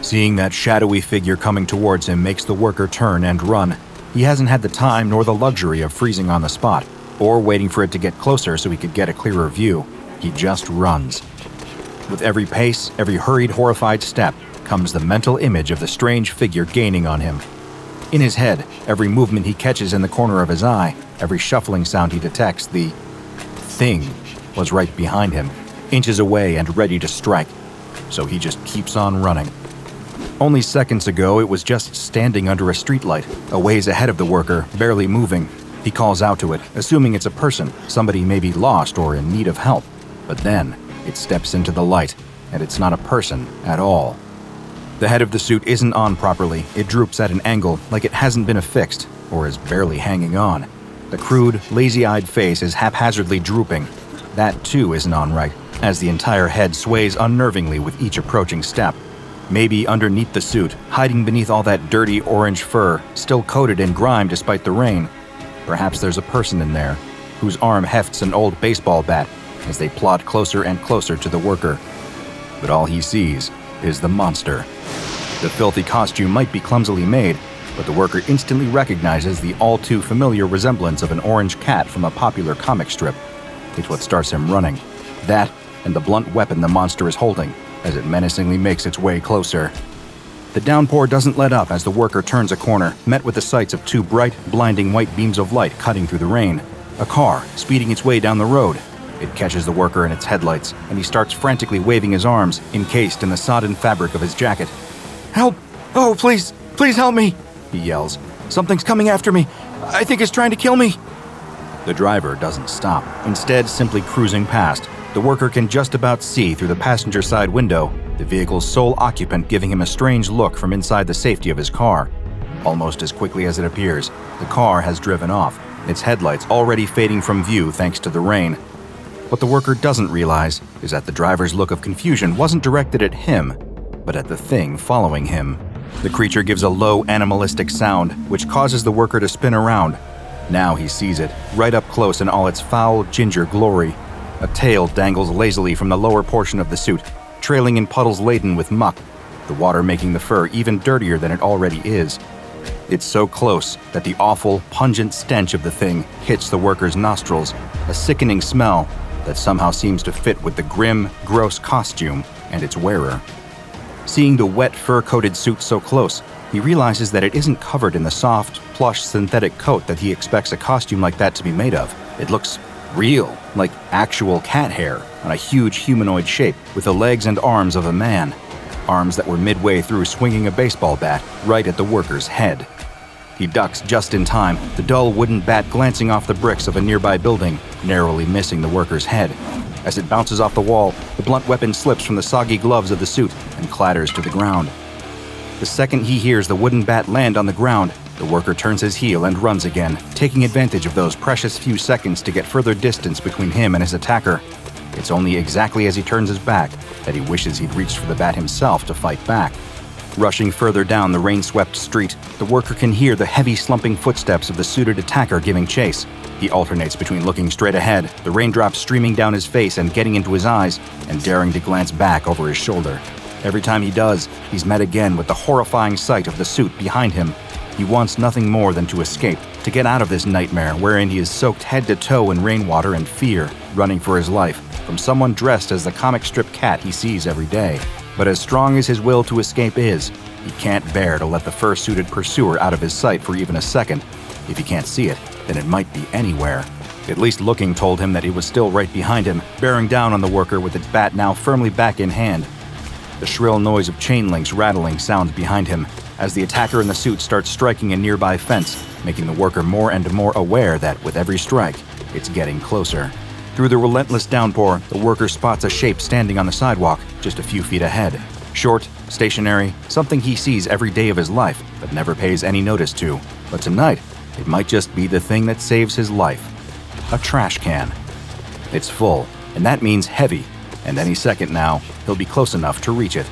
Seeing that shadowy figure coming towards him makes the worker turn and run. He hasn't had the time nor the luxury of freezing on the spot, or waiting for it to get closer so he could get a clearer view. He just runs. With every pace, every hurried, horrified step, comes the mental image of the strange figure gaining on him. In his head, every movement he catches in the corner of his eye, every shuffling sound he detects, the thing was right behind him, inches away and ready to strike. So he just keeps on running. Only seconds ago, it was just standing under a streetlight, a ways ahead of the worker, barely moving. He calls out to it, assuming it's a person, somebody maybe lost or in need of help. But then, it steps into the light, and it's not a person at all. The head of the suit isn't on properly. It droops at an angle, like it hasn't been affixed, or is barely hanging on. The crude, lazy-eyed face is haphazardly drooping. That too isn't on right, as the entire head sways unnervingly with each approaching step. Maybe underneath the suit, hiding beneath all that dirty orange fur, still coated in grime despite the rain. Perhaps there's a person in there, whose arm hefts an old baseball bat as they plod closer and closer to the worker. But all he sees is the monster. The filthy costume might be clumsily made, but the worker instantly recognizes the all-too-familiar resemblance of an orange cat from a popular comic strip. It's what starts him running. That, and the blunt weapon the monster is holding, as it menacingly makes its way closer. The downpour doesn't let up as the worker turns a corner, met with the sights of two bright, blinding white beams of light cutting through the rain. A car, speeding its way down the road. It catches the worker in its headlights, and he starts frantically waving his arms, encased in the sodden fabric of his jacket. "Help! Oh, please! Please help me!" he yells. "Something's coming after me! I think it's trying to kill me!" The driver doesn't stop, instead simply cruising past. The worker can just about see through the passenger side window, the vehicle's sole occupant giving him a strange look from inside the safety of his car. Almost as quickly as it appears, the car has driven off, its headlights already fading from view thanks to the rain. What the worker doesn't realize is that the driver's look of confusion wasn't directed at him, but at the thing following him. The creature gives a low, animalistic sound, which causes the worker to spin around. Now he sees it, right up close in all its foul, ginger glory. A tail dangles lazily from the lower portion of the suit, trailing in puddles laden with muck, the water making the fur even dirtier than it already is. It's so close that the awful, pungent stench of the thing hits the worker's nostrils, a sickening smell that somehow seems to fit with the grim, gross costume and its wearer. Seeing the wet, fur-coated suit so close, he realizes that it isn't covered in the soft, plush synthetic coat that he expects a costume like that to be made of. It looks real, like actual cat hair on a huge humanoid shape with the legs and arms of a man. Arms that were midway through swinging a baseball bat right at the worker's head. He ducks just in time, the dull wooden bat glancing off the bricks of a nearby building, narrowly missing the worker's head. As it bounces off the wall, the blunt weapon slips from the soggy gloves of the suit and clatters to the ground. The second he hears the wooden bat land on the ground, the worker turns his heel and runs again, taking advantage of those precious few seconds to get further distance between him and his attacker. It's only exactly as he turns his back that he wishes he'd reached for the bat himself to fight back. Rushing further down the rain-swept street, the worker can hear the heavy slumping footsteps of the suited attacker giving chase. He alternates between looking straight ahead, the raindrops streaming down his face and getting into his eyes, and daring to glance back over his shoulder. Every time he does, he's met again with the horrifying sight of the suit behind him. He wants nothing more than to escape, to get out of this nightmare wherein he is soaked head to toe in rainwater and fear, running for his life, from someone dressed as the comic strip cat he sees every day. But as strong as his will to escape is, he can't bear to let the fur-suited pursuer out of his sight for even a second. If he can't see it, then it might be anywhere. At least looking told him that it was still right behind him, bearing down on the worker with its bat now firmly back in hand. The shrill noise of chain links rattling sounds behind him, as the attacker in the suit starts striking a nearby fence, making the worker more and more aware that, with every strike, it's getting closer. Through the relentless downpour, the worker spots a shape standing on the sidewalk, just a few feet ahead. Short, stationary, something he sees every day of his life, but never pays any notice to. But tonight, it might just be the thing that saves his life. A trash can. It's full, and that means heavy, and any second now, he'll be close enough to reach it.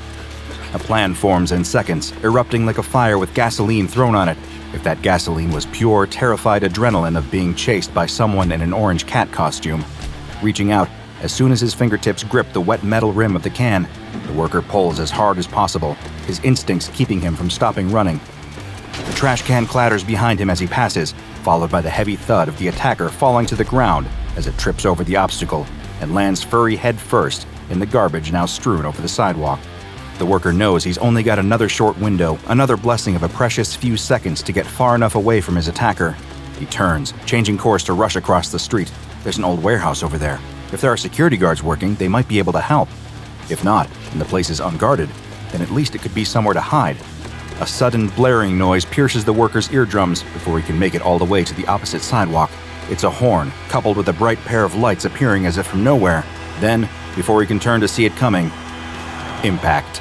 A plan forms in seconds, erupting like a fire with gasoline thrown on it. If that gasoline was pure, terrified adrenaline of being chased by someone in an orange cat costume. Reaching out, As soon as his fingertips grip the wet metal rim of the can, the worker pulls as hard as possible, his instincts keeping him from stopping running. The trash can clatters behind him as he passes, followed by the heavy thud of the attacker falling to the ground as it trips over the obstacle and lands furry head first in the garbage now strewn over the sidewalk. The worker knows he's only got another short window, another blessing of a precious few seconds to get far enough away from his attacker. He turns, changing course to rush across the street. There's an old warehouse over there. If there are security guards working, they might be able to help. If not, and the place is unguarded, then at least it could be somewhere to hide. A sudden blaring noise pierces the worker's eardrums before he can make it all the way to the opposite sidewalk. It's a horn, coupled with a bright pair of lights appearing as if from nowhere. Then, before he can turn to see it coming, impact.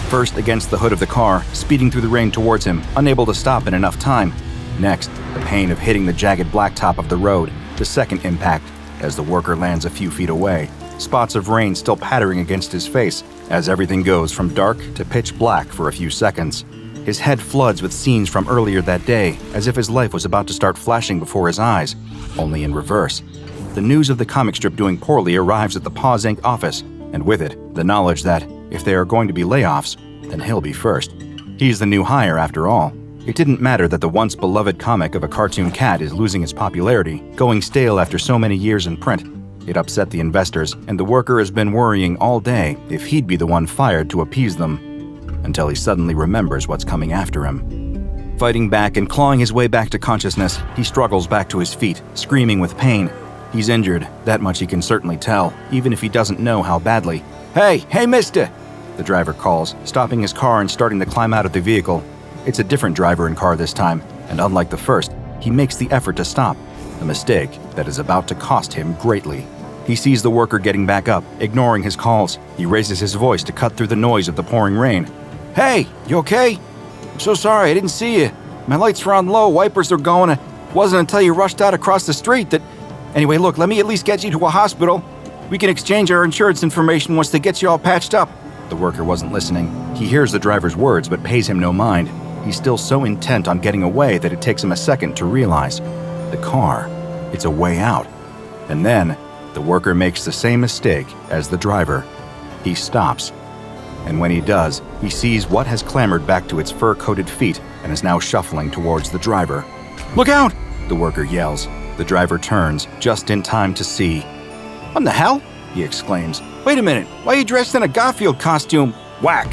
First against the hood of the car, speeding through the rain towards him, unable to stop in enough time. Next, the pain of hitting the jagged blacktop of the road. The second impact, as the worker lands a few feet away, spots of rain still pattering against his face, as everything goes from dark to pitch black for a few seconds. His head floods with scenes from earlier that day, as if his life was about to start flashing before his eyes, only in reverse. The news of the comic strip doing poorly arrives at the Paws Inc. office, and with it, the knowledge that, if there are going to be layoffs, then he'll be first. He's the new hire after all. It didn't matter that the once beloved comic of a cartoon cat is losing its popularity, going stale after so many years in print. It upset the investors, and the worker has been worrying all day if he'd be the one fired to appease them, until he suddenly remembers what's coming after him. Fighting back and clawing his way back to consciousness, he struggles back to his feet, screaming with pain. He's injured, that much he can certainly tell, even if he doesn't know how badly. Hey, mister! The driver calls, stopping his car and starting to climb out of the vehicle. It's a different driver and car this time, and unlike the first, he makes the effort to stop, a mistake that is about to cost him greatly. He sees the worker getting back up, ignoring his calls. He raises his voice to cut through the noise of the pouring rain. Hey, you okay? I'm so sorry, I didn't see you. My lights were on low, wipers are going. It wasn't until you rushed out across the street that... Anyway, look, let me at least get you to a hospital. We can exchange our insurance information once they get you all patched up. The worker wasn't listening. He hears the driver's words but pays him no mind. He's still so intent on getting away that it takes him a second to realize. The car. It's a way out. And then, the worker makes the same mistake as the driver. He stops. And when he does, he sees what has clambered back to its fur-coated feet and is now shuffling towards the driver. Look out! The worker yells. The driver turns, just in time to see. What the hell? He exclaims. Wait a minute, why are you dressed in a Garfield costume? Whack!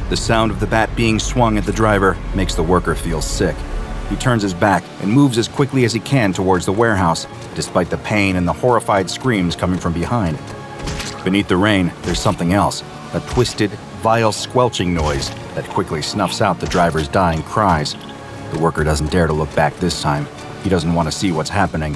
The sound of the bat being swung at the driver makes the worker feel sick. He turns his back and moves as quickly as he can towards the warehouse, despite the pain and the horrified screams coming from behind. Beneath the rain, there's something else, a twisted, vile squelching noise that quickly snuffs out the driver's dying cries. The worker doesn't dare to look back this time. He doesn't want to see what's happening.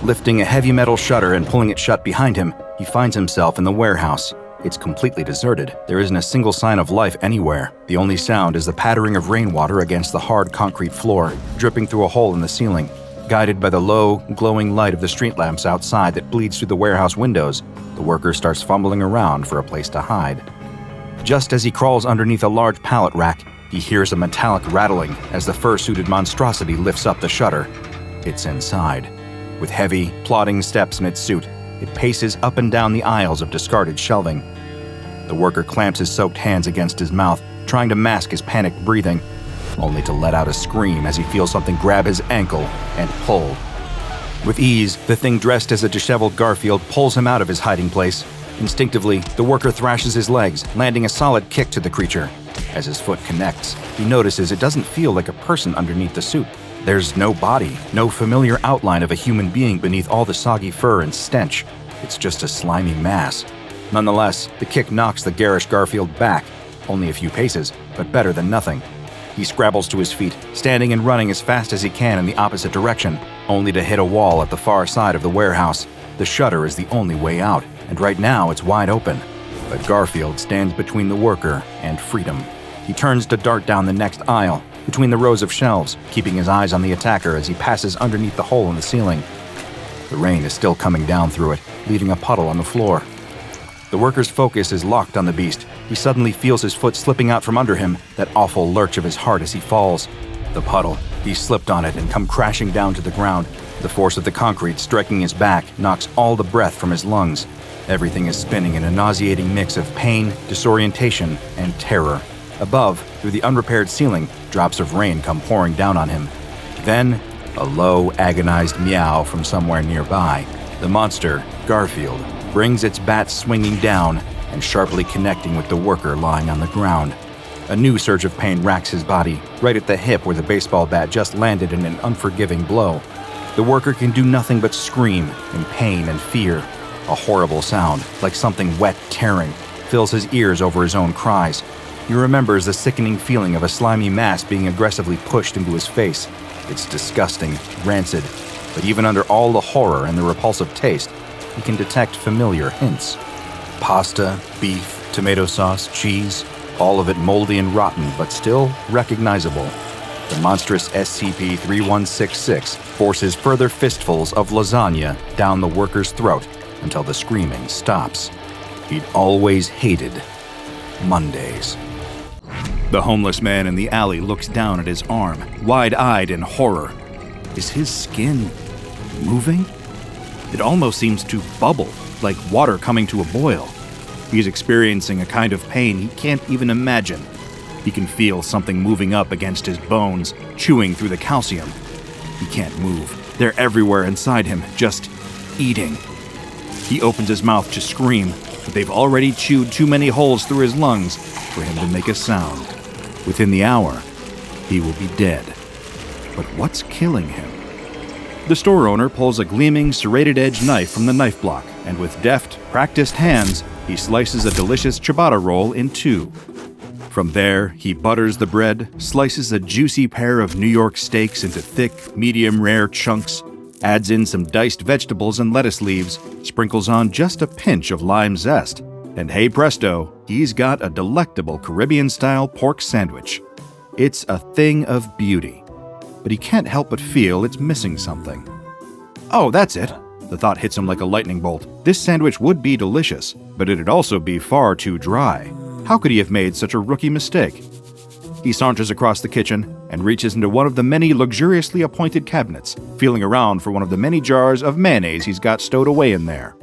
Lifting a heavy metal shutter and pulling it shut behind him, he finds himself in the warehouse. It's completely deserted. There isn't a single sign of life anywhere. The only sound is the pattering of rainwater against the hard concrete floor, dripping through a hole in the ceiling. Guided by the low, glowing light of the street lamps outside that bleeds through the warehouse windows, the worker starts fumbling around for a place to hide. Just as he crawls underneath a large pallet rack, he hears a metallic rattling as the fur-suited monstrosity lifts up the shutter. It's inside. With heavy, plodding steps in its suit, it paces up and down the aisles of discarded shelving. The worker clamps his soaked hands against his mouth, trying to mask his panicked breathing, only to let out a scream as he feels something grab his ankle and pull. With ease, the thing dressed as a disheveled Garfield pulls him out of his hiding place. Instinctively, the worker thrashes his legs, landing a solid kick to the creature. As his foot connects, he notices it doesn't feel like a person underneath the suit. There's no body, no familiar outline of a human being beneath all the soggy fur and stench. It's just a slimy mass. Nonetheless, the kick knocks the garish Garfield back, only a few paces, but better than nothing. He scrabbles to his feet, standing and running as fast as he can in the opposite direction, only to hit a wall at the far side of the warehouse. The shutter is the only way out, and right now it's wide open. But Garfield stands between the worker and freedom. He turns to dart down the next aisle, between the rows of shelves, keeping his eyes on the attacker as he passes underneath the hole in the ceiling. The rain is still coming down through it, leaving a puddle on the floor. The worker's focus is locked on the beast. He suddenly feels his foot slipping out from under him, that awful lurch of his heart as he falls. The puddle. He slipped on it and come crashing down to the ground. The force of the concrete striking his back knocks all the breath from his lungs. Everything is spinning in a nauseating mix of pain, disorientation, and terror. Above, through the unrepaired ceiling, drops of rain come pouring down on him. Then, a low, agonized meow from somewhere nearby. The monster, Garfield, brings its bat swinging down and sharply connecting with the worker lying on the ground. A new surge of pain racks his body, right at the hip where the baseball bat just landed in an unforgiving blow. The worker can do nothing but scream in pain and fear. A horrible sound, like something wet tearing, fills his ears over his own cries. He remembers the sickening feeling of a slimy mass being aggressively pushed into his face. It's disgusting, rancid, but even under all the horror and the repulsive taste, he can detect familiar hints. Pasta, beef, tomato sauce, cheese, all of it moldy and rotten, but still recognizable. The monstrous SCP-3166 forces further fistfuls of lasagna down the worker's throat until the screaming stops. He'd always hated Mondays. The homeless man in the alley looks down at his arm, wide-eyed in horror. Is his skin moving? It almost seems to bubble, like water coming to a boil. He's experiencing a kind of pain he can't even imagine. He can feel something moving up against his bones, chewing through the calcium. He can't move. They're everywhere inside him, just eating. He opens his mouth to scream, but they've already chewed too many holes through his lungs for him to make a sound. Within the hour, he will be dead. But what's killing him? The store owner pulls a gleaming, serrated-edge knife from the knife block, and with deft, practiced hands, he slices a delicious ciabatta roll in two. From there, he butters the bread, slices a juicy pair of New York steaks into thick, medium-rare chunks, adds in some diced vegetables and lettuce leaves, sprinkles on just a pinch of lime zest, and hey presto, he's got a delectable Caribbean-style pork sandwich. It's a thing of beauty, but he can't help but feel it's missing something. Oh, that's it. The thought hits him like a lightning bolt. This sandwich would be delicious, but it'd also be far too dry. How could he have made such a rookie mistake? He saunters across the kitchen and reaches into one of the many luxuriously appointed cabinets, feeling around for one of the many jars of mayonnaise he's got stowed away in there.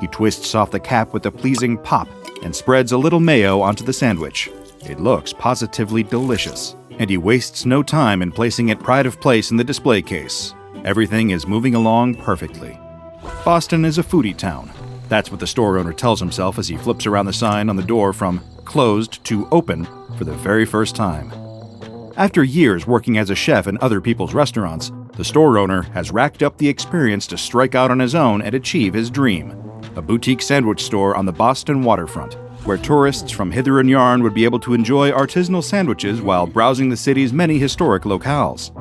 He twists off the cap with a pleasing pop and spreads a little mayo onto the sandwich. It looks positively delicious, and he wastes no time in placing it pride of place in the display case. Everything is moving along perfectly. Boston is a foodie town. That's what the store owner tells himself as he flips around the sign on the door from closed to open for the very first time. After years working as a chef in other people's restaurants, the store owner has racked up the experience to strike out on his own and achieve his dream: a boutique sandwich store on the Boston waterfront, where tourists from hither and yon would be able to enjoy artisanal sandwiches while browsing the city's many historic locales.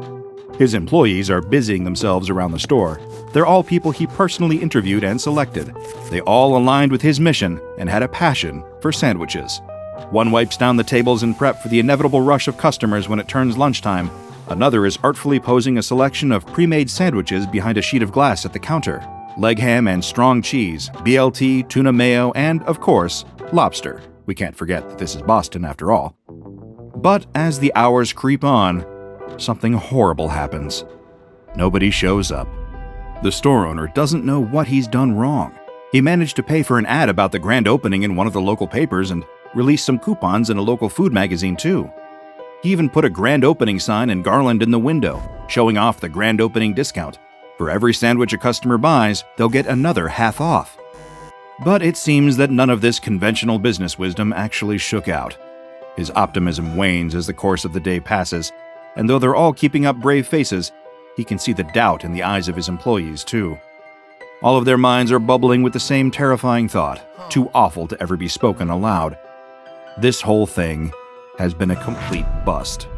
His employees are busying themselves around the store. They're all people he personally interviewed and selected. They all aligned with his mission and had a passion for sandwiches. One wipes down the tables in prep for the inevitable rush of customers when it turns lunchtime. Another is artfully posing a selection of pre-made sandwiches behind a sheet of glass at the counter. Leg ham and strong cheese, BLT, tuna mayo, and, of course, lobster. We can't forget that this is Boston after all. But as the hours creep on, something horrible happens. Nobody shows up. The store owner doesn't know what he's done wrong. He managed to pay for an ad about the grand opening in one of the local papers and released some coupons in a local food magazine too. He even put a grand opening sign and garland in the window, showing off the grand opening discount. For every sandwich a customer buys, they'll get another half off. But it seems that none of this conventional business wisdom actually shook out. His optimism wanes as the course of the day passes, and though they're all keeping up brave faces, he can see the doubt in the eyes of his employees, too. All of their minds are bubbling with the same terrifying thought, too awful to ever be spoken aloud. This whole thing has been a complete bust.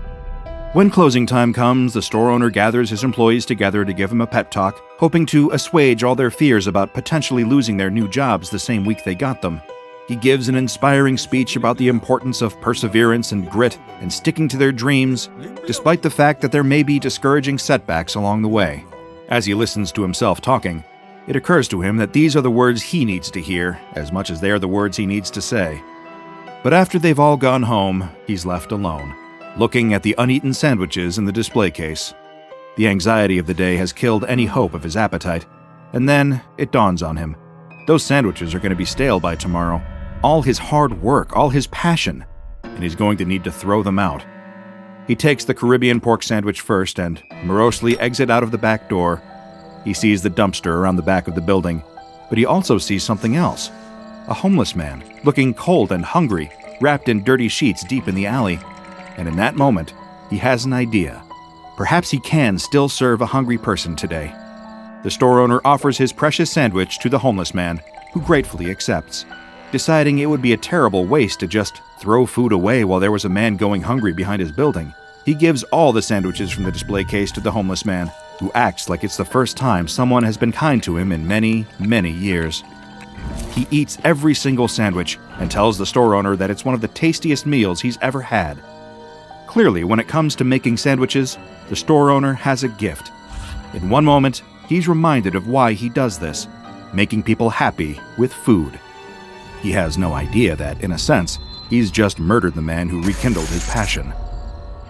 When closing time comes, the store owner gathers his employees together to give him a pep talk, hoping to assuage all their fears about potentially losing their new jobs the same week they got them. He gives an inspiring speech about the importance of perseverance and grit and sticking to their dreams, despite the fact that there may be discouraging setbacks along the way. As he listens to himself talking, it occurs to him that these are the words he needs to hear, as much as they're the words he needs to say. But after they've all gone home, he's left alone, looking at the uneaten sandwiches in the display case. The anxiety of the day has killed any hope of his appetite, and then it dawns on him. Those sandwiches are going to be stale by tomorrow. All his hard work, all his passion, and he's going to need to throw them out. He takes the Caribbean pork sandwich first and morosely exits out of the back door. He sees the dumpster around the back of the building, but he also sees something else. A homeless man, looking cold and hungry, wrapped in dirty sheets deep in the alley. And in that moment, he has an idea. Perhaps he can still serve a hungry person today. The store owner offers his precious sandwich to the homeless man, who gratefully accepts. Deciding it would be a terrible waste to just throw food away while there was a man going hungry behind his building, he gives all the sandwiches from the display case to the homeless man, who acts like it's the first time someone has been kind to him in many, many years. He eats every single sandwich and tells the store owner that it's one of the tastiest meals he's ever had. Clearly, when it comes to making sandwiches, the store owner has a gift. In one moment, he's reminded of why he does this, making people happy with food. He has no idea that, in a sense, he's just murdered the man who rekindled his passion.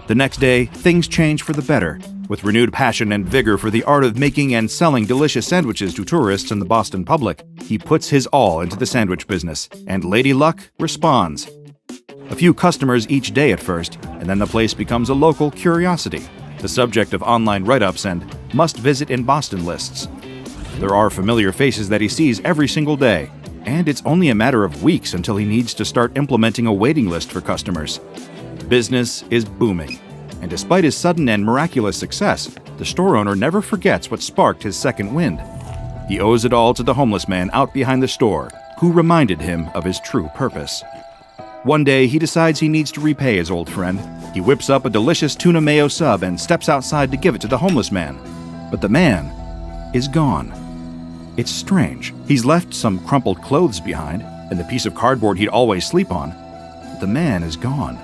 The next day, things change for the better. With renewed passion and vigor for the art of making and selling delicious sandwiches to tourists and the Boston public, he puts his all into the sandwich business, and Lady Luck responds. A few customers each day at first, and then the place becomes a local curiosity, the subject of online write-ups and must-visit in Boston lists. There are familiar faces that he sees every single day, and it's only a matter of weeks until he needs to start implementing a waiting list for customers. Business is booming, and despite his sudden and miraculous success, the store owner never forgets what sparked his second wind. He owes it all to the homeless man out behind the store, who reminded him of his true purpose. One day, he decides he needs to repay his old friend. He whips up a delicious tuna mayo sub and steps outside to give it to the homeless man. But the man is gone. It's strange. He's left some crumpled clothes behind and the piece of cardboard he'd always sleep on. But the man is gone.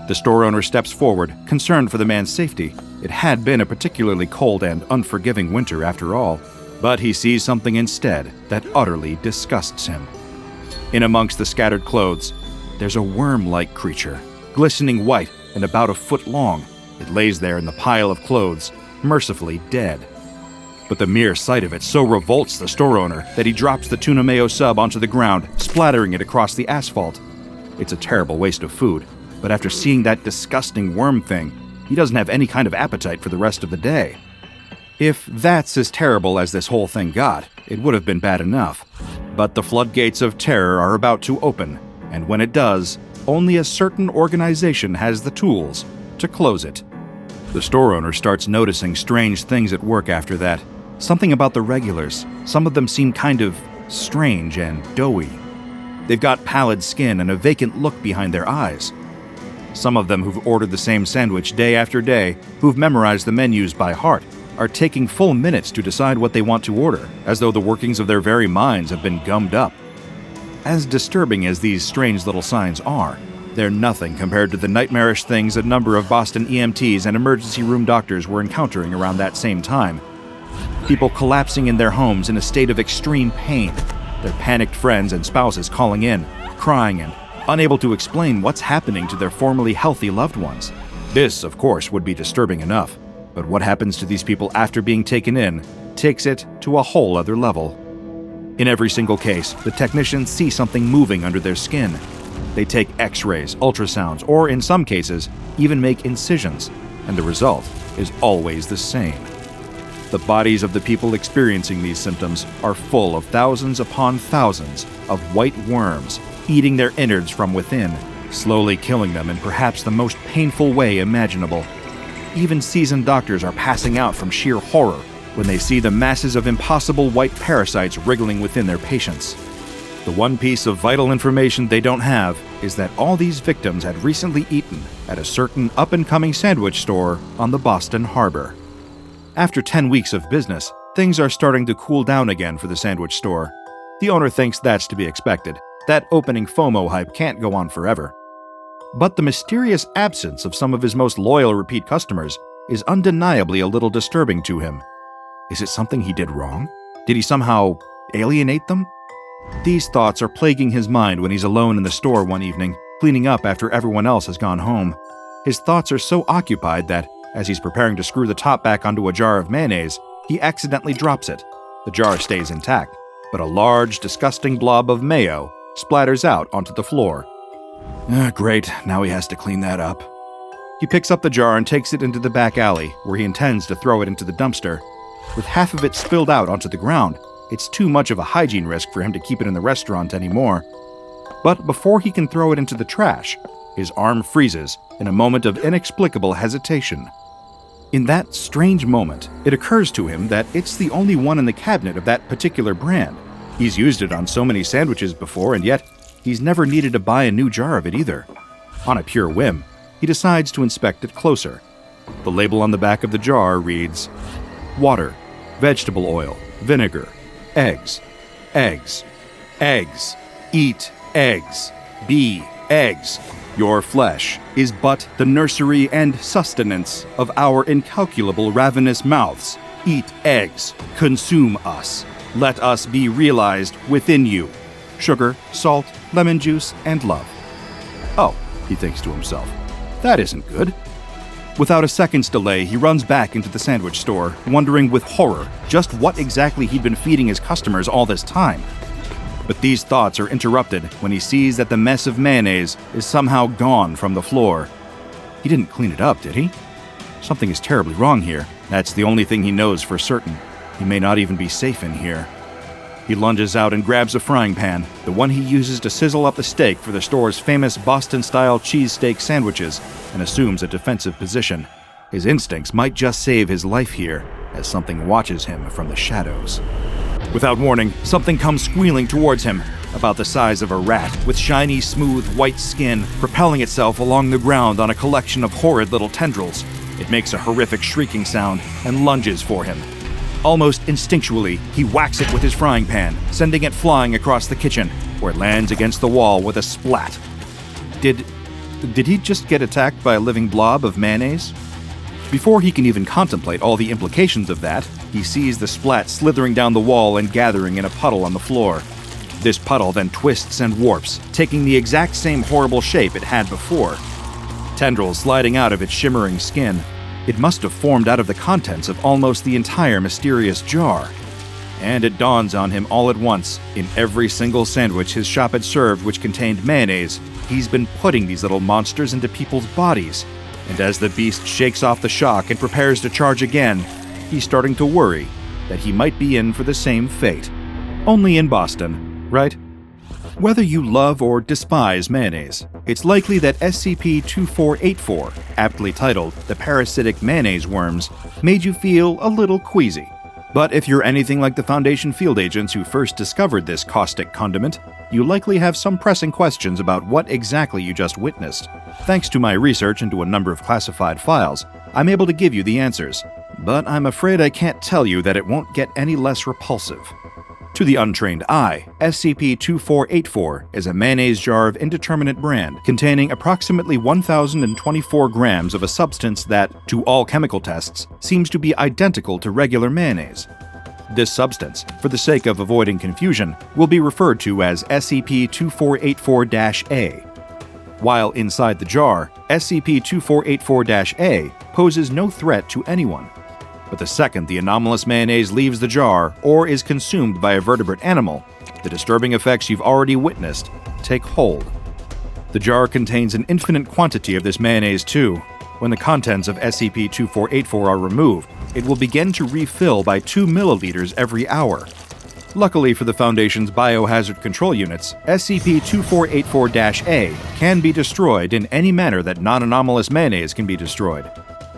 The store owner steps forward, concerned for the man's safety. It had been a particularly cold and unforgiving winter after all. But he sees something instead that utterly disgusts him. In amongst the scattered clothes, there's a worm-like creature, glistening white and about a foot long. It lays there in the pile of clothes, mercifully dead. But the mere sight of it so revolts the store owner that he drops the tuna mayo sub onto the ground, splattering it across the asphalt. It's a terrible waste of food, but after seeing that disgusting worm thing, he doesn't have any kind of appetite for the rest of the day. If that's as terrible as this whole thing got, it would have been bad enough. But the floodgates of terror are about to open, and when it does, only a certain organization has the tools to close it. The store owner starts noticing strange things at work after that. Something about the regulars. Some of them seem kind of strange and doughy. They've got pallid skin and a vacant look behind their eyes. Some of them who've ordered the same sandwich day after day, who've memorized the menus by heart, are taking full minutes to decide what they want to order, as though the workings of their very minds have been gummed up. As disturbing as these strange little signs are, they're nothing compared to the nightmarish things a number of Boston EMTs and emergency room doctors were encountering around that same time. People collapsing in their homes in a state of extreme pain, their panicked friends and spouses calling in, crying and unable to explain what's happening to their formerly healthy loved ones. This, of course, would be disturbing enough, but what happens to these people after being taken in takes it to a whole other level. In every single case, the technicians see something moving under their skin. They take x-rays, ultrasounds, or in some cases, even make incisions, and the result is always the same. The bodies of the people experiencing these symptoms are full of thousands upon thousands of white worms, eating their innards from within, slowly killing them in perhaps the most painful way imaginable. Even seasoned doctors are passing out from sheer horror when they see the masses of impossible white parasites wriggling within their patients. The one piece of vital information they don't have is that all these victims had recently eaten at a certain up-and-coming sandwich store on the Boston Harbor. After 10 weeks of business, things are starting to cool down again for the sandwich store. The owner thinks that's to be expected. That opening FOMO hype can't go on forever. But the mysterious absence of some of his most loyal repeat customers is undeniably a little disturbing to him. Is it something he did wrong? Did he somehow alienate them? These thoughts are plaguing his mind when he's alone in the store one evening, cleaning up after everyone else has gone home. His thoughts are so occupied that, as he's preparing to screw the top back onto a jar of mayonnaise, he accidentally drops it. The jar stays intact, but a large, disgusting blob of mayo splatters out onto the floor. Great, now he has to clean that up. He picks up the jar and takes it into the back alley, where he intends to throw it into the dumpster. With half of it spilled out onto the ground, it's too much of a hygiene risk for him to keep it in the restaurant anymore. But before he can throw it into the trash, his arm freezes in a moment of inexplicable hesitation. In that strange moment, it occurs to him that it's the only one in the cabinet of that particular brand. He's used it on so many sandwiches before, and yet he's never needed to buy a new jar of it either. On a pure whim, he decides to inspect it closer. The label on the back of the jar reads, "Water, vegetable oil, vinegar, eggs, eggs, eggs, eat eggs, be eggs. Your flesh is but the nursery and sustenance of our incalculable ravenous mouths. Eat eggs, consume us. Let us be realized within you. Sugar, salt, lemon juice, and love." Oh, he thinks to himself, that isn't good. Without a second's delay, he runs back into the sandwich store, wondering with horror just what exactly he'd been feeding his customers all this time. But these thoughts are interrupted when he sees that the mess of mayonnaise is somehow gone from the floor. He didn't clean it up, did he? Something is terribly wrong here. That's the only thing he knows for certain. He may not even be safe in here. He lunges out and grabs a frying pan, the one he uses to sizzle up the steak for the store's famous Boston-style cheesesteak sandwiches, and assumes a defensive position. His instincts might just save his life here, as something watches him from the shadows. Without warning, something comes squealing towards him, about the size of a rat, with shiny, smooth, white skin, propelling itself along the ground on a collection of horrid little tendrils. It makes a horrific shrieking sound and lunges for him. Almost instinctually, he whacks it with his frying pan, sending it flying across the kitchen, where it lands against the wall with a splat. Did he just get attacked by a living blob of mayonnaise? Before he can even contemplate all the implications of that, he sees the splat slithering down the wall and gathering in a puddle on the floor. This puddle then twists and warps, taking the exact same horrible shape it had before. Tendrils sliding out of its shimmering skin. It must have formed out of the contents of almost the entire mysterious jar. And it dawns on him all at once, in every single sandwich his shop had served which contained mayonnaise, he's been putting these little monsters into people's bodies. And as the beast shakes off the shock and prepares to charge again, he's starting to worry that he might be in for the same fate. Only in Boston, right? Whether you love or despise mayonnaise, it's likely that SCP-2484, aptly titled The Parasitic Mayonnaise Worms, made you feel a little queasy. But if you're anything like the Foundation field agents who first discovered this caustic condiment, you likely have some pressing questions about what exactly you just witnessed. Thanks to my research into a number of classified files, I'm able to give you the answers, but I'm afraid I can't tell you that it won't get any less repulsive. To the untrained eye, SCP-2484 is a mayonnaise jar of indeterminate brand containing approximately 1,024 grams of a substance that, to all chemical tests, seems to be identical to regular mayonnaise. This substance, for the sake of avoiding confusion, will be referred to as SCP-2484-A. While inside the jar, SCP-2484-A poses no threat to anyone. But the second the anomalous mayonnaise leaves the jar or is consumed by a vertebrate animal, the disturbing effects you've already witnessed take hold. The jar contains an infinite quantity of this mayonnaise too. When the contents of SCP-2484 are removed, it will begin to refill by 2 milliliters every hour. Luckily for the Foundation's biohazard control units, SCP-2484-A can be destroyed in any manner that non-anomalous mayonnaise can be destroyed.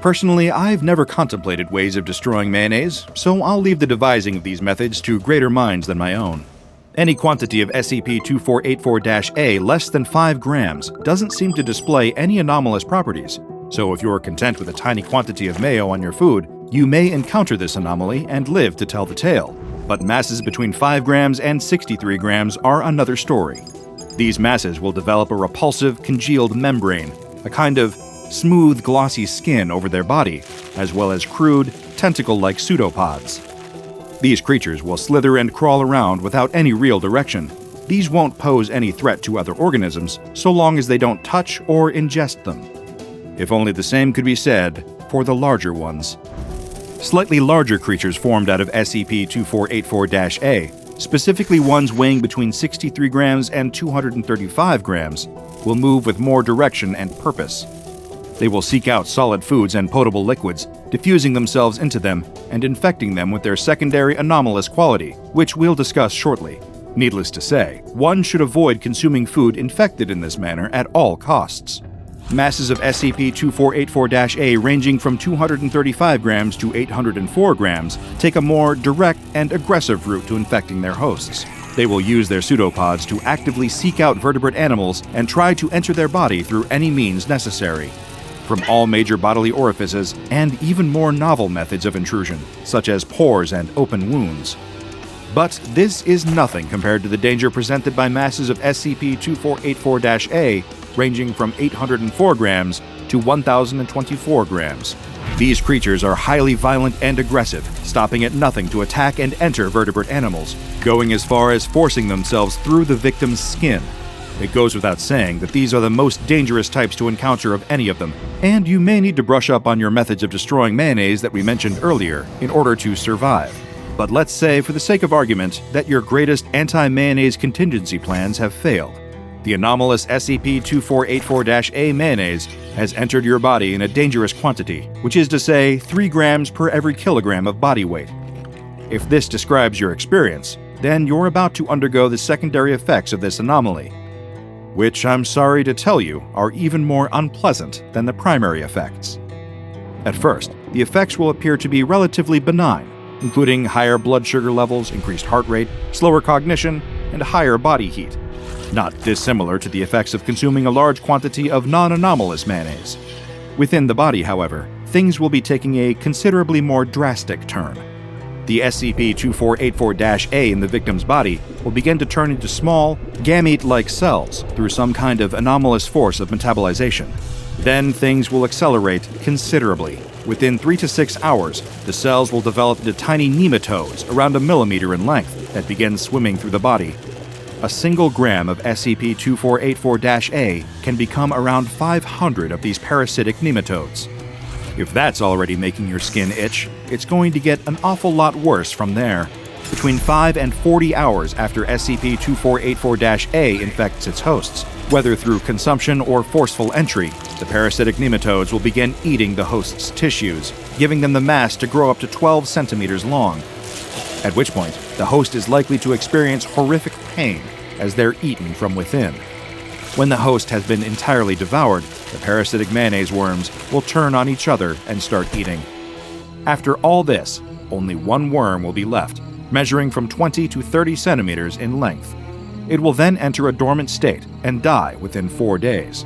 Personally, I've never contemplated ways of destroying mayonnaise, so I'll leave the devising of these methods to greater minds than my own. Any quantity of SCP-2484-A less than 5 grams doesn't seem to display any anomalous properties, so if you're content with a tiny quantity of mayo on your food, you may encounter this anomaly and live to tell the tale. But masses between 5 grams and 63 grams are another story. These masses will develop a repulsive, congealed membrane, a kind of smooth, glossy skin over their body, as well as crude, tentacle-like pseudopods. These creatures will slither and crawl around without any real direction. These won't pose any threat to other organisms, so long as they don't touch or ingest them. If only the same could be said for the larger ones. Slightly larger creatures formed out of SCP-2484-A Specifically, ones weighing between 63 grams and 235 grams will move with more direction and purpose. They will seek out solid foods and potable liquids, diffusing themselves into them and infecting them with their secondary anomalous quality, which we'll discuss shortly. Needless to say, one should avoid consuming food infected in this manner at all costs. Masses of SCP-2484-A ranging from 235 grams to 804 grams take a more direct and aggressive route to infecting their hosts. They will use their pseudopods to actively seek out vertebrate animals and try to enter their body through any means necessary. From all major bodily orifices and even more novel methods of intrusion, such as pores and open wounds. But this is nothing compared to the danger presented by masses of SCP-2484-A ranging from 804 grams to 1,024 grams. These creatures are highly violent and aggressive, stopping at nothing to attack and enter vertebrate animals, going as far as forcing themselves through the victim's skin. It goes without saying that these are the most dangerous types to encounter of any of them, and you may need to brush up on your methods of destroying mayonnaise that we mentioned earlier in order to survive. But let's say, for the sake of argument, that your greatest anti-mayonnaise contingency plans have failed. The anomalous SCP-2484-A mayonnaise has entered your body in a dangerous quantity, which is to say 3 grams per every kilogram of body weight. If this describes your experience, then you're about to undergo the secondary effects of this anomaly, which I'm sorry to tell you are even more unpleasant than the primary effects. At first, the effects will appear to be relatively benign, including higher blood sugar levels, increased heart rate, slower cognition, and higher body heat. Not dissimilar to the effects of consuming a large quantity of non-anomalous mayonnaise. Within the body, however, things will be taking a considerably more drastic turn. The SCP-2484-A in the victim's body will begin to turn into small, gamete-like cells through some kind of anomalous force of metabolization. Then things will accelerate considerably. Within 3 to 6 hours, the cells will develop into tiny nematodes around a millimeter in length that begin swimming through the body. A single gram of SCP-2484-A can become around 500 of these parasitic nematodes. If that's already making your skin itch, it's going to get an awful lot worse from there. Between 5 and 40 hours after SCP-2484-A infects its hosts, whether through consumption or forceful entry, the parasitic nematodes will begin eating the host's tissues, giving them the mass to grow up to 12 centimeters long. At which point, the host is likely to experience horrific pain as they're eaten from within. When the host has been entirely devoured, the parasitic mayonnaise worms will turn on each other and start eating. After all this, only one worm will be left, measuring from 20 to 30 centimeters in length. It will then enter a dormant state and die within 4 days.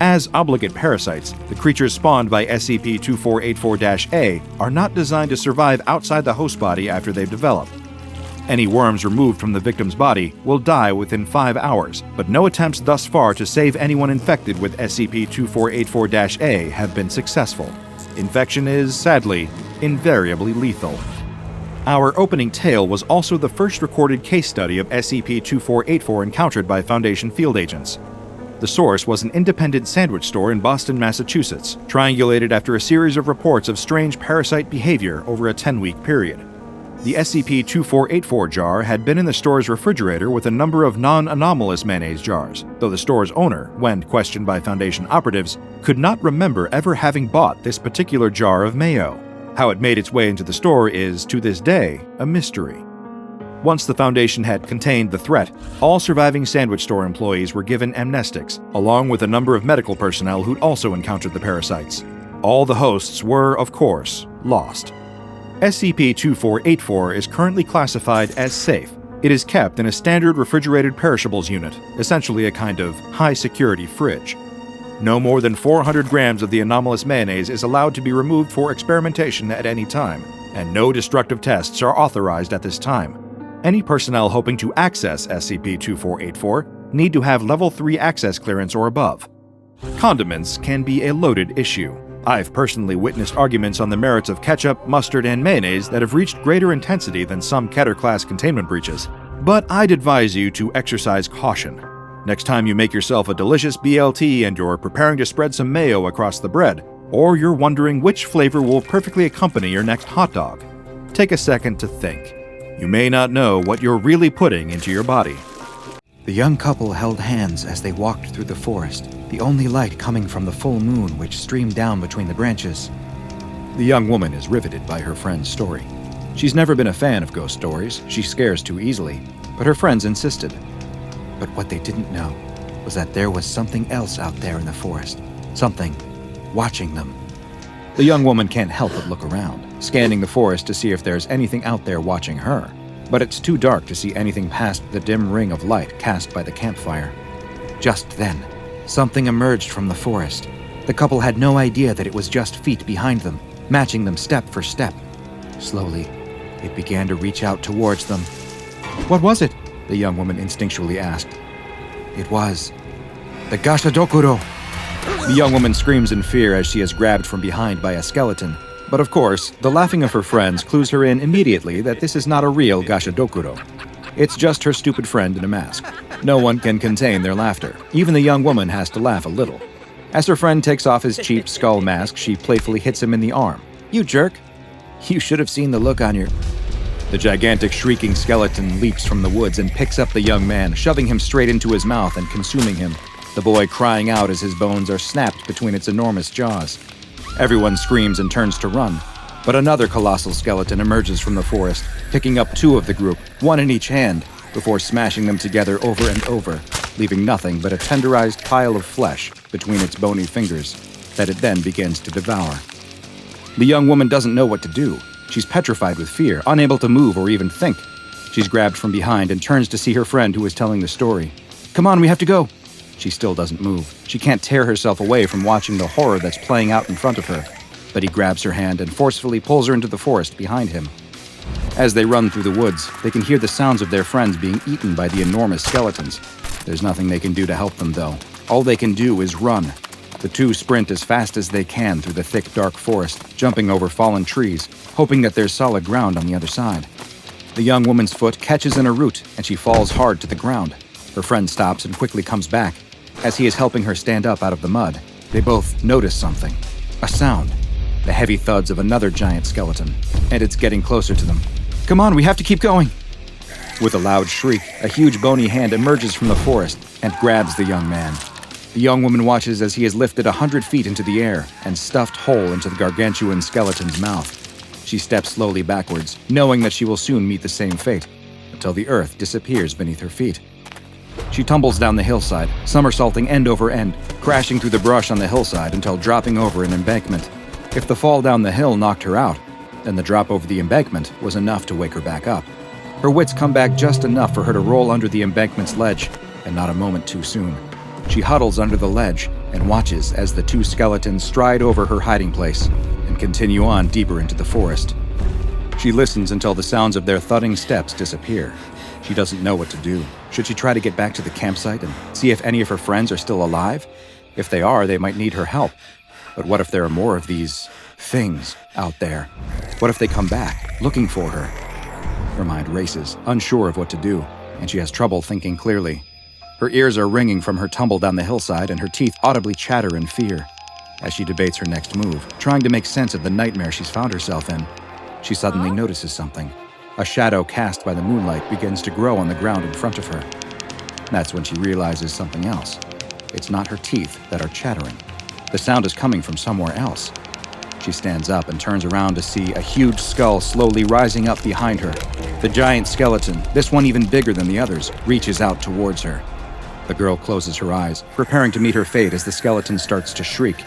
As obligate parasites, the creatures spawned by SCP-2484-A are not designed to survive outside the host body after they've developed. Any worms removed from the victim's body will die within 5 hours, but no attempts thus far to save anyone infected with SCP-2484-A have been successful. Infection is, sadly, invariably lethal. Our opening tale was also the first recorded case study of SCP-2484 encountered by Foundation field agents. The source was an independent sandwich store in Boston, Massachusetts, triangulated after a series of reports of strange parasite behavior over a 10-week period. The SCP-2484 jar had been in the store's refrigerator with a number of non-anomalous mayonnaise jars, though the store's owner, when questioned by Foundation operatives, could not remember ever having bought this particular jar of mayo. How it made its way into the store is, to this day, a mystery. Once the Foundation had contained the threat, all surviving sandwich store employees were given amnestics, along with a number of medical personnel who'd also encountered the parasites. All the hosts were, of course, lost. SCP-2484 is currently classified as safe. It is kept in a standard refrigerated perishables unit, essentially a kind of high-security fridge. No more than 400 grams of the anomalous mayonnaise is allowed to be removed for experimentation at any time, and no destructive tests are authorized at this time. Any personnel hoping to access SCP-2484 need to have Level 3 access clearance or above. Condiments can be a loaded issue. I've personally witnessed arguments on the merits of ketchup, mustard, and mayonnaise that have reached greater intensity than some Keter-class containment breaches, but I'd advise you to exercise caution. Next time you make yourself a delicious BLT and you're preparing to spread some mayo across the bread, or you're wondering which flavor will perfectly accompany your next hot dog, take a second to think. You may not know what you're really putting into your body. The young couple held hands as they walked through the forest, the only light coming from the full moon which streamed down between the branches. The young woman is riveted by her friend's story. She's never been a fan of ghost stories. She scares too easily, but her friends insisted. But what they didn't know was that there was something else out there in the forest. Something watching them. The young woman can't help but look around, scanning the forest to see if there's anything out there watching her. But it's too dark to see anything past the dim ring of light cast by the campfire. Just then, something emerged from the forest. The couple had no idea that it was just feet behind them, matching them step for step. Slowly, it began to reach out towards them. "What was it?" the young woman instinctually asked. It was the Gashadokuro. The young woman screams in fear as she is grabbed from behind by a skeleton. But of course, the laughing of her friends clues her in immediately that this is not a real Gashadokuro. It's just her stupid friend in a mask. No one can contain their laughter. Even the young woman has to laugh a little. As her friend takes off his cheap skull mask, she playfully hits him in the arm. "You jerk! You should have seen the look on your..." The gigantic shrieking skeleton leaps from the woods and picks up the young man, shoving him straight into his mouth and consuming him, the boy crying out as his bones are snapped between its enormous jaws. Everyone screams and turns to run, but another colossal skeleton emerges from the forest, picking up two of the group, one in each hand, before smashing them together over and over, leaving nothing but a tenderized pile of flesh between its bony fingers that it then begins to devour. The young woman doesn't know what to do. She's petrified with fear, unable to move or even think. She's grabbed from behind and turns to see her friend who is telling the story. "Come on, we have to go." She still doesn't move. She can't tear herself away from watching the horror that's playing out in front of her. But he grabs her hand and forcefully pulls her into the forest behind him. As they run through the woods, they can hear the sounds of their friends being eaten by the enormous skeletons. There's nothing they can do to help them, though. All they can do is run. The two sprint as fast as they can through the thick, dark forest, jumping over fallen trees, hoping that there's solid ground on the other side. The young woman's foot catches in a root, and she falls hard to the ground. Her friend stops and quickly comes back. As he is helping her stand up out of the mud, they both notice something. A sound. The heavy thuds of another giant skeleton. And it's getting closer to them. "Come on, we have to keep going!" With a loud shriek, a huge bony hand emerges from the forest and grabs the young man. The young woman watches as he is lifted 100 feet into the air and stuffed whole into the gargantuan skeleton's mouth. She steps slowly backwards, knowing that she will soon meet the same fate, until the earth disappears beneath her feet. She tumbles down the hillside, somersaulting end over end, crashing through the brush on the hillside until dropping over an embankment. If the fall down the hill knocked her out, then the drop over the embankment was enough to wake her back up. Her wits come back just enough for her to roll under the embankment's ledge, and not a moment too soon. She huddles under the ledge and watches as the two skeletons stride over her hiding place and continue on deeper into the forest. She listens until the sounds of their thudding steps disappear. She doesn't know what to do. Should she try to get back to the campsite and see if any of her friends are still alive? If they are, they might need her help. But what if there are more of these things out there? What if they come back, looking for her? Her mind races, unsure of what to do, and she has trouble thinking clearly. Her ears are ringing from her tumble down the hillside, and her teeth audibly chatter in fear. As she debates her next move, trying to make sense of the nightmare she's found herself in, she suddenly notices something. A shadow cast by the moonlight begins to grow on the ground in front of her. That's when she realizes something else. It's not her teeth that are chattering. The sound is coming from somewhere else. She stands up and turns around to see a huge skull slowly rising up behind her. The giant skeleton, this one even bigger than the others, reaches out towards her. The girl closes her eyes, preparing to meet her fate as the skeleton starts to shriek.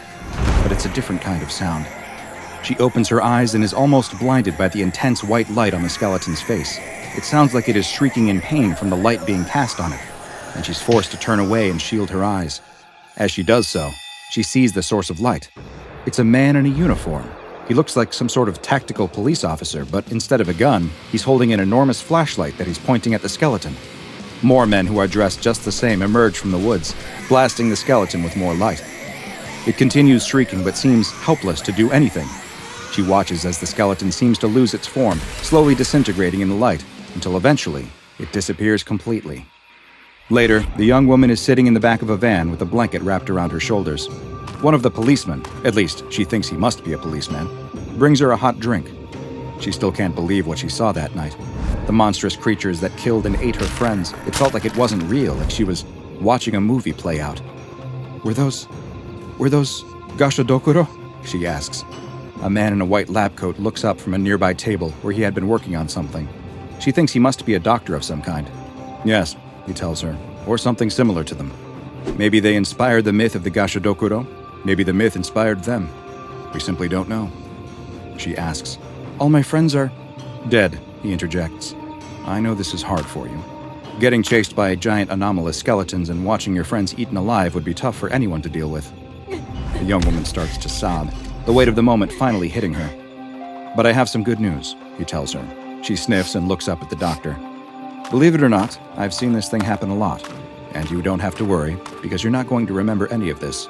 But it's a different kind of sound. She opens her eyes and is almost blinded by the intense white light on the skeleton's face. It sounds like it is shrieking in pain from the light being cast on it, and she's forced to turn away and shield her eyes. As she does so, she sees the source of light. It's a man in a uniform. He looks like some sort of tactical police officer, but instead of a gun, he's holding an enormous flashlight that he's pointing at the skeleton. More men who are dressed just the same emerge from the woods, blasting the skeleton with more light. It continues shrieking but seems helpless to do anything. She watches as the skeleton seems to lose its form, slowly disintegrating in the light, until eventually it disappears completely. Later, the young woman is sitting in the back of a van with a blanket wrapped around her shoulders. One of the policemen, at least she thinks he must be a policeman, brings her a hot drink. She still can't believe what she saw that night. The monstrous creatures that killed and ate her friends. It felt like it wasn't real, like she was watching a movie play out. Were those Gashadokuro? She asks. A man in a white lab coat looks up from a nearby table where he had been working on something. She thinks he must be a doctor of some kind. Yes, he tells her, or something similar to them. Maybe they inspired the myth of the Gashadokuro. Maybe the myth inspired them. We simply don't know. She asks. All my friends are dead, he interjects. I know this is hard for you. Getting chased by giant anomalous skeletons and watching your friends eaten alive would be tough for anyone to deal with. The young woman starts to sob, the weight of the moment finally hitting her. But I have some good news, he tells her. She sniffs and looks up at the doctor. Believe it or not, I've seen this thing happen a lot. And you don't have to worry, because you're not going to remember any of this.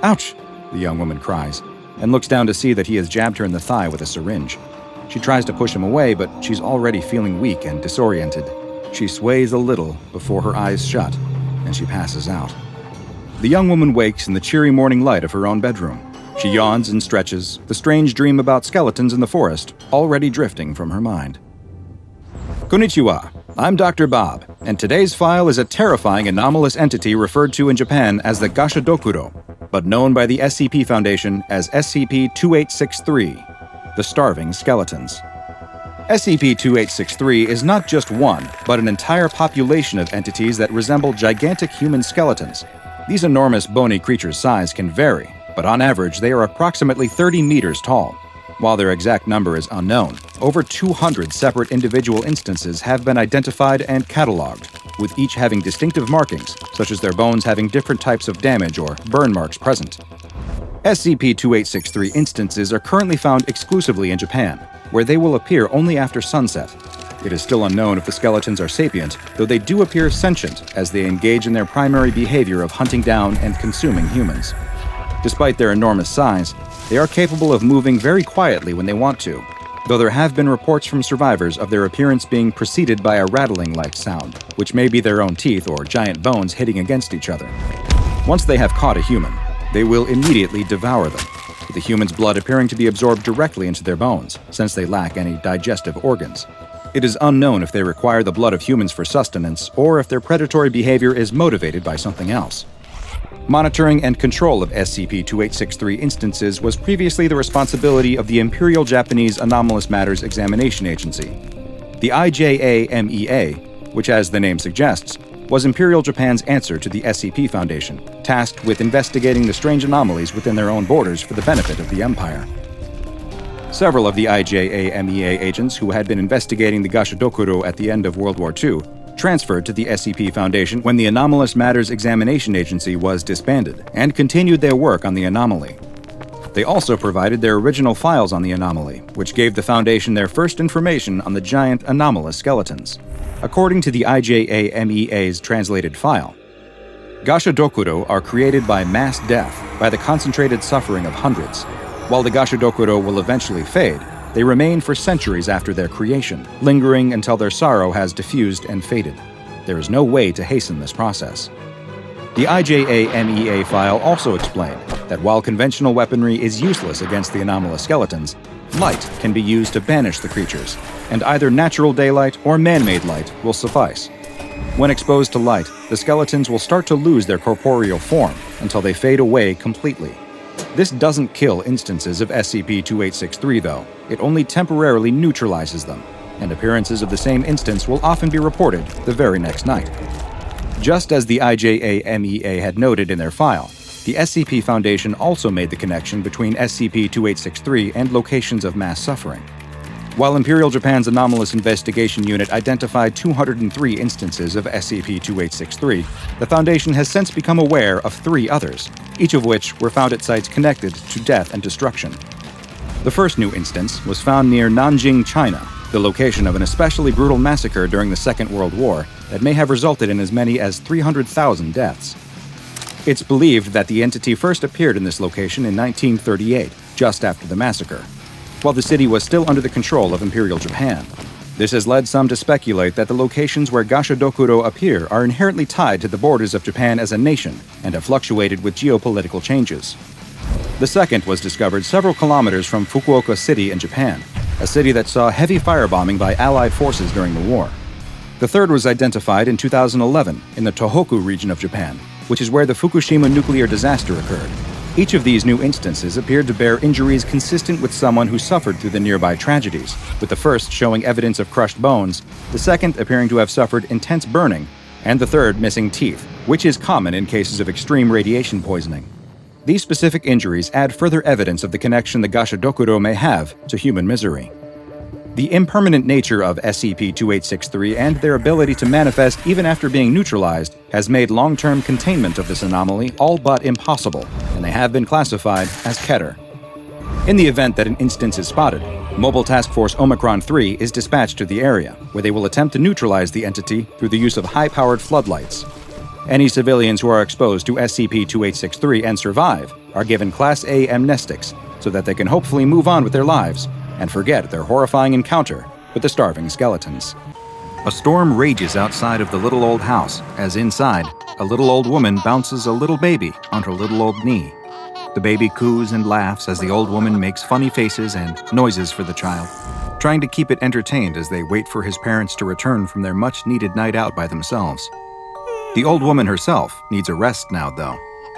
Ouch! The young woman cries, and looks down to see that he has jabbed her in the thigh with a syringe. She tries to push him away, but she's already feeling weak and disoriented. She sways a little before her eyes shut, and she passes out. The young woman wakes in the cheery morning light of her own bedroom. She yawns and stretches, the strange dream about skeletons in the forest already drifting from her mind. Konnichiwa, I'm Dr. Bob, and today's file is a terrifying anomalous entity referred to in Japan as the Gashadokuro, but known by the SCP Foundation as SCP-2863, the Starving Skeletons. SCP-2863 is not just one, but an entire population of entities that resemble gigantic human skeletons. These enormous bony creatures' size can vary, but on average they are approximately 30 meters tall. While their exact number is unknown, over 200 separate individual instances have been identified and cataloged, with each having distinctive markings, such as their bones having different types of damage or burn marks present. SCP-2863 instances are currently found exclusively in Japan, where they will appear only after sunset. It is still unknown if the skeletons are sapient, though they do appear sentient as they engage in their primary behavior of hunting down and consuming humans. Despite their enormous size, they are capable of moving very quietly when they want to, though there have been reports from survivors of their appearance being preceded by a rattling-like sound, which may be their own teeth or giant bones hitting against each other. Once they have caught a human, they will immediately devour them, with the human's blood appearing to be absorbed directly into their bones, since they lack any digestive organs. It is unknown if they require the blood of humans for sustenance, or if their predatory behavior is motivated by something else. Monitoring and control of SCP-2863 instances was previously the responsibility of the Imperial Japanese Anomalous Matters Examination Agency. The IJA-MEA, which as the name suggests, was Imperial Japan's answer to the SCP Foundation, tasked with investigating the strange anomalies within their own borders for the benefit of the Empire. Several of the IJA-MEA agents who had been investigating the Gashadokuro at the end of World War II transferred to the SCP Foundation when the Anomalous Matters Examination Agency was disbanded, and continued their work on the anomaly. They also provided their original files on the anomaly, which gave the Foundation their first information on the giant anomalous skeletons. According to the IJA-MEA's translated file, Gashadokuro are created by mass death, by the concentrated suffering of hundreds. While the Gashadokuro will eventually fade, they remain for centuries after their creation, lingering until their sorrow has diffused and faded. There is no way to hasten this process. The IJA-MEA file also explained that while conventional weaponry is useless against the anomalous skeletons, light can be used to banish the creatures, and either natural daylight or man-made light will suffice. When exposed to light, the skeletons will start to lose their corporeal form until they fade away completely. This doesn't kill instances of SCP-2863, though. It only temporarily neutralizes them, and appearances of the same instance will often be reported the very next night. Just as the IJA-MEA had noted in their file, the SCP Foundation also made the connection between SCP-2863 and locations of mass suffering. While Imperial Japan's Anomalous Investigation Unit identified 203 instances of SCP-2863, the Foundation has since become aware of 3 others, each of which were found at sites connected to death and destruction. The first new instance was found near Nanjing, China, the location of an especially brutal massacre during the Second World War that may have resulted in as many as 300,000 deaths. It's believed that the entity first appeared in this location in 1938, just after the massacre, while the city was still under the control of Imperial Japan. This has led some to speculate that the locations where Gashadokuro appear are inherently tied to the borders of Japan as a nation and have fluctuated with geopolitical changes. The second was discovered several kilometers from Fukuoka City in Japan, a city that saw heavy firebombing by Allied forces during the war. The third was identified in 2011 in the Tohoku region of Japan, which is where the Fukushima nuclear disaster occurred. Each of these new instances appeared to bear injuries consistent with someone who suffered through the nearby tragedies, with the first showing evidence of crushed bones, the second appearing to have suffered intense burning, and the third missing teeth, which is common in cases of extreme radiation poisoning. These specific injuries add further evidence of the connection the Gashadokuro may have to human misery. The impermanent nature of SCP-2863 and their ability to manifest even after being neutralized has made long-term containment of this anomaly all but impossible, and they have been classified as Keter. In the event that an instance is spotted, Mobile Task Force Omicron-3 is dispatched to the area, where they will attempt to neutralize the entity through the use of high-powered floodlights. Any civilians who are exposed to SCP-2863 and survive are given Class A amnestics so that they can hopefully move on with their lives and forget their horrifying encounter with the starving skeletons. A storm rages outside of the little old house as inside, a little old woman bounces a little baby on her little old knee. The baby coos and laughs as the old woman makes funny faces and noises for the child, trying to keep it entertained as they wait for his parents to return from their much-needed night out by themselves. The old woman herself needs a rest now, though.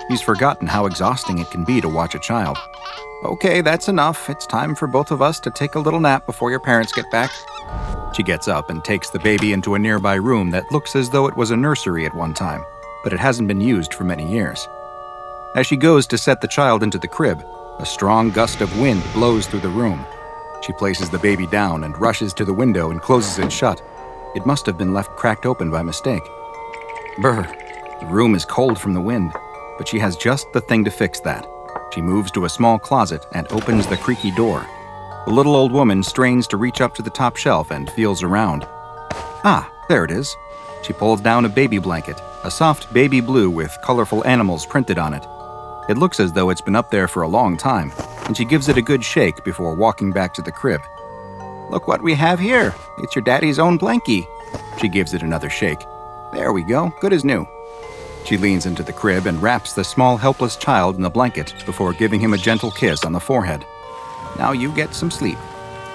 She's forgotten how exhausting it can be to watch a child. "Okay, that's enough. It's time for both of us to take a little nap before your parents get back." She gets up and takes the baby into a nearby room that looks as though it was a nursery at one time, but it hasn't been used for many years. As she goes to set the child into the crib, a strong gust of wind blows through the room. She places the baby down and rushes to the window and closes it shut. It must have been left cracked open by mistake. Brr, the room is cold from the wind, but she has just the thing to fix that. She moves to a small closet and opens the creaky door. The little old woman strains to reach up to the top shelf and feels around. Ah, there it is. She pulls down a baby blanket, a soft baby blue with colorful animals printed on it. It looks as though it's been up there for a long time, and she gives it a good shake before walking back to the crib. "Look what we have here. It's your daddy's own blankie." She gives it another shake. "There we go, good as new." She leans into the crib and wraps the small, helpless child in the blanket before giving him a gentle kiss on the forehead. "Now you get some sleep.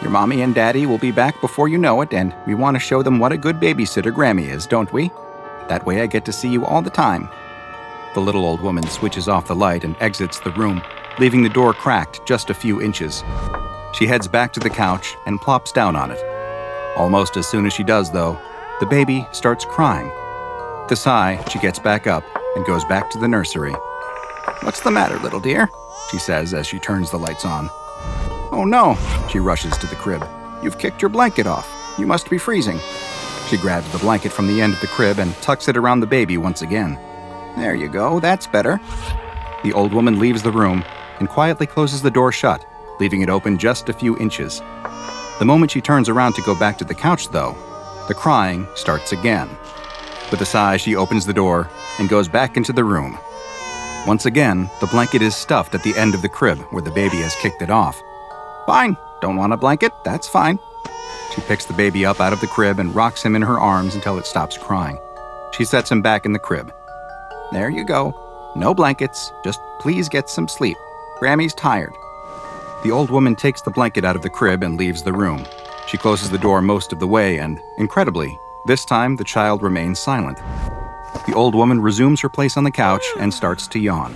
Your mommy and daddy will be back before you know it, and we want to show them what a good babysitter Grammy is, don't we? That way I get to see you all the time." The little old woman switches off the light and exits the room, leaving the door cracked just a few inches. She heads back to the couch and plops down on it. Almost as soon as she does, though, the baby starts crying. With a sigh, she gets back up and goes back to the nursery. "What's the matter, little dear?" she says as she turns the lights on. "Oh no!" She rushes to the crib. "You've kicked your blanket off. You must be freezing." She grabs the blanket from the end of the crib and tucks it around the baby once again. "There you go, that's better." The old woman leaves the room and quietly closes the door shut, leaving it open just a few inches. The moment she turns around to go back to the couch, though, the crying starts again. With a sigh, she opens the door and goes back into the room. Once again, the blanket is stuffed at the end of the crib where the baby has kicked it off. "Fine, don't want a blanket? That's fine." She picks the baby up out of the crib and rocks him in her arms until it stops crying. She sets him back in the crib. "There you go. No blankets, just please get some sleep. Grammy's tired." The old woman takes the blanket out of the crib and leaves the room. She closes the door most of the way and, incredibly, this time the child remains silent. The old woman resumes her place on the couch and starts to yawn.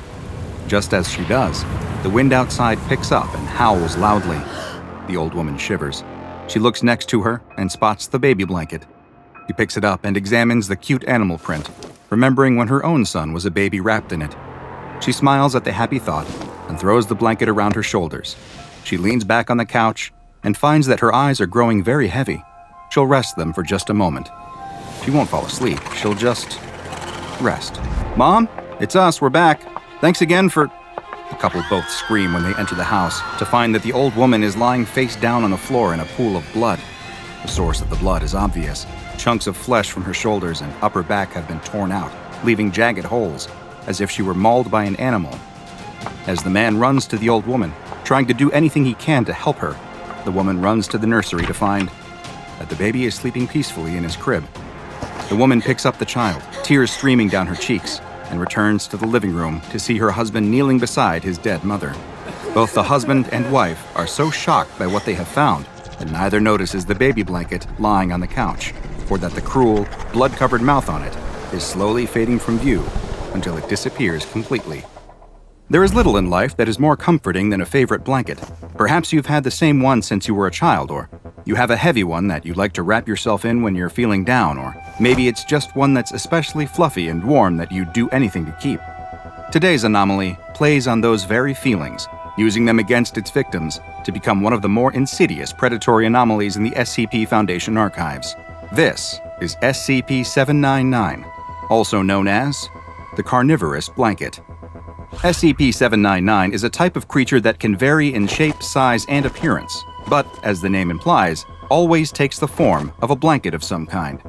Just as she does, the wind outside picks up and howls loudly. The old woman shivers. She looks next to her and spots the baby blanket. She picks it up and examines the cute animal print, remembering when her own son was a baby wrapped in it. She smiles at the happy thought and throws the blanket around her shoulders. She leans back on the couch and finds that her eyes are growing very heavy. She'll rest them for just a moment. She won't fall asleep. She'll just rest. "Mom, it's us. We're back. Thanks again for..." The couple both scream when they enter the house to find that the old woman is lying face down on the floor in a pool of blood. The source of the blood is obvious. Chunks of flesh from her shoulders and upper back have been torn out, leaving jagged holes, as if she were mauled by an animal. As the man runs to the old woman, trying to do anything he can to help her, the woman runs to the nursery to find that the baby is sleeping peacefully in his crib. The woman picks up the child, tears streaming down her cheeks, and returns to the living room to see her husband kneeling beside his dead mother. Both the husband and wife are so shocked by what they have found but neither notices the baby blanket lying on the couch, or that the cruel, blood-covered mouth on it is slowly fading from view until it disappears completely. There is little in life that is more comforting than a favorite blanket. Perhaps you've had the same one since you were a child, or you have a heavy one that you like to wrap yourself in when you're feeling down, or maybe it's just one that's especially fluffy and warm that you'd do anything to keep. Today's anomaly plays on those very feelings, using them against its victims to become one of the more insidious predatory anomalies in the SCP Foundation archives. This is SCP-799, also known as the Carnivorous Blanket. SCP-799 is a type of creature that can vary in shape, size, and appearance, but, as the name implies, always takes the form of a blanket of some kind.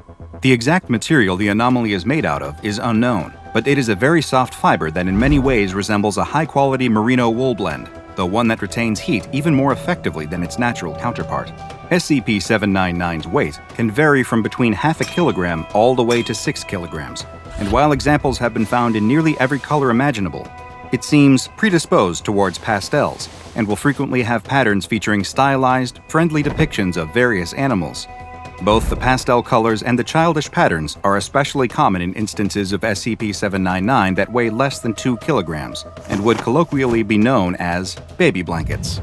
The exact material the anomaly is made out of is unknown, but it is a very soft fiber that in many ways resembles a high-quality merino wool blend, though one that retains heat even more effectively than its natural counterpart. SCP-799's weight can vary from between half a kilogram all the way to 6 kilograms, and while examples have been found in nearly every color imaginable, it seems predisposed towards pastels and will frequently have patterns featuring stylized, friendly depictions of various animals. Both the pastel colors and the childish patterns are especially common in instances of SCP-799 that weigh less than 2 kilograms and would colloquially be known as baby blankets.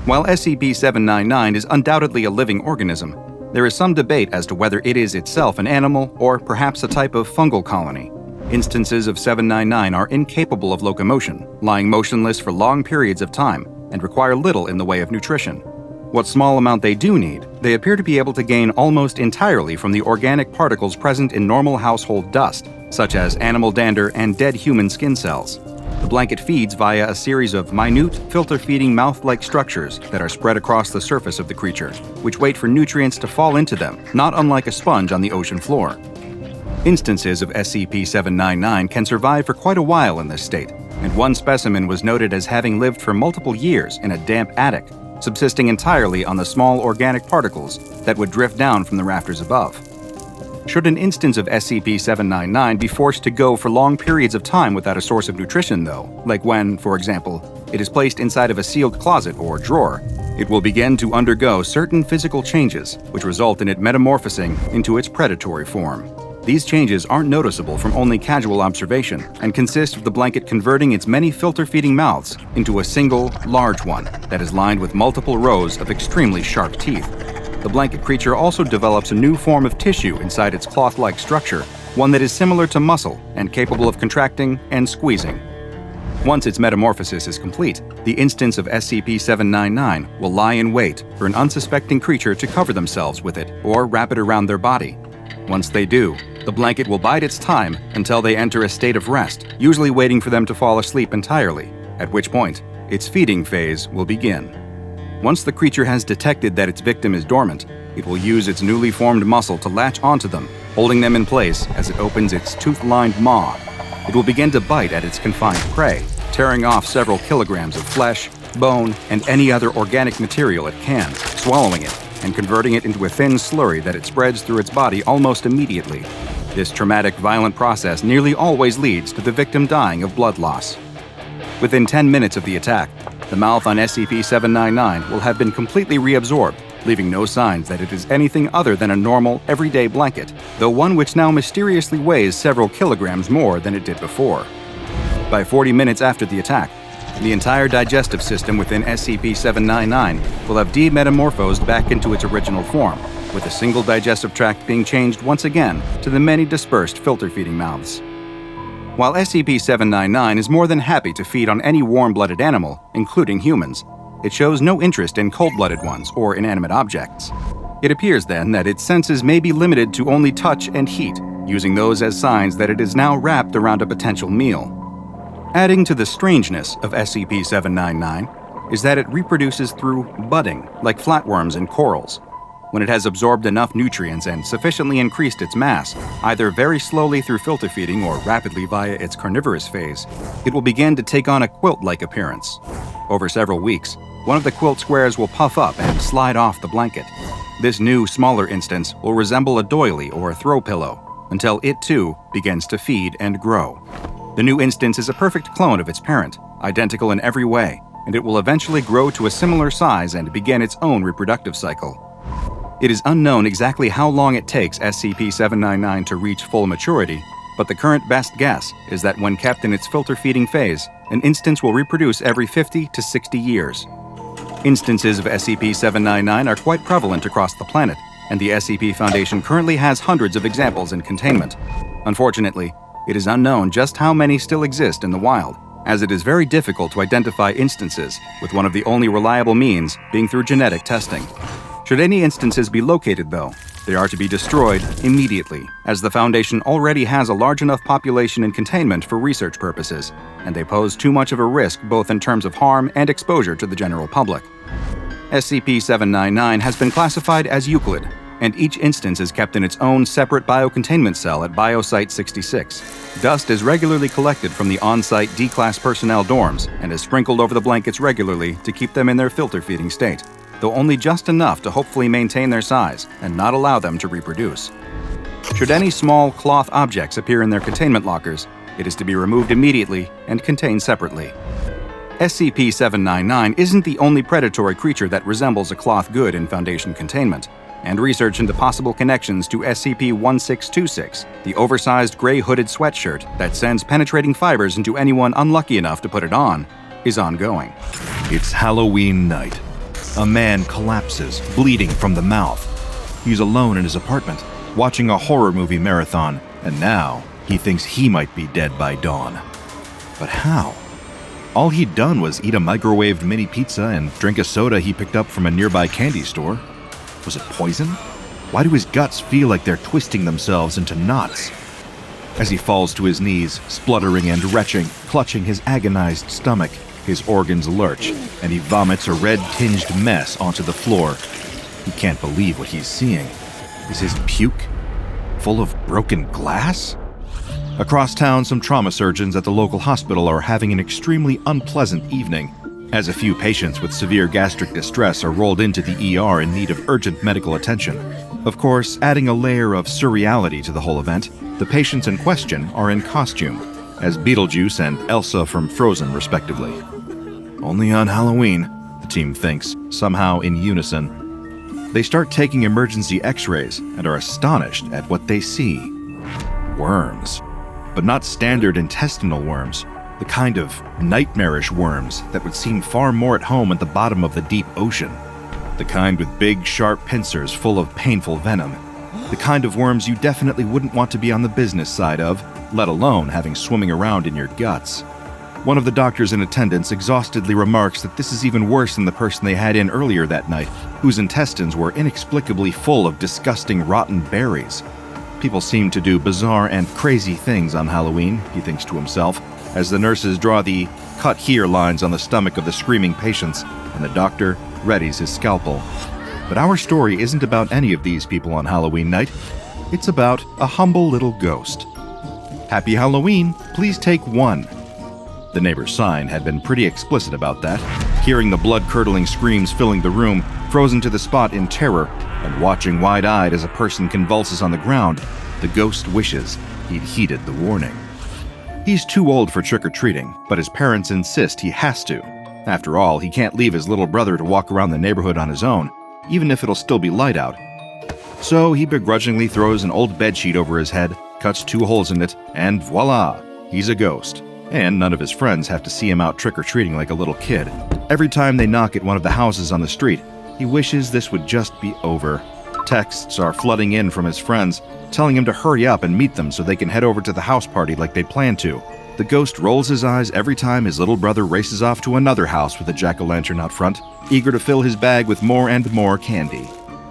While SCP-799 is undoubtedly a living organism, there is some debate as to whether it is itself an animal or perhaps a type of fungal colony. Instances of 799 are incapable of locomotion, lying motionless for long periods of time, and require little in the way of nutrition. What small amount they do need, they appear to be able to gain almost entirely from the organic particles present in normal household dust, such as animal dander and dead human skin cells. The blanket feeds via a series of minute, filter-feeding mouth-like structures that are spread across the surface of the creature, which wait for nutrients to fall into them, not unlike a sponge on the ocean floor. Instances of SCP-799 can survive for quite a while in this state, and one specimen was noted as having lived for multiple years in a damp attic, subsisting entirely on the small organic particles that would drift down from the rafters above. Should an instance of SCP-799 be forced to go for long periods of time without a source of nutrition, though, like when, for example, it is placed inside of a sealed closet or drawer, it will begin to undergo certain physical changes, which result in it metamorphosing into its predatory form. These changes aren't noticeable from only casual observation and consist of the blanket converting its many filter-feeding mouths into a single, large one that is lined with multiple rows of extremely sharp teeth. The blanket creature also develops a new form of tissue inside its cloth-like structure, one that is similar to muscle and capable of contracting and squeezing. Once its metamorphosis is complete, the instance of SCP-799 will lie in wait for an unsuspecting creature to cover themselves with it or wrap it around their body. Once they do, the blanket will bide its time until they enter a state of rest, usually waiting for them to fall asleep entirely, at which point its feeding phase will begin. Once the creature has detected that its victim is dormant, it will use its newly formed muscle to latch onto them, holding them in place as it opens its tooth-lined maw. It will begin to bite at its confined prey, tearing off several kilograms of flesh, bone, and any other organic material it can, swallowing it, and converting it into a thin slurry that it spreads through its body almost immediately. This traumatic, violent process nearly always leads to the victim dying of blood loss. Within 10 minutes of the attack, the mouth on SCP-799 will have been completely reabsorbed, leaving no signs that it is anything other than a normal, everyday blanket, though one which now mysteriously weighs several kilograms more than it did before. By 40 minutes after the attack, the entire digestive system within SCP-799 will have demetamorphosed back into its original form, with a single digestive tract being changed once again to the many dispersed filter-feeding mouths. While SCP-799 is more than happy to feed on any warm-blooded animal, including humans, it shows no interest in cold-blooded ones or inanimate objects. It appears then that its senses may be limited to only touch and heat, using those as signs that it is now wrapped around a potential meal. Adding to the strangeness of SCP-799 is that it reproduces through budding, like flatworms and corals. When it has absorbed enough nutrients and sufficiently increased its mass, either very slowly through filter feeding or rapidly via its carnivorous phase, it will begin to take on a quilt-like appearance. Over several weeks, one of the quilt squares will puff up and slide off the blanket. This new, smaller instance will resemble a doily or a throw pillow, until it too begins to feed and grow. The new instance is a perfect clone of its parent, identical in every way, and it will eventually grow to a similar size and begin its own reproductive cycle. It is unknown exactly how long it takes SCP-799 to reach full maturity, but the current best guess is that when kept in its filter-feeding phase, an instance will reproduce every 50 to 60 years. Instances of SCP-799 are quite prevalent across the planet, and the SCP Foundation currently has hundreds of examples in containment. Unfortunately, it is unknown just how many still exist in the wild, as it is very difficult to identify instances, with one of the only reliable means being through genetic testing. Should any instances be located, though, they are to be destroyed immediately, as the Foundation already has a large enough population in containment for research purposes, and they pose too much of a risk both in terms of harm and exposure to the general public. SCP-799 has been classified as Euclid, and each instance is kept in its own separate biocontainment cell at Biosite 66. Dust is regularly collected from the on-site D-Class personnel dorms and is sprinkled over the blankets regularly to keep them in their filter-feeding state, though only just enough to hopefully maintain their size and not allow them to reproduce. Should any small cloth objects appear in their containment lockers, it is to be removed immediately and contained separately. SCP-799 isn't the only predatory creature that resembles a cloth good in Foundation containment, and research into possible connections to SCP-1626, the oversized gray hooded sweatshirt that sends penetrating fibers into anyone unlucky enough to put it on, is ongoing. It's Halloween night. A man collapses, bleeding from the mouth. He's alone in his apartment, watching a horror movie marathon, and now he thinks he might be dead by dawn. But how? All he'd done was eat a microwaved mini pizza and drink a soda he picked up from a nearby candy store. Was it poison? Why do his guts feel like they're twisting themselves into knots? As he falls to his knees, spluttering and retching, clutching his agonized stomach, his organs lurch, and he vomits a red-tinged mess onto the floor. He can't believe what he's seeing. Is his puke full of broken glass? Across town, some trauma surgeons at the local hospital are having an extremely unpleasant evening, as a few patients with severe gastric distress are rolled into the ER in need of urgent medical attention. Of course, adding a layer of surreality to the whole event, the patients in question are in costume, as Beetlejuice and Elsa from Frozen, respectively. Only on Halloween, the team thinks, somehow in unison. They start taking emergency x-rays and are astonished at what they see. Worms. But not standard intestinal worms, the kind of nightmarish worms that would seem far more at home at the bottom of the deep ocean. The kind with big, sharp pincers full of painful venom. The kind of worms you definitely wouldn't want to be on the business side of, let alone having swimming around in your guts. One of the doctors in attendance exhaustedly remarks that this is even worse than the person they had in earlier that night, whose intestines were inexplicably full of disgusting rotten berries. People seem to do bizarre and crazy things on Halloween, he thinks to himself, as the nurses draw the "cut here" lines on the stomach of the screaming patients, and the doctor readies his scalpel. But our story isn't about any of these people on Halloween night. It's about a humble little ghost. Happy Halloween, please take one. The neighbor's sign had been pretty explicit about that. Hearing the blood-curdling screams filling the room, frozen to the spot in terror, and watching wide-eyed as a person convulses on the ground, the ghost wishes he'd heeded the warning. He's too old for trick-or-treating, but his parents insist he has to. After all, he can't leave his little brother to walk around the neighborhood on his own, even if it'll still be light out. So he begrudgingly throws an old bedsheet over his head, cuts 2 holes in it, and voila, he's a ghost. And none of his friends have to see him out trick-or-treating like a little kid. Every time they knock at one of the houses on the street, he wishes this would just be over. Texts are flooding in from his friends, telling him to hurry up and meet them so they can head over to the house party like they planned to. The ghost rolls his eyes every time his little brother races off to another house with a jack-o'-lantern out front, eager to fill his bag with more and more candy.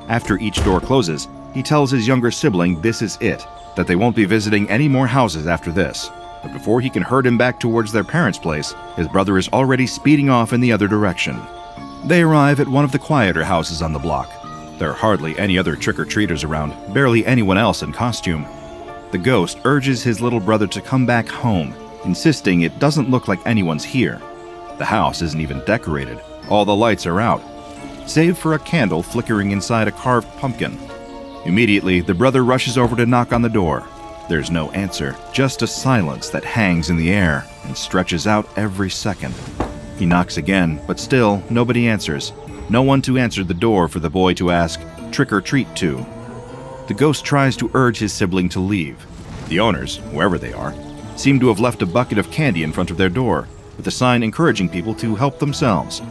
After each door closes, he tells his younger sibling this is it, that they won't be visiting any more houses after this. But before he can herd him back towards their parents' place, his brother is already speeding off in the other direction. They arrive at one of the quieter houses on the block. There are hardly any other trick-or-treaters around, barely anyone else in costume. The ghost urges his little brother to come back home, insisting it doesn't look like anyone's here. The house isn't even decorated. All the lights are out, save for a candle flickering inside a carved pumpkin. Immediately, the brother rushes over to knock on the door. There's no answer, just a silence that hangs in the air and stretches out every second. He knocks again, but still, nobody answers. No one to answer the door for the boy to ask, "Trick or treat" to. The ghost tries to urge his sibling to leave. The owners, whoever they are, seem to have left a bucket of candy in front of their door, with a sign encouraging people to help themselves.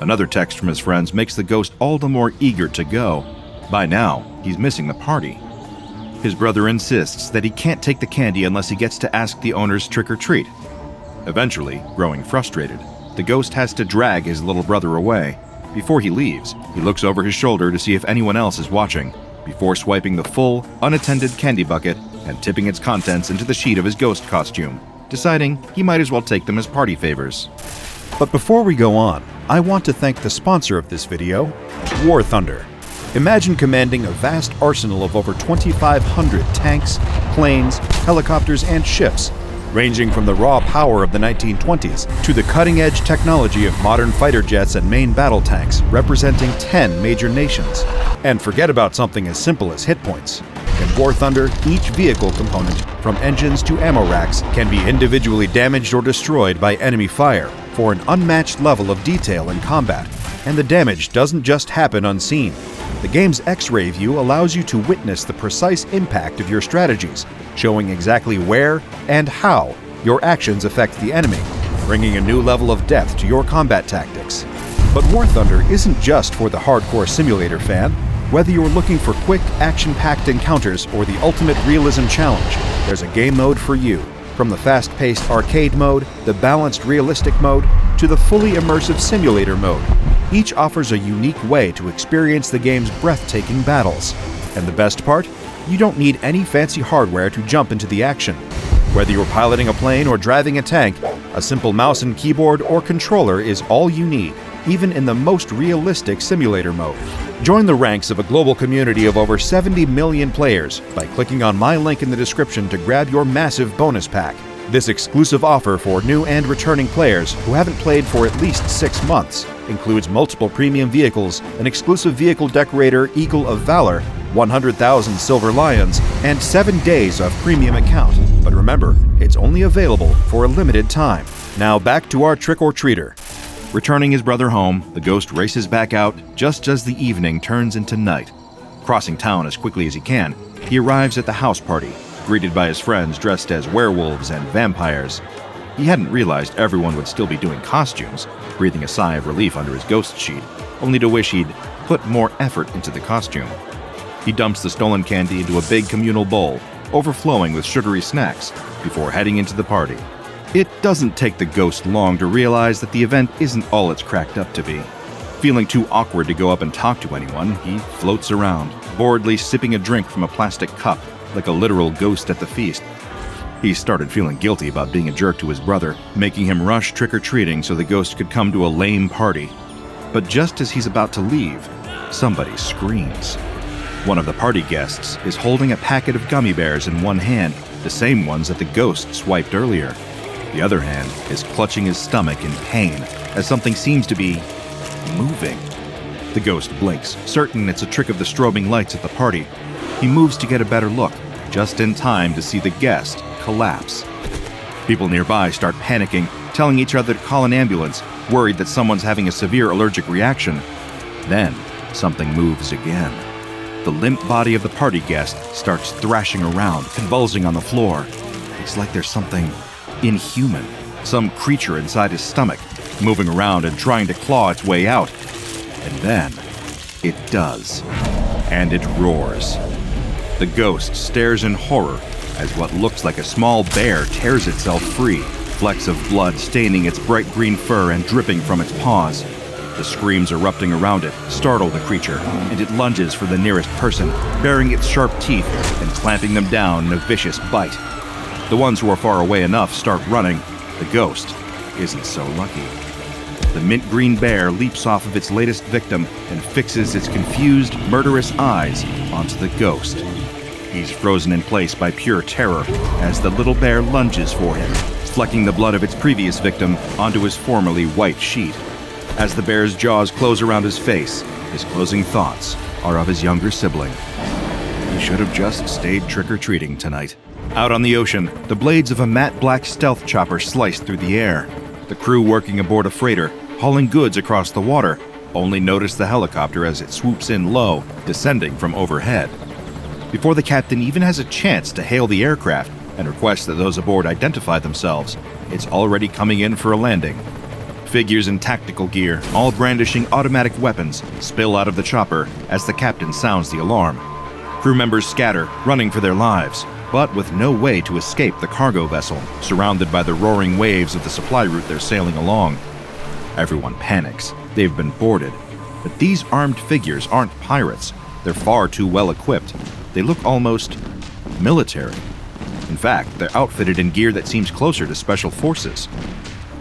Another text from his friends makes the ghost all the more eager to go. By now, he's missing the party. His brother insists that he can't take the candy unless he gets to ask the owners trick or treat. Eventually, growing frustrated, the ghost has to drag his little brother away. Before he leaves, he looks over his shoulder to see if anyone else is watching, before swiping the full, unattended candy bucket and tipping its contents into the sheet of his ghost costume, deciding he might as well take them as party favors. But before we go on, I want to thank the sponsor of this video, War Thunder. Imagine commanding a vast arsenal of over 2,500 tanks, planes, helicopters, and ships, ranging from the raw power of the 1920s to the cutting-edge technology of modern fighter jets and main battle tanks, representing 10 major nations. And forget about something as simple as hit points. In War Thunder, each vehicle component, from engines to ammo racks, can be individually damaged or destroyed by enemy fire for an unmatched level of detail in combat. And the damage doesn't just happen unseen. The game's X-ray view allows you to witness the precise impact of your strategies, showing exactly where and how your actions affect the enemy, bringing a new level of depth to your combat tactics. But War Thunder isn't just for the hardcore simulator fan. Whether you're looking for quick, action-packed encounters or the ultimate realism challenge, there's a game mode for you. From the fast-paced arcade mode, the balanced realistic mode, to the fully immersive simulator mode, each offers a unique way to experience the game's breathtaking battles. And the best part? You don't need any fancy hardware to jump into the action. Whether you're piloting a plane or driving a tank, a simple mouse and keyboard or controller is all you need, even in the most realistic simulator mode. Join the ranks of a global community of over 70 million players by clicking on my link in the description to grab your massive bonus pack. This exclusive offer for new and returning players who haven't played for at least 6 months includes multiple premium vehicles, an exclusive vehicle decorator Eagle of Valor, 100,000 Silver Lions, and 7 days of premium account. But remember, it's only available for a limited time. Now back to our trick-or-treater. Returning his brother home, the ghost races back out just as the evening turns into night. Crossing town as quickly as he can, he arrives at the house party, greeted by his friends dressed as werewolves and vampires. He hadn't realized everyone would still be doing costumes, breathing a sigh of relief under his ghost sheet, only to wish he'd put more effort into the costume. He dumps the stolen candy into a big communal bowl, overflowing with sugary snacks, before heading into the party. It doesn't take the ghost long to realize that the event isn't all it's cracked up to be. Feeling too awkward to go up and talk to anyone, he floats around, boredly sipping a drink from a plastic cup, like a literal ghost at the feast. He started feeling guilty about being a jerk to his brother, making him rush trick-or-treating so the ghost could come to a lame party. But just as he's about to leave, somebody screams. One of the party guests is holding a packet of gummy bears in one hand, the same ones that the ghost swiped earlier. The other hand is clutching his stomach in pain as something seems to be moving. The ghost blinks, certain it's a trick of the strobing lights at the party. He moves to get a better look, just in time to see the guest collapse. People nearby start panicking, telling each other to call an ambulance, worried that someone's having a severe allergic reaction. Then, something moves again. The limp body of the party guest starts thrashing around, convulsing on the floor. It's like there's something inhuman, some creature inside his stomach, moving around and trying to claw its way out. And then, it does. And it roars. The ghost stares in horror as what looks like a small bear tears itself free, flecks of blood staining its bright green fur and dripping from its paws. The screams erupting around it startle the creature, and it lunges for the nearest person, baring its sharp teeth and clamping them down in a vicious bite. The ones who are far away enough start running. The ghost isn't so lucky. The mint green bear leaps off of its latest victim and fixes its confused, murderous eyes onto the ghost. He's frozen in place by pure terror as the little bear lunges for him, flecking the blood of its previous victim onto his formerly white sheet. As the bear's jaws close around his face, his closing thoughts are of his younger sibling. He should have just stayed trick-or-treating tonight. Out on the ocean, the blades of a matte black stealth chopper slice through the air. The crew working aboard a freighter, hauling goods across the water, only notice the helicopter as it swoops in low, descending from overhead. Before the captain even has a chance to hail the aircraft and request that those aboard identify themselves, it's already coming in for a landing. Figures in tactical gear, all brandishing automatic weapons, spill out of the chopper as the captain sounds the alarm. Crew members scatter, running for their lives, but with no way to escape the cargo vessel, surrounded by the roaring waves of the supply route they're sailing along. Everyone panics. They've been boarded. But these armed figures aren't pirates. They're far too well equipped. They look almost military. In fact, they're outfitted in gear that seems closer to special forces.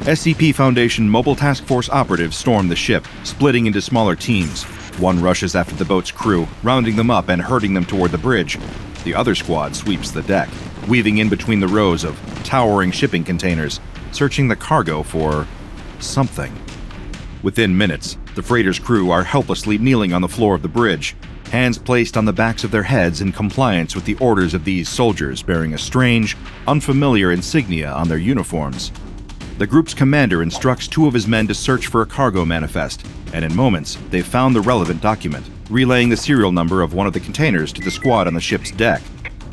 SCP Foundation Mobile Task Force operatives storm the ship, splitting into smaller teams. One rushes after the boat's crew, rounding them up and herding them toward the bridge. The other squad sweeps the deck, weaving in between the rows of towering shipping containers, searching the cargo for something. Within minutes, the freighter's crew are helplessly kneeling on the floor of the bridge, hands placed on the backs of their heads in compliance with the orders of these soldiers bearing a strange, unfamiliar insignia on their uniforms. The group's commander instructs two of his men to search for a cargo manifest, and in moments, they've found the relevant document, relaying the serial number of one of the containers to the squad on the ship's deck.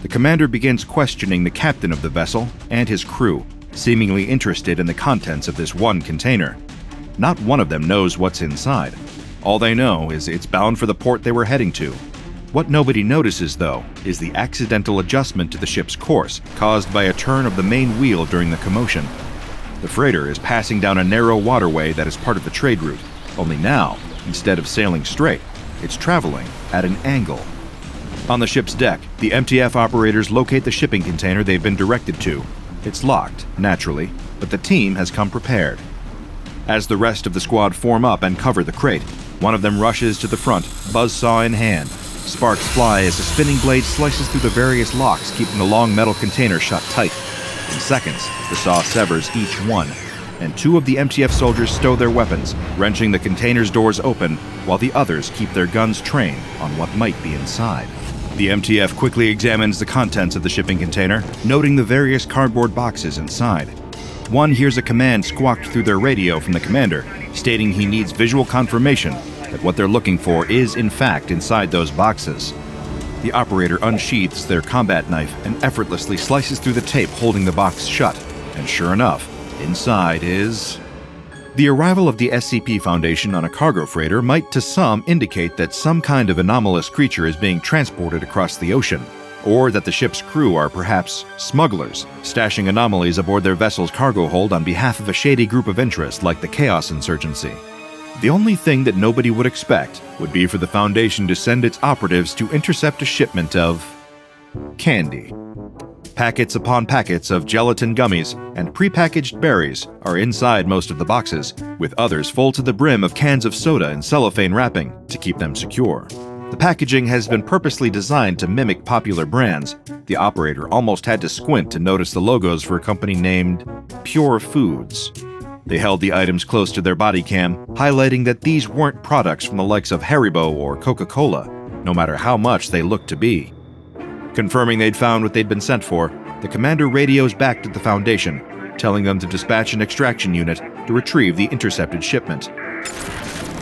The commander begins questioning the captain of the vessel and his crew, seemingly interested in the contents of this one container. Not one of them knows what's inside. All they know is it's bound for the port they were heading to. What nobody notices, though, is the accidental adjustment to the ship's course, caused by a turn of the main wheel during the commotion. The freighter is passing down a narrow waterway that is part of the trade route, only now, instead of sailing straight, it's traveling at an angle. On the ship's deck, the MTF operators locate the shipping container they've been directed to. It's locked, naturally, but the team has come prepared. As the rest of the squad form up and cover the crate, one of them rushes to the front, buzzsaw in hand. Sparks fly as the spinning blade slices through the various locks, keeping the long metal container shut tight. In seconds, the saw severs each one, and two of the MTF soldiers stow their weapons, wrenching the container's doors open, while the others keep their guns trained on what might be inside. The MTF quickly examines the contents of the shipping container, noting the various cardboard boxes inside. One hears a command squawked through their radio from the commander, stating he needs visual confirmation that what they're looking for is in fact inside those boxes. The operator unsheaths their combat knife and effortlessly slices through the tape holding the box shut, and sure enough, inside is... The arrival of the SCP Foundation on a cargo freighter might to some indicate that some kind of anomalous creature is being transported across the ocean, or that the ship's crew are perhaps smugglers, stashing anomalies aboard their vessel's cargo hold on behalf of a shady group of interest like the Chaos Insurgency. The only thing that nobody would expect would be for the Foundation to send its operatives to intercept a shipment of... candy. Packets upon packets of gelatin gummies and prepackaged berries are inside most of the boxes, with others full to the brim of cans of soda and cellophane wrapping to keep them secure. The packaging has been purposely designed to mimic popular brands. The operator almost had to squint to notice the logos for a company named Pure Foods. They held the items close to their body cam, highlighting that these weren't products from the likes of Haribo or Coca-Cola, no matter how much they looked to be. Confirming they'd found what they'd been sent for, the commander radios back to the Foundation, telling them to dispatch an extraction unit to retrieve the intercepted shipment.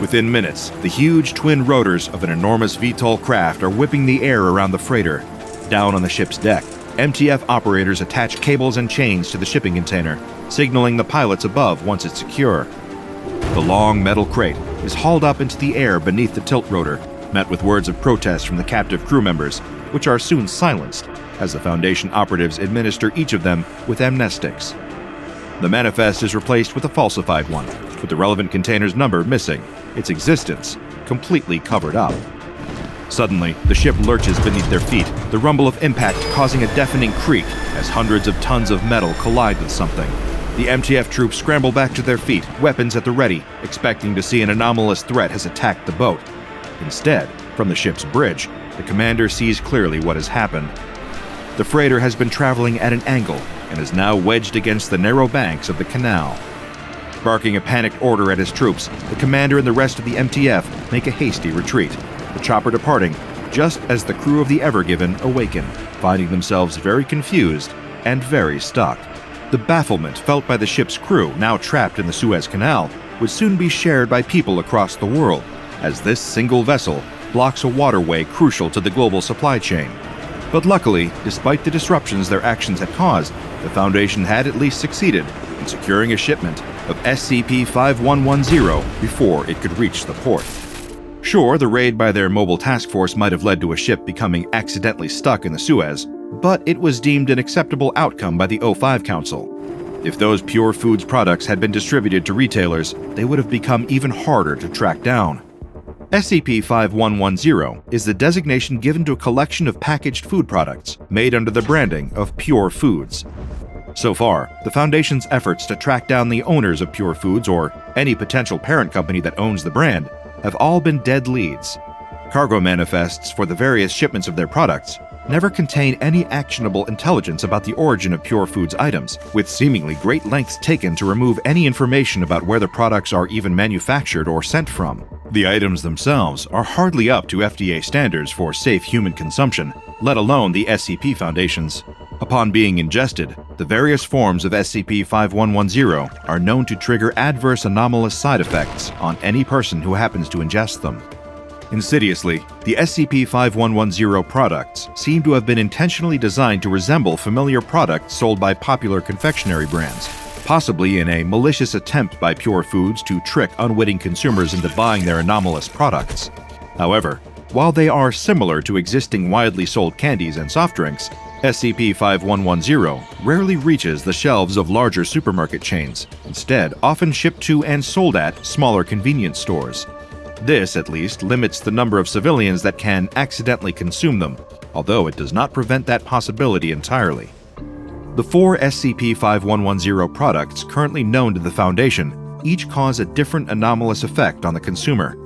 Within minutes, the huge twin rotors of an enormous VTOL craft are whipping the air around the freighter. Down on the ship's deck, MTF operators attach cables and chains to the shipping container, signaling the pilots above once it's secure. The long metal crate is hauled up into the air beneath the tilt rotor, met with words of protest from the captive crew members, which are soon silenced as the Foundation operatives administer each of them with amnestics. The manifest is replaced with a falsified one, with the relevant container's number missing, its existence completely covered up. Suddenly, the ship lurches beneath their feet, the rumble of impact causing a deafening creak as hundreds of tons of metal collide with something. The MTF troops scramble back to their feet, weapons at the ready, expecting to see an anomalous threat has attacked the boat. Instead, from the ship's bridge, the commander sees clearly what has happened. The freighter has been traveling at an angle and is now wedged against the narrow banks of the canal. Barking a panicked order at his troops, the commander and the rest of the MTF make a hasty retreat, the chopper departing just as the crew of the Ever Given awaken, finding themselves very confused and very stuck. The bafflement felt by the ship's crew, now trapped in the Suez Canal, would soon be shared by people across the world, as this single vessel blocks a waterway crucial to the global supply chain. But luckily, despite the disruptions their actions had caused, the Foundation had at least succeeded in securing a shipment of SCP-5110 before it could reach the port. Sure, the raid by their mobile task force might have led to a ship becoming accidentally stuck in the Suez, but it was deemed an acceptable outcome by the O5 Council. If those Pure Foods products had been distributed to retailers, they would have become even harder to track down. SCP-5110 is the designation given to a collection of packaged food products made under the branding of Pure Foods. So far, the Foundation's efforts to track down the owners of Pure Foods or any potential parent company that owns the brand have all been dead leads. Cargo manifests for the various shipments of their products never contain any actionable intelligence about the origin of Pure Foods items, with seemingly great lengths taken to remove any information about where the products are even manufactured or sent from. The items themselves are hardly up to FDA standards for safe human consumption, let alone the SCP Foundation's. Upon being ingested, the various forms of SCP-5110 are known to trigger adverse anomalous side effects on any person who happens to ingest them. Insidiously, the SCP-5110 products seem to have been intentionally designed to resemble familiar products sold by popular confectionery brands, possibly in a malicious attempt by Pure Foods to trick unwitting consumers into buying their anomalous products. However, while they are similar to existing widely sold candies and soft drinks, SCP-5110 rarely reaches the shelves of larger supermarket chains, instead often shipped to and sold at smaller convenience stores. This, at least, limits the number of civilians that can accidentally consume them, although it does not prevent that possibility entirely. The 4 SCP-5110 products currently known to the Foundation each cause a different anomalous effect on the consumer.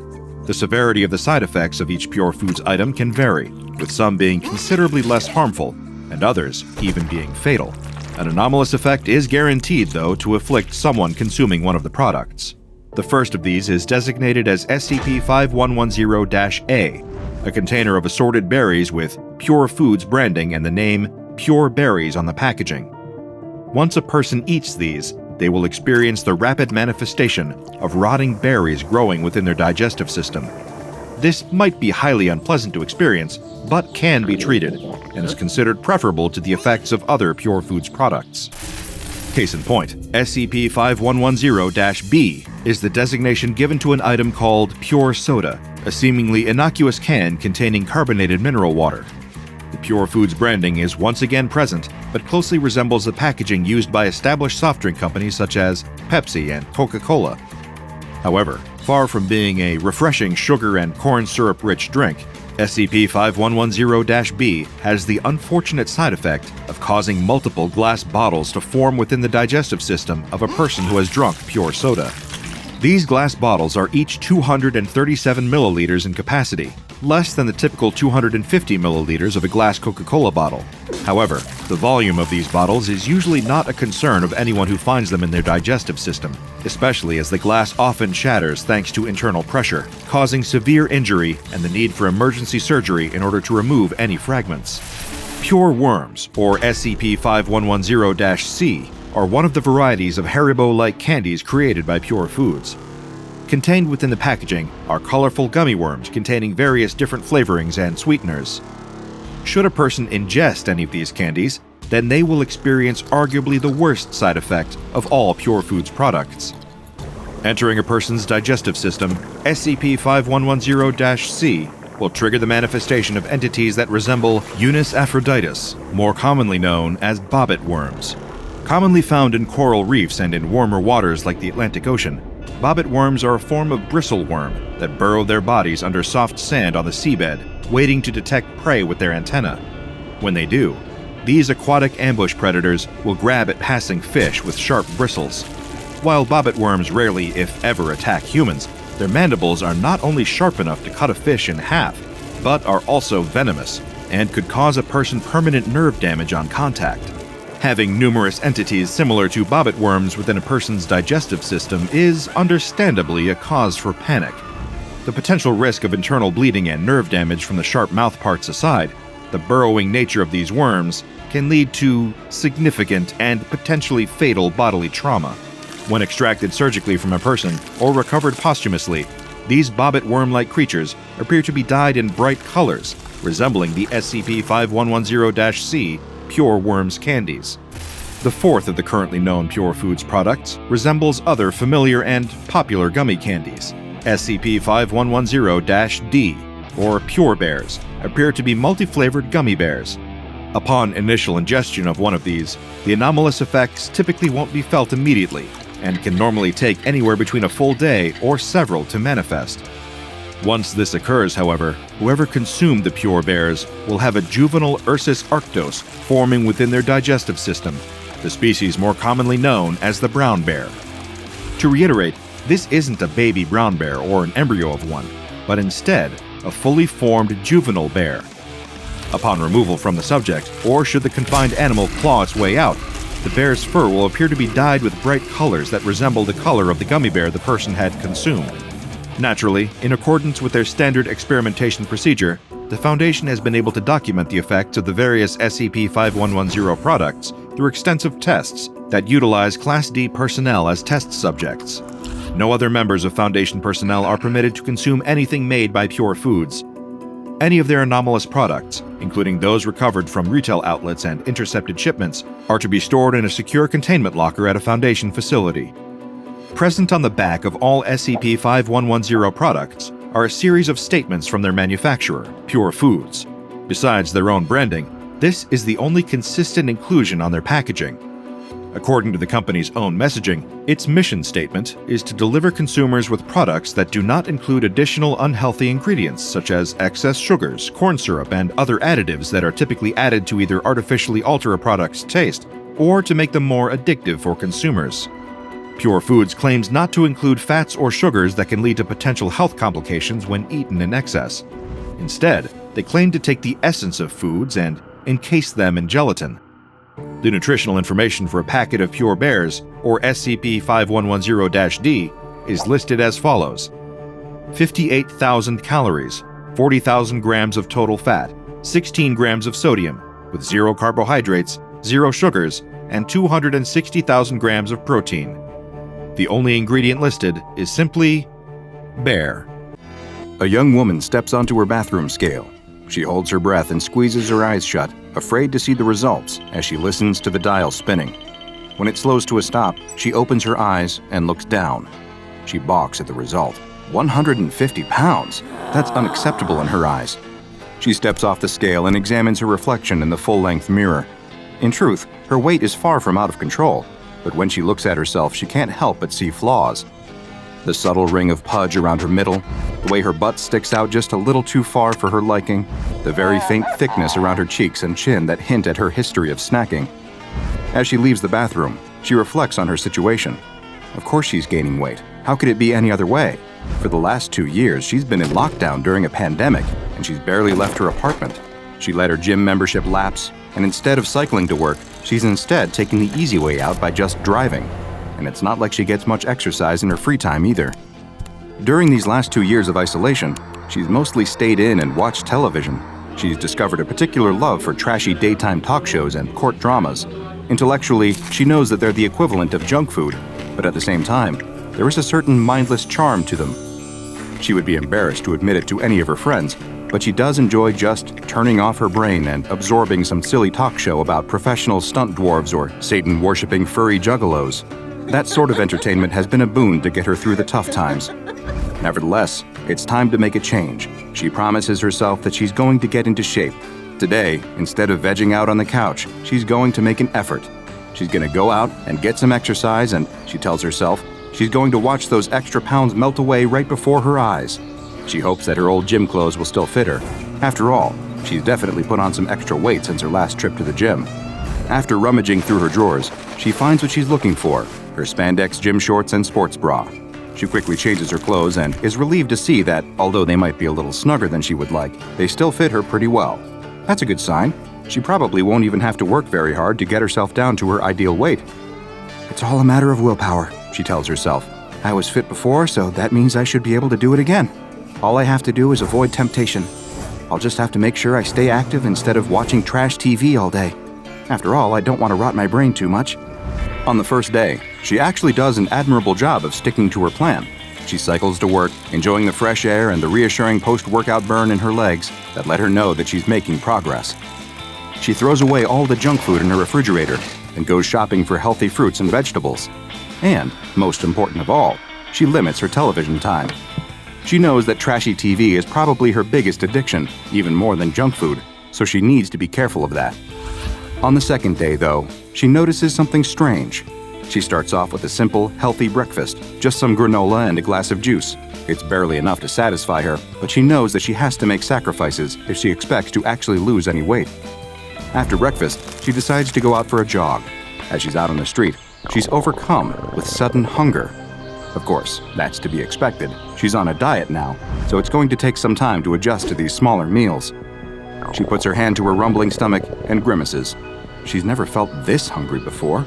The severity of the side effects of each Pure Foods item can vary, with some being considerably less harmful, and others even being fatal. An anomalous effect is guaranteed, though, to afflict someone consuming one of the products. The first of these is designated as SCP-5110-A, a container of assorted berries with Pure Foods branding and the name Pure Berries on the packaging. Once a person eats these, they will experience the rapid manifestation of rotting berries growing within their digestive system. This might be highly unpleasant to experience, but can be treated, and is considered preferable to the effects of other Pure Foods products. Case in point, SCP-5110-B is the designation given to an item called Pure Soda, a seemingly innocuous can containing carbonated mineral water. The Pure Foods branding is once again present, but closely resembles the packaging used by established soft drink companies such as Pepsi and Coca-Cola. However, far from being a refreshing sugar and corn syrup-rich drink, SCP-5110-B has the unfortunate side effect of causing multiple glass bottles to form within the digestive system of a person who has drunk pure soda. These glass bottles are each 237 milliliters in capacity, less than the typical 250 milliliters of a glass Coca-Cola bottle. However, the volume of these bottles is usually not a concern of anyone who finds them in their digestive system, especially as the glass often shatters thanks to internal pressure, causing severe injury and the need for emergency surgery in order to remove any fragments. Pure worms, or SCP-5110-C, are one of the varieties of Haribo-like candies created by Pure Foods. Contained within the packaging are colorful gummy worms containing various different flavorings and sweeteners. Should a person ingest any of these candies, then they will experience arguably the worst side effect of all Pure Foods products. Entering a person's digestive system, SCP-5110-C will trigger the manifestation of entities that resemble Eunice aphroditis, more commonly known as bobbit worms. Commonly found in coral reefs and in warmer waters like the Atlantic Ocean, bobbit worms are a form of bristle worm that burrow their bodies under soft sand on the seabed, waiting to detect prey with their antennae. When they do, these aquatic ambush predators will grab at passing fish with sharp bristles. While bobbit worms rarely, if ever, attack humans, their mandibles are not only sharp enough to cut a fish in half, but are also venomous and could cause a person permanent nerve damage on contact. Having numerous entities similar to bobbit worms within a person's digestive system is understandably a cause for panic. The potential risk of internal bleeding and nerve damage from the sharp mouthparts aside, the burrowing nature of these worms can lead to significant and potentially fatal bodily trauma. When extracted surgically from a person or recovered posthumously, these bobbit worm-like creatures appear to be dyed in bright colors, resembling the SCP-5110-C Pure Worms candies. The fourth of the currently known Pure Foods products resembles other familiar and popular gummy candies. SCP-5110-D, or Pure Bears, appear to be multi-flavored gummy bears. Upon initial ingestion of one of these, the anomalous effects typically won't be felt immediately, and can normally take anywhere between a full day or several to manifest. Once this occurs, however, whoever consumed the Pure Bears will have a juvenile Ursus arctos forming within their digestive system, the species more commonly known as the brown bear. To reiterate, this isn't a baby brown bear or an embryo of one, but instead a fully formed juvenile bear. Upon removal from the subject, or should the confined animal claw its way out, the bear's fur will appear to be dyed with bright colors that resemble the color of the gummy bear the person had consumed. Naturally, in accordance with their standard experimentation procedure, the Foundation has been able to document the effects of the various SCP-5110 products through extensive tests that utilize Class D personnel as test subjects. No other members of Foundation personnel are permitted to consume anything made by Pure Foods. Any of their anomalous products, including those recovered from retail outlets and intercepted shipments, are to be stored in a secure containment locker at a Foundation facility. Present on the back of all SCP-5110 products are a series of statements from their manufacturer, Pure Foods. Besides their own branding, this is the only consistent inclusion on their packaging. According to the company's own messaging, its mission statement is to deliver consumers with products that do not include additional unhealthy ingredients such as excess sugars, corn syrup, and other additives that are typically added to either artificially alter a product's taste or to make them more addictive for consumers. Pure Foods claims not to include fats or sugars that can lead to potential health complications when eaten in excess. Instead, they claim to take the essence of foods and encase them in gelatin. The nutritional information for a packet of Pure Bears, or SCP-5110-D, is listed as follows: 58,000 calories, 40,000 grams of total fat, 16 grams of sodium, with 0 carbohydrates, 0 sugars, and 260,000 grams of protein. The only ingredient listed is simply bear. A young woman steps onto her bathroom scale. She holds her breath and squeezes her eyes shut, afraid to see the results as she listens to the dial spinning. When it slows to a stop, she opens her eyes and looks down. She balks at the result. 150 pounds! That's unacceptable in her eyes. She steps off the scale and examines her reflection in the full-length mirror. In truth, her weight is far from out of control, but when she looks at herself, she can't help but see flaws. The subtle ring of pudge around her middle, the way her butt sticks out just a little too far for her liking, the very faint thickness around her cheeks and chin that hint at her history of snacking. As she leaves the bathroom, she reflects on her situation. Of course she's gaining weight. How could it be any other way? For the last 2 years, she's been in lockdown during a pandemic, and she's barely left her apartment. She let her gym membership lapse, and instead of cycling to work, she's instead taking the easy way out by just driving. And it's not like she gets much exercise in her free time either. During these last 2 years of isolation, she's mostly stayed in and watched television. She's discovered a particular love for trashy daytime talk shows and court dramas. Intellectually, she knows that they're the equivalent of junk food, but at the same time, there is a certain mindless charm to them. She would be embarrassed to admit it to any of her friends, but she does enjoy just turning off her brain and absorbing some silly talk show about professional stunt dwarves or Satan-worshipping furry juggalos. That sort of entertainment has been a boon to get her through the tough times. Nevertheless, it's time to make a change. She promises herself that she's going to get into shape. Today, instead of vegging out on the couch, she's going to make an effort. She's going to go out and get some exercise, and she tells herself she's going to watch those extra pounds melt away right before her eyes. She hopes that her old gym clothes will still fit her. After all, she's definitely put on some extra weight since her last trip to the gym. After rummaging through her drawers, she finds what she's looking for: her spandex gym shorts and sports bra. She quickly changes her clothes and is relieved to see that, although they might be a little snugger than she would like, they still fit her pretty well. That's a good sign. She probably won't even have to work very hard to get herself down to her ideal weight. It's all a matter of willpower, she tells herself. I was fit before, so that means I should be able to do it again. All I have to do is avoid temptation. I'll just have to make sure I stay active instead of watching trash TV all day. After all, I don't want to rot my brain too much. On the first day, she actually does an admirable job of sticking to her plan. She cycles to work, enjoying the fresh air and the reassuring post-workout burn in her legs that let her know that she's making progress. She throws away all the junk food in her refrigerator and goes shopping for healthy fruits and vegetables. And, most important of all, she limits her television time. She knows that trashy TV is probably her biggest addiction, even more than junk food, so she needs to be careful of that. On the second day, though, she notices something strange. She starts off with a simple, healthy breakfast, just some granola and a glass of juice. It's barely enough to satisfy her, but she knows that she has to make sacrifices if she expects to actually lose any weight. After breakfast, she decides to go out for a jog. As she's out on the street, she's overcome with sudden hunger. Of course, that's to be expected. She's on a diet now, so it's going to take some time to adjust to these smaller meals. She puts her hand to her rumbling stomach and grimaces. She's never felt this hungry before.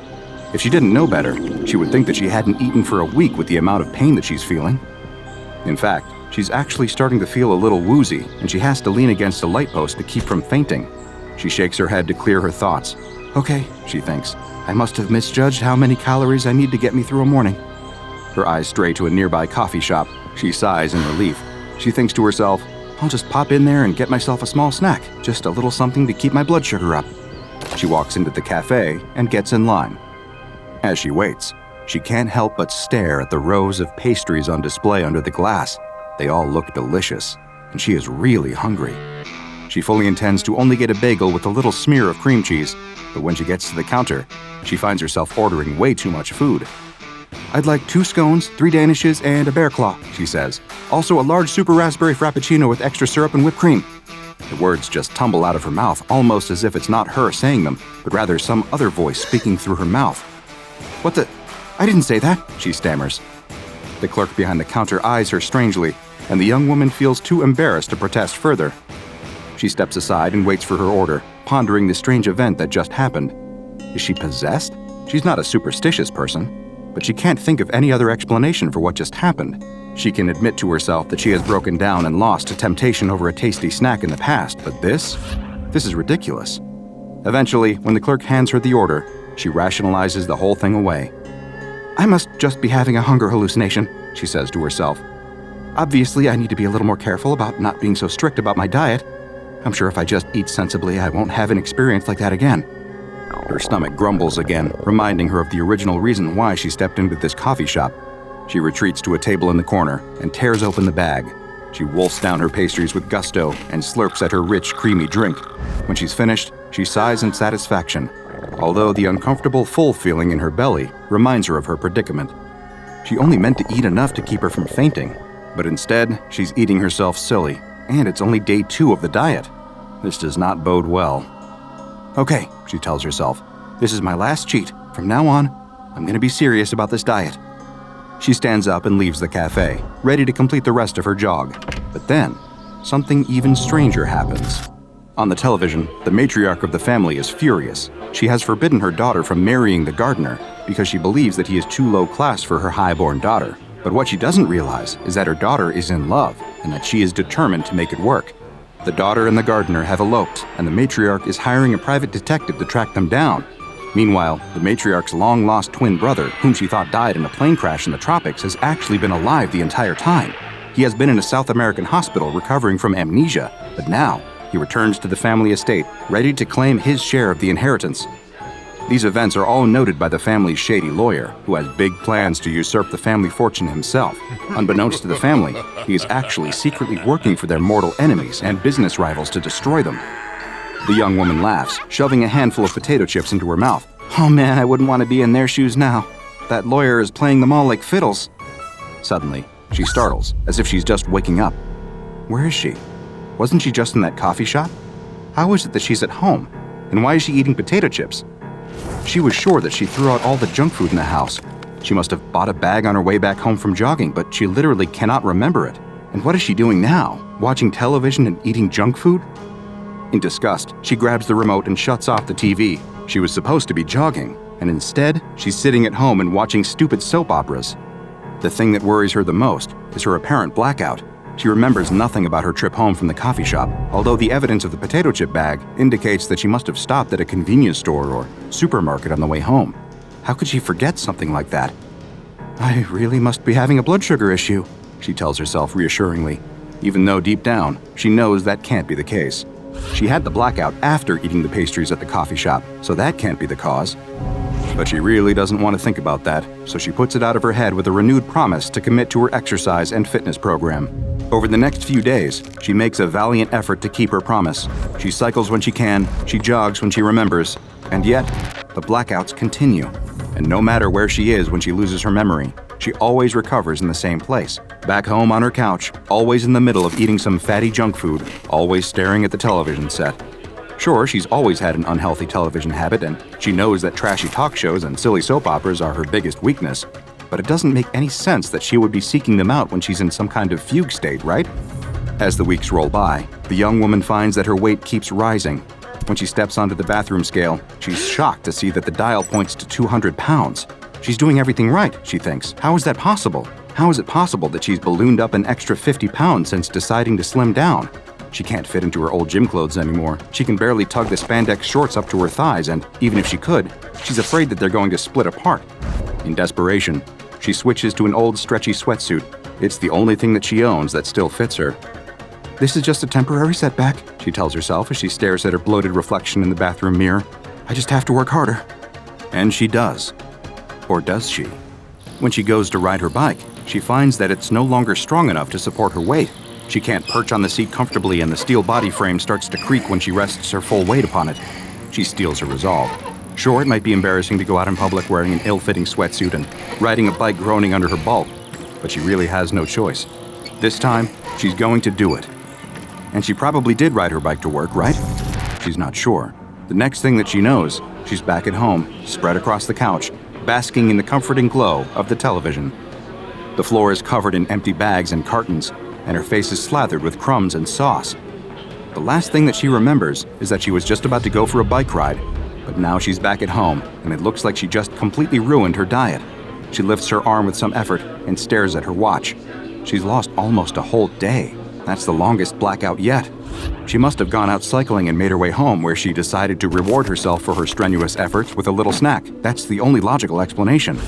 If she didn't know better, she would think that she hadn't eaten for a week with the amount of pain that she's feeling. In fact, she's actually starting to feel a little woozy, and she has to lean against a light post to keep from fainting. She shakes her head to clear her thoughts. Okay, she thinks, I must have misjudged how many calories I need to get me through a morning. Her eyes stray to a nearby coffee shop. She sighs in relief. She thinks to herself, I'll just pop in there and get myself a small snack, just a little something to keep my blood sugar up. She walks into the cafe and gets in line. As she waits, she can't help but stare at the rows of pastries on display under the glass. They all look delicious, and she is really hungry. She fully intends to only get a bagel with a little smear of cream cheese, but when she gets to the counter, she finds herself ordering way too much food. I'd like 2 scones, 3 danishes, and a bear claw, she says. Also a large super raspberry frappuccino with extra syrup and whipped cream. The words just tumble out of her mouth, almost as if it's not her saying them, but rather some other voice speaking through her mouth. What the? I didn't say that, she stammers. The clerk behind the counter eyes her strangely, and the young woman feels too embarrassed to protest further. She steps aside and waits for her order, pondering the strange event that just happened. Is she possessed? She's not a superstitious person, but she can't think of any other explanation for what just happened. She can admit to herself that she has broken down and lost to temptation over a tasty snack in the past, but this is ridiculous. Eventually, when the clerk hands her the order, she rationalizes the whole thing away. I must just be having a hunger hallucination, she says to herself. Obviously, I need to be a little more careful about not being so strict about my diet. I'm sure if I just eat sensibly, I won't have an experience like that again. Her stomach grumbles again, reminding her of the original reason why she stepped into this coffee shop. She retreats to a table in the corner and tears open the bag. She wolfs down her pastries with gusto and slurps at her rich, creamy drink. When she's finished, she sighs in satisfaction, although the uncomfortable full feeling in her belly reminds her of her predicament. She only meant to eat enough to keep her from fainting, but instead, she's eating herself silly, and it's only day 2 of the diet. This does not bode well. Okay, she tells herself, this is my last cheat. From now on, I'm going to be serious about this diet. She stands up and leaves the cafe, ready to complete the rest of her jog. But then, something even stranger happens. On the television, the matriarch of the family is furious. She has forbidden her daughter from marrying the gardener because she believes that he is too low class for her high-born daughter. But what she doesn't realize is that her daughter is in love and that she is determined to make it work. The daughter and the gardener have eloped, and the matriarch is hiring a private detective to track them down. Meanwhile, the matriarch's long-lost twin brother, whom she thought died in a plane crash in the tropics, has actually been alive the entire time. He has been in a South American hospital recovering from amnesia, but now he returns to the family estate, ready to claim his share of the inheritance. These events are all noted by the family's shady lawyer, who has big plans to usurp the family fortune himself. Unbeknownst to the family, he is actually secretly working for their mortal enemies and business rivals to destroy them. The young woman laughs, shoving a handful of potato chips into her mouth. Oh man, I wouldn't want to be in their shoes now. That lawyer is playing them all like fiddles. Suddenly, she startles, as if she's just waking up. Where is she? Wasn't she just in that coffee shop? How is it that she's at home? And why is she eating potato chips? She was sure that she threw out all the junk food in the house. She must have bought a bag on her way back home from jogging, but she literally cannot remember it. And what is she doing now? Watching television and eating junk food? In disgust, she grabs the remote and shuts off the TV. She was supposed to be jogging, and instead, she's sitting at home and watching stupid soap operas. The thing that worries her the most is her apparent blackout. She remembers nothing about her trip home from the coffee shop, although the evidence of the potato chip bag indicates that she must have stopped at a convenience store or supermarket on the way home. How could she forget something like that? I really must be having a blood sugar issue, she tells herself reassuringly, even though deep down, she knows that can't be the case. She had the blackout after eating the pastries at the coffee shop, so that can't be the cause. But she really doesn't want to think about that, so she puts it out of her head with a renewed promise to commit to her exercise and fitness program. Over the next few days, she makes a valiant effort to keep her promise. She cycles when she can, she jogs when she remembers, and yet, the blackouts continue. And no matter where she is when she loses her memory, she always recovers in the same place. Back home on her couch, always in the middle of eating some fatty junk food, always staring at the television set. Sure, she's always had an unhealthy television habit, and she knows that trashy talk shows and silly soap operas are her biggest weakness, but it doesn't make any sense that she would be seeking them out when she's in some kind of fugue state, right? As the weeks roll by, the young woman finds that her weight keeps rising. When she steps onto the bathroom scale, she's shocked to see that the dial points to 200 pounds. She's doing everything right, she thinks. How is that possible? How is it possible that she's ballooned up an extra 50 pounds since deciding to slim down? She can't fit into her old gym clothes anymore. She can barely tug the spandex shorts up to her thighs, and even if she could, she's afraid that they're going to split apart. In desperation, she switches to an old stretchy sweatsuit. It's the only thing that she owns that still fits her. This is just a temporary setback, she tells herself as she stares at her bloated reflection in the bathroom mirror. I just have to work harder. And she does. Or does she? When she goes to ride her bike, she finds that it's no longer strong enough to support her weight. She can't perch on the seat comfortably, and the steel body frame starts to creak when she rests her full weight upon it. She steels her resolve. Sure, it might be embarrassing to go out in public wearing an ill-fitting sweatsuit and riding a bike groaning under her bulk, but she really has no choice. This time, she's going to do it. And she probably did ride her bike to work, right? She's not sure. The next thing that she knows, she's back at home, spread across the couch, basking in the comforting glow of the television. The floor is covered in empty bags and cartons, and her face is slathered with crumbs and sauce. The last thing that she remembers is that she was just about to go for a bike ride, but now she's back at home, and it looks like she just completely ruined her diet. She lifts her arm with some effort and stares at her watch. She's lost almost a whole day. That's the longest blackout yet. She must have gone out cycling and made her way home, where she decided to reward herself for her strenuous efforts with a little snack. That's the only logical explanation.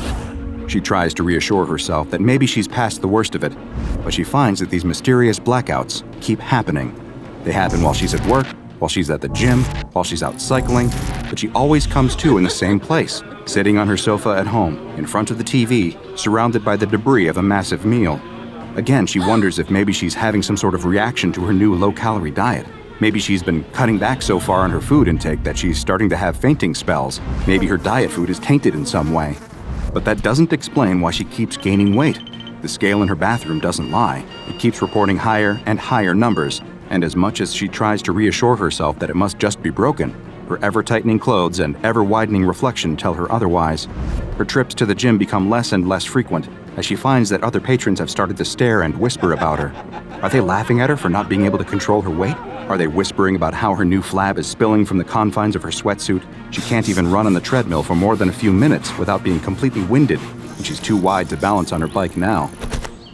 She tries to reassure herself that maybe she's past the worst of it, but she finds that these mysterious blackouts keep happening. They happen while she's at work, while she's at the gym, while she's out cycling, but she always comes to in the same place, sitting on her sofa at home, in front of the TV, surrounded by the debris of a massive meal. Again, she wonders if maybe she's having some sort of reaction to her new low-calorie diet. Maybe she's been cutting back so far on her food intake that she's starting to have fainting spells. Maybe her diet food is tainted in some way. But that doesn't explain why she keeps gaining weight. The scale in her bathroom doesn't lie. It keeps reporting higher and higher numbers, and as much as she tries to reassure herself that it must just be broken, her ever-tightening clothes and ever-widening reflection tell her otherwise. Her trips to the gym become less and less frequent, as she finds that other patrons have started to stare and whisper about her. Are they laughing at her for not being able to control her weight? Are they whispering about how her new flab is spilling from the confines of her sweatsuit? She can't even run on the treadmill for more than a few minutes without being completely winded, and she's too wide to balance on her bike now.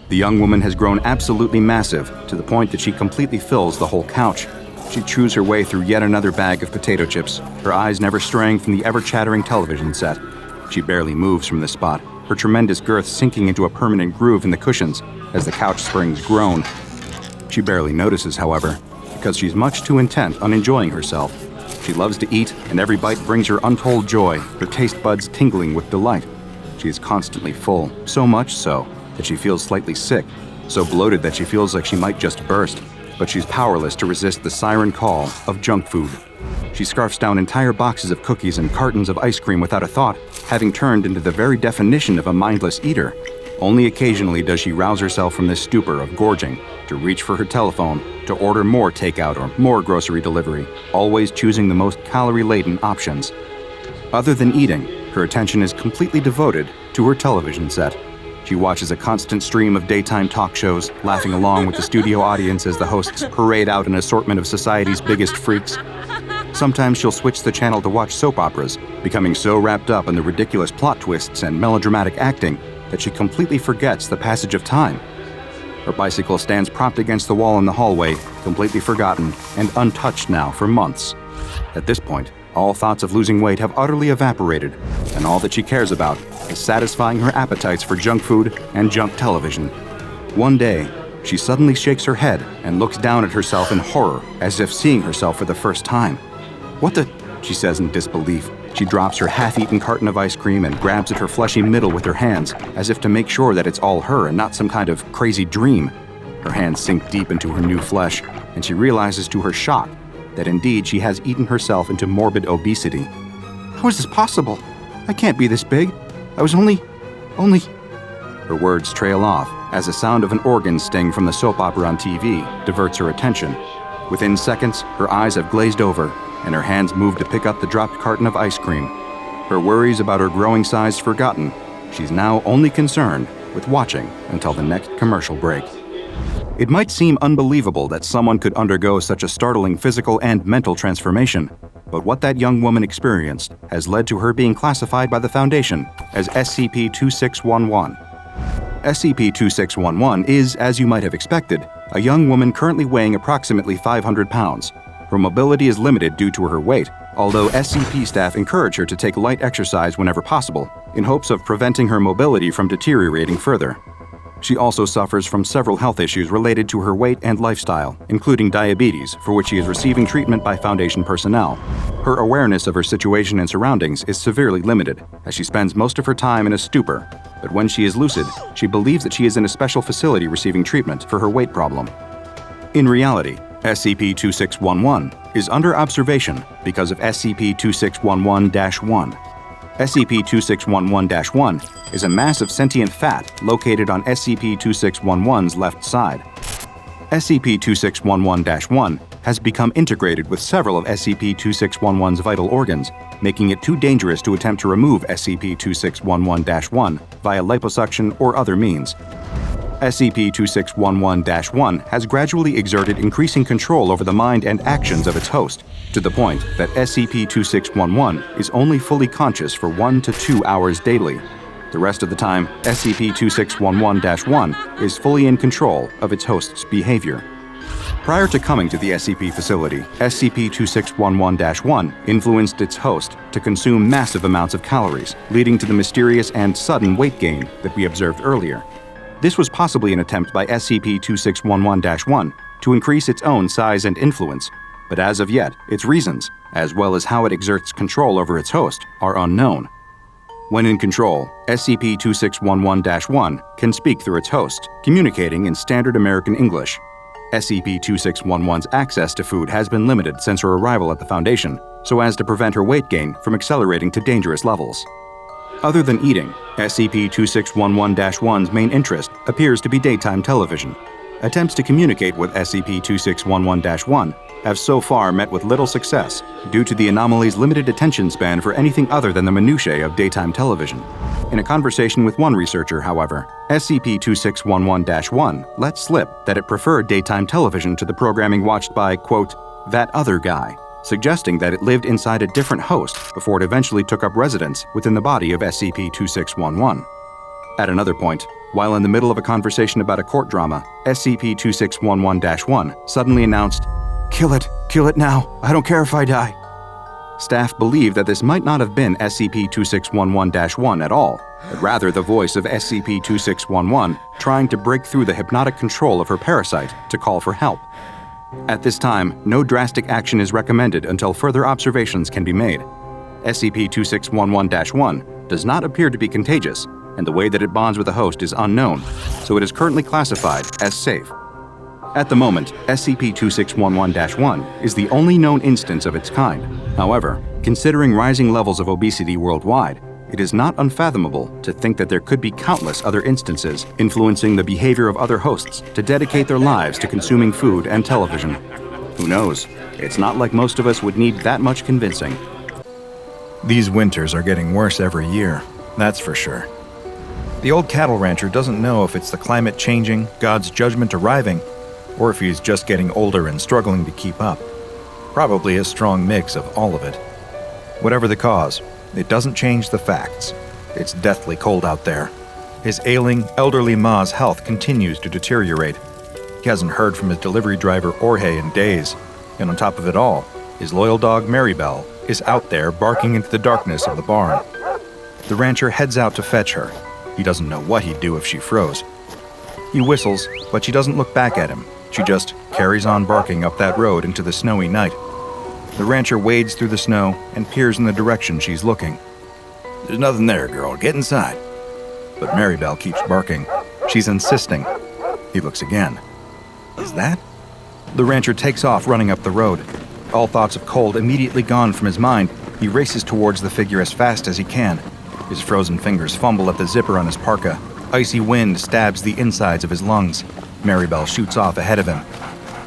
The young woman has grown absolutely massive, to the point that she completely fills the whole couch. She chews her way through yet another bag of potato chips, her eyes never straying from the ever-chattering television set. She barely moves from the spot, her tremendous girth sinking into a permanent groove in the cushions as the couch springs groan. She barely notices, however, because she's much too intent on enjoying herself. She loves to eat, and every bite brings her untold joy, her taste buds tingling with delight. She is constantly full, so much so that she feels slightly sick, so bloated that she feels like she might just burst, but she's powerless to resist the siren call of junk food. She scarfs down entire boxes of cookies and cartons of ice cream without a thought, having turned into the very definition of a mindless eater. Only occasionally does she rouse herself from this stupor of gorging, to reach for her telephone, to order more takeout or more grocery delivery, always choosing the most calorie-laden options. Other than eating, her attention is completely devoted to her television set. She watches a constant stream of daytime talk shows, laughing along with the studio audience as the hosts parade out an assortment of society's biggest freaks. Sometimes she'll switch the channel to watch soap operas, becoming so wrapped up in the ridiculous plot twists and melodramatic acting that she completely forgets the passage of time. Her bicycle stands propped against the wall in the hallway, completely forgotten and untouched now for months. At this point, all thoughts of losing weight have utterly evaporated, and all that she cares about is satisfying her appetites for junk food and junk television. One day, she suddenly shakes her head and looks down at herself in horror, as if seeing herself for the first time. "What the?" she says in disbelief. She drops her half-eaten carton of ice cream and grabs at her fleshy middle with her hands, as if to make sure that it's all her and not some kind of crazy dream. Her hands sink deep into her new flesh, and she realizes to her shock that indeed she has eaten herself into morbid obesity. "How is this possible? I can't be this big. I was only... Her words trail off as the sound of an organ sting from the soap opera on TV diverts her attention. Within seconds, her eyes have glazed over, and her hands move to pick up the dropped carton of ice cream. Her worries about her growing size forgotten, she's now only concerned with watching until the next commercial break. It might seem unbelievable that someone could undergo such a startling physical and mental transformation, but what that young woman experienced has led to her being classified by the Foundation as SCP-2611. SCP-2611 is, as you might have expected, a young woman currently weighing approximately 500 pounds. Her mobility is limited due to her weight, although SCP staff encourage her to take light exercise whenever possible, in hopes of preventing her mobility from deteriorating further. She also suffers from several health issues related to her weight and lifestyle, including diabetes, for which she is receiving treatment by Foundation personnel. Her awareness of her situation and surroundings is severely limited, as she spends most of her time in a stupor, but when she is lucid, she believes that she is in a special facility receiving treatment for her weight problem. In reality, SCP-2611 is under observation because of SCP-2611-1. SCP-2611-1 is a mass of sentient fat located on SCP-2611's left side. SCP-2611-1 has become integrated with several of SCP-2611's vital organs, making it too dangerous to attempt to remove SCP-2611-1 via liposuction or other means. SCP-2611-1 has gradually exerted increasing control over the mind and actions of its host, to the point that SCP-2611 is only fully conscious for 1 to 2 hours daily. The rest of the time, SCP-2611-1 is fully in control of its host's behavior. Prior to coming to the SCP facility, SCP-2611-1 influenced its host to consume massive amounts of calories, leading to the mysterious and sudden weight gain that we observed earlier. This was possibly an attempt by SCP-2611-1 to increase its own size and influence, but as of yet, its reasons, as well as how it exerts control over its host, are unknown. When in control, SCP-2611-1 can speak through its host, communicating in standard American English. SCP-2611's access to food has been limited since her arrival at the Foundation, so as to prevent her weight gain from accelerating to dangerous levels. Other than eating, SCP-2611-1's main interest appears to be daytime television. Attempts to communicate with SCP-2611-1 have so far met with little success due to the anomaly's limited attention span for anything other than the minutiae of daytime television. In a conversation with one researcher, however, SCP-2611-1 let slip that it preferred daytime television to the programming watched by, quote, "that other guy," suggesting that it lived inside a different host before it eventually took up residence within the body of SCP-2611. At another point, while in the middle of a conversation about a court drama, SCP-2611-1 suddenly announced, Kill it now, I don't care if I die." Staff believe that this might not have been SCP-2611-1 at all, but rather the voice of SCP-2611 trying to break through the hypnotic control of her parasite to call for help. At this time, no drastic action is recommended until further observations can be made. SCP-2611-1 does not appear to be contagious, and the way that it bonds with the host is unknown, so it is currently classified as safe. At the moment, SCP-2611-1 is the only known instance of its kind. However, considering rising levels of obesity worldwide, it is not unfathomable to think that there could be countless other instances influencing the behavior of other hosts to dedicate their lives to consuming food and television. Who knows? It's not like most of us would need that much convincing. These winters are getting worse every year, that's for sure. The old cattle rancher doesn't know if it's the climate changing, God's judgment arriving, or if he's just getting older and struggling to keep up. Probably a strong mix of all of it. Whatever the cause, it doesn't change the facts. It's deathly cold out there. his ailing, elderly ma's health continues to deteriorate. He hasn't heard from his delivery driver Jorge in days, and on top of it all, his loyal dog Maribel is out there barking into the darkness of the barn. The rancher heads out to fetch her. He doesn't know what he'd do if she froze. He whistles, but she doesn't look back at him. She just carries on barking up that road into the snowy night. The rancher wades through the snow and peers in the direction she's looking. There's nothing there, girl. Get inside. But Maribel keeps barking. She's insisting. He looks again. Is that? The rancher takes off running up the road. All thoughts of cold immediately gone from his mind, he races towards the figure as fast as he can. His frozen fingers fumble at the zipper on his parka. Icy wind stabs the insides of his lungs. Maribel shoots off ahead of him.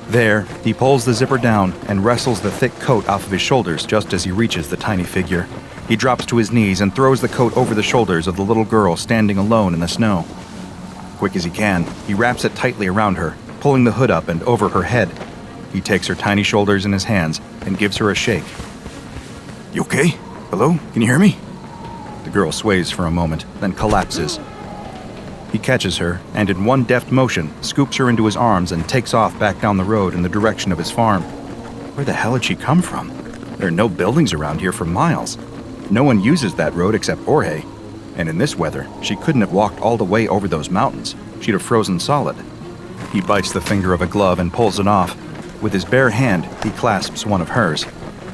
There, he pulls the zipper down and wrestles the thick coat off of his shoulders just as he reaches the tiny figure. He drops to his knees and throws the coat over the shoulders of the little girl standing alone in the snow. Quick as he can, he wraps it tightly around her, pulling the hood up and over her head. He takes her tiny shoulders in his hands and gives her a shake. You okay? Hello? Can you hear me? The girl sways for a moment, then collapses. He catches her, and in one deft motion, scoops her into his arms and takes off back down the road in the direction of his farm. Where the hell had she come from? There are no buildings around here for miles. No one uses that road except Jorge. And in this weather, she couldn't have walked all the way over those mountains. She'd have frozen solid. He bites the finger of a glove and pulls it off. With his bare hand, he clasps one of hers.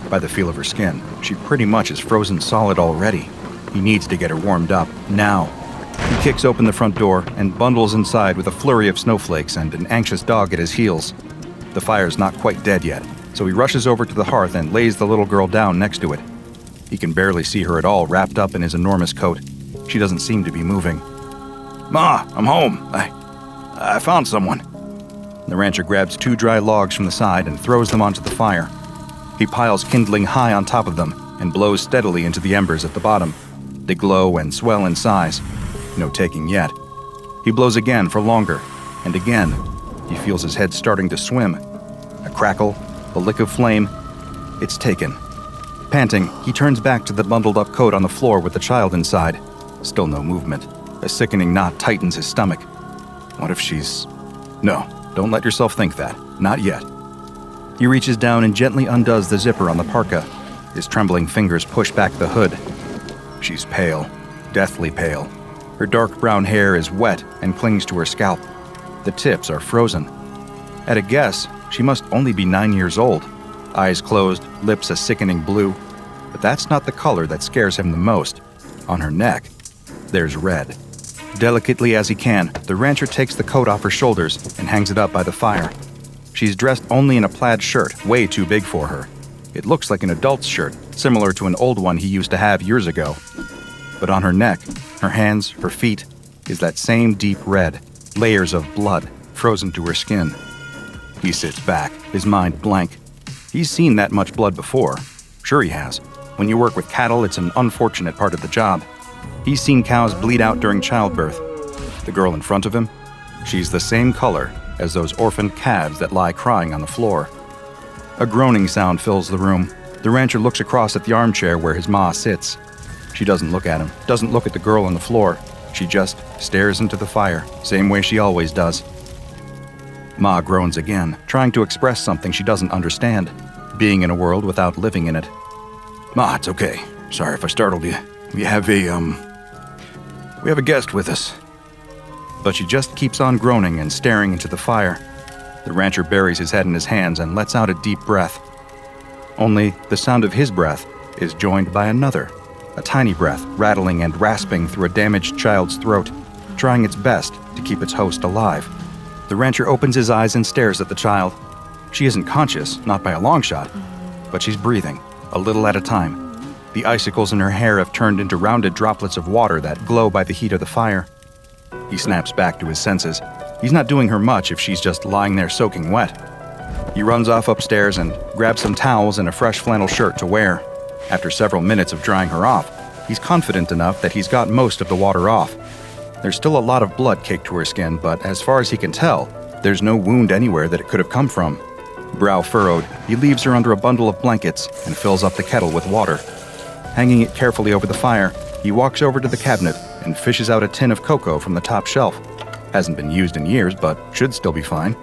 By the feel of her skin, she pretty much is frozen solid already. He needs to get her warmed up, now. He kicks open the front door and bundles inside with a flurry of snowflakes and an anxious dog at his heels. The fire's not quite dead yet, so he rushes over to the hearth and lays the little girl down next to it. He can barely see her at all wrapped up in his enormous coat. She doesn't seem to be moving. Ma, I'm home. I found someone. The rancher grabs 2 dry logs from the side and throws them onto the fire. He piles kindling high on top of them and blows steadily into the embers at the bottom. They glow and swell in size. No taking yet. He blows again for longer, and again. He feels his head starting to swim. A crackle, a lick of flame. It's taken. Panting, he turns back to the bundled-up coat on the floor with the child inside. Still no movement. A sickening knot tightens his stomach. What if she's... No, don't let yourself think that. Not yet. He reaches down and gently undoes the zipper on the parka. His trembling fingers push back the hood. She's pale, deathly pale. Her dark brown hair is wet and clings to her scalp. The tips are frozen. At a guess, she must only be 9 years old. Eyes closed, lips a sickening blue. But that's not the color that scares him the most. On her neck, there's red. Delicately as he can, the rancher takes the coat off her shoulders and hangs it up by the fire. She's dressed only in a plaid shirt, way too big for her. It looks like an adult's shirt, similar to an old one he used to have years ago. But on her neck, her hands, her feet, is that same deep red, layers of blood frozen to her skin. He sits back, his mind blank. He's seen that much blood before. Sure he has. When you work with cattle, it's an unfortunate part of the job. He's seen cows bleed out during childbirth. The girl in front of him, she's the same color as those orphaned calves that lie crying on the floor. A groaning sound fills the room. The rancher looks across at the armchair where his ma sits. She doesn't look at him, doesn't look at the girl on the floor. She just stares into the fire, same way she always does. Ma groans again, trying to express something she doesn't understand, being in a world without living in it. Ma, it's okay. Sorry if I startled you. We have a guest with us. But she just keeps on groaning and staring into the fire. The rancher buries his head in his hands and lets out a deep breath. Only the sound of his breath is joined by another, a tiny breath rattling and rasping through a damaged child's throat, trying its best to keep its host alive. The rancher opens his eyes and stares at the child. She isn't conscious, not by a long shot, but she's breathing, a little at a time. The icicles in her hair have turned into rounded droplets of water that glow by the heat of the fire. He snaps back to his senses. He's not doing her much if she's just lying there soaking wet. He runs off upstairs and grabs some towels and a fresh flannel shirt to wear. After several minutes of drying her off, he's confident enough that he's got most of the water off. There's still a lot of blood caked to her skin, but as far as he can tell, there's no wound anywhere that it could have come from. Brow furrowed, he leaves her under a bundle of blankets and fills up the kettle with water. Hanging it carefully over the fire, He walks over to the cabinet and fishes out a tin of cocoa from the top shelf. Hasn't been used in years, but should still be fine.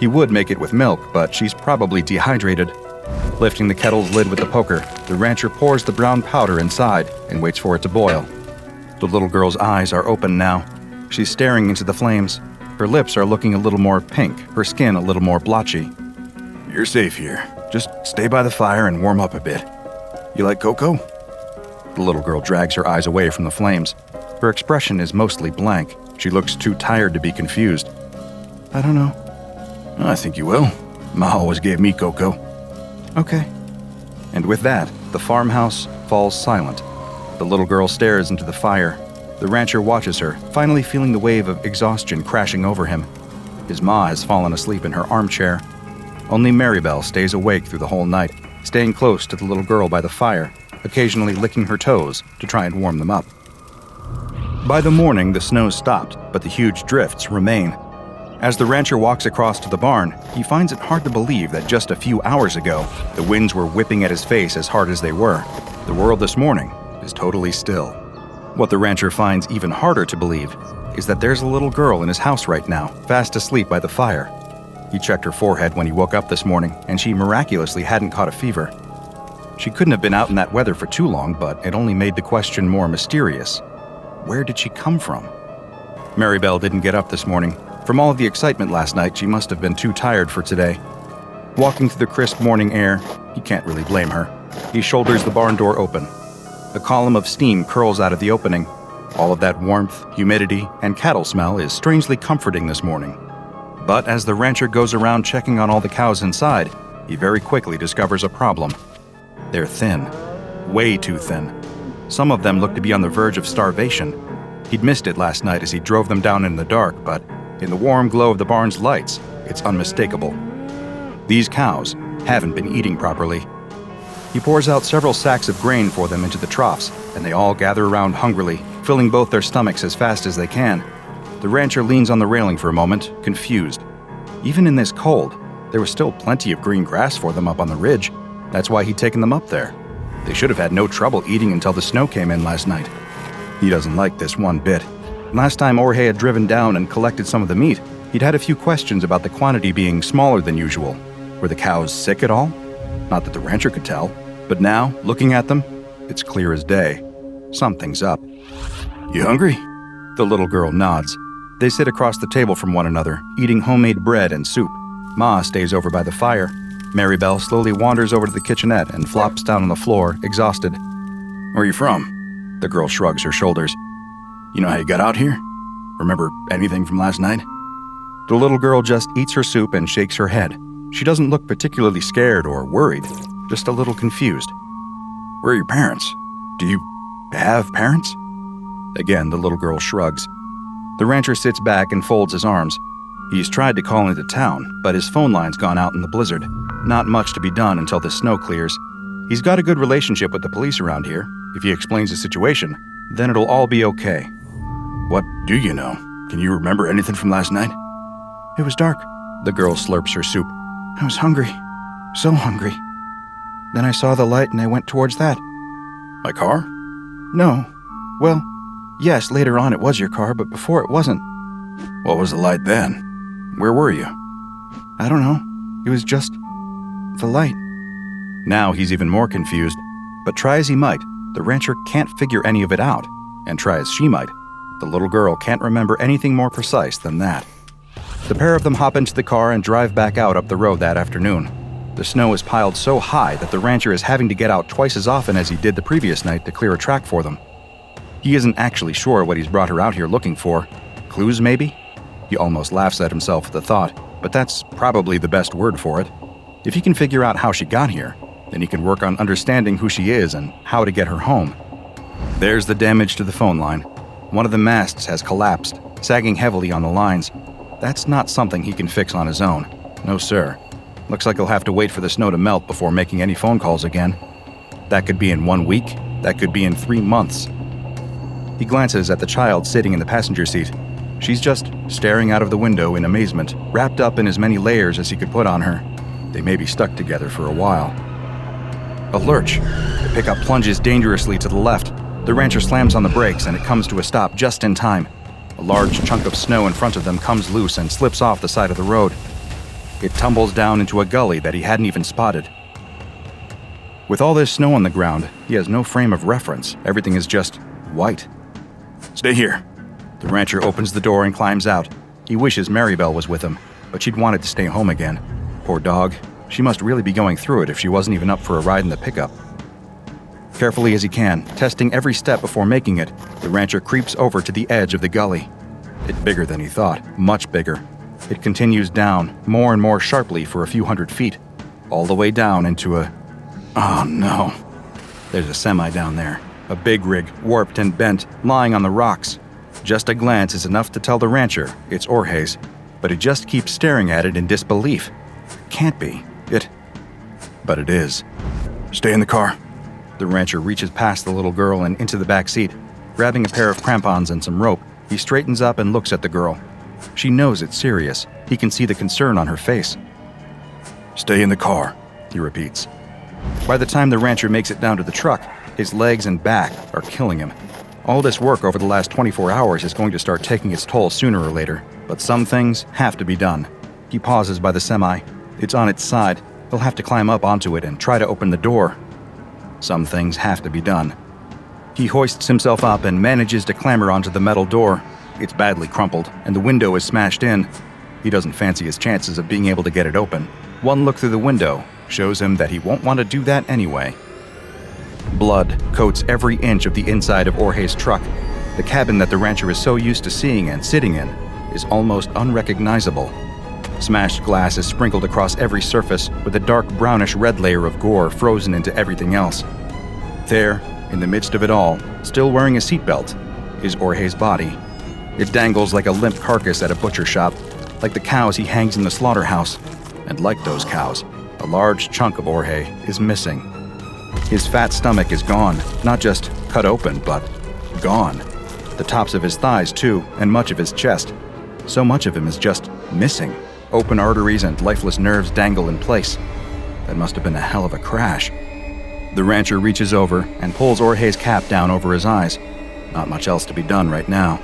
He would make it with milk, but she's probably dehydrated. Lifting the kettle's lid with the poker, the rancher pours the brown powder inside and waits for it to boil. The little girl's eyes are open now. She's staring into the flames. Her lips are looking a little more pink, her skin a little more blotchy. You're safe here. Just stay by the fire and warm up a bit. You like cocoa? The little girl drags her eyes away from the flames. Her expression is mostly blank. She looks too tired to be confused. I don't know. I think you will. Ma always gave me cocoa. Okay. And with that, the farmhouse falls silent. The little girl stares into the fire. The rancher watches her, finally feeling the wave of exhaustion crashing over him. His ma has fallen asleep in her armchair. Only Maribel stays awake through the whole night, staying close to the little girl by the fire, occasionally licking her toes to try and warm them up. By the morning, the snow stopped, but the huge drifts remain. As the rancher walks across to the barn, he finds it hard to believe that just a few hours ago, the winds were whipping at his face as hard as they were. The world this morning is totally still. What the rancher finds even harder to believe is that there's a little girl in his house right now, fast asleep by the fire. He checked her forehead when he woke up this morning, and she miraculously hadn't caught a fever. She couldn't have been out in that weather for too long, but it only made the question more mysterious. Where did she come from? Maribel didn't get up this morning. From all of the excitement last night, she must have been too tired for today. Walking through the crisp morning air, he can't really blame her. He shoulders the barn door open. A column of steam curls out of the opening. All of that warmth, humidity, and cattle smell is strangely comforting this morning. But as the rancher goes around checking on all the cows inside, he very quickly discovers a problem. They're thin. Way too thin. Some of them look to be on the verge of starvation. He'd missed it last night as he drove them down in the dark, but in the warm glow of the barn's lights, it's unmistakable. These cows haven't been eating properly. He pours out several sacks of grain for them into the troughs, and they all gather around hungrily, filling both their stomachs as fast as they can. The rancher leans on the railing for a moment, confused. Even in this cold, there was still plenty of green grass for them up on the ridge. That's why he'd taken them up there. They should have had no trouble eating until the snow came in last night. He doesn't like this one bit. Last time Jorge had driven down and collected some of the meat, he'd had a few questions about the quantity being smaller than usual. Were the cows sick at all? Not that the rancher could tell. But now, looking at them, it's clear as day. Something's up. You hungry? The little girl nods. They sit across the table from one another, eating homemade bread and soup. Ma stays over by the fire. Maribel slowly wanders over to the kitchenette and flops down on the floor, exhausted. Where are you from? The girl shrugs her shoulders. You know how you got out here? Remember anything from last night? The little girl just eats her soup and shakes her head. She doesn't look particularly scared or worried, just a little confused. Where are your parents? Do you have parents? Again, the little girl shrugs. The rancher sits back and folds his arms. He's tried to call into town, but his phone line's gone out in the blizzard. Not much to be done until the snow clears. He's got a good relationship with the police around here. If he explains the situation, then it'll all be okay. What do you know? Can you remember anything from last night? It was dark. The girl slurps her soup. I was hungry. So hungry. Then I saw the light and I went towards that. My car? No. Well, yes, later on it was your car, but before it wasn't. What was the light then? Where were you? I don't know. It was just the light. Now he's even more confused, but try as he might, the rancher can't figure any of it out, and try as she might, the little girl can't remember anything more precise than that. The pair of them hop into the car and drive back out up the road that afternoon. The snow is piled so high that the rancher is having to get out twice as often as he did the previous night to clear a track for them. He isn't actually sure what he's brought her out here looking for. Clues, maybe? He almost laughs at himself at the thought, but that's probably the best word for it. If he can figure out how she got here, then he can work on understanding who she is and how to get her home. There's the damage to the phone line. One of the masts has collapsed, sagging heavily on the lines. That's not something he can fix on his own. No, sir. Looks like he'll have to wait for the snow to melt before making any phone calls again. That could be in 1 week. That could be in 3 months. He glances at the child sitting in the passenger seat. She's just staring out of the window in amazement, wrapped up in as many layers as he could put on her. They may be stuck together for a while. A lurch. The pickup plunges dangerously to the left. The rancher slams on the brakes and it comes to a stop just in time. A large chunk of snow in front of them comes loose and slips off the side of the road. It tumbles down into a gully that he hadn't even spotted. With all this snow on the ground, he has no frame of reference. Everything is just white. Stay here. The rancher opens the door and climbs out. He wishes Maribel was with him, but she'd wanted to stay home again. Poor dog. She must really be going through it if she wasn't even up for a ride in the pickup. Carefully as he can, testing every step before making it, the rancher creeps over to the edge of the gully. It's bigger than he thought, much bigger. It continues down, more and more sharply for a few hundred feet, all the way down into a... Oh no. There's a semi down there, a big rig, warped and bent, lying on the rocks. Just a glance is enough to tell the rancher it's Jorge's, but he just keeps staring at it in disbelief. Can't be. But it is. Stay in the car. The rancher reaches past the little girl and into the back seat. Grabbing a pair of crampons and some rope, he straightens up and looks at the girl. She knows it's serious. He can see the concern on her face. Stay in the car, he repeats. By the time the rancher makes it down to the truck, his legs and back are killing him. All this work over the last 24 hours is going to start taking its toll sooner or later, but some things have to be done. He pauses by the semi. It's on its side. He'll have to climb up onto it and try to open the door. Some things have to be done. He hoists himself up and manages to clamber onto the metal door. It's badly crumpled, and the window is smashed in. He doesn't fancy his chances of being able to get it open. One look through the window shows him that he won't want to do that anyway. Blood coats every inch of the inside of Jorge's truck. The cabin that the rancher is so used to seeing and sitting in is almost unrecognizable. Smashed glass is sprinkled across every surface with a dark brownish-red layer of gore frozen into everything else. There, in the midst of it all, still wearing a seatbelt, is Jorge's body. It dangles like a limp carcass at a butcher shop, like the cows he hangs in the slaughterhouse. And like those cows, a large chunk of Jorge is missing. His fat stomach is gone, not just cut open, but gone. The tops of his thighs, too, and much of his chest. So much of him is just missing. Open arteries and lifeless nerves dangle in place. That must have been a hell of a crash. The rancher reaches over and pulls Jorge's cap down over his eyes. Not much else to be done right now.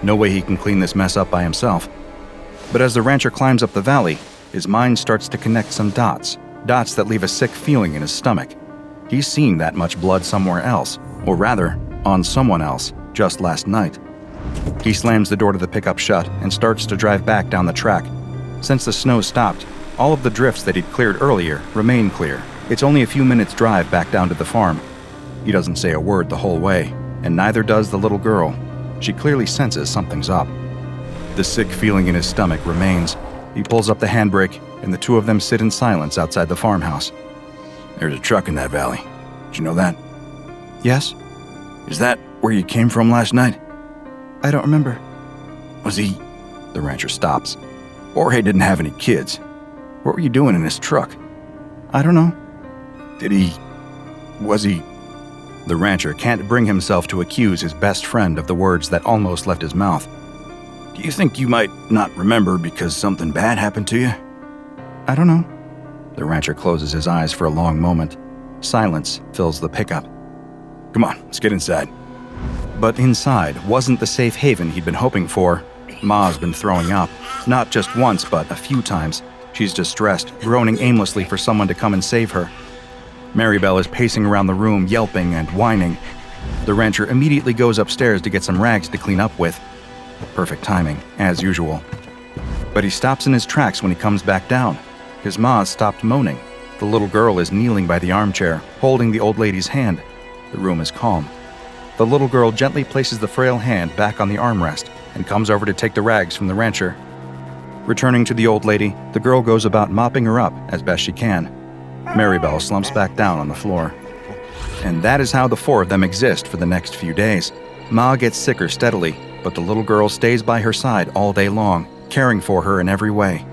No way he can clean this mess up by himself. But as the rancher climbs up the valley, his mind starts to connect some dots that leave a sick feeling in his stomach. He's seen that much blood somewhere else, or rather, on someone else, just last night. He slams the door to the pickup shut and starts to drive back down the track. Since the snow stopped, all of the drifts that he'd cleared earlier remain clear. It's only a few minutes' drive back down to the farm. He doesn't say a word the whole way, and neither does the little girl. She clearly senses something's up. The sick feeling in his stomach remains. He pulls up the handbrake, and the two of them sit in silence outside the farmhouse. There's a truck in that valley. Did you know that? Yes. Is that where you came from last night? I don't remember. Was he... The rancher stops. Jorge didn't have any kids. What were you doing in his truck? I don't know. Was he... The rancher can't bring himself to accuse his best friend of the words that almost left his mouth. Do you think you might not remember because something bad happened to you? I don't know. The rancher closes his eyes for a long moment. Silence fills the pickup. Come on, let's get inside. But inside wasn't the safe haven he'd been hoping for. Ma's been throwing up. Not just once, but a few times. She's distressed, groaning aimlessly for someone to come and save her. Maribel is pacing around the room, yelping and whining. The rancher immediately goes upstairs to get some rags to clean up with. Perfect timing, as usual. But he stops in his tracks when he comes back down. His ma stopped moaning. The little girl is kneeling by the armchair, holding the old lady's hand. The room is calm. The little girl gently places the frail hand back on the armrest and comes over to take the rags from the rancher. Returning to the old lady, the girl goes about mopping her up as best she can. Maribel slumps back down on the floor. And that is how the four of them exist for the next few days. Ma gets sicker steadily, but the little girl stays by her side all day long, caring for her in every way.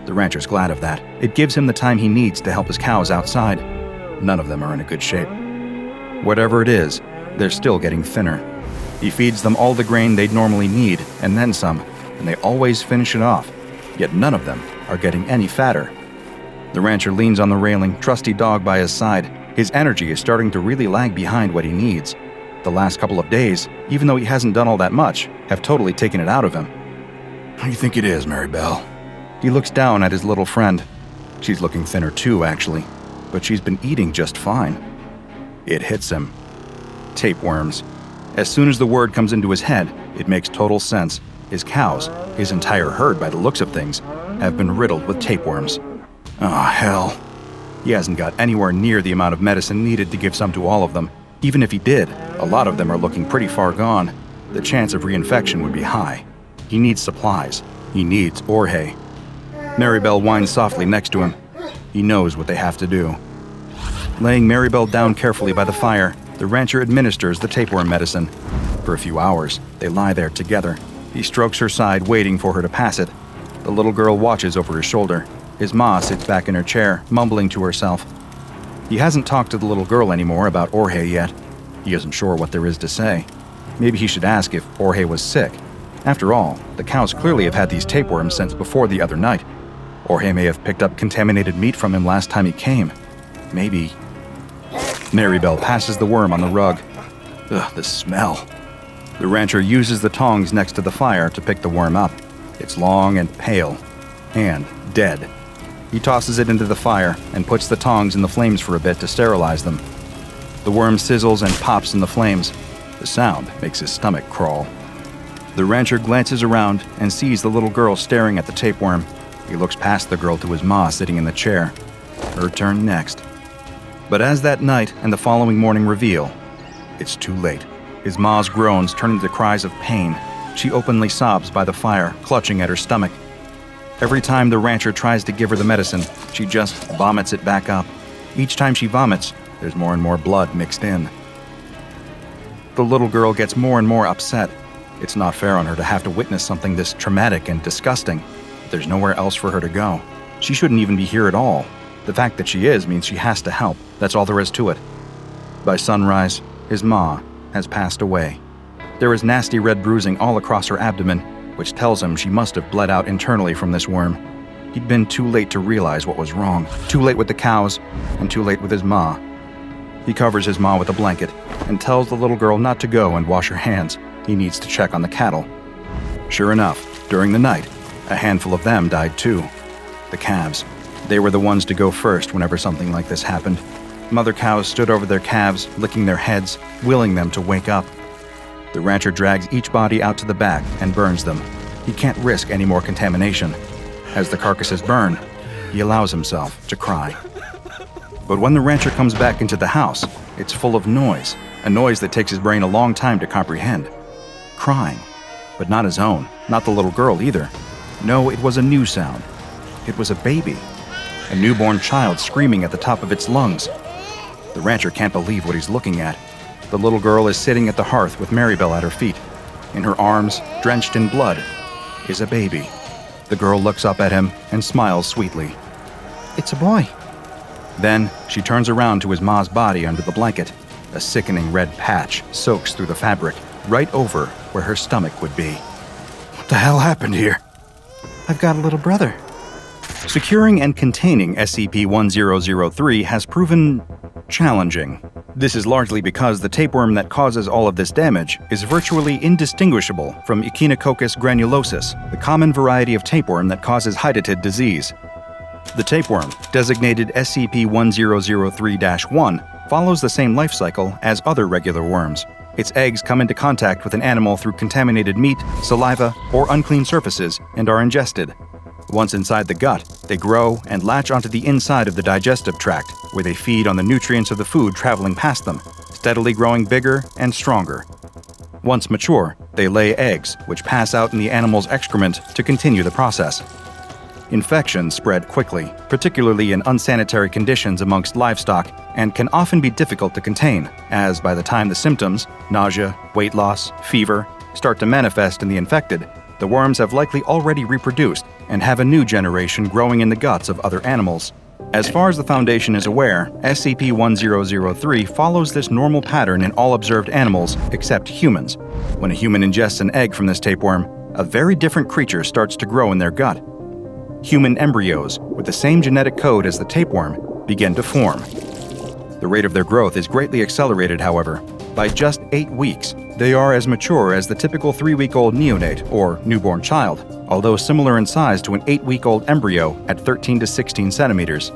The rancher's glad of that. It gives him the time he needs to help his cows outside. None of them are in a good shape. Whatever it is, they're still getting thinner. He feeds them all the grain they'd normally need, and then some, and they always finish it off. Yet none of them are getting any fatter. The rancher leans on the railing, trusty dog by his side. His energy is starting to really lag behind what he needs. The last couple of days, even though he hasn't done all that much, have totally taken it out of him. What do you think it is, Maribel? He looks down at his little friend. She's looking thinner too, actually, but she's been eating just fine. It hits him. Tapeworms. As soon as the word comes into his head, it makes total sense. His cows, his entire herd by the looks of things, have been riddled with tapeworms. Oh, hell. He hasn't got anywhere near the amount of medicine needed to give some to all of them. Even if he did, a lot of them are looking pretty far gone. The chance of reinfection would be high. He needs supplies. He needs Jorge. Maribel whines softly next to him. He knows what they have to do. Laying Maribel down carefully by the fire, the rancher administers the tapeworm medicine. For a few hours, they lie there together. He strokes her side, waiting for her to pass it. The little girl watches over his shoulder. His ma sits back in her chair, mumbling to herself. He hasn't talked to the little girl anymore about Jorge yet. He isn't sure what there is to say. Maybe he should ask if Jorge was sick. After all, the cows clearly have had these tapeworms since before the other night. Jorge may have picked up contaminated meat from him last time he came. Maybe. Maribel passes the worm on the rug. Ugh, the smell. The rancher uses the tongs next to the fire to pick the worm up. It's long and pale. And dead. He tosses it into the fire and puts the tongs in the flames for a bit to sterilize them. The worm sizzles and pops in the flames. The sound makes his stomach crawl. The rancher glances around and sees the little girl staring at the tapeworm. He looks past the girl to his ma sitting in the chair. Her turn next. But as that night and the following morning reveal, it's too late. His ma's groans turn into cries of pain. She openly sobs by the fire, clutching at her stomach. Every time the rancher tries to give her the medicine, she just vomits it back up. Each time she vomits, there's more and more blood mixed in. The little girl gets more and more upset. It's not fair on her to have to witness something this traumatic and disgusting. There's nowhere else for her to go. She shouldn't even be here at all. The fact that she is means she has to help. That's all there is to it. By sunrise, his ma has passed away. There is nasty red bruising all across her abdomen, which tells him she must have bled out internally from this worm. He'd been too late to realize what was wrong. Too late with the cows, and too late with his ma. He covers his ma with a blanket and tells the little girl not to go and wash her hands. He needs to check on the cattle. Sure enough, during the night, a handful of them died too. The calves. They were the ones to go first whenever something like this happened. Mother cows stood over their calves, licking their heads, willing them to wake up. The rancher drags each body out to the back and burns them. He can't risk any more contamination. As the carcasses burn, he allows himself to cry. But when the rancher comes back into the house, it's full of noise, a noise that takes his brain a long time to comprehend. Crying, but not his own, not the little girl either. No, it was a new sound. It was a baby, a newborn child screaming at the top of its lungs. The rancher can't believe what he's looking at. The little girl is sitting at the hearth with Maribel at her feet. In her arms, drenched in blood, is a baby. The girl looks up at him and smiles sweetly. It's a boy. Then she turns around to his ma's body under the blanket. A sickening red patch soaks through the fabric, right over where her stomach would be. What the hell happened here? I've got a little brother. Securing and containing SCP-1013 has proven challenging. This is largely because the tapeworm that causes all of this damage is virtually indistinguishable from Echinococcus granulosus, the common variety of tapeworm that causes hydatid disease. The tapeworm, designated SCP-1013-1, follows the same life cycle as other regular worms. Its eggs come into contact with an animal through contaminated meat, saliva, or unclean surfaces and are ingested. Once inside the gut, they grow and latch onto the inside of the digestive tract, where they feed on the nutrients of the food traveling past them, steadily growing bigger and stronger. Once mature, they lay eggs, which pass out in the animal's excrement to continue the process. Infections spread quickly, particularly in unsanitary conditions amongst livestock, and can often be difficult to contain, as by the time the symptoms, nausea, weight loss, fever, start to manifest in the infected, the worms have likely already reproduced and have a new generation growing in the guts of other animals. As far as the Foundation is aware, SCP-1013 follows this normal pattern in all observed animals except humans. When a human ingests an egg from this tapeworm, a very different creature starts to grow in their gut. Human embryos, with the same genetic code as the tapeworm, begin to form. The rate of their growth is greatly accelerated, however. By just 8 weeks, they are as mature as the typical 3-week-old neonate or newborn child, although similar in size to an 8-week-old embryo at 13 to 16 centimeters.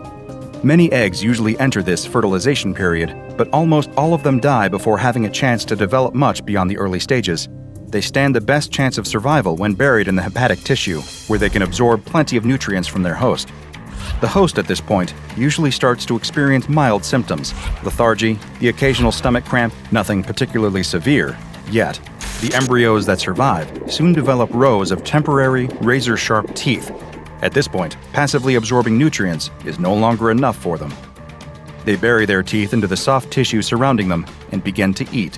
Many eggs usually enter this fertilization period, but almost all of them die before having a chance to develop much beyond the early stages. They stand the best chance of survival when buried in the hepatic tissue, where they can absorb plenty of nutrients from their host. The host at this point usually starts to experience mild symptoms, lethargy, the occasional stomach cramp, nothing particularly severe. Yet, the embryos that survive soon develop rows of temporary, razor-sharp teeth. At this point, passively absorbing nutrients is no longer enough for them. They bury their teeth into the soft tissue surrounding them and begin to eat.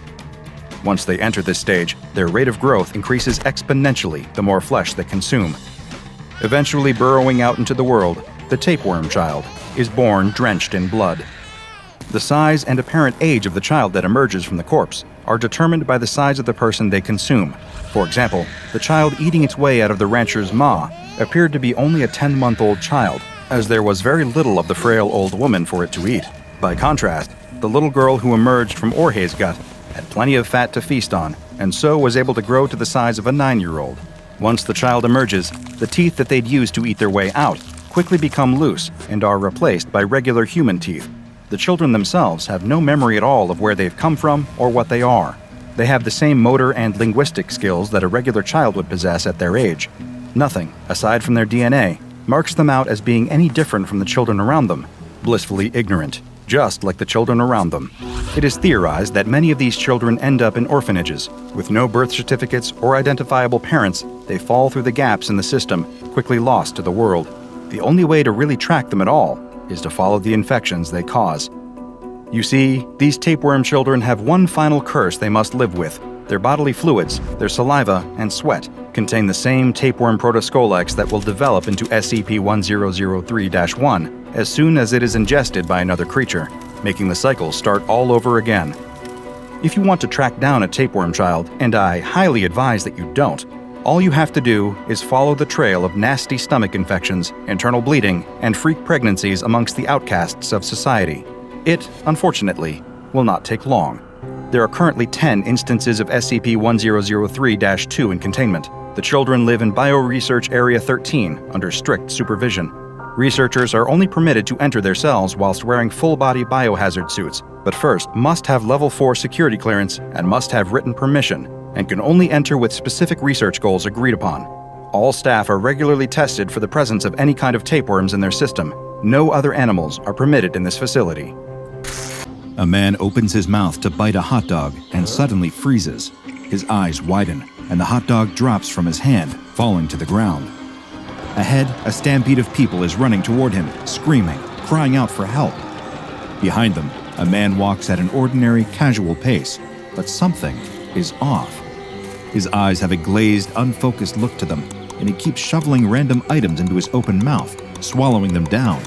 Once they enter this stage, their rate of growth increases exponentially the more flesh they consume. Eventually burrowing out into the world, the tapeworm child is born drenched in blood. The size and apparent age of the child that emerges from the corpse are determined by the size of the person they consume. For example, the child eating its way out of the rancher's maw appeared to be only a 10-month-old child, as there was very little of the frail old woman for it to eat. By contrast, the little girl who emerged from Orhe's gut had plenty of fat to feast on, and so was able to grow to the size of a 9-year-old. Once the child emerges, the teeth that they'd used to eat their way out quickly become loose and are replaced by regular human teeth. The children themselves have no memory at all of where they've come from or what they are. They have the same motor and linguistic skills that a regular child would possess at their age. Nothing, aside from their DNA, marks them out as being any different from the children around them, blissfully ignorant, just like the children around them. It is theorized that many of these children end up in orphanages. With no birth certificates or identifiable parents, they fall through the gaps in the system, quickly lost to the world. The only way to really track them at all is to follow the infections they cause. You see, these tapeworm children have one final curse they must live with. Their bodily fluids, their saliva, and sweat contain the same tapeworm protoscolex that will develop into SCP-1013-1 as soon as it is ingested by another creature, making the cycle start all over again. If you want to track down a tapeworm child, and I highly advise that you don't, all you have to do is follow the trail of nasty stomach infections, internal bleeding, and freak pregnancies amongst the outcasts of society. It, unfortunately, will not take long. There are currently 10 instances of SCP-1013-2 in containment. The children live in Bioresearch Area 13 under strict supervision. Researchers are only permitted to enter their cells whilst wearing full-body biohazard suits, but first must have Level 4 security clearance and must have written permission, and can only enter with specific research goals agreed upon. All staff are regularly tested for the presence of any kind of tapeworms in their system. No other animals are permitted in this facility. A man opens his mouth to bite a hot dog and suddenly freezes. His eyes widen, and the hot dog drops from his hand, falling to the ground. Ahead, a stampede of people is running toward him, screaming, crying out for help. Behind them, a man walks at an ordinary, casual pace, but something is off. His eyes have a glazed, unfocused look to them, and he keeps shoveling random items into his open mouth, swallowing them down.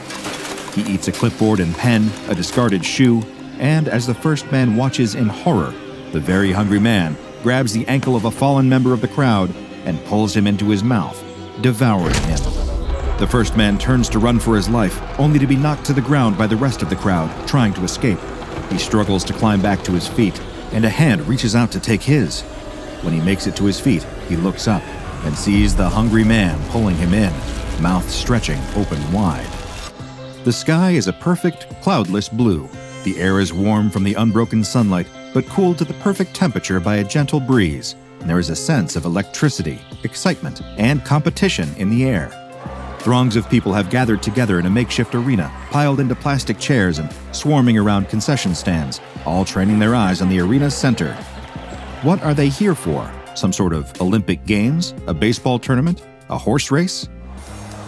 He eats a clipboard and pen, a discarded shoe, and as the first man watches in horror, the very hungry man grabs the ankle of a fallen member of the crowd and pulls him into his mouth, devouring him. The first man turns to run for his life, only to be knocked to the ground by the rest of the crowd, trying to escape. He struggles to climb back to his feet, and a hand reaches out to take his. When he makes it to his feet, he looks up and sees the hungry man pulling him in, mouth stretching open wide. The sky is a perfect, cloudless blue. The air is warm from the unbroken sunlight, but cooled to the perfect temperature by a gentle breeze. There is a sense of electricity, excitement, and competition in the air. Throngs of people have gathered together in a makeshift arena, piled into plastic chairs and swarming around concession stands, all training their eyes on the arena's center. What are they here for? Some sort of Olympic Games? A baseball tournament? A horse race?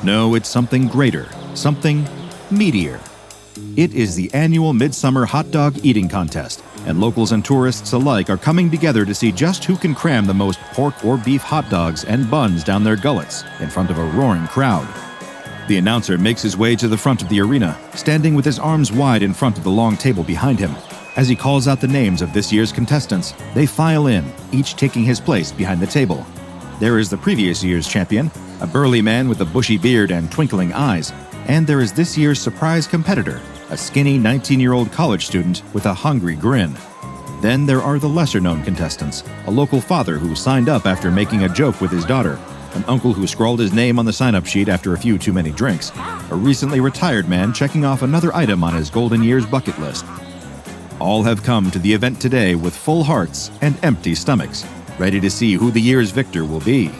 No, it's something greater, something meatier. It is the annual Midsummer Hot Dog Eating Contest, and locals and tourists alike are coming together to see just who can cram the most pork or beef hot dogs and buns down their gullets in front of a roaring crowd. The announcer makes his way to the front of the arena, standing with his arms wide in front of the long table behind him. As he calls out the names of this year's contestants, they file in, each taking his place behind the table. There is the previous year's champion, a burly man with a bushy beard and twinkling eyes, and there is this year's surprise competitor, a skinny 19-year-old college student with a hungry grin. Then there are the lesser-known contestants, a local father who signed up after making a joke with his daughter, an uncle who scrawled his name on the sign-up sheet after a few too many drinks, a recently retired man checking off another item on his golden years bucket list. All have come to the event today with full hearts and empty stomachs, ready to see who the year's victor will be.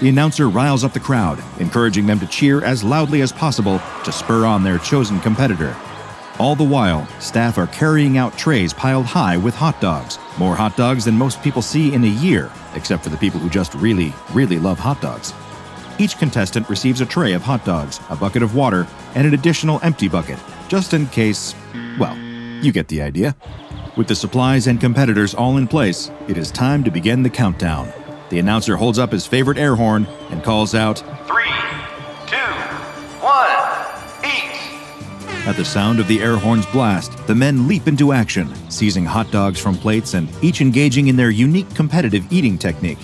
The announcer riles up the crowd, encouraging them to cheer as loudly as possible to spur on their chosen competitor. All the while, staff are carrying out trays piled high with hot dogs, more hot dogs than most people see in a year, except for the people who just really, really love hot dogs. Each contestant receives a tray of hot dogs, a bucket of water, and an additional empty bucket, just in case, well, you get the idea. With the supplies and competitors all in place, it is time to begin the countdown. The announcer holds up his favorite air horn and calls out, 3, 2, 1, eat! At the sound of the air horn's blast, the men leap into action, seizing hot dogs from plates and each engaging in their unique competitive eating technique.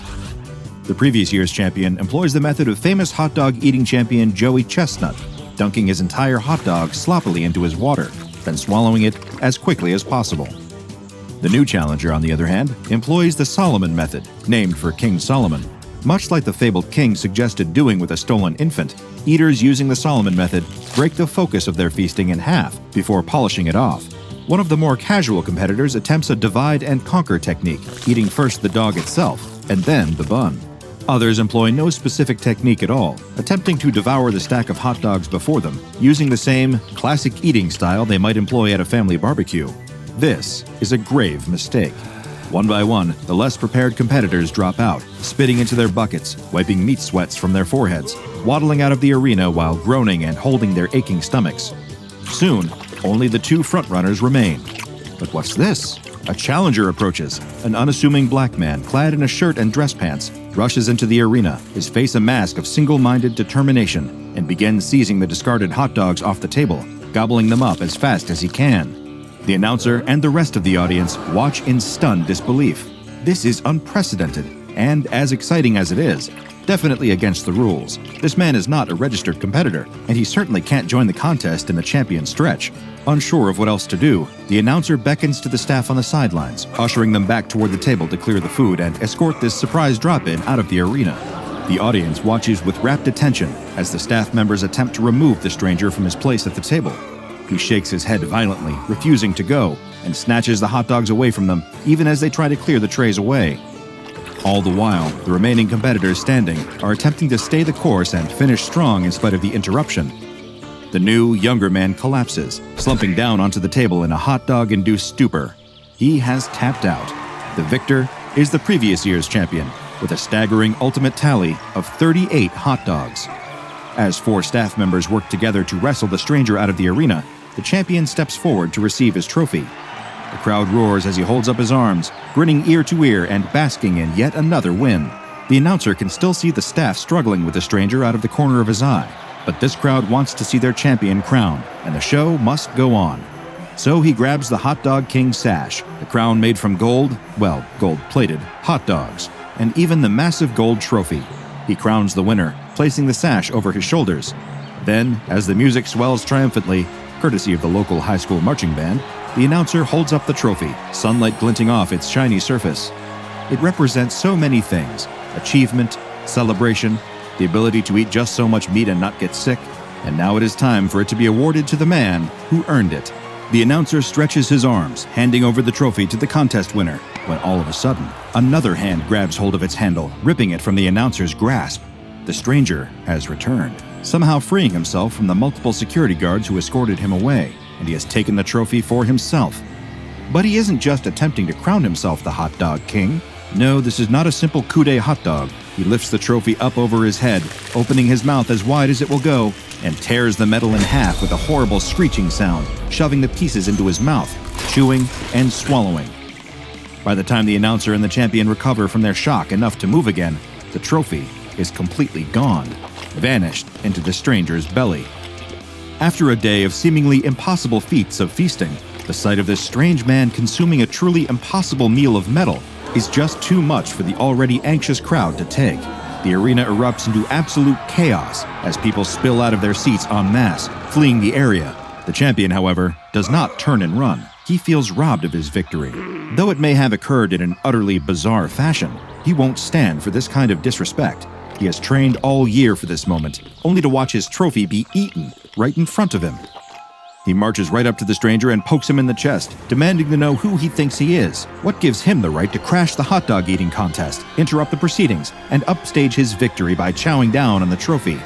The previous year's champion employs the method of famous hot dog eating champion Joey Chestnut, dunking his entire hot dog sloppily into his water, then swallowing it as quickly as possible. The new challenger, on the other hand, employs the Solomon method, named for King Solomon. Much like the fabled king suggested doing with a stolen infant, eaters using the Solomon method break the focus of their feasting in half before polishing it off. One of the more casual competitors attempts a divide and conquer technique, eating first the dog itself and then the bun. Others employ no specific technique at all, attempting to devour the stack of hot dogs before them, using the same classic eating style they might employ at a family barbecue. This is a grave mistake. One by one, the less prepared competitors drop out, spitting into their buckets, wiping meat sweats from their foreheads, waddling out of the arena while groaning and holding their aching stomachs. Soon, only the two frontrunners remain. But what's this? A challenger approaches. An unassuming black man, clad in a shirt and dress pants, rushes into the arena, his face a mask of single-minded determination, and begins seizing the discarded hot dogs off the table, gobbling them up as fast as he can. The announcer and the rest of the audience watch in stunned disbelief. This is unprecedented, and as exciting as it is, definitely against the rules. This man is not a registered competitor, and he certainly can't join the contest in the champion stretch. Unsure of what else to do, the announcer beckons to the staff on the sidelines, ushering them back toward the table to clear the food and escort this surprise drop-in out of the arena. The audience watches with rapt attention as the staff members attempt to remove the stranger from his place at the table. He shakes his head violently, refusing to go, and snatches the hot dogs away from them, even as they try to clear the trays away. All the while, the remaining competitors standing are attempting to stay the course and finish strong in spite of the interruption. The new, younger man collapses, slumping down onto the table in a hot dog-induced stupor. He has tapped out. The victor is the previous year's champion, with a staggering ultimate tally of 38 hot dogs. As four staff members work together to wrestle the stranger out of the arena, the champion steps forward to receive his trophy. The crowd roars as he holds up his arms, grinning ear to ear and basking in yet another win. The announcer can still see the staff struggling with the stranger out of the corner of his eye, but this crowd wants to see their champion crowned, and the show must go on. So he grabs the Hot Dog King sash, the crown made from gold-plated, hot dogs, and even the massive gold trophy. He crowns the winner, placing the sash over his shoulders. Then, as the music swells triumphantly, courtesy of the local high school marching band, the announcer holds up the trophy, sunlight glinting off its shiny surface. It represents so many things: achievement, celebration, the ability to eat just so much meat and not get sick, and now it is time for it to be awarded to the man who earned it. The announcer stretches his arms, handing over the trophy to the contest winner, when all of a sudden, another hand grabs hold of its handle, ripping it from the announcer's grasp. The stranger has returned, somehow freeing himself from the multiple security guards who escorted him away, and he has taken the trophy for himself. But he isn't just attempting to crown himself the Hot Dog King. No, this is not a simple coup-de hot dog. He lifts the trophy up over his head, opening his mouth as wide as it will go, and tears the metal in half with a horrible screeching sound, shoving the pieces into his mouth, chewing and swallowing. By the time the announcer and the champion recover from their shock enough to move again, the trophy is completely gone, vanished into the stranger's belly. After a day of seemingly impossible feats of feasting, the sight of this strange man consuming a truly impossible meal of metal is just too much for the already anxious crowd to take. The arena erupts into absolute chaos as people spill out of their seats en masse, fleeing the area. The champion, however, does not turn and run. he feels robbed of his victory. Though it may have occurred in an utterly bizarre fashion, he won't stand for this kind of disrespect. He has trained all year for this moment, only to watch his trophy be eaten right in front of him. He marches right up to the stranger and pokes him in the chest, demanding to know who he thinks he is. What gives him the right to crash the hot dog eating contest, interrupt the proceedings, and upstage his victory by chowing down on the trophy?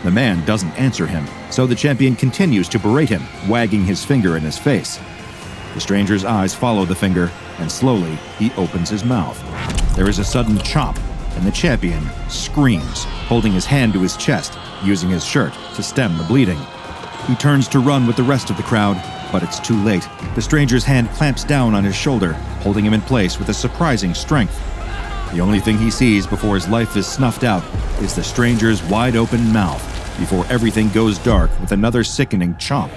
The man doesn't answer him, so the champion continues to berate him, wagging his finger in his face. The stranger's eyes follow the finger, and slowly he opens his mouth. There is a sudden chomp, and the champion screams, holding his hand to his chest, using his shirt to stem the bleeding. He turns to run with the rest of the crowd, but it's too late. The stranger's hand clamps down on his shoulder, holding him in place with a surprising strength. The only thing he sees before his life is snuffed out is the stranger's wide-open mouth, before everything goes dark with another sickening chomp.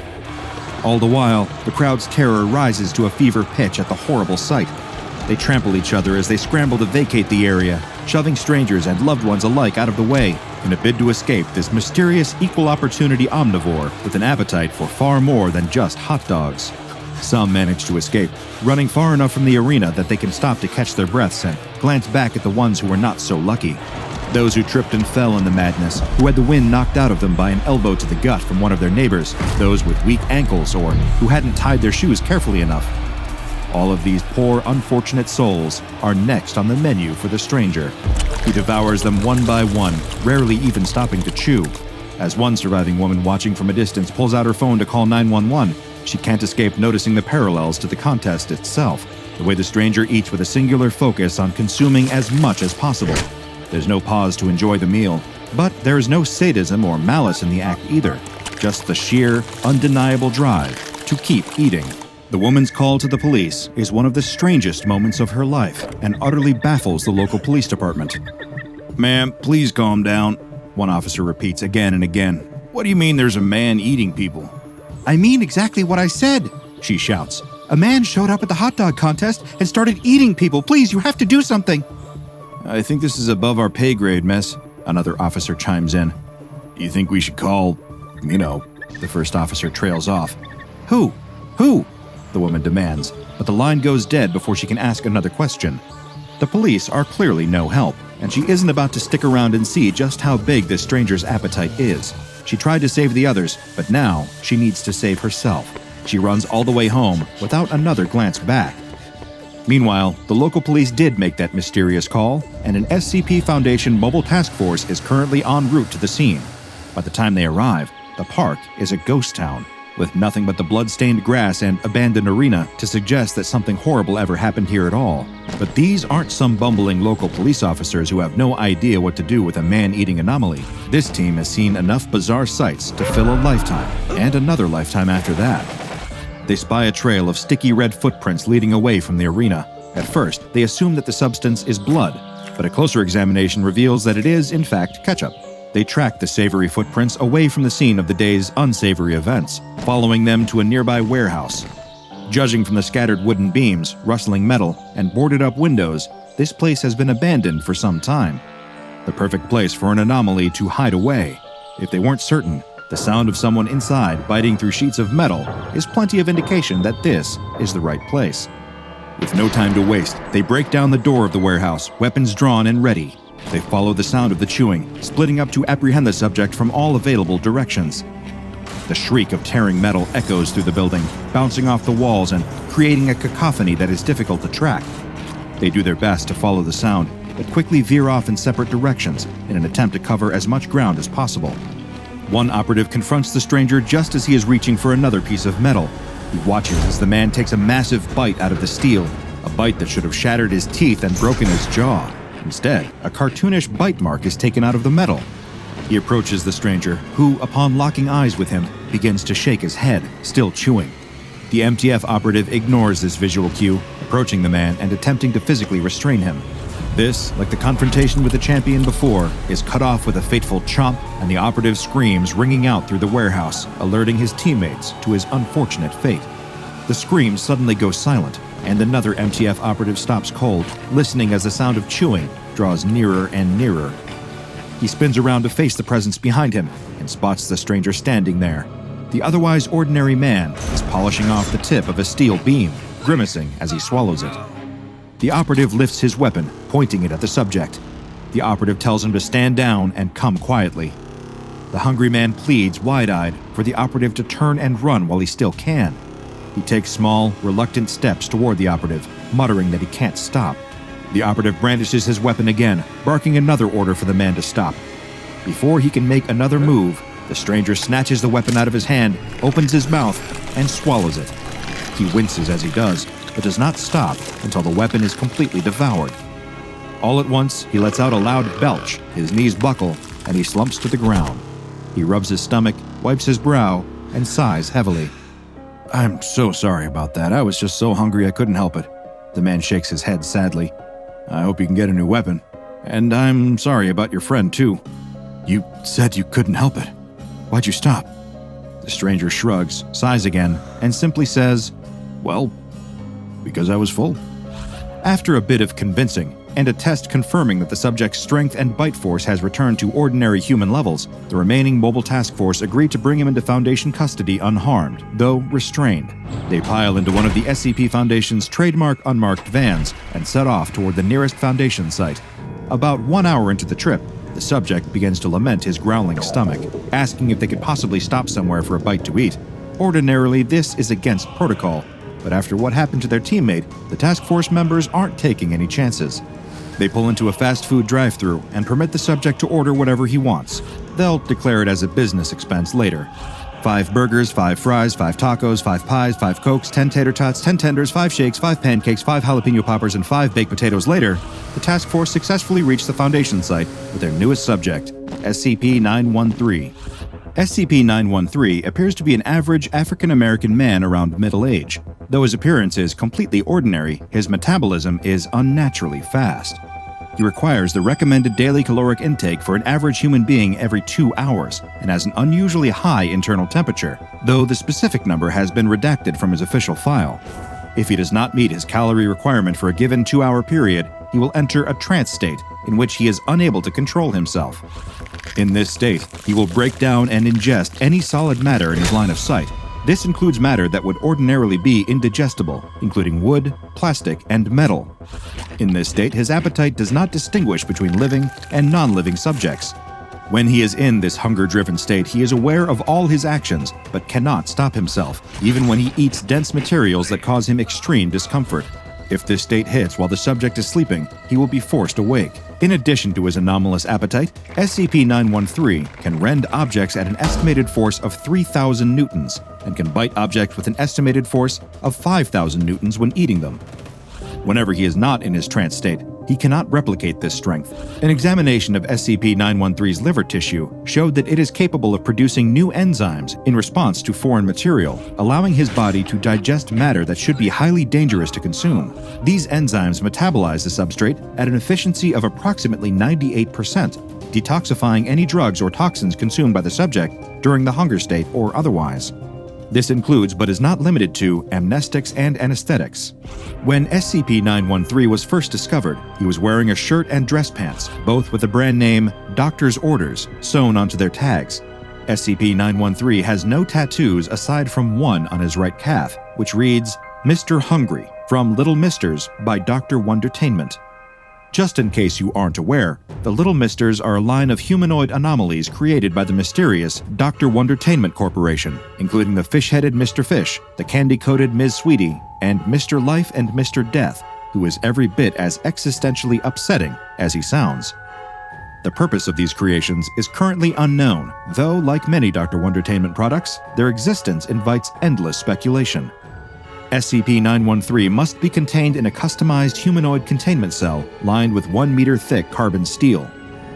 All the while, the crowd's terror rises to a fever pitch at the horrible sight. They trample each other as they scramble to vacate the area, shoving strangers and loved ones alike out of the way in a bid to escape this mysterious equal-opportunity omnivore with an appetite for far more than just hot dogs. Some manage to escape, running far enough from the arena that they can stop to catch their breaths and glance back at the ones who were not so lucky. Those who tripped and fell in the madness, who had the wind knocked out of them by an elbow to the gut from one of their neighbors, those with weak ankles or who hadn't tied their shoes carefully enough. All of these poor, unfortunate souls are next on the menu for the stranger. He devours them one by one, rarely even stopping to chew. As one surviving woman watching from a distance pulls out her phone to call 911, she can't escape noticing the parallels to the contest itself, the way the stranger eats with a singular focus on consuming as much as possible. There's no pause to enjoy the meal, but there is no sadism or malice in the act either, just the sheer, undeniable drive to keep eating. The woman's call to the police is one of the strangest moments of her life and utterly baffles the local police department. "Ma'am, please calm down," one officer repeats again and again. "What do you mean there's a man eating people?" "I mean exactly what I said," she shouts. "A man showed up at the hot dog contest and started eating people. Please, you have to do something." "I think this is above our pay grade, miss," another officer chimes in. "You think we should call, the first officer trails off. Who? The woman demands, but the line goes dead before she can ask another question. The police are clearly no help, and she isn't about to stick around and see just how big this stranger's appetite is. She tried to save the others, but now she needs to save herself. She runs all the way home without another glance back. Meanwhile, the local police did make that mysterious call, and an SCP Foundation mobile task force is currently en route to the scene. By the time they arrive, the park is a ghost town, with nothing but the blood-stained grass and abandoned arena to suggest that something horrible ever happened here at all. But these aren't some bumbling local police officers who have no idea what to do with a man-eating anomaly. This team has seen enough bizarre sights to fill a lifetime, and another lifetime after that. They spy a trail of sticky red footprints leading away from the arena. At first, they assume that the substance is blood, but a closer examination reveals that it is, in fact, ketchup. They track the savory footprints away from the scene of the day's unsavory events, following them to a nearby warehouse. Judging from the scattered wooden beams, rustling metal, and boarded-up windows, this place has been abandoned for some time. The perfect place for an anomaly to hide away. If they weren't certain, the sound of someone inside biting through sheets of metal is plenty of indication that this is the right place. With no time to waste, they break down the door of the warehouse, weapons drawn and ready. They follow the sound of the chewing, splitting up to apprehend the subject from all available directions. The shriek of tearing metal echoes through the building, bouncing off the walls and creating a cacophony that is difficult to track. They do their best to follow the sound, but quickly veer off in separate directions in an attempt to cover as much ground as possible. One operative confronts the stranger just as he is reaching for another piece of metal. He watches as the man takes a massive bite out of the steel, a bite that should have shattered his teeth and broken his jaw. Instead, a cartoonish bite mark is taken out of the metal. He approaches the stranger, who, upon locking eyes with him, begins to shake his head, still chewing. The MTF operative ignores this visual cue, approaching the man and attempting to physically restrain him. This, like the confrontation with the champion before, is cut off with a fateful chomp, and the operative screams ringing out through the warehouse, alerting his teammates to his unfortunate fate. The screams suddenly go silent, and another MTF operative stops cold, listening as the sound of chewing draws nearer and nearer. He spins around to face the presence behind him and spots the stranger standing there. The otherwise ordinary man is polishing off the tip of a steel beam, grimacing as he swallows it. The operative lifts his weapon, pointing it at the subject. The operative tells him to stand down and come quietly. The hungry man pleads, wide-eyed, for the operative to turn and run while he still can. He takes small, reluctant steps toward the operative, muttering that he can't stop. The operative brandishes his weapon again, barking another order for the man to stop. Before he can make another move, the stranger snatches the weapon out of his hand, opens his mouth, and swallows it. He winces as he does, but does not stop until the weapon is completely devoured. All at once, he lets out a loud belch, his knees buckle, and he slumps to the ground. He rubs his stomach, wipes his brow, and sighs heavily. "I'm so sorry about that. I was just so hungry I couldn't help it." The man shakes his head sadly. "I hope you can get a new weapon. And I'm sorry about your friend, too. You said you couldn't help it. Why'd you stop?" The stranger shrugs, sighs again, and simply says, "Well, because I was full." After a bit of convincing, and a test confirming that the subject's strength and bite force has returned to ordinary human levels, the remaining mobile task force agreed to bring him into Foundation custody unharmed, though restrained. They pile into one of the SCP Foundation's trademark unmarked vans and set off toward the nearest Foundation site. About 1 hour into the trip, the subject begins to lament his growling stomach, asking if they could possibly stop somewhere for a bite to eat. Ordinarily, this is against protocol, but after what happened to their teammate, the task force members aren't taking any chances. They pull into a fast food drive-thru and permit the subject to order whatever he wants. They'll declare it as a business expense later. 5 burgers, 5 fries, 5 tacos, 5 pies, 5 cokes, 10 tater tots, 10 tenders, 5 shakes, 5 pancakes, 5 jalapeno poppers, and 5 baked potatoes later, the task force successfully reached the Foundation site with their newest subject, SCP-913. SCP-913 appears to be an average African-American man around middle age. Though his appearance is completely ordinary, his metabolism is unnaturally fast. He requires the recommended daily caloric intake for an average human being every 2 hours and has an unusually high internal temperature, though the specific number has been redacted from his official file. If he does not meet his calorie requirement for a given 2-hour period, he will enter a trance state in which he is unable to control himself. In this state, he will break down and ingest any solid matter in his line of sight. This includes matter that would ordinarily be indigestible, including wood, plastic, and metal. In this state, his appetite does not distinguish between living and non-living subjects. When he is in this hunger-driven state, he is aware of all his actions, but cannot stop himself, even when he eats dense materials that cause him extreme discomfort. If this state hits while the subject is sleeping, he will be forced awake. In addition to his anomalous appetite, SCP-913 can rend objects at an estimated force of 3,000 newtons and can bite objects with an estimated force of 5,000 newtons when eating them. Whenever he is not in his trance state, he cannot replicate this strength. An examination of SCP-913's liver tissue showed that it is capable of producing new enzymes in response to foreign material, allowing his body to digest matter that should be highly dangerous to consume. These enzymes metabolize the substrate at an efficiency of approximately 98%, detoxifying any drugs or toxins consumed by the subject during the hunger state or otherwise. This includes, but is not limited to, amnestics and anesthetics. When SCP-913 was first discovered, he was wearing a shirt and dress pants, both with the brand name Doctor's Orders sewn onto their tags. SCP-913 has no tattoos aside from one on his right calf, which reads, Mr. Hungry, from Little Misters by Dr. Wondertainment. Just in case you aren't aware, the Little Misters are a line of humanoid anomalies created by the mysterious Dr. Wondertainment Corporation, including the fish-headed Mr. Fish, the candy-coated Ms. Sweetie, and Mr. Life and Mr. Death, who is every bit as existentially upsetting as he sounds. The purpose of these creations is currently unknown, though, like many Dr. Wondertainment products, their existence invites endless speculation. SCP-913 must be contained in a customized humanoid containment cell lined with 1 meter thick carbon steel.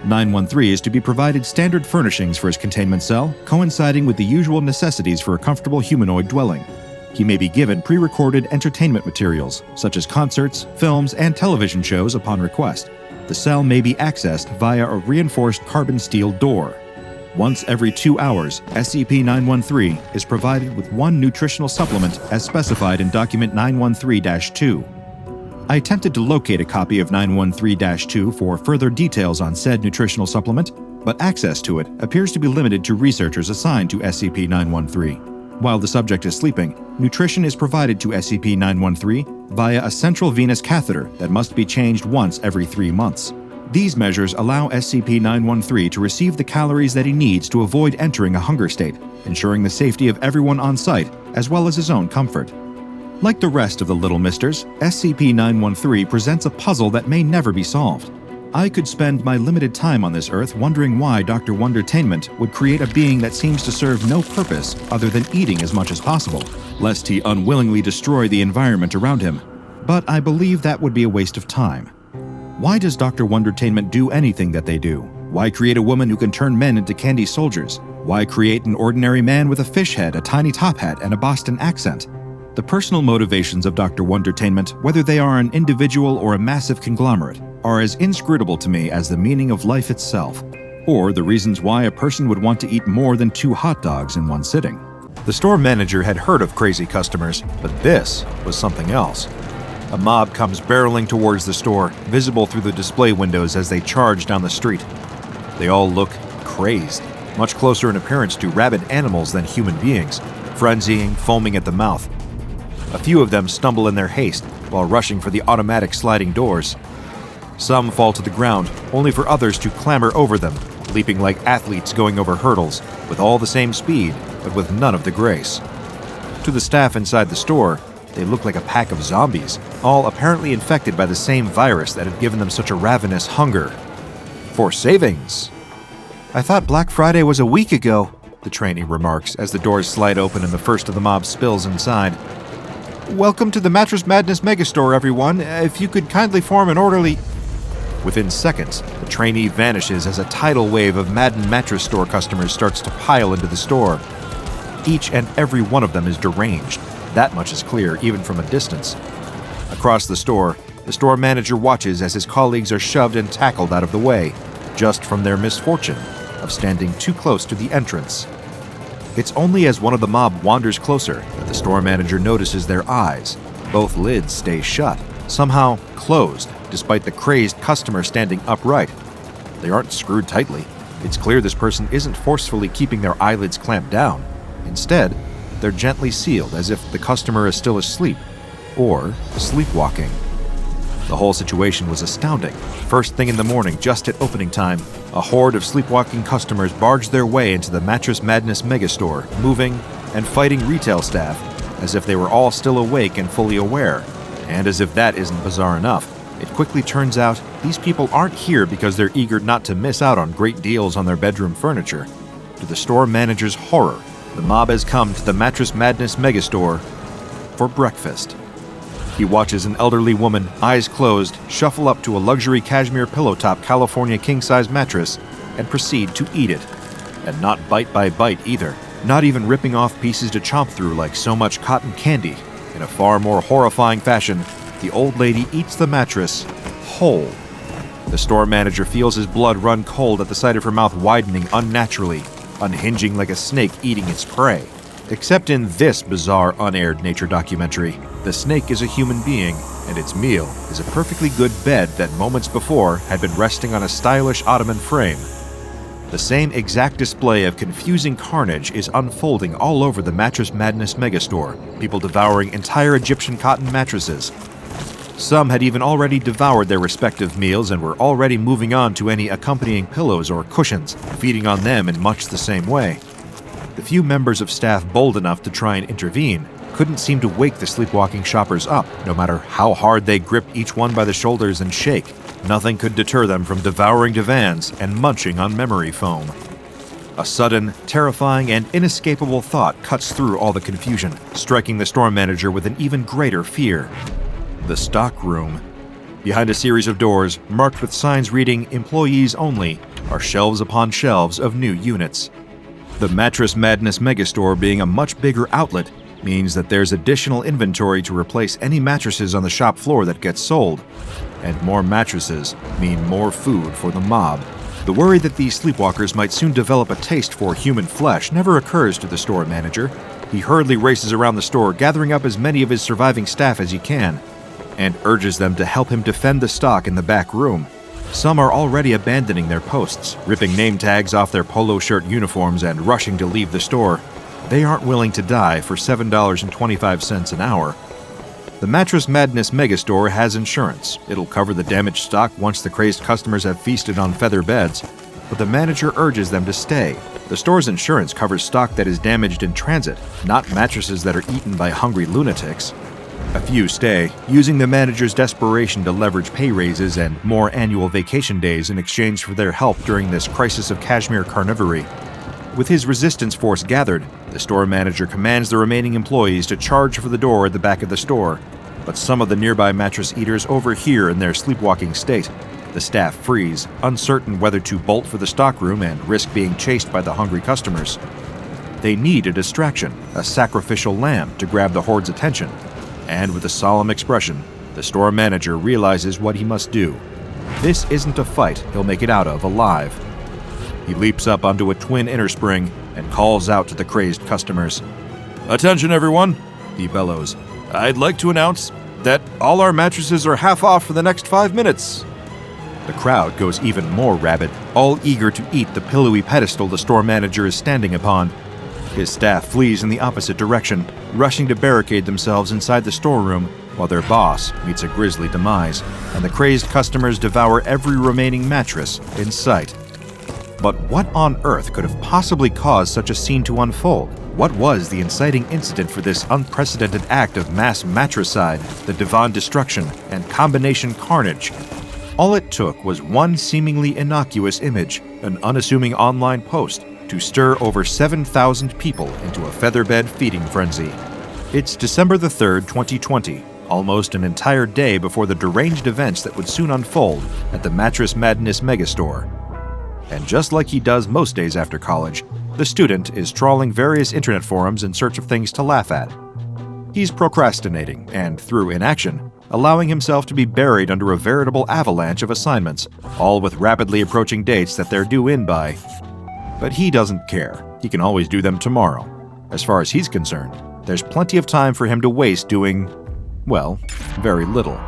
913 is to be provided standard furnishings for his containment cell, coinciding with the usual necessities for a comfortable humanoid dwelling. He may be given pre-recorded entertainment materials, such as concerts, films, and television shows upon request. The cell may be accessed via a reinforced carbon steel door. Once every 2 hours, SCP-913 is provided with 1 nutritional supplement as specified in Document 913-2. I attempted to locate a copy of 913-2 for further details on said nutritional supplement, but access to it appears to be limited to researchers assigned to SCP-913. While the subject is sleeping, nutrition is provided to SCP-913 via a central venous catheter that must be changed once every 3 months. These measures allow SCP-913 to receive the calories that he needs to avoid entering a hunger state, ensuring the safety of everyone on site as well as his own comfort. Like the rest of the Little Misters, SCP-913 presents a puzzle that may never be solved. I could spend my limited time on this Earth wondering why Dr. Wondertainment would create a being that seems to serve no purpose other than eating as much as possible, lest he unwillingly destroy the environment around him. But I believe that would be a waste of time. Why does Dr. Wondertainment do anything that they do? Why create a woman who can turn men into candy soldiers? Why create an ordinary man with a fish head, a tiny top hat, and a Boston accent? The personal motivations of Dr. Wondertainment, whether they are an individual or a massive conglomerate, are as inscrutable to me as the meaning of life itself, or the reasons why a person would want to eat more than 2 hot dogs in one sitting. The store manager had heard of crazy customers, but this was something else. A mob comes barreling towards the store, visible through the display windows as they charge down the street. They all look crazed, much closer in appearance to rabid animals than human beings, frenzying, foaming at the mouth. A few of them stumble in their haste while rushing for the automatic sliding doors. Some fall to the ground, only for others to clamber over them, leaping like athletes going over hurdles, with all the same speed, but with none of the grace. To the staff inside the store, they look like a pack of zombies, all apparently infected by the same virus that had given them such a ravenous hunger. For savings! "I thought Black Friday was a week ago," the trainee remarks as the doors slide open and the first of the mob spills inside. "Welcome to the Mattress Madness Megastore, everyone. If you could kindly form an orderly..." Within seconds, the trainee vanishes as a tidal wave of maddened mattress store customers starts to pile into the store. Each and every one of them is deranged. That much is clear, even from a distance. Across the store manager watches as his colleagues are shoved and tackled out of the way, just from their misfortune of standing too close to the entrance. It's only as one of the mob wanders closer that the store manager notices their eyes. Both lids stay shut, somehow closed, despite the crazed customer standing upright. They aren't screwed tightly. It's clear this person isn't forcefully keeping their eyelids clamped down. Instead, they're gently sealed as if the customer is still asleep, or sleepwalking. The whole situation was astounding. First thing in the morning, just at opening time, a horde of sleepwalking customers barged their way into the Mattress Madness Megastore, moving and fighting retail staff as if they were all still awake and fully aware. And as if that isn't bizarre enough, it quickly turns out these people aren't here because they're eager not to miss out on great deals on their bedroom furniture. To the store manager's horror, the mob has come to the Mattress Madness Megastore for breakfast. He watches an elderly woman, eyes closed, shuffle up to a luxury cashmere pillow-top California king-size mattress and proceed to eat it. And not bite by bite either, not even ripping off pieces to chomp through like so much cotton candy. In a far more horrifying fashion, the old lady eats the mattress whole. The store manager feels his blood run cold at the sight of her mouth widening unnaturally, unhinging like a snake eating its prey. Except in this bizarre unaired nature documentary, the snake is a human being, and its meal is a perfectly good bed that moments before had been resting on a stylish ottoman frame. The same exact display of confusing carnage is unfolding all over the Mattress Madness Megastore, people devouring entire Egyptian cotton mattresses. Some had even already devoured their respective meals and were already moving on to any accompanying pillows or cushions, feeding on them in much the same way. The few members of staff bold enough to try and intervene couldn't seem to wake the sleepwalking shoppers up, no matter how hard they gripped each one by the shoulders and shake. Nothing could deter them from devouring divans and munching on memory foam. A sudden, terrifying, and inescapable thought cuts through all the confusion, striking the store manager with an even greater fear. The stock room. Behind a series of doors, marked with signs reading "Employees Only," are shelves upon shelves of new units. The Mattress Madness Megastore being a much bigger outlet means that there's additional inventory to replace any mattresses on the shop floor that gets sold. And more mattresses mean more food for the mob. The worry that these sleepwalkers might soon develop a taste for human flesh never occurs to the store manager. He hurriedly races around the store, gathering up as many of his surviving staff as he can, and urges them to help him defend the stock in the back room. Some are already abandoning their posts, ripping name tags off their polo shirt uniforms and rushing to leave the store. They aren't willing to die for $7.25 an hour. The Mattress Madness Megastore has insurance. It'll cover the damaged stock once the crazed customers have feasted on feather beds, but the manager urges them to stay. The store's insurance covers stock that is damaged in transit, not mattresses that are eaten by hungry lunatics. A few stay, using the manager's desperation to leverage pay raises and more annual vacation days in exchange for their help during this crisis of cashmere carnivory. With his resistance force gathered, the store manager commands the remaining employees to charge for the door at the back of the store, but some of the nearby mattress eaters overhear in their sleepwalking state. The staff freeze, uncertain whether to bolt for the stockroom and risk being chased by the hungry customers. They need a distraction, a sacrificial lamb to grab the horde's attention. And with a solemn expression, the store manager realizes what he must do. This isn't a fight he'll make it out of alive. He leaps up onto a twin inner spring and calls out to the crazed customers. "Attention everyone," he bellows. "I'd like to announce that all our mattresses are half off for the next 5 minutes." The crowd goes even more rabid, all eager to eat the pillowy pedestal the store manager is standing upon. His staff flees in the opposite direction, rushing to barricade themselves inside the storeroom, while their boss meets a grisly demise, and the crazed customers devour every remaining mattress in sight. But what on earth could have possibly caused such a scene to unfold? What was the inciting incident for this unprecedented act of mass matricide, the divan destruction, and combination carnage? All it took was one seemingly innocuous image, an unassuming online post, to stir over 7,000 people into a featherbed feeding frenzy. It's December the 3rd, 2020, almost an entire day before the deranged events that would soon unfold at the Mattress Madness Megastore. And just like he does most days after college, the student is trawling various internet forums in search of things to laugh at. He's procrastinating, and through inaction, allowing himself to be buried under a veritable avalanche of assignments, all with rapidly approaching dates that they're due in by. But he doesn't care. He can always do them tomorrow. As far as he's concerned, there's plenty of time for him to waste doing, well, very little.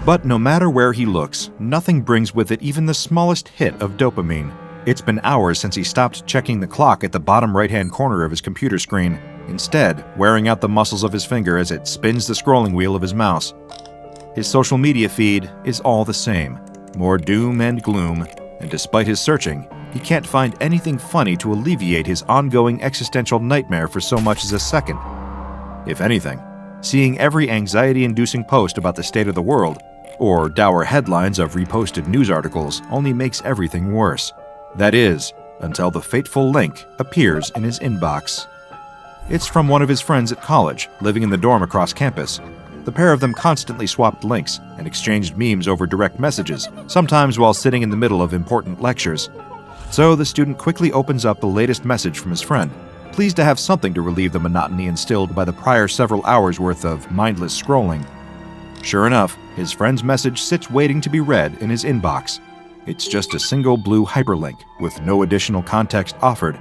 But no matter where he looks, nothing brings with it even the smallest hit of dopamine. It's been hours since he stopped checking the clock at the bottom right-hand corner of his computer screen, instead wearing out the muscles of his finger as it spins the scrolling wheel of his mouse. His social media feed is all the same, more doom and gloom, and despite his searching, he can't find anything funny to alleviate his ongoing existential nightmare for so much as a second. If anything, seeing every anxiety-inducing post about the state of the world, or dour headlines of reposted news articles, only makes everything worse. That is, until the fateful link appears in his inbox. It's from one of his friends at college, living in the dorm across campus. The pair of them constantly swapped links and exchanged memes over direct messages, sometimes while sitting in the middle of important lectures. So the student quickly opens up the latest message from his friend, pleased to have something to relieve the monotony instilled by the prior several hours' worth of mindless scrolling. Sure enough, his friend's message sits waiting to be read in his inbox. It's just a single blue hyperlink with no additional context offered.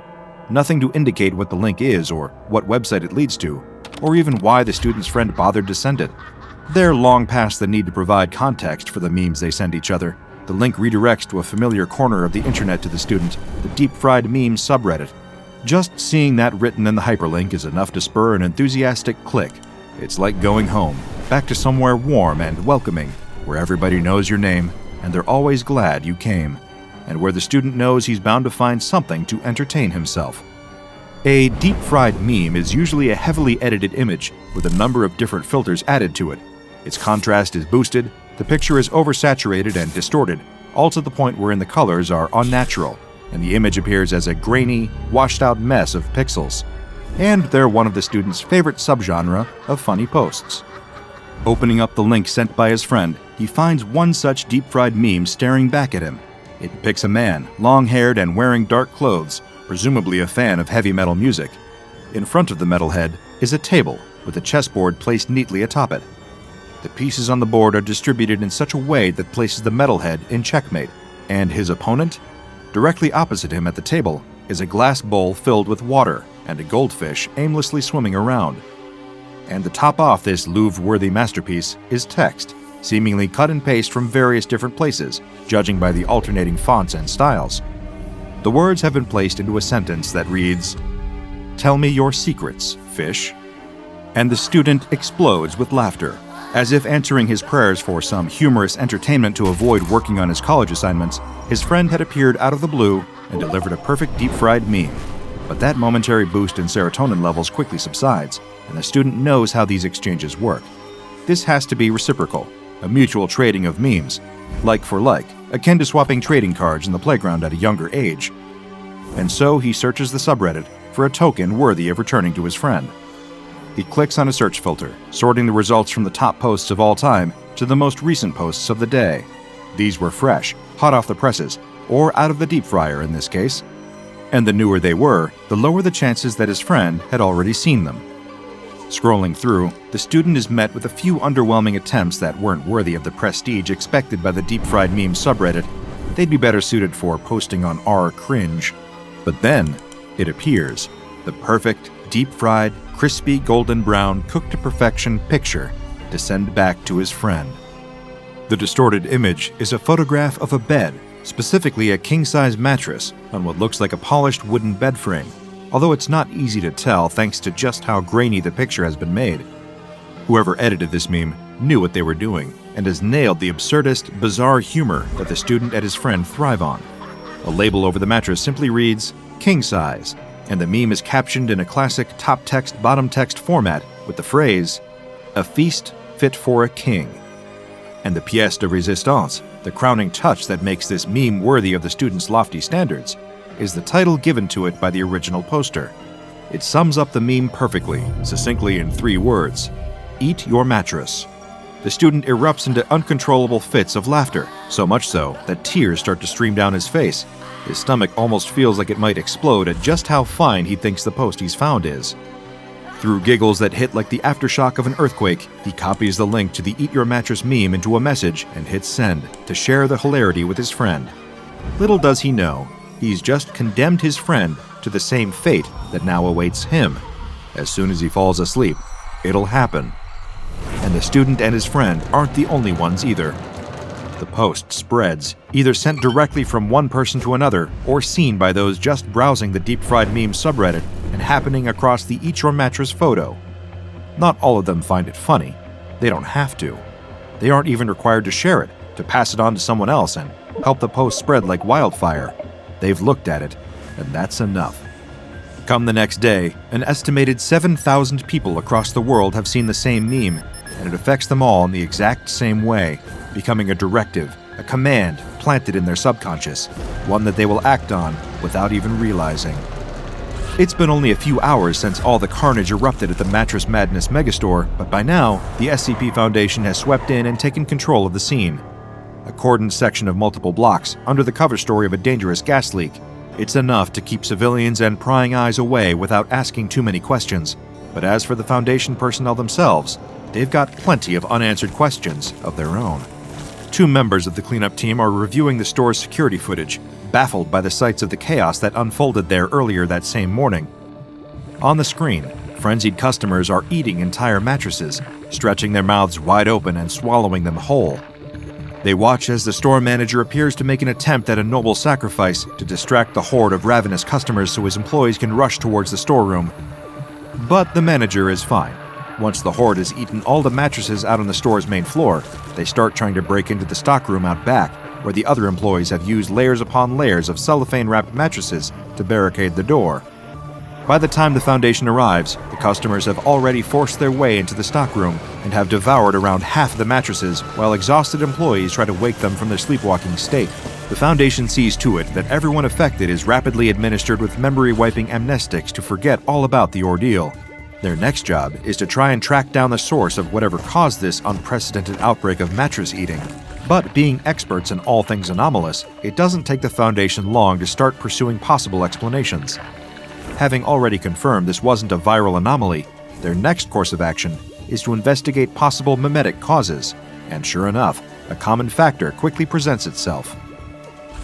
Nothing to indicate what the link is or what website it leads to, or even why the student's friend bothered to send it. They're long past the need to provide context for the memes they send each other. The link redirects to a familiar corner of the internet to the student, the deep-fried memes subreddit. Just seeing that written in the hyperlink is enough to spur an enthusiastic click. It's like going home, back to somewhere warm and welcoming, where everybody knows your name, and they're always glad you came, and where the student knows he's bound to find something to entertain himself. A deep-fried meme is usually a heavily edited image with a number of different filters added to it. Its contrast is boosted, the picture is oversaturated and distorted, all to the point wherein the colors are unnatural, and the image appears as a grainy, washed-out mess of pixels. And they're one of the student's favorite subgenre of funny posts. Opening up the link sent by his friend, he finds one such deep-fried meme staring back at him. It depicts a man, long-haired and wearing dark clothes, presumably a fan of heavy metal music. In front of the metalhead is a table with a chessboard placed neatly atop it. The pieces on the board are distributed in such a way that places the metalhead in checkmate, and his opponent? Directly opposite him at the table is a glass bowl filled with water and a goldfish aimlessly swimming around. And to top off this Louvre-worthy masterpiece is text, seemingly cut and paste from various different places, judging by the alternating fonts and styles. The words have been placed into a sentence that reads, "Tell me your secrets, fish." And the student explodes with laughter, as if answering his prayers for some humorous entertainment to avoid working on his college assignments. His friend had appeared out of the blue and delivered a perfect deep-fried meme. But that momentary boost in serotonin levels quickly subsides, and the student knows how these exchanges work. This has to be reciprocal, a mutual trading of memes, like for like, akin to swapping trading cards in the playground at a younger age. And so he searches the subreddit for a token worthy of returning to his friend. He clicks on a search filter, sorting the results from the top posts of all time to the most recent posts of the day. These were fresh, hot off the presses, or out of the deep fryer in this case. And the newer they were, the lower the chances that his friend had already seen them. Scrolling through, the student is met with a few underwhelming attempts that weren't worthy of the prestige expected by the deep-fried meme subreddit. They'd be better suited for posting on r/cringe. But then, it appears, the perfect, deep-fried, crispy golden brown, cooked to perfection picture to send back to his friend. The distorted image is a photograph of a bed, specifically a king-size mattress, on what looks like a polished wooden bed frame, although it's not easy to tell thanks to just how grainy the picture has been made. Whoever edited this meme knew what they were doing, and has nailed the absurdist, bizarre humor that the student and his friend thrive on. A label over the mattress simply reads, "King size," and the meme is captioned in a classic top text, bottom text format with the phrase, "A feast fit for a king." And the pièce de résistance, the crowning touch that makes this meme worthy of the student's lofty standards, is the title given to it by the original poster. It sums up the meme perfectly, succinctly in 3 words: "Eat your mattress." The student erupts into uncontrollable fits of laughter, so much so that tears start to stream down his face. His stomach almost feels like it might explode at just how fine he thinks the post he's found is. Through giggles that hit like the aftershock of an earthquake, he copies the link to the Eat Your Mattress meme into a message and hits send to share the hilarity with his friend. Little does he know, he's just condemned his friend to the same fate that now awaits him. As soon as he falls asleep, it'll happen. And the student and his friend aren't the only ones either. The post spreads, either sent directly from one person to another or seen by those just browsing the deep-fried meme subreddit and happening across the Eat Your Mattress photo. Not all of them find it funny. They don't have to. They aren't even required to share it, to pass it on to someone else and help the post spread like wildfire. They've looked at it, and that's enough. Come the next day, an estimated 7,000 people across the world have seen the same meme, and it affects them all in the exact same way, becoming a directive, a command planted in their subconscious, one that they will act on without even realizing. It's been only a few hours since all the carnage erupted at the Mattress Madness megastore, but by now, the SCP Foundation has swept in and taken control of the scene. A cordoned section of multiple blocks, under the cover story of a dangerous gas leak. It's enough to keep civilians and prying eyes away without asking too many questions. But as for the Foundation personnel themselves, they've got plenty of unanswered questions of their own. 2 members of the cleanup team are reviewing the store's security footage, baffled by the sights of the chaos that unfolded there earlier that same morning. On the screen, frenzied customers are eating entire mattresses, stretching their mouths wide open and swallowing them whole. They watch as the store manager appears to make an attempt at a noble sacrifice to distract the horde of ravenous customers so his employees can rush towards the storeroom. But the manager is fine. Once the horde has eaten all the mattresses out on the store's main floor, they start trying to break into the stockroom out back, where the other employees have used layers upon layers of cellophane-wrapped mattresses to barricade the door. By the time the Foundation arrives, the customers have already forced their way into the stockroom and have devoured around half of the mattresses, while exhausted employees try to wake them from their sleepwalking state. The Foundation sees to it that everyone affected is rapidly administered with memory-wiping amnestics to forget all about the ordeal. Their next job is to try and track down the source of whatever caused this unprecedented outbreak of mattress eating. But being experts in all things anomalous, it doesn't take the Foundation long to start pursuing possible explanations. Having already confirmed this wasn't a viral anomaly, their next course of action is to investigate possible mimetic causes, and sure enough, a common factor quickly presents itself.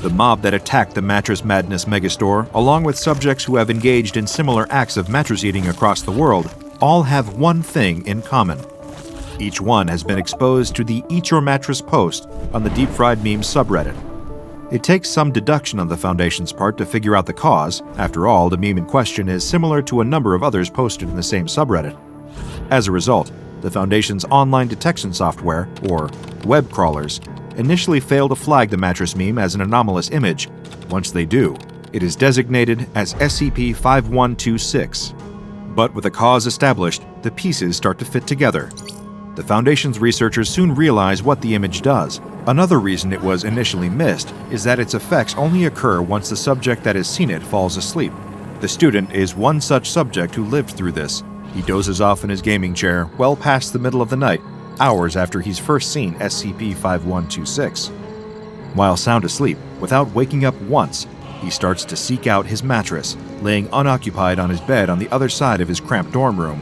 The mob that attacked the Mattress Madness megastore, along with subjects who have engaged in similar acts of mattress eating across the world, all have one thing in common. Each one has been exposed to the Eat Your Mattress post on the Deep Fried Memes subreddit. It takes some deduction on the Foundation's part to figure out the cause. After all, the meme in question is similar to a number of others posted in the same subreddit. As a result, the Foundation's online detection software, or web crawlers, initially fail to flag the mattress meme as an anomalous image. Once they do, it is designated as SCP-5126. But with a cause established, the pieces start to fit together. The Foundation's researchers soon realize what the image does. Another reason it was initially missed is that its effects only occur once the subject that has seen it falls asleep. The student is one such subject who lived through this. He dozes off in his gaming chair well past the middle of the night, hours after he's first seen SCP-5126. While sound asleep, without waking up once, he starts to seek out his mattress, laying unoccupied on his bed on the other side of his cramped dorm room.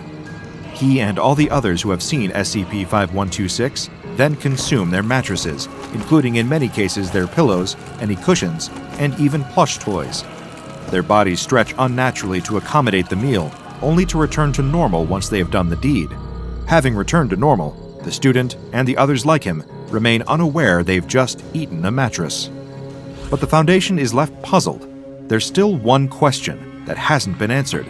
He and all the others who have seen SCP-5126 then consume their mattresses, including in many cases their pillows, any cushions, and even plush toys. Their bodies stretch unnaturally to accommodate the meal, only to return to normal once they have done the deed. Having returned to normal, the student and the others like him remain unaware they've just eaten a mattress. But the Foundation is left puzzled. There's still one question that hasn't been answered.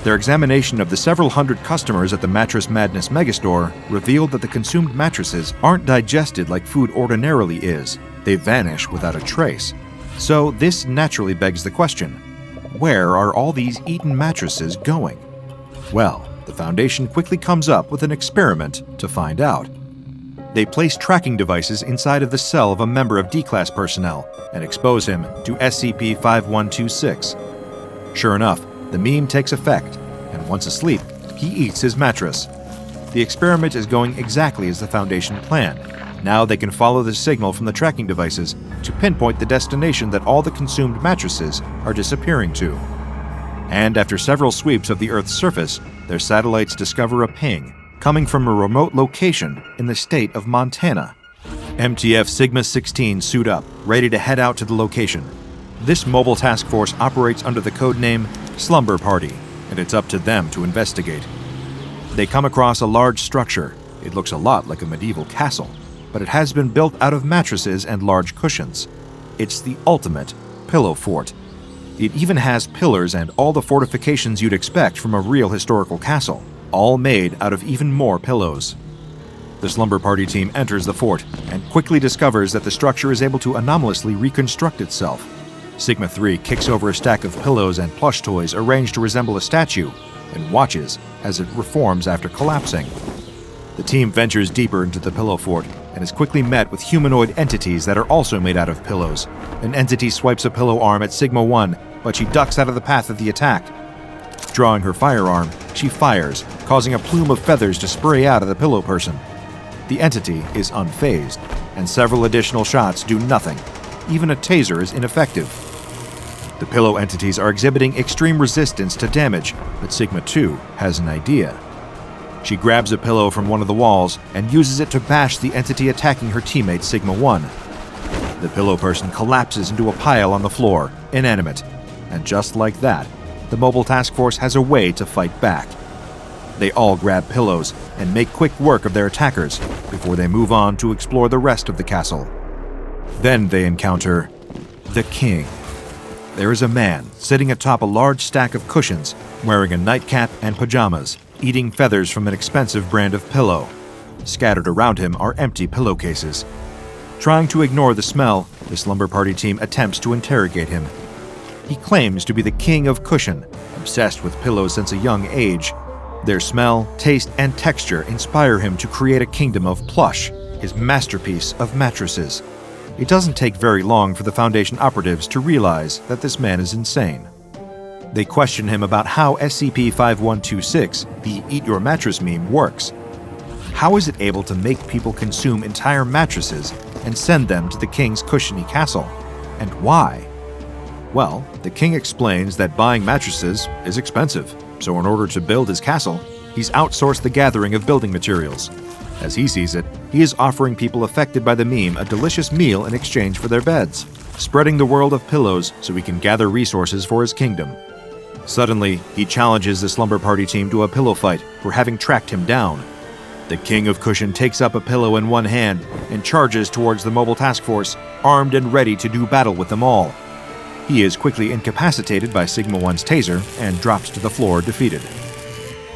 Their examination of the several hundred customers at the Mattress Madness megastore revealed that the consumed mattresses aren't digested like food ordinarily is. They vanish without a trace. So this naturally begs the question, where are all these eaten mattresses going? Well, the Foundation quickly comes up with an experiment to find out. They place tracking devices inside of the cell of a member of D-Class personnel and expose him to SCP-5126. Sure enough, the meme takes effect, and once asleep, he eats his mattress. The experiment is going exactly as the Foundation planned. Now they can follow the signal from the tracking devices to pinpoint the destination that all the consumed mattresses are disappearing to. And after several sweeps of the Earth's surface, their satellites discover a ping coming from a remote location in the state of Montana. MTF Sigma-16 suit up, ready to head out to the location. This mobile task force operates under the codename Slumber Party, and it's up to them to investigate. They come across a large structure. It looks a lot like a medieval castle, but it has been built out of mattresses and large cushions. It's the ultimate pillow fort. It even has pillars and all the fortifications you'd expect from a real historical castle, all made out of even more pillows. The Slumber Party team enters the fort and quickly discovers that the structure is able to anomalously reconstruct itself. Sigma-3 kicks over a stack of pillows and plush toys arranged to resemble a statue and watches as it reforms after collapsing. The team ventures deeper into the pillow fort and is quickly met with humanoid entities that are also made out of pillows. An entity swipes a pillow arm at Sigma-1, but she ducks out of the path of the attack. Drawing her firearm, she fires, causing a plume of feathers to spray out of the pillow person. The entity is unfazed, and several additional shots do nothing. Even a taser is ineffective. The pillow entities are exhibiting extreme resistance to damage, but Sigma-2 has an idea. She grabs a pillow from one of the walls and uses it to bash the entity attacking her teammate Sigma-1. The pillow person collapses into a pile on the floor, inanimate, and just like that, the mobile task force has a way to fight back. They all grab pillows and make quick work of their attackers before they move on to explore the rest of the castle. Then they encounter the king. There is a man sitting atop a large stack of cushions, wearing a nightcap and pajamas, eating feathers from an expensive brand of pillow. Scattered around him are empty pillowcases. Trying to ignore the smell, the Slumber Party team attempts to interrogate him. He claims to be the king of cushion, obsessed with pillows since a young age. Their smell, taste, and texture inspire him to create a kingdom of plush, his masterpiece of mattresses. It doesn't take very long for the Foundation operatives to realize that this man is insane. They question him about how SCP-5126, the Eat Your Mattress meme, works. How is it able to make people consume entire mattresses and send them to the king's cushiony castle? And why? Well, the king explains that buying mattresses is expensive, so in order to build his castle, he's outsourced the gathering of building materials. As he sees it, he is offering people affected by the meme a delicious meal in exchange for their beds, spreading the world of pillows so he can gather resources for his kingdom. Suddenly, he challenges the Slumber Party team to a pillow fight for having tracked him down. The king of cushion takes up a pillow in one hand and charges towards the mobile task force, armed and ready to do battle with them all. He is quickly incapacitated by Sigma 1's taser and drops to the floor defeated.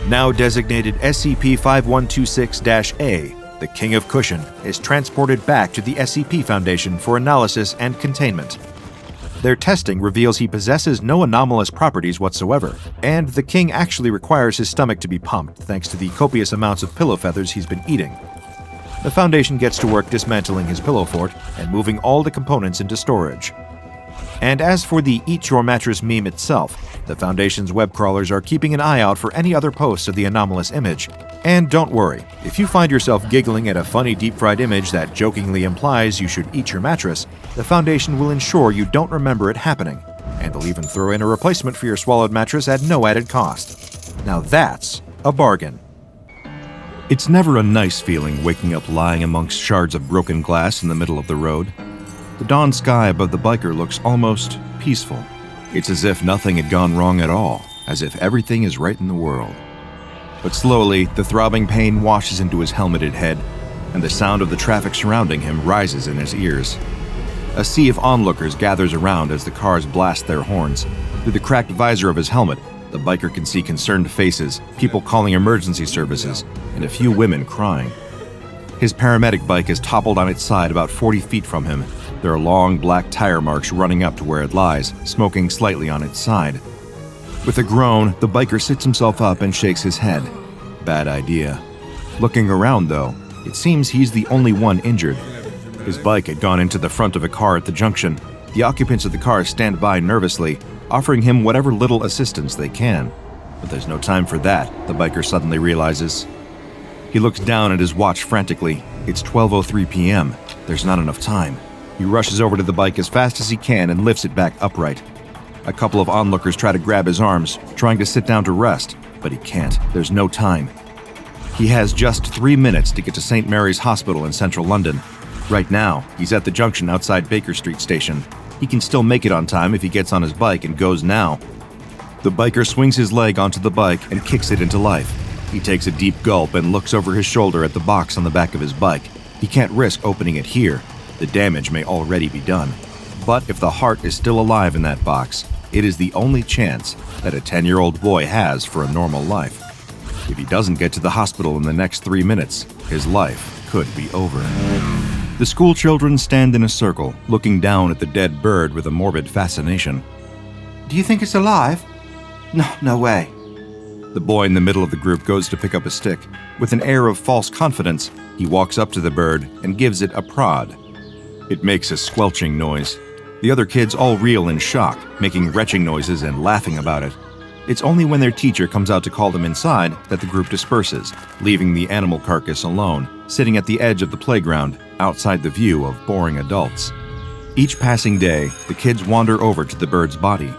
Now designated SCP-5126-A, the king of cushion is transported back to the SCP Foundation for analysis and containment. Their testing reveals he possesses no anomalous properties whatsoever, and the king actually requires his stomach to be pumped thanks to the copious amounts of pillow feathers he's been eating. The Foundation gets to work dismantling his pillow fort and moving all the components into storage. And as for the Eat Your Mattress meme itself, the Foundation's web crawlers are keeping an eye out for any other posts of the anomalous image. And don't worry, if you find yourself giggling at a funny deep-fried image that jokingly implies you should eat your mattress, the Foundation will ensure you don't remember it happening, and they'll even throw in a replacement for your swallowed mattress at no added cost. Now that's a bargain. It's never a nice feeling waking up lying amongst shards of broken glass in the middle of the road. The dawn sky above the biker looks almost peaceful. It's as if nothing had gone wrong at all, as if everything is right in the world. But slowly, the throbbing pain washes into his helmeted head, and the sound of the traffic surrounding him rises in his ears. A sea of onlookers gathers around as the cars blast their horns. Through the cracked visor of his helmet, the biker can see concerned faces, people calling emergency services, and a few women crying. His paramedic bike is toppled on its side about 40 feet from him. There are long black tire marks running up to where it lies, smoking slightly on its side. With a groan, the biker sits himself up and shakes his head. Bad idea. Looking around, though, it seems he's the only one injured. His bike had gone into the front of a car at the junction. The occupants of the car stand by nervously, offering him whatever little assistance they can. But there's no time for that, the biker suddenly realizes. He looks down at his watch frantically. It's 12:03 p.m. There's not enough time. He rushes over to the bike as fast as he can and lifts it back upright. A couple of onlookers try to grab his arms, trying to sit down to rest, but he can't. There's no time. He has just 3 minutes to get to St. Mary's Hospital in central London. Right now, he's at the junction outside Baker Street Station. He can still make it on time if he gets on his bike and goes now. The biker swings his leg onto the bike and kicks it into life. He takes a deep gulp and looks over his shoulder at the box on the back of his bike. He can't risk opening it here. The damage may already be done. But if the heart is still alive in that box, it is the only chance that a 10-year-old boy has for a normal life. If he doesn't get to the hospital in the next 3 minutes, his life could be over. The school children stand in a circle, looking down at the dead bird with a morbid fascination. Do you think it's alive? No way. The boy in the middle of the group goes to pick up a stick. With an air of false confidence, he walks up to the bird and gives it a prod. It makes a squelching noise. The other kids all reel in shock, making retching noises and laughing about it. It's only when their teacher comes out to call them inside that the group disperses, leaving the animal carcass alone, sitting at the edge of the playground, outside the view of boring adults. Each passing day, the kids wander over to the bird's body.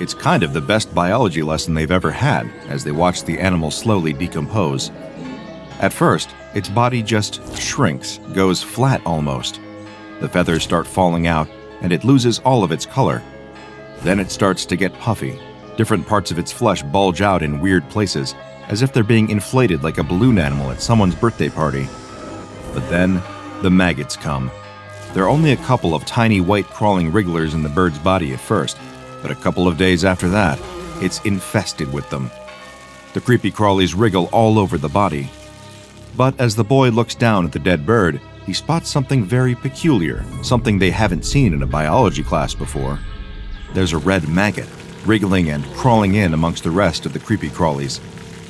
It's kind of the best biology lesson they've ever had as they watch the animal slowly decompose. At first, its body just shrinks, goes flat almost. The feathers start falling out, and it loses all of its color. Then it starts to get puffy. Different parts of its flesh bulge out in weird places, as if they're being inflated like a balloon animal at someone's birthday party. But then, the maggots come. There are only a couple of tiny white crawling wrigglers in the bird's body at first, but a couple of days after that, it's infested with them. The creepy crawlies wriggle all over the body. But as the boy looks down at the dead bird, he spots something very peculiar, something they haven't seen in a biology class before. There's a red maggot, wriggling and crawling in amongst the rest of the creepy crawlies.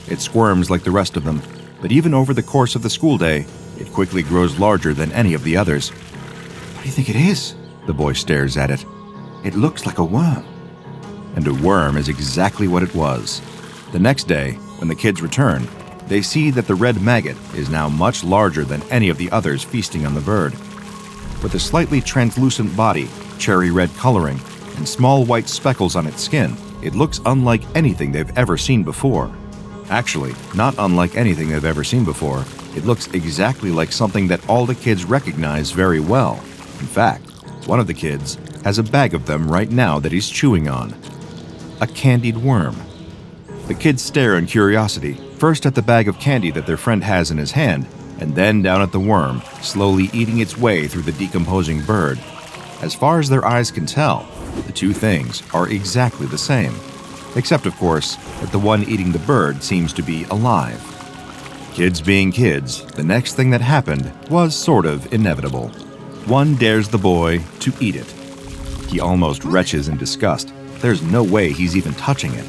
It squirms like the rest of them, but even over the course of the school day, it quickly grows larger than any of the others. What do you think it is? The boy stares at it. It looks like a worm. And a worm is exactly what it was. The next day, when the kids return, they see that the red maggot is now much larger than any of the others feasting on the bird. With a slightly translucent body, cherry red coloring, and small white speckles on its skin, it looks unlike anything they've ever seen before. Actually, not unlike anything they've ever seen before. It looks exactly like something that all the kids recognize very well. In fact, one of the kids has a bag of them right now that he's chewing on. A candied worm. The kids stare in curiosity, first at the bag of candy that their friend has in his hand, and then down at the worm, slowly eating its way through the decomposing bird. As far as their eyes can tell, the two things are exactly the same, except of course that the one eating the bird seems to be alive. Kids being kids, the next thing that happened was sort of inevitable. One dares the boy to eat it. He almost retches in disgust. There's no way he's even touching it.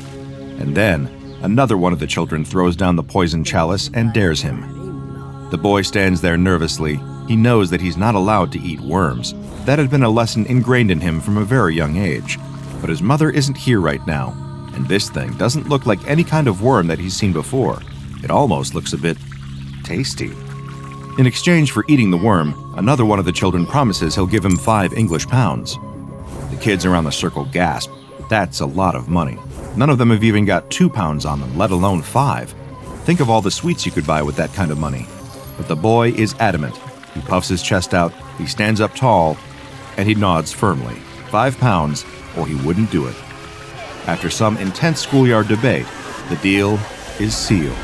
And then, another one of the children throws down the poison chalice and dares him. The boy stands there nervously. He knows that he's not allowed to eat worms. That had been a lesson ingrained in him from a very young age. But his mother isn't here right now, and this thing doesn't look like any kind of worm that he's seen before. It almost looks a bit tasty. In exchange for eating the worm, another one of the children promises he'll give him 5 English pounds. The kids around the circle gasp. That's a lot of money. None of them have even got 2 pounds on them, let alone 5. Think of all the sweets you could buy with that kind of money. But the boy is adamant. He puffs his chest out, he stands up tall, and he nods firmly. 5 pounds, or he wouldn't do it. After some intense schoolyard debate, the deal is sealed.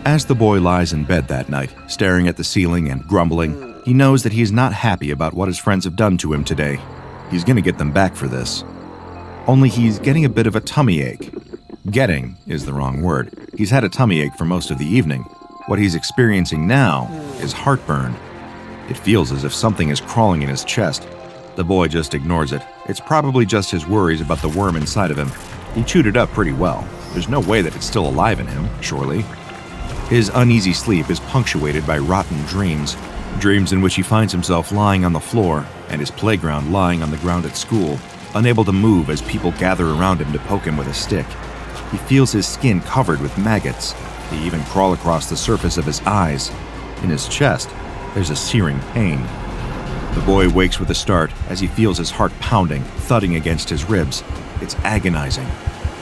As the boy lies in bed that night, staring at the ceiling and grumbling, he knows that he's not happy about what his friends have done to him today. He's going to get them back for this. Only he's getting a bit of a tummy ache. Getting is the wrong word. He's had a tummy ache for most of the evening. What he's experiencing now is heartburn. It feels as if something is crawling in his chest. The boy just ignores it. It's probably just his worries about the worm inside of him. He chewed it up pretty well. There's no way that it's still alive in him, surely. His uneasy sleep is punctuated by rotten dreams. Dreams in which he finds himself lying on the floor and his playground lying on the ground at school, unable to move as people gather around him to poke him with a stick. He feels his skin covered with maggots. They even crawl across the surface of his eyes. In his chest, there's a searing pain. The boy wakes with a start as he feels his heart pounding, thudding against his ribs. It's agonizing.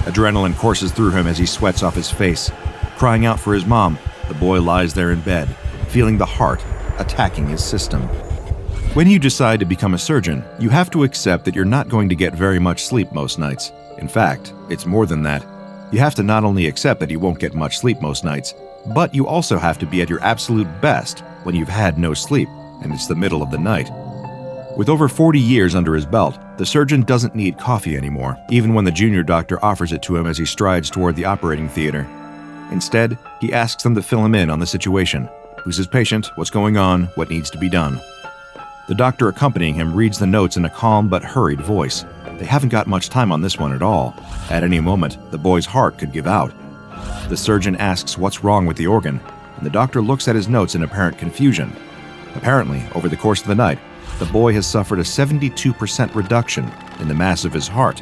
Adrenaline courses through him as he sweats off his face. Crying out for his mom, the boy lies there in bed, feeling the heart attacking his system. When you decide to become a surgeon, you have to accept that you're not going to get very much sleep most nights. In fact, it's more than that. You have to not only accept that you won't get much sleep most nights, but you also have to be at your absolute best when you've had no sleep and it's the middle of the night. With over 40 years under his belt, the surgeon doesn't need coffee anymore, even when the junior doctor offers it to him as he strides toward the operating theater. Instead, he asks them to fill him in on the situation. Who's his patient? What's going on? What needs to be done? The doctor accompanying him reads the notes in a calm but hurried voice. They haven't got much time on this one at all. At any moment, the boy's heart could give out. The surgeon asks what's wrong with the organ, and the doctor looks at his notes in apparent confusion. Apparently, over the course of the night, the boy has suffered a 72% reduction in the mass of his heart.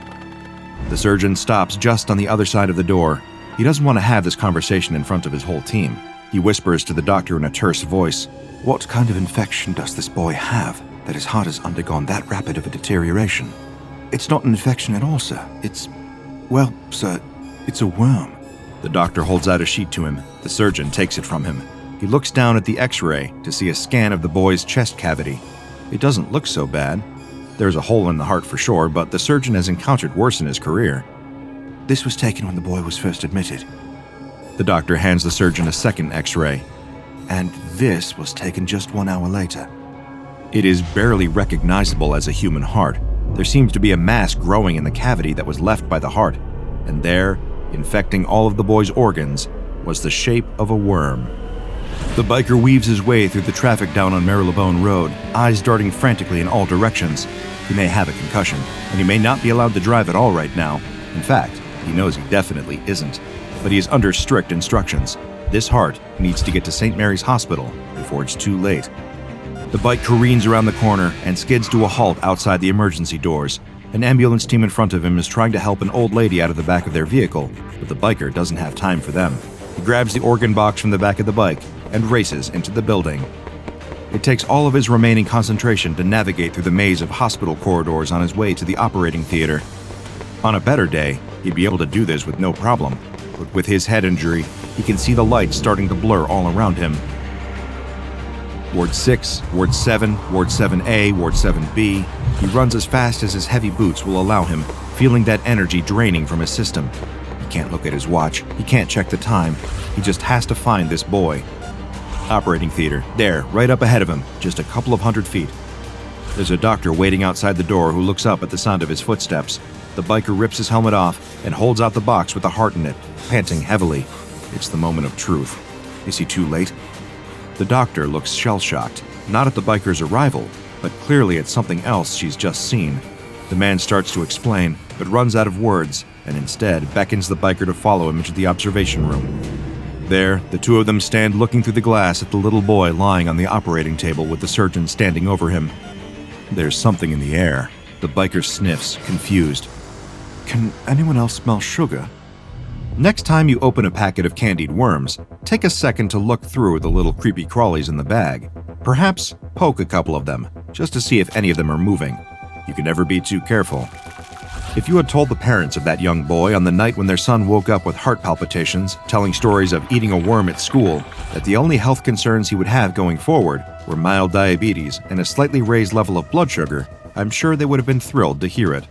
The surgeon stops just on the other side of the door. He doesn't want to have this conversation in front of his whole team. He whispers to the doctor in a terse voice, "What kind of infection does this boy have that his heart has undergone that rapid of a deterioration?" "It's not an infection at all, sir. Well, sir, it's a worm." The doctor holds out a sheet to him. The surgeon takes it from him. He looks down at the x-ray to see a scan of the boy's chest cavity. It doesn't look so bad. There's a hole in the heart for sure, but the surgeon has encountered worse in his career. "This was taken when the boy was first admitted." The doctor hands the surgeon a second x-ray. "And this was taken just 1 hour later." It is barely recognizable as a human heart. There seems to be a mass growing in the cavity that was left by the heart, and there, infecting all of the boy's organs, was the shape of a worm. The biker weaves his way through the traffic down on Marylebone Road, eyes darting frantically in all directions. He may have a concussion, and he may not be allowed to drive at all right now. In fact, he knows he definitely isn't. But he is under strict instructions. This heart needs to get to St. Mary's Hospital before it's too late. The bike careens around the corner and skids to a halt outside the emergency doors. An ambulance team in front of him is trying to help an old lady out of the back of their vehicle, but the biker doesn't have time for them. He grabs the organ box from the back of the bike and races into the building. It takes all of his remaining concentration to navigate through the maze of hospital corridors on his way to the operating theater. On a better day, he'd be able to do this with no problem, but with his head injury, he can see the lights starting to blur all around him. Ward 6, Ward 7, Ward 7A, Ward 7B. He runs as fast as his heavy boots will allow him, feeling that energy draining from his system. He can't look at his watch. He can't check the time. He just has to find this boy. Operating theater. There, right up ahead of him, just a couple of 100 feet. There's a doctor waiting outside the door who looks up at the sound of his footsteps. The biker rips his helmet off and holds out the box with the heart in it, panting heavily. It's the moment of truth. Is he too late? The doctor looks shell-shocked, not at the biker's arrival, but clearly at something else she's just seen. The man starts to explain, but runs out of words, and instead beckons the biker to follow him into the observation room. There, the two of them stand looking through the glass at the little boy lying on the operating table with the surgeon standing over him. There's something in the air. The biker sniffs, confused. Can anyone else smell sugar? Next time you open a packet of candied worms, take a second to look through the little creepy crawlies in the bag. Perhaps poke a couple of them, just to see if any of them are moving. You can never be too careful. If you had told the parents of that young boy on the night when their son woke up with heart palpitations, telling stories of eating a worm at school, that the only health concerns he would have going forward were mild diabetes and a slightly raised level of blood sugar, I'm sure they would have been thrilled to hear it.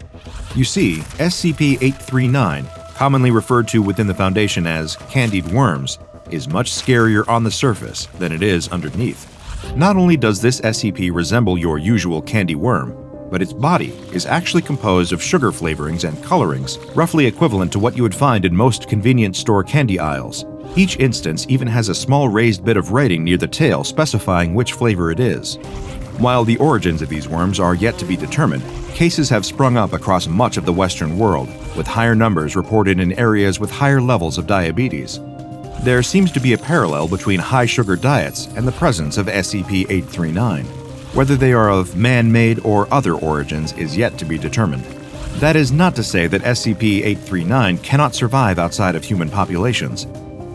You see, SCP-839, commonly referred to within the Foundation as candied worms, is much scarier on the surface than it is underneath. Not only does this SCP resemble your usual candy worm, but its body is actually composed of sugar flavorings and colorings, roughly equivalent to what you would find in most convenience store candy aisles. Each instance even has a small raised bit of writing near the tail specifying which flavor it is. While the origins of these worms are yet to be determined, cases have sprung up across much of the Western world, with higher numbers reported in areas with higher levels of diabetes. There seems to be a parallel between high-sugar diets and the presence of SCP-839. Whether they are of man-made or other origins is yet to be determined. That is not to say that SCP-839 cannot survive outside of human populations.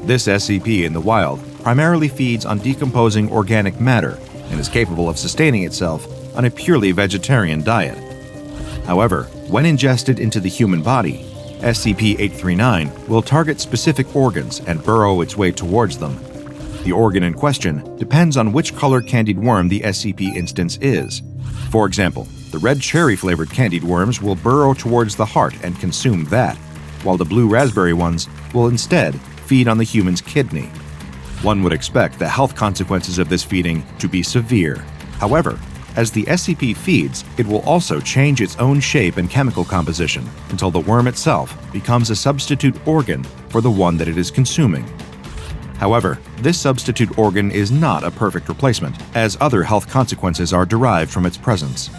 This SCP in the wild primarily feeds on decomposing organic matter and is capable of sustaining itself on a purely vegetarian diet. However, when ingested into the human body, SCP-839 will target specific organs and burrow its way towards them. The organ in question depends on which color candied worm the SCP instance is. For example, the red cherry-flavored candied worms will burrow towards the heart and consume that, while the blue raspberry ones will instead feed on the human's kidney. One would expect the health consequences of this feeding to be severe. However, as the SCP feeds, it will also change its own shape and chemical composition until the worm itself becomes a substitute organ for the one that it is consuming. However, this substitute organ is not a perfect replacement, as other health consequences are derived from its presence.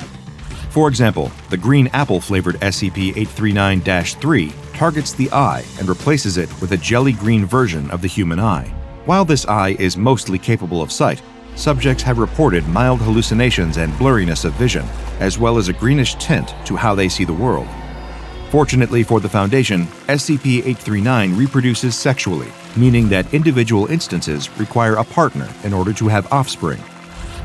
For example, the green apple-flavored SCP-839-3 targets the eye and replaces it with a jelly-green version of the human eye. While this eye is mostly capable of sight, subjects have reported mild hallucinations and blurriness of vision, as well as a greenish tint to how they see the world. Fortunately for the Foundation, SCP-839 reproduces sexually, meaning that individual instances require a partner in order to have offspring.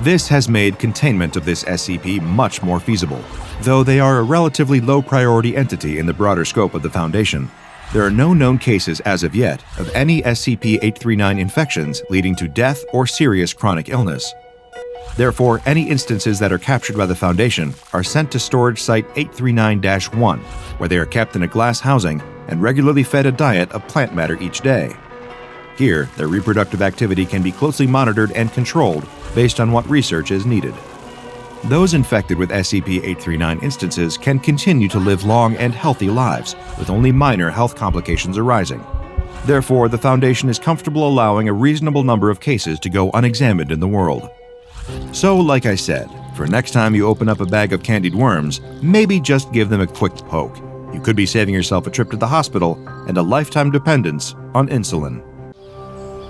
This has made containment of this SCP much more feasible. Though they are a relatively low-priority entity in the broader scope of the Foundation, there are no known cases as of yet of any SCP-839 infections leading to death or serious chronic illness. Therefore, any instances that are captured by the Foundation are sent to Storage Site 839-1, where they are kept in a glass housing and regularly fed a diet of plant matter each day. Here, their reproductive activity can be closely monitored and controlled based on what research is needed. Those infected with SCP-839 instances can continue to live long and healthy lives, with only minor health complications arising. Therefore, the Foundation is comfortable allowing a reasonable number of cases to go unexamined in the world. So, like I said, for next time you open up a bag of candied worms, maybe just give them a quick poke. You could be saving yourself a trip to the hospital and a lifetime dependence on insulin.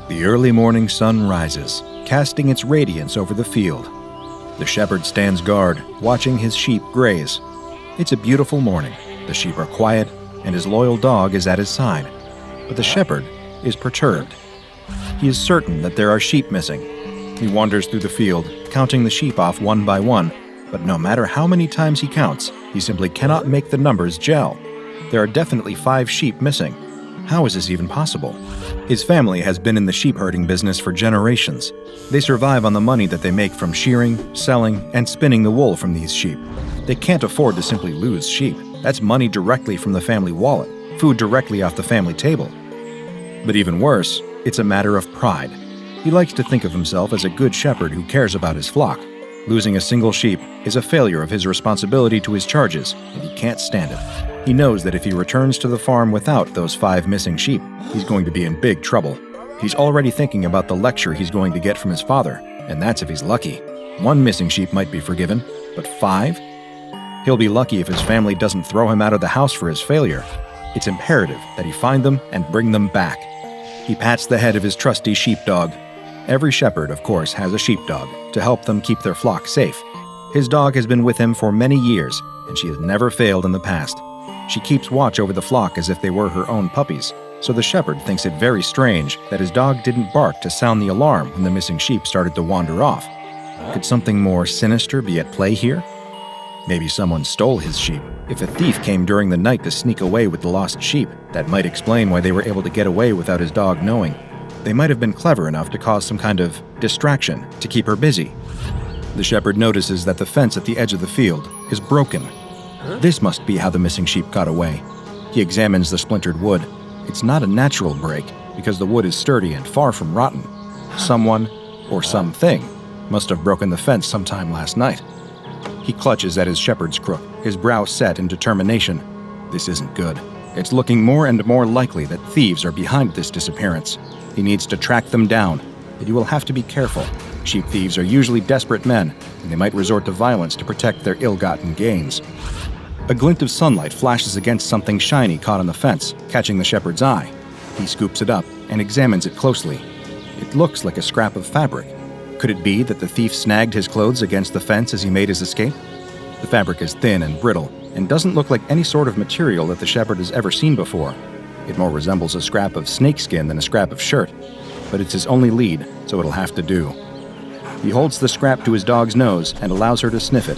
The early morning sun rises, casting its radiance over the field. The shepherd stands guard, watching his sheep graze. It's a beautiful morning. The sheep are quiet, and his loyal dog is at his side. But the shepherd is perturbed. He is certain that there are sheep missing. He wanders through the field, counting the sheep off one by one, but no matter how many times he counts, he simply cannot make the numbers gel. There are definitely 5 sheep missing. How is this even possible? His family has been in the sheep herding business for generations. They survive on the money that they make from shearing, selling, and spinning the wool from these sheep. They can't afford to simply lose sheep. That's money directly from the family wallet. food directly off the family table. But even worse, it's a matter of pride. He likes to think of himself as a good shepherd who cares about his flock. Losing a single sheep is a failure of his responsibility to his charges, and he can't stand it. He knows that if he returns to the farm without those 5 missing sheep, he's going to be in big trouble. He's already thinking about the lecture he's going to get from his father, and that's if he's lucky. 1 missing sheep might be forgiven, but 5? He'll be lucky if his family doesn't throw him out of the house for his failure. It's imperative that he find them and bring them back. He pats the head of his trusty sheepdog. Every shepherd, of course, has a sheepdog to help them keep their flock safe. His dog has been with him for many years, and she has never failed in the past. She keeps watch over the flock as if they were her own puppies, so the shepherd thinks it very strange that his dog didn't bark to sound the alarm when the missing sheep started to wander off. Could something more sinister be at play here? Maybe someone stole his sheep. If a thief came during the night to sneak away with the lost sheep, that might explain why they were able to get away without his dog knowing. They might have been clever enough to cause some kind of distraction to keep her busy. The shepherd notices that the fence at the edge of the field is broken. This must be how the missing sheep got away. He examines the splintered wood. It's not a natural break because the wood is sturdy and far from rotten. Someone, or something, must have broken the fence sometime last night. He clutches at his shepherd's crook, his brow set in determination. This isn't good. It's looking more and more likely that thieves are behind this disappearance. He needs to track them down, but he will have to be careful. Sheep thieves are usually desperate men, and they might resort to violence to protect their ill-gotten gains. A glint of sunlight flashes against something shiny caught on the fence, catching the shepherd's eye. He scoops it up and examines it closely. It looks like a scrap of fabric. Could it be that the thief snagged his clothes against the fence as he made his escape? The fabric is thin and brittle, and doesn't look like any sort of material that the shepherd has ever seen before. It more resembles a scrap of snakeskin than a scrap of shirt, but it's his only lead, so it'll have to do. He holds the scrap to his dog's nose and allows her to sniff it.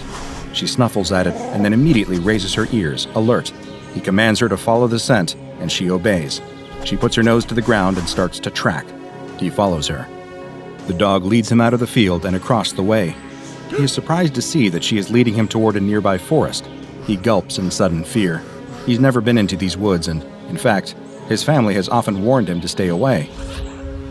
She snuffles at it and then immediately raises her ears, alert. He commands her to follow the scent, and she obeys. She puts her nose to the ground and starts to track. He follows her. The dog leads him out of the field and across the way. He is surprised to see that she is leading him toward a nearby forest. He gulps in sudden fear. He's never been into these woods, and, in fact, his family has often warned him to stay away.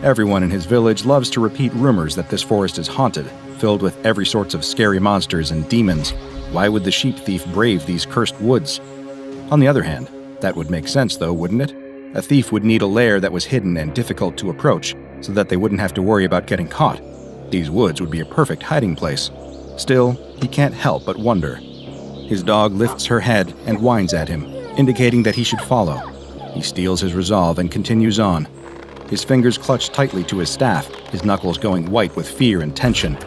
Everyone in his village loves to repeat rumors that this forest is haunted, filled with every sorts of scary monsters and demons. Why would the sheep thief brave these cursed woods? On the other hand, that would make sense though, wouldn't it? A thief would need a lair that was hidden and difficult to approach, so that they wouldn't have to worry about getting caught. These woods would be a perfect hiding place. Still, he can't help but wonder. His dog lifts her head and whines at him, indicating that he should follow. He steels his resolve and continues on. His fingers clutch tightly to his staff, his knuckles going white with fear and tension.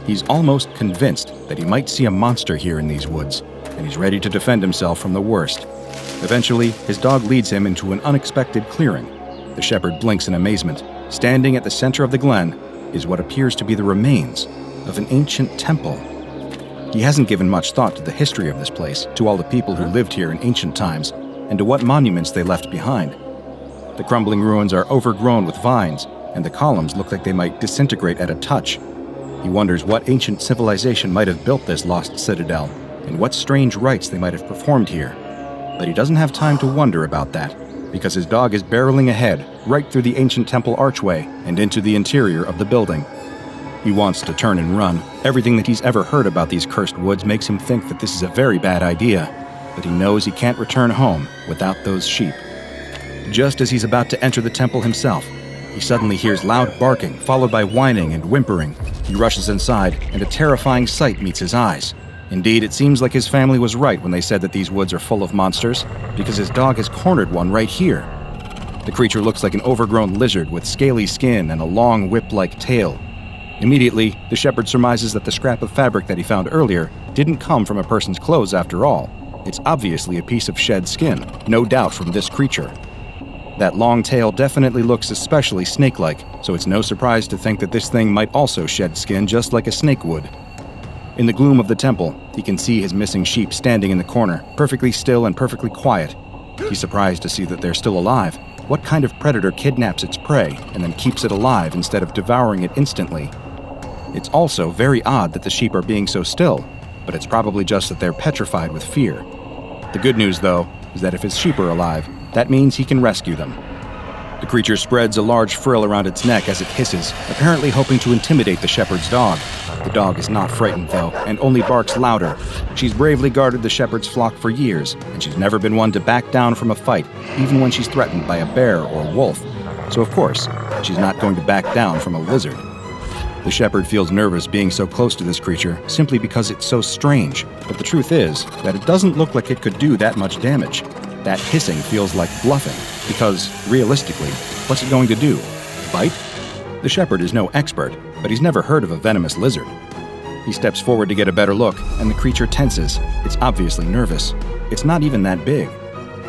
He's almost convinced that he might see a monster here in these woods, and he's ready to defend himself from the worst. Eventually, his dog leads him into an unexpected clearing. The shepherd blinks in amazement. Standing at the center of the glen is what appears to be the remains of an ancient temple. He hasn't given much thought to the history of this place, to all the people who lived here in ancient times, and to what monuments they left behind. The crumbling ruins are overgrown with vines, and the columns look like they might disintegrate at a touch. He wonders what ancient civilization might have built this lost citadel, and what strange rites they might have performed here. But he doesn't have time to wonder about that, because his dog is barreling ahead, right through the ancient temple archway and into the interior of the building. He wants to turn and run. Everything that he's ever heard about these cursed woods makes him think that this is a very bad idea, but he knows he can't return home without those sheep. Just as he's about to enter the temple himself, he suddenly hears loud barking, followed by whining and whimpering. He rushes inside, and a terrifying sight meets his eyes. Indeed, it seems like his family was right when they said that these woods are full of monsters, because his dog has cornered one right here. The creature looks like an overgrown lizard with scaly skin and a long whip-like tail. Immediately, the shepherd surmises that the scrap of fabric that he found earlier didn't come from a person's clothes after all. It's obviously a piece of shed skin, no doubt from this creature. That long tail definitely looks especially snake-like, so it's no surprise to think that this thing might also shed skin just like a snake would. In the gloom of the temple, he can see his missing sheep standing in the corner, perfectly still and perfectly quiet. He's surprised to see that they're still alive. What kind of predator kidnaps its prey and then keeps it alive instead of devouring it instantly? It's also very odd that the sheep are being so still, but it's probably just that they're petrified with fear. The good news, though, is that if his sheep are alive, That means he can rescue them. The creature spreads a large frill around its neck as it hisses, apparently hoping to intimidate the shepherd's dog. The dog is not frightened, though, and only barks louder. She's bravely guarded the shepherd's flock for years, and she's never been one to back down from a fight, even when she's threatened by a bear or a wolf. So of course, she's not going to back down from a lizard. The shepherd feels nervous being so close to this creature simply because it's so strange, but the truth is that it doesn't look like it could do that much damage. That hissing feels like bluffing, because, realistically, what's it going to do? Bite? The shepherd is no expert, but he's never heard of a venomous lizard. He steps forward to get a better look, and the creature tenses. It's obviously nervous. It's not even that big.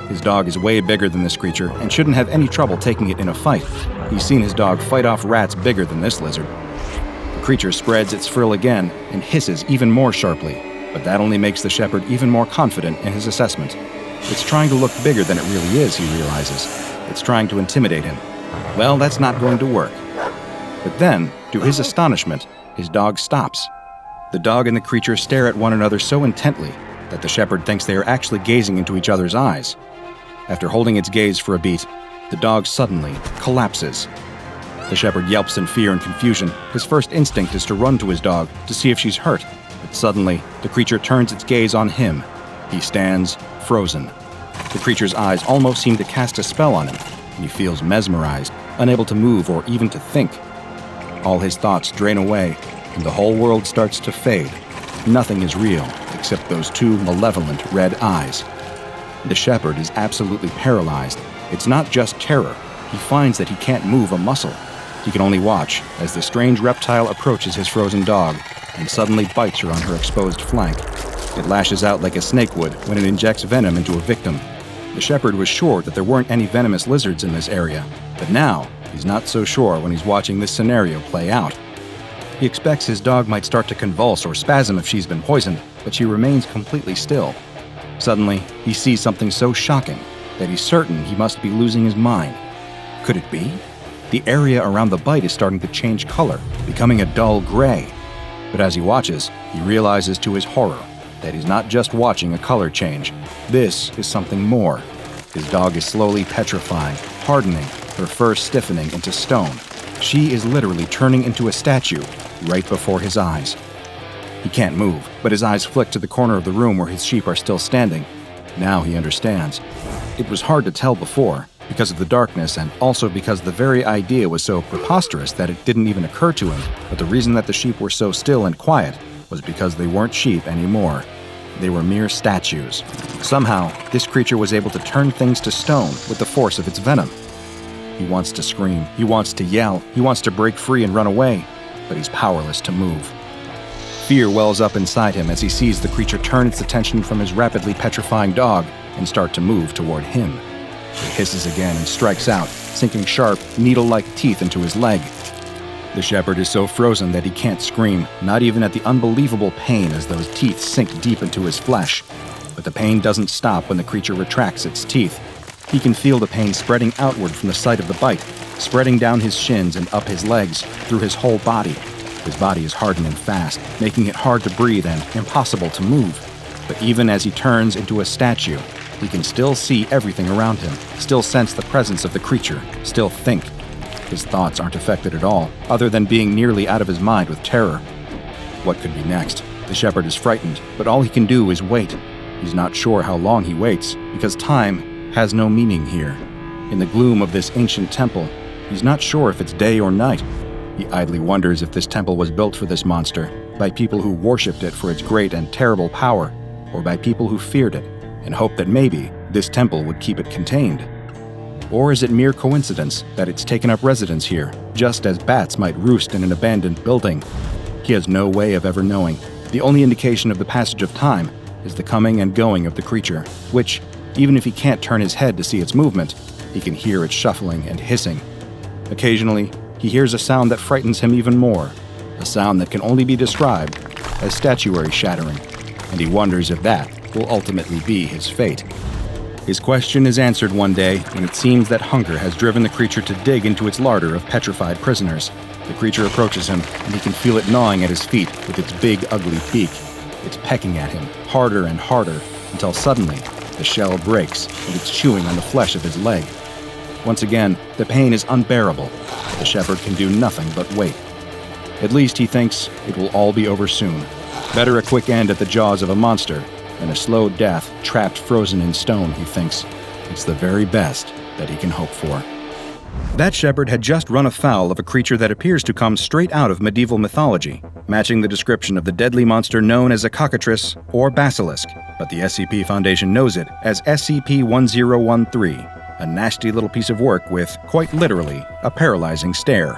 His dog is way bigger than this creature and shouldn't have any trouble taking it in a fight. He's seen his dog fight off rats bigger than this lizard. The creature spreads its frill again and hisses even more sharply, but that only makes the shepherd even more confident in his assessment. It's trying to look bigger than it really is, he realizes. It's trying to intimidate him. Well, that's not going to work. But then, to his astonishment, his dog stops. The dog and the creature stare at one another so intently that the shepherd thinks they are actually gazing into each other's eyes. After holding its gaze for a beat, the dog suddenly collapses. The shepherd yelps in fear and confusion. His first instinct is to run to his dog to see if she's hurt, but suddenly, the creature turns its gaze on him. He stands frozen. The creature's eyes almost seem to cast a spell on him, and he feels mesmerized, unable to move or even to think. All his thoughts drain away, and the whole world starts to fade. Nothing is real except those two malevolent red eyes. The shepherd is absolutely paralyzed. It's not just terror. He finds that he can't move a muscle. He can only watch as the strange reptile approaches his frozen dog and suddenly bites her on her exposed flank. It lashes out like a snake would when it injects venom into a victim. The shepherd was sure that there weren't any venomous lizards in this area, but now he's not so sure when he's watching this scenario play out. He expects his dog might start to convulse or spasm if she's been poisoned, but she remains completely still. Suddenly, he sees something so shocking that he's certain he must be losing his mind. Could it be? The area around the bite is starting to change color, becoming a dull gray. But as he watches, he realizes to his horror that he's not just watching a color change. This is something more. His dog is slowly petrifying, hardening, her fur stiffening into stone. She is literally turning into a statue right before his eyes. He can't move, but his eyes flick to the corner of the room where his sheep are still standing. Now he understands. It was hard to tell before, because of the darkness and also because the very idea was so preposterous that it didn't even occur to him. But the reason that the sheep were so still and quiet was because they weren't sheep anymore. They were mere statues. Somehow, this creature was able to turn things to stone with the force of its venom. He wants to scream, he wants to yell, he wants to break free and run away, but he's powerless to move. Fear wells up inside him as he sees the creature turn its attention from his rapidly petrifying dog and start to move toward him. It hisses again and strikes out, sinking sharp, needle-like teeth into his leg. The shepherd is so frozen that he can't scream, not even at the unbelievable pain as those teeth sink deep into his flesh. But the pain doesn't stop when the creature retracts its teeth. He can feel the pain spreading outward from the site of the bite, spreading down his shins and up his legs, through his whole body. His body is hardening fast, making it hard to breathe and impossible to move. But even as he turns into a statue, he can still see everything around him, still sense the presence of the creature, still think. His thoughts aren't affected at all, other than being nearly out of his mind with terror. What could be next? The shepherd is frightened, but all he can do is wait. He's not sure how long he waits, because time has no meaning here. In the gloom of this ancient temple, he's not sure if it's day or night. He idly wonders if this temple was built for this monster, by people who worshipped it for its great and terrible power, or by people who feared it, and hoped that maybe this temple would keep it contained. Or is it mere coincidence that it's taken up residence here, just as bats might roost in an abandoned building? He has no way of ever knowing. The only indication of the passage of time is the coming and going of the creature, which, even if he can't turn his head to see its movement, he can hear its shuffling and hissing. Occasionally, he hears a sound that frightens him even more, a sound that can only be described as statuary shattering, and he wonders if that will ultimately be his fate. His question is answered one day when it seems that hunger has driven the creature to dig into its larder of petrified prisoners. The creature approaches him, and he can feel it gnawing at his feet with its big, ugly beak. It's pecking at him, harder and harder, until suddenly, The shell breaks, and it's chewing on the flesh of his leg. Once again, the pain is unbearable. The shepherd can do nothing but wait. At least he thinks it will all be over soon. Better a quick end at the jaws of a monster than a slow death trapped frozen in stone, he thinks. It's the very best that he can hope for. That shepherd had just run afoul of a creature that appears to come straight out of medieval mythology, matching the description of the deadly monster known as a cockatrice or basilisk, but the SCP Foundation knows it as SCP-1013, a nasty little piece of work with, quite literally, a paralyzing stare.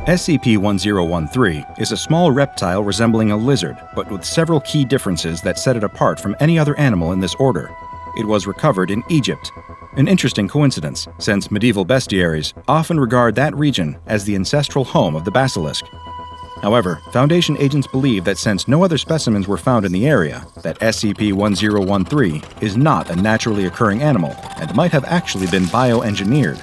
SCP-1013 is a small reptile resembling a lizard, but with several key differences that set it apart from any other animal in this order. It was recovered in Egypt. An interesting coincidence, since medieval bestiaries often regard that region as the ancestral home of the basilisk. However, Foundation agents believe that since no other specimens were found in the area, that SCP-1013 is not a naturally occurring animal and might have actually been bioengineered.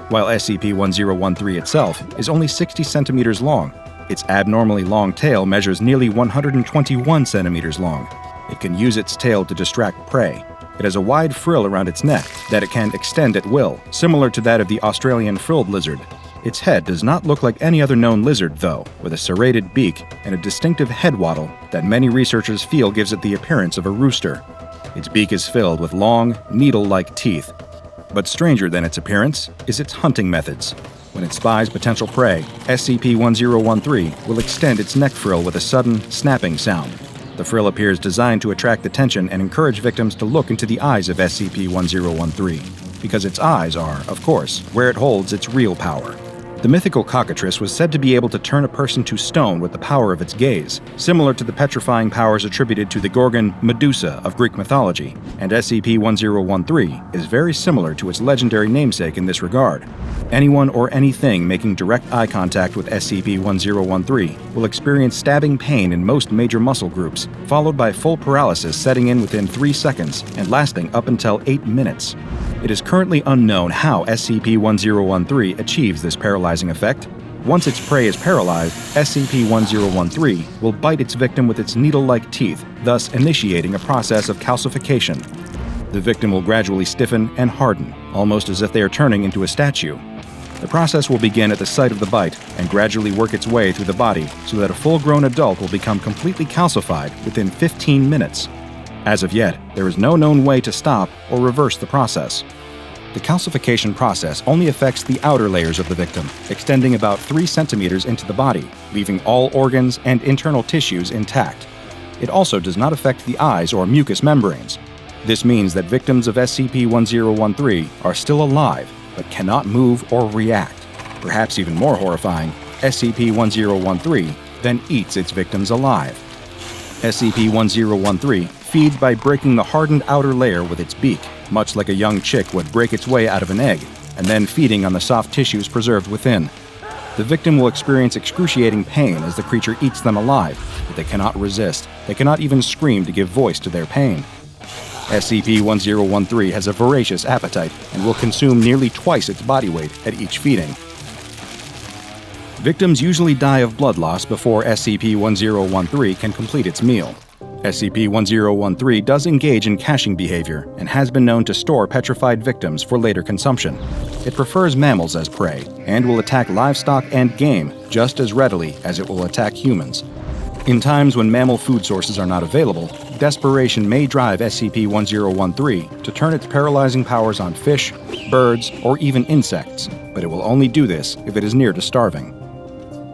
While SCP-1013 itself is only 60 centimeters long, its abnormally long tail measures nearly 121 centimeters long. It can use its tail to distract prey. It has a wide frill around its neck that it can extend at will, similar to that of the Australian frilled lizard. Its head does not look like any other known lizard, though, with a serrated beak and a distinctive head wattle that many researchers feel gives it the appearance of a rooster. Its beak is filled with long, needle-like teeth. But stranger than its appearance is its hunting methods. When it spies potential prey, SCP-1013 will extend its neck frill with a sudden, snapping sound. The frill appears designed to attract attention and encourage victims to look into the eyes of SCP-1013, because its eyes are, of course, where it holds its real power. The mythical cockatrice was said to be able to turn a person to stone with the power of its gaze, similar to the petrifying powers attributed to the Gorgon Medusa of Greek mythology, and SCP-1013 is very similar to its legendary namesake in this regard. Anyone or anything making direct eye contact with SCP-1013 will experience stabbing pain in most major muscle groups, followed by full paralysis setting in within 3 seconds and lasting up until 8 minutes. It is currently unknown how SCP-1013 achieves this paralyzing effect. Once its prey is paralyzed, SCP-1013 will bite its victim with its needle-like teeth, thus initiating a process of calcification. The victim will gradually stiffen and harden, almost as if they are turning into a statue. The process will begin at the site of the bite and gradually work its way through the body so that a full-grown adult will become completely calcified within 15 minutes. As of yet, there is no known way to stop or reverse the process. The calcification process only affects the outer layers of the victim, extending about 3 centimeters into the body, leaving all organs and internal tissues intact. It also does not affect the eyes or mucous membranes. This means that victims of SCP-1013 are still alive, but cannot move or react. Perhaps even more horrifying, SCP-1013 then eats its victims alive. SCP-1013 feeds by breaking the hardened outer layer with its beak, much like a young chick would break its way out of an egg, and then feeding on the soft tissues preserved within. The victim will experience excruciating pain as the creature eats them alive, but they cannot resist. They cannot even scream to give voice to their pain. SCP-1013 has a voracious appetite and will consume nearly twice its body weight at each feeding. Victims usually die of blood loss before SCP-1013 can complete its meal. SCP-1013 does engage in caching behavior and has been known to store petrified victims for later consumption. It prefers mammals as prey and will attack livestock and game just as readily as it will attack humans. In times when mammal food sources are not available, desperation may drive SCP-1013 to turn its paralyzing powers on fish, birds, or even insects, but it will only do this if it is near to starving.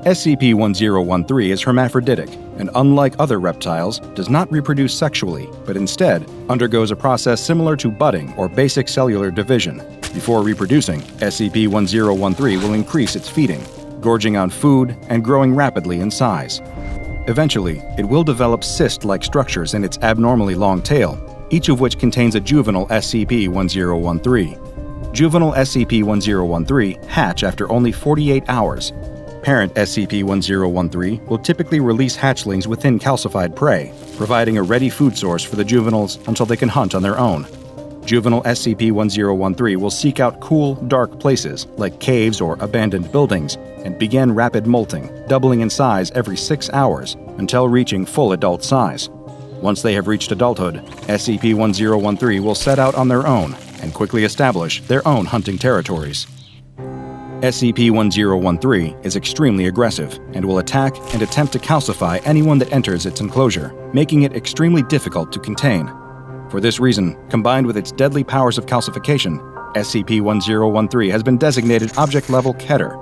SCP-1013 is hermaphroditic and, unlike other reptiles, does not reproduce sexually, but instead undergoes a process similar to budding or basic cellular division. Before reproducing, SCP-1013 will increase its feeding, gorging on food and growing rapidly in size. Eventually, it will develop cyst-like structures in its abnormally long tail, each of which contains a juvenile SCP-1013. Juvenile SCP-1013 hatch after only 48 hours. Parent SCP-1013 will typically release hatchlings within calcified prey, providing a ready food source for the juveniles until they can hunt on their own. Juvenile SCP-1013 will seek out cool, dark places like caves or abandoned buildings and begin rapid molting, doubling in size every 6 hours until reaching full adult size. Once they have reached adulthood, SCP-1013 will set out on their own and quickly establish their own hunting territories. SCP-1013 is extremely aggressive and will attack and attempt to calcify anyone that enters its enclosure, making it extremely difficult to contain. For this reason, combined with its deadly powers of calcification, SCP-1013 has been designated Object Level Keter.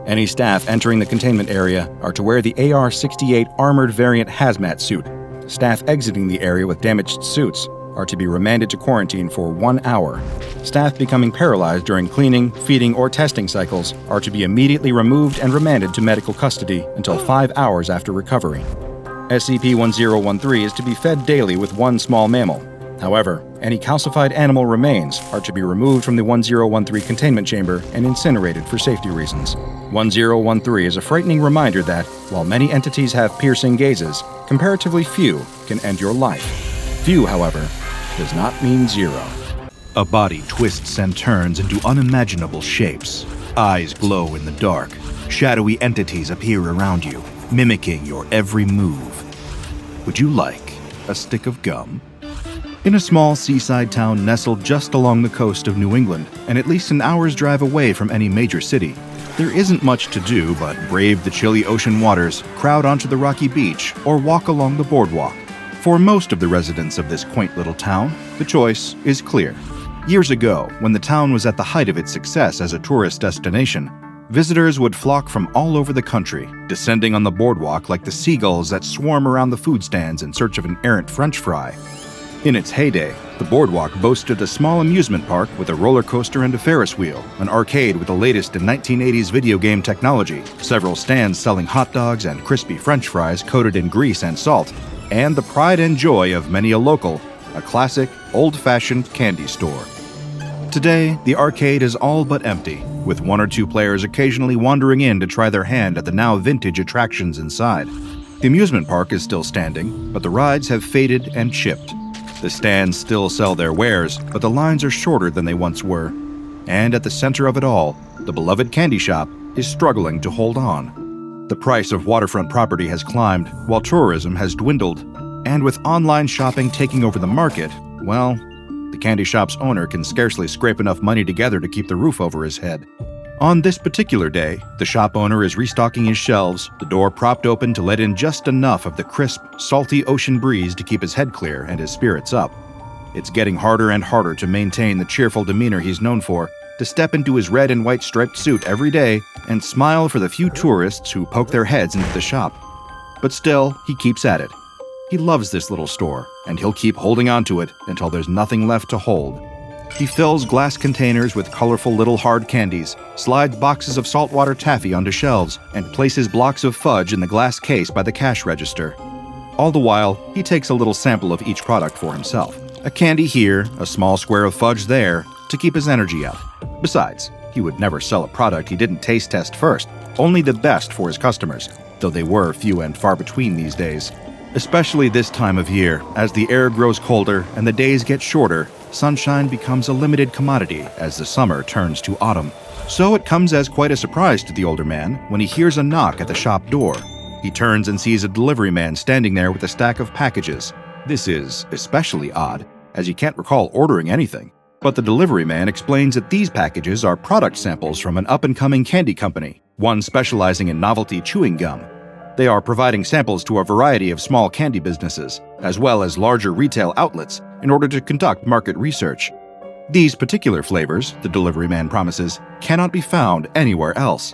Any staff entering the containment area are to wear the AR-68 Armored Variant Hazmat suit. Staff exiting the area with damaged suits are to be remanded to quarantine for 1 hour. Staff becoming paralyzed during cleaning, feeding, or testing cycles are to be immediately removed and remanded to medical custody until 5 hours after recovery. SCP-1013 is to be fed daily with one small mammal. However, any calcified animal remains are to be removed from the 1013 containment chamber and incinerated for safety reasons. 1013 is a frightening reminder that, while many entities have piercing gazes, comparatively few can end your life. Few, however, does not mean zero. A body twists and turns into unimaginable shapes. Eyes glow in the dark. Shadowy entities appear around you, mimicking your every move. Would you like a stick of gum? In a small seaside town nestled just along the coast of New England, and at least an hour's drive away from any major city, there isn't much to do but brave the chilly ocean waters, crowd onto the rocky beach, or walk along the boardwalk. For most of the residents of this quaint little town, the choice is clear. Years ago, when the town was at the height of its success as a tourist destination, visitors would flock from all over the country, descending on the boardwalk like the seagulls that swarm around the food stands in search of an errant French fry. In its heyday, the boardwalk boasted a small amusement park with a roller coaster and a Ferris wheel, an arcade with the latest in 1980s video game technology, several stands selling hot dogs and crispy French fries coated in grease and salt, and the pride and joy of many a local, a classic, old-fashioned candy store. Today, the arcade is all but empty, with one or two players occasionally wandering in to try their hand at the now vintage attractions inside. The amusement park is still standing, but the rides have faded and chipped. The stands still sell their wares, but the lines are shorter than they once were. And at the center of it all, the beloved candy shop is struggling to hold on. The price of waterfront property has climbed, while tourism has dwindled. And with online shopping taking over the market, well, the candy shop's owner can scarcely scrape enough money together to keep the roof over his head. On this particular day, the shop owner is restocking his shelves, the door propped open to let in just enough of the crisp, salty ocean breeze to keep his head clear and his spirits up. It's getting harder and harder to maintain the cheerful demeanor he's known for, to step into his red and white striped suit every day and smile for the few tourists who poke their heads into the shop. But still, he keeps at it. He loves this little store, and he'll keep holding on to it until there's nothing left to hold. He fills glass containers with colorful little hard candies, slides boxes of saltwater taffy onto shelves, and places blocks of fudge in the glass case by the cash register. All the while, he takes a little sample of each product for himself. A candy here, a small square of fudge there, to keep his energy up. Besides, he would never sell a product he didn't taste test first, only the best for his customers, though they were few and far between these days. Especially this time of year, as the air grows colder and the days get shorter, sunshine becomes a limited commodity as the summer turns to autumn. So it comes as quite a surprise to the older man when he hears a knock at the shop door. He turns and sees a delivery man standing there with a stack of packages. This is especially odd, as he can't recall ordering anything. But the delivery man explains that these packages are product samples from an up-and-coming candy company, one specializing in novelty chewing gum. They are providing samples to a variety of small candy businesses, as well as larger retail outlets, in order to conduct market research. These particular flavors, the delivery man promises, cannot be found anywhere else.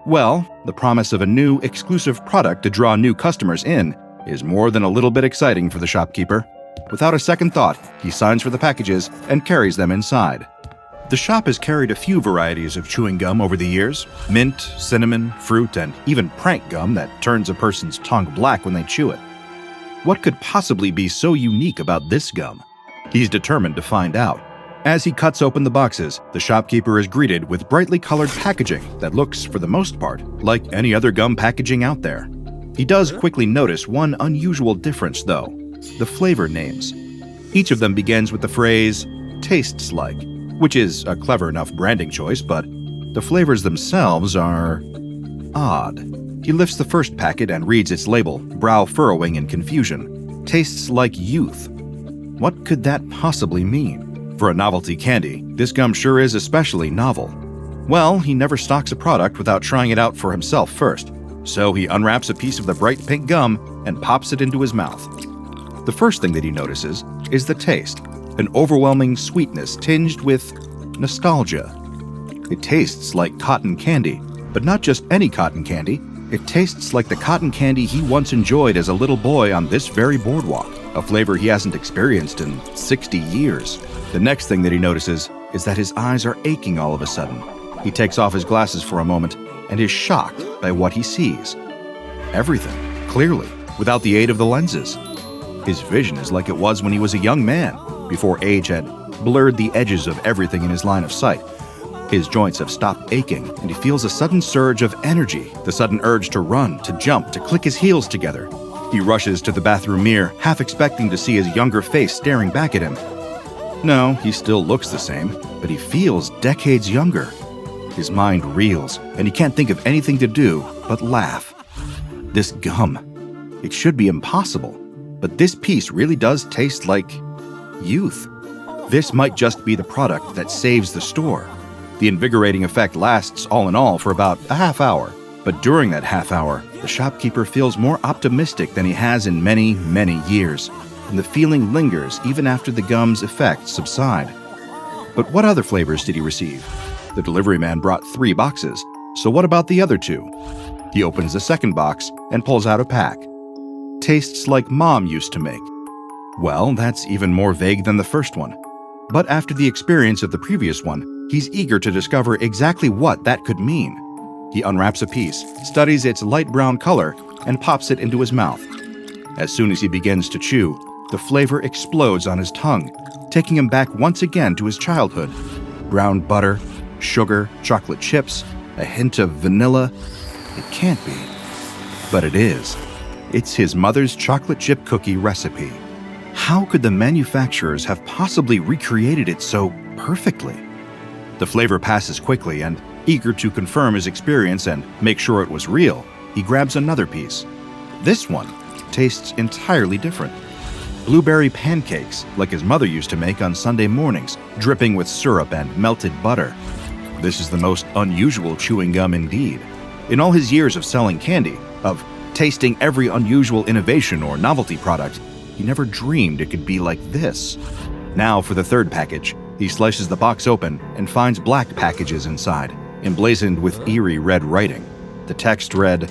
Well, the promise of a new, exclusive product to draw new customers in is more than a little bit exciting for the shopkeeper. Without a second thought, he signs for the packages and carries them inside. The shop has carried a few varieties of chewing gum over the years: mint, cinnamon, fruit, and even prank gum that turns a person's tongue black when they chew it. What could possibly be so unique about this gum? He's determined to find out. As he cuts open the boxes, the shopkeeper is greeted with brightly colored packaging that looks, for the most part, like any other gum packaging out there. He does quickly notice one unusual difference, though: the flavor names. Each of them begins with the phrase, "tastes like," which is a clever enough branding choice, but the flavors themselves are odd. He lifts the first packet and reads its label, brow furrowing in confusion. tastes like youth. What could that possibly mean? For a novelty candy, this gum sure is especially novel. Well, he never stocks a product without trying it out for himself first, so he unwraps a piece of the bright pink gum and pops it into his mouth. The first thing that he notices is the taste, an overwhelming sweetness tinged with nostalgia. It tastes like cotton candy, but not just any cotton candy. It tastes like the cotton candy he once enjoyed as a little boy on this very boardwalk, a flavor he hasn't experienced in 60 years. The next thing that he notices is that his eyes are aching all of a sudden. He takes off his glasses for a moment and is shocked by what he sees. Everything, clearly, without the aid of the lenses. His vision is like it was when he was a young man, before age had blurred the edges of everything in his line of sight. His joints have stopped aching, and he feels a sudden surge of energy, the sudden urge to run, to jump, to click his heels together. He rushes to the bathroom mirror, half expecting to see his younger face staring back at him. No, he still looks the same, but he feels decades younger. His mind reels, and he can't think of anything to do but laugh. This gum. It should be impossible, but this piece really does taste like youth. This might just be the product that saves the store. The invigorating effect lasts, all in all, for about a half hour. But during that half hour, the shopkeeper feels more optimistic than he has in many, many years, and the feeling lingers even after the gum's effects subside. But what other flavors did he receive? The delivery man brought 3 boxes, so what about the other 2? He opens the second box and pulls out a pack. Tastes like Mom used to make. Well, that's even more vague than the first one. But after the experience of the previous one, he's eager to discover exactly what that could mean. He unwraps a piece, studies its light brown color, and pops it into his mouth. As soon as he begins to chew, the flavor explodes on his tongue, taking him back once again to his childhood. Brown butter, sugar, chocolate chips, a hint of vanilla. It can't be. But it is. It's his mother's chocolate chip cookie recipe. How could the manufacturers have possibly recreated it so perfectly? The flavor passes quickly, and eager to confirm his experience and make sure it was real, he grabs another piece. This one tastes entirely different. Blueberry pancakes, like his mother used to make on Sunday mornings, dripping with syrup and melted butter. This is the most unusual chewing gum indeed. In all his years of selling candy, of tasting every unusual innovation or novelty product, he never dreamed it could be like this. Now for the third package. He slices the box open and finds black packages inside, emblazoned with eerie red writing. The text read,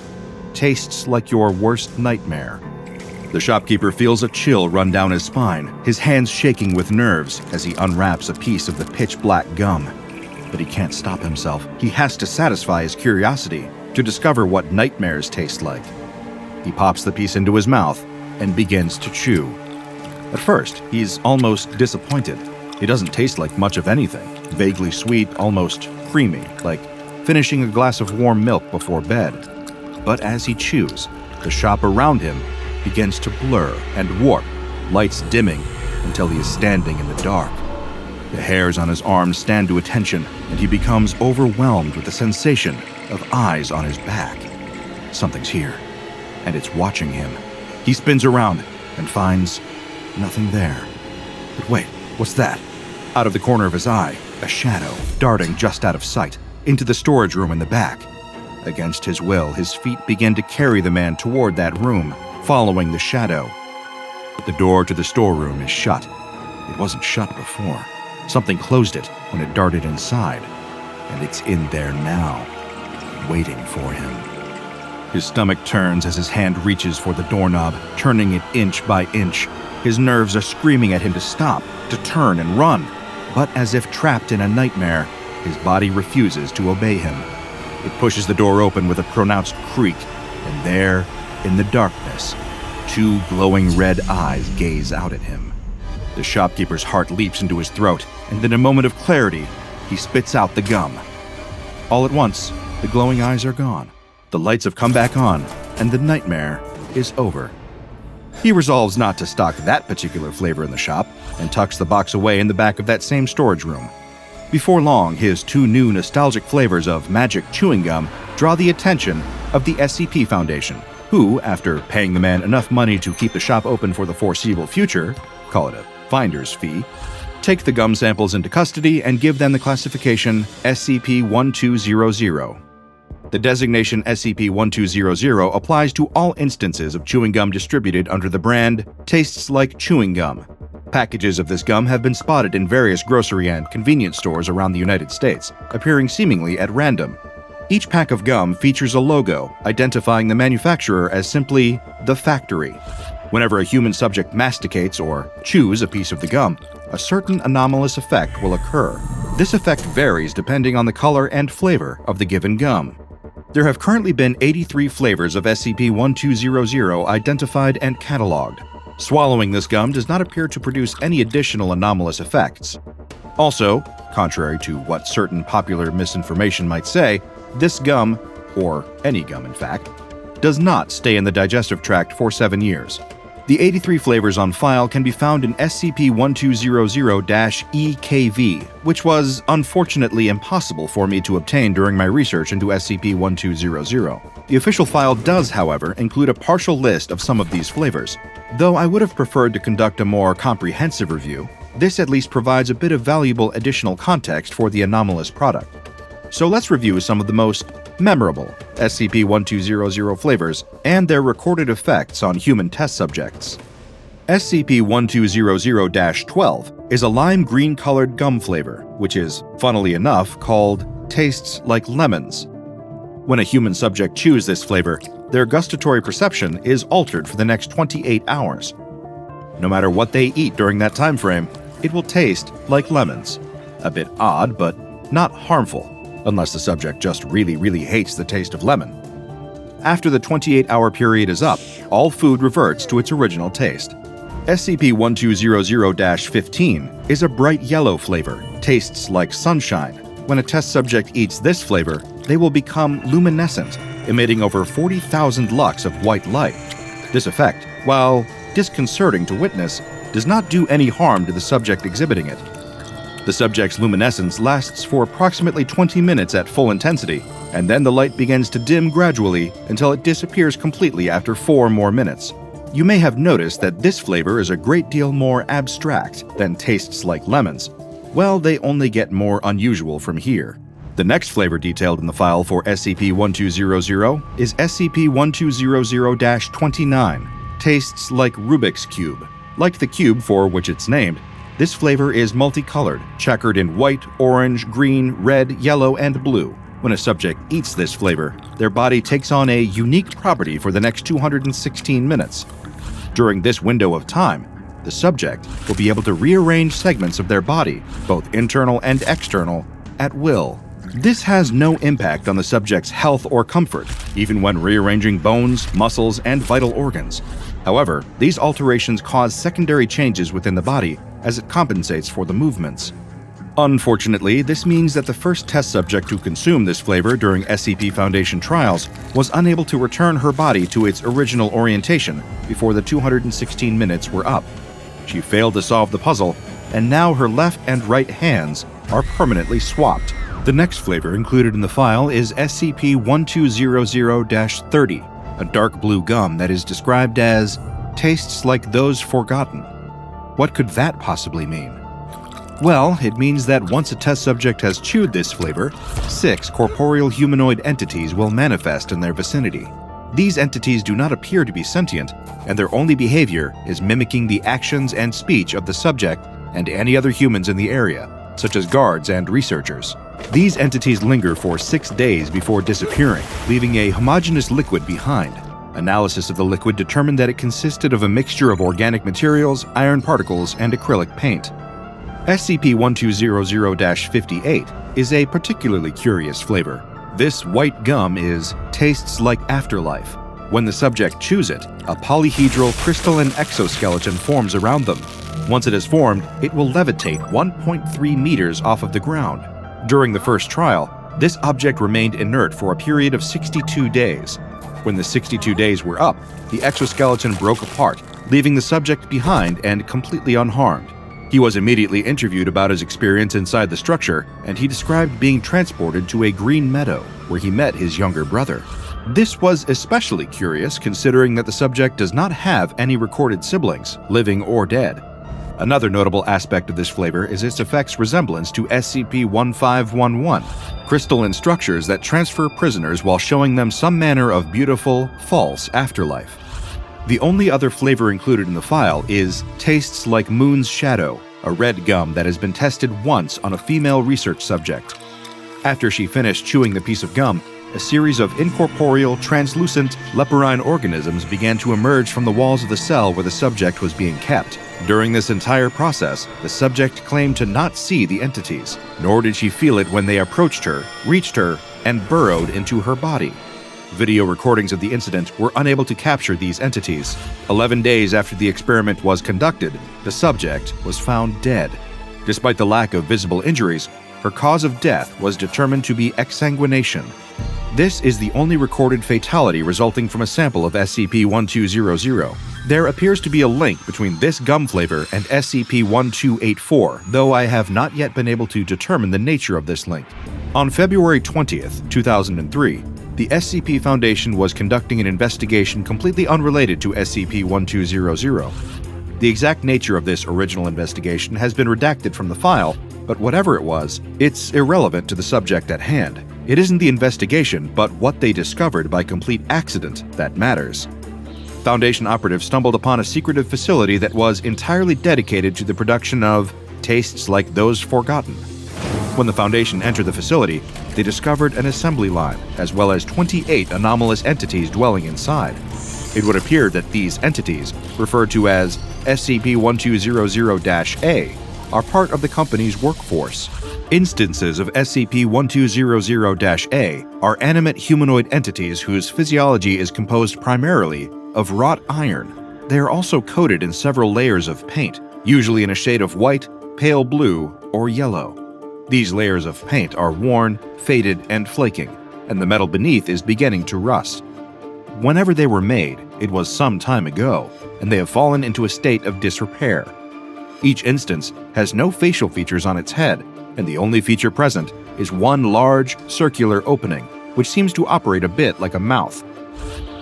"Tastes like your worst nightmare." The shopkeeper feels a chill run down his spine, his hands shaking with nerves as he unwraps a piece of the pitch-black gum. But he can't stop himself. He has to satisfy his curiosity to discover what nightmares taste like. He pops the piece into his mouth and begins to chew. At first, he's almost disappointed. It doesn't taste like much of anything. Vaguely sweet, almost creamy, like finishing a glass of warm milk before bed. But as he chews, the shop around him begins to blur and warp, lights dimming until he is standing in the dark. The hairs on his arms stand to attention, and he becomes overwhelmed with the sensation of eyes on his back. Something's here, and it's watching him. He spins around and finds nothing there. But wait, what's that? Out of the corner of his eye, a shadow darting just out of sight into the storage room in the back. Against his will, his feet begin to carry the man toward that room, following the shadow. The door to the storeroom is shut. It wasn't shut before. Something closed it when it darted inside, and it's in there now, waiting for him. His stomach turns as his hand reaches for the doorknob, turning it inch by inch. His nerves are screaming at him to stop, to turn and run. But as if trapped in a nightmare, his body refuses to obey him. It pushes the door open with a pronounced creak, and there, in the darkness, 2 glowing red eyes gaze out at him. The shopkeeper's heart leaps into his throat, and in a moment of clarity, he spits out the gum. All at once, the glowing eyes are gone. The lights have come back on, and the nightmare is over. He resolves not to stock that particular flavor in the shop, and tucks the box away in the back of that same storage room. Before long, his 2 new nostalgic flavors of magic chewing gum draw the attention of the SCP Foundation. who, after paying the man enough money to keep the shop open for the foreseeable future, call it a finder's fee, take the gum samples into custody and give them the classification SCP-1200. The designation SCP-1200 applies to all instances of chewing gum distributed under the brand Tastes Like Chewing Gum. Packages of this gum have been spotted in various grocery and convenience stores around the United States, appearing seemingly at random. Each pack of gum features a logo identifying the manufacturer as simply the factory. Whenever a human subject masticates or chews a piece of the gum, a certain anomalous effect will occur. This effect varies depending on the color and flavor of the given gum. There have currently been 83 flavors of SCP-1200 identified and cataloged. Swallowing this gum does not appear to produce any additional anomalous effects. Also, contrary to what certain popular misinformation might say, this gum, or any gum in fact, does not stay in the digestive tract for 7 years. The 83 flavors on file can be found in SCP-1200-EKV, which was unfortunately impossible for me to obtain during my research into SCP-1200. The official file does, however, include a partial list of some of these flavors. Though I would have preferred to conduct a more comprehensive review, this at least provides a bit of valuable additional context for the anomalous product. So let's review some of the most memorable SCP-1200 flavors and their recorded effects on human test subjects. SCP-1200-12 is a lime green-colored gum flavor, which is, funnily enough, called Tastes Like Lemons. When a human subject chews this flavor, their gustatory perception is altered for the next 28 hours. No matter what they eat during that time frame, it will taste like lemons. A bit odd, but not harmful, unless the subject just really hates the taste of lemon. After the 28-hour period is up, all food reverts to its original taste. SCP-1200-15 is a bright yellow flavor, tastes like sunshine. When a test subject eats this flavor, they will become luminescent, emitting over 40,000 lux of white light. This effect, while disconcerting to witness, does not do any harm to the subject exhibiting it. The subject's luminescence lasts for approximately 20 minutes at full intensity, and then the light begins to dim gradually until it disappears completely after 4 more minutes. You may have noticed that this flavor is a great deal more abstract than Tastes Like Lemons. Well, they only get more unusual from here. The next flavor detailed in the file for SCP-1200 is SCP-1200-29, Tastes Like Rubik's Cube. Like the cube for which it's named, this flavor is multicolored, checkered in white, orange, green, red, yellow, and blue. When a subject eats this flavor, their body takes on a unique property for the next 216 minutes. During this window of time, the subject will be able to rearrange segments of their body, both internal and external, at will. This has no impact on the subject's health or comfort, even when rearranging bones, muscles, and vital organs. However, these alterations cause secondary changes within the body as it compensates for the movements. Unfortunately, this means that the first test subject to consume this flavor during SCP Foundation trials was unable to return her body to its original orientation before the 216 minutes were up. She failed to solve the puzzle, and now her left and right hands are permanently swapped. The next flavor included in the file is SCP-1200-30, a dark blue gum that is described as tastes like those forgotten. What could that possibly mean? Well, it means that once a test subject has chewed this flavor, 6 corporeal humanoid entities will manifest in their vicinity. These entities do not appear to be sentient, and their only behavior is mimicking the actions and speech of the subject and any other humans in the area, such as guards and researchers. These entities linger for 6 days before disappearing, leaving a homogeneous liquid behind. Analysis of the liquid determined that it consisted of a mixture of organic materials, iron particles, and acrylic paint. SCP-1200-58 is a particularly curious flavor. This white gum tastes like afterlife. When the subject chews it, a polyhedral crystalline exoskeleton forms around them. Once it is formed, it will levitate 1.3 meters off of the ground. During the first trial, this object remained inert for a period of 62 days. When the 62 days were up, the exoskeleton broke apart, leaving the subject behind and completely unharmed. He was immediately interviewed about his experience inside the structure, and he described being transported to a green meadow, where he met his younger brother. This was especially curious considering that the subject does not have any recorded siblings, living or dead. Another notable aspect of this flavor is its effect's resemblance to SCP-1511, crystalline structures that transfer prisoners while showing them some manner of beautiful, false afterlife. The only other flavor included in the file is Tastes Like Moon's Shadow, a red gum that has been tested once on a female research subject. After she finished chewing the piece of gum, a series of incorporeal, translucent, leporine organisms began to emerge from the walls of the cell where the subject was being kept. During this entire process, the subject claimed to not see the entities, nor did she feel it when they approached her, reached her, and burrowed into her body. Video recordings of the incident were unable to capture these entities. 11 days after the experiment was conducted, the subject was found dead. Despite the lack of visible injuries, her cause of death was determined to be exsanguination. This is the only recorded fatality resulting from a sample of SCP-1200. There appears to be a link between this gum flavor and SCP-1284, though I have not yet been able to determine the nature of this link. On February 20th, 2003, the SCP Foundation was conducting an investigation completely unrelated to SCP-1200. The exact nature of this original investigation has been redacted from the file, but whatever it was, it's irrelevant to the subject at hand. It isn't the investigation, but what they discovered by complete accident that matters. Foundation operatives stumbled upon a secretive facility that was entirely dedicated to the production of tastes like those forgotten. When the Foundation entered the facility, they discovered an assembly line, as well as 28 anomalous entities dwelling inside. It would appear that these entities, referred to as SCP-1200-A, are part of the company's workforce. Instances of SCP-1200-A are animate humanoid entities whose physiology is composed primarily of wrought iron. They are also coated in several layers of paint, usually in a shade of white, pale blue, or yellow. These layers of paint are worn, faded, and flaking, and the metal beneath is beginning to rust. Whenever they were made, it was some time ago, and they have fallen into a state of disrepair. Each instance has no facial features on its head, and the only feature present is one large, circular opening, which seems to operate a bit like a mouth.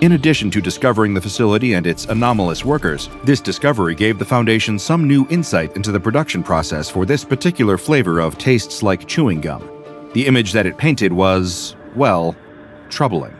In addition to discovering the facility and its anomalous workers, this discovery gave the Foundation some new insight into the production process for this particular flavor of tastes like chewing gum. The image that it painted was, well, troubling.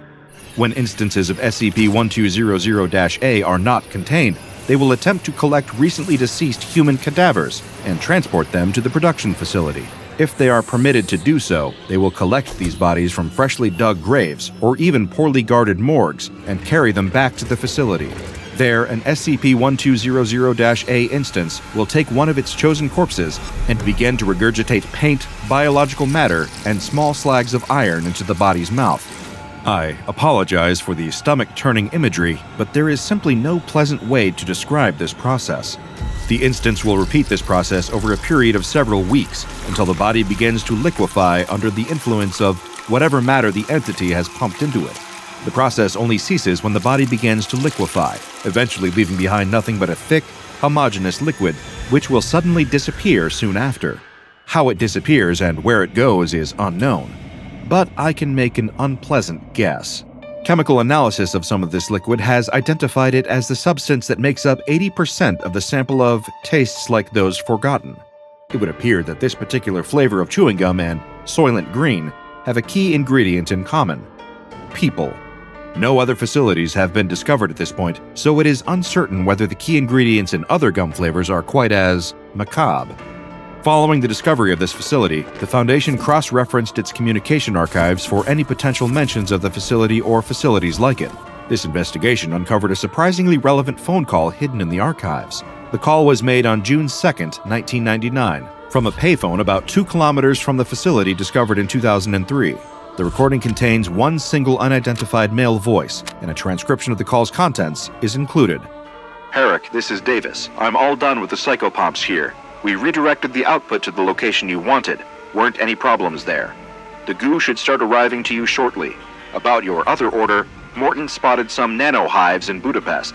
When instances of SCP-1200-A are not contained, they will attempt to collect recently deceased human cadavers and transport them to the production facility. If they are permitted to do so, they will collect these bodies from freshly dug graves or even poorly guarded morgues and carry them back to the facility. There, an SCP-1200-A instance will take one of its chosen corpses and begin to regurgitate paint, biological matter, and small slags of iron into the body's mouth. I apologize for the stomach-turning imagery, but there is simply no pleasant way to describe this process. The instance will repeat this process over a period of several weeks until the body begins to liquefy under the influence of whatever matter the entity has pumped into it. The process only ceases when the body begins to liquefy, eventually leaving behind nothing but a thick, homogeneous liquid, which will suddenly disappear soon after. How it disappears and where it goes is unknown, but I can make an unpleasant guess. Chemical analysis of some of this liquid has identified it as the substance that makes up 80% of the sample of tastes like those forgotten. It would appear that this particular flavor of chewing gum and Soylent Green have a key ingredient in common: people. No other facilities have been discovered at this point, so it is uncertain whether the key ingredients in other gum flavors are quite as macabre. Following the discovery of this facility, the Foundation cross-referenced its communication archives for any potential mentions of the facility or facilities like it. This investigation uncovered a surprisingly relevant phone call hidden in the archives. The call was made on June 2, 1999, from a payphone about 2 kilometers from the facility discovered in 2003. The recording contains one single unidentified male voice, and a transcription of the call's contents is included. Herrick, this is Davis. I'm all done with the psychopomps here. We redirected the output to the location you wanted. Weren't any problems there. The goo should start arriving to you shortly. About your other order, Morton spotted some nano hives in Budapest.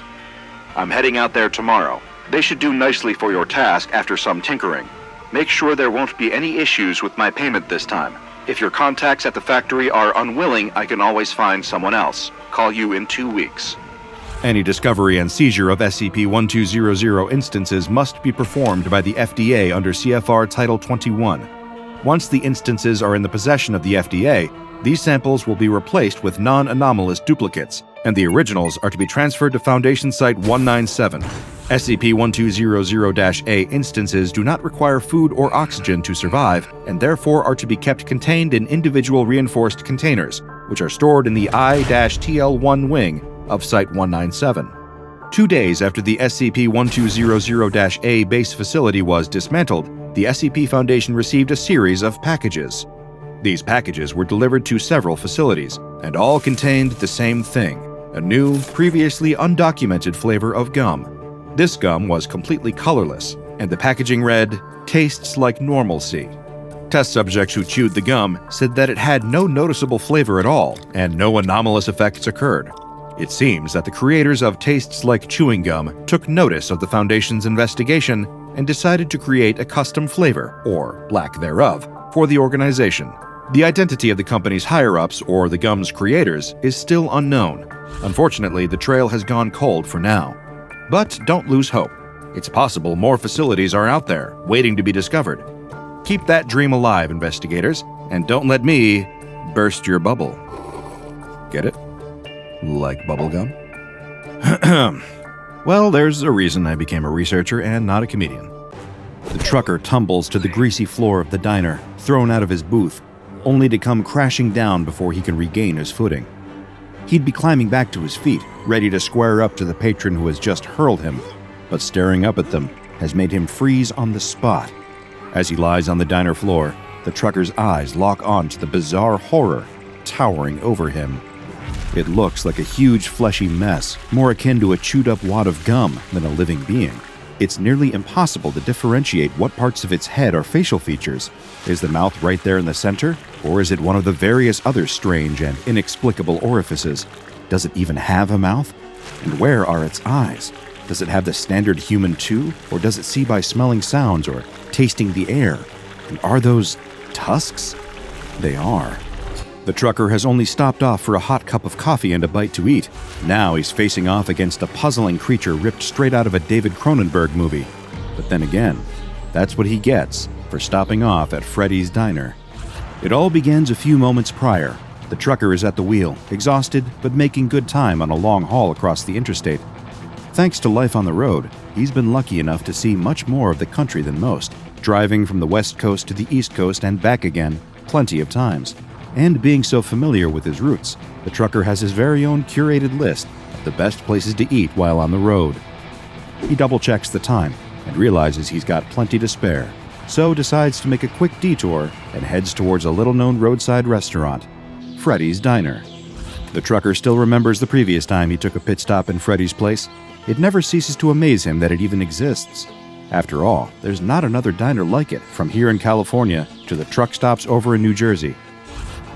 I'm heading out there tomorrow. They should do nicely for your task after some tinkering. Make sure there won't be any issues with my payment this time. If your contacts at the factory are unwilling, I can always find someone else. Call you in 2 weeks. Any discovery and seizure of SCP-1200 instances must be performed by the FDA under CFR Title 21. Once the instances are in the possession of the FDA, these samples will be replaced with non-anomalous duplicates, and the originals are to be transferred to Foundation Site 197. SCP-1200-A instances do not require food or oxygen to survive, and therefore are to be kept contained in individual reinforced containers, which are stored in the I-TL-1 wing of Site 197. 2 days after the SCP-1200-A base facility was dismantled, the SCP Foundation received a series of packages. These packages were delivered to several facilities, and all contained the same thing, a new, previously undocumented flavor of gum. This gum was completely colorless, and the packaging read, "Tastes like normalcy." Test subjects who chewed the gum said that it had no noticeable flavor at all, and no anomalous effects occurred. It seems that the creators of Tastes Like Chewing Gum took notice of the Foundation's investigation and decided to create a custom flavor, or lack thereof, for the organization. The identity of the company's higher-ups, or the gum's creators, is still unknown. Unfortunately, the trail has gone cold for now. But don't lose hope. It's possible more facilities are out there, waiting to be discovered. Keep that dream alive, investigators, and don't let me burst your bubble. Get it? Like bubblegum? Well, there's a reason I became a researcher and not a comedian. The trucker tumbles to the greasy floor of the diner, thrown out of his booth, only to come crashing down before he can regain his footing. He'd be climbing back to his feet, ready to square up to the patron who has just hurled him, but staring up at them has made him freeze on the spot. As he lies on the diner floor, the trucker's eyes lock on to the bizarre horror towering over him. It looks like a huge fleshy mess, more akin to a chewed-up wad of gum than a living being. It's nearly impossible to differentiate what parts of its head are facial features. Is the mouth right there in the center, or is it one of the various other strange and inexplicable orifices? Does it even have a mouth? And where are its eyes? Does it have the standard human too, or does it see by smelling sounds or tasting the air? And are those tusks? They are. The trucker has only stopped off for a hot cup of coffee and a bite to eat. Now he's facing off against a puzzling creature ripped straight out of a David Cronenberg movie. But then again, that's what he gets for stopping off at Freddy's Diner. It all begins a few moments prior. The trucker is at the wheel, exhausted but making good time on a long haul across the interstate. Thanks to life on the road, he's been lucky enough to see much more of the country than most, driving from the West Coast to the East Coast and back again plenty of times. And being so familiar with his routes, the trucker has his very own curated list of the best places to eat while on the road. He double-checks the time and realizes he's got plenty to spare, so decides to make a quick detour and heads towards a little-known roadside restaurant, Freddy's Diner. The trucker still remembers the previous time he took a pit stop in Freddy's place. It never ceases to amaze him that it even exists. After all, there's not another diner like it from here in California to the truck stops over in New Jersey.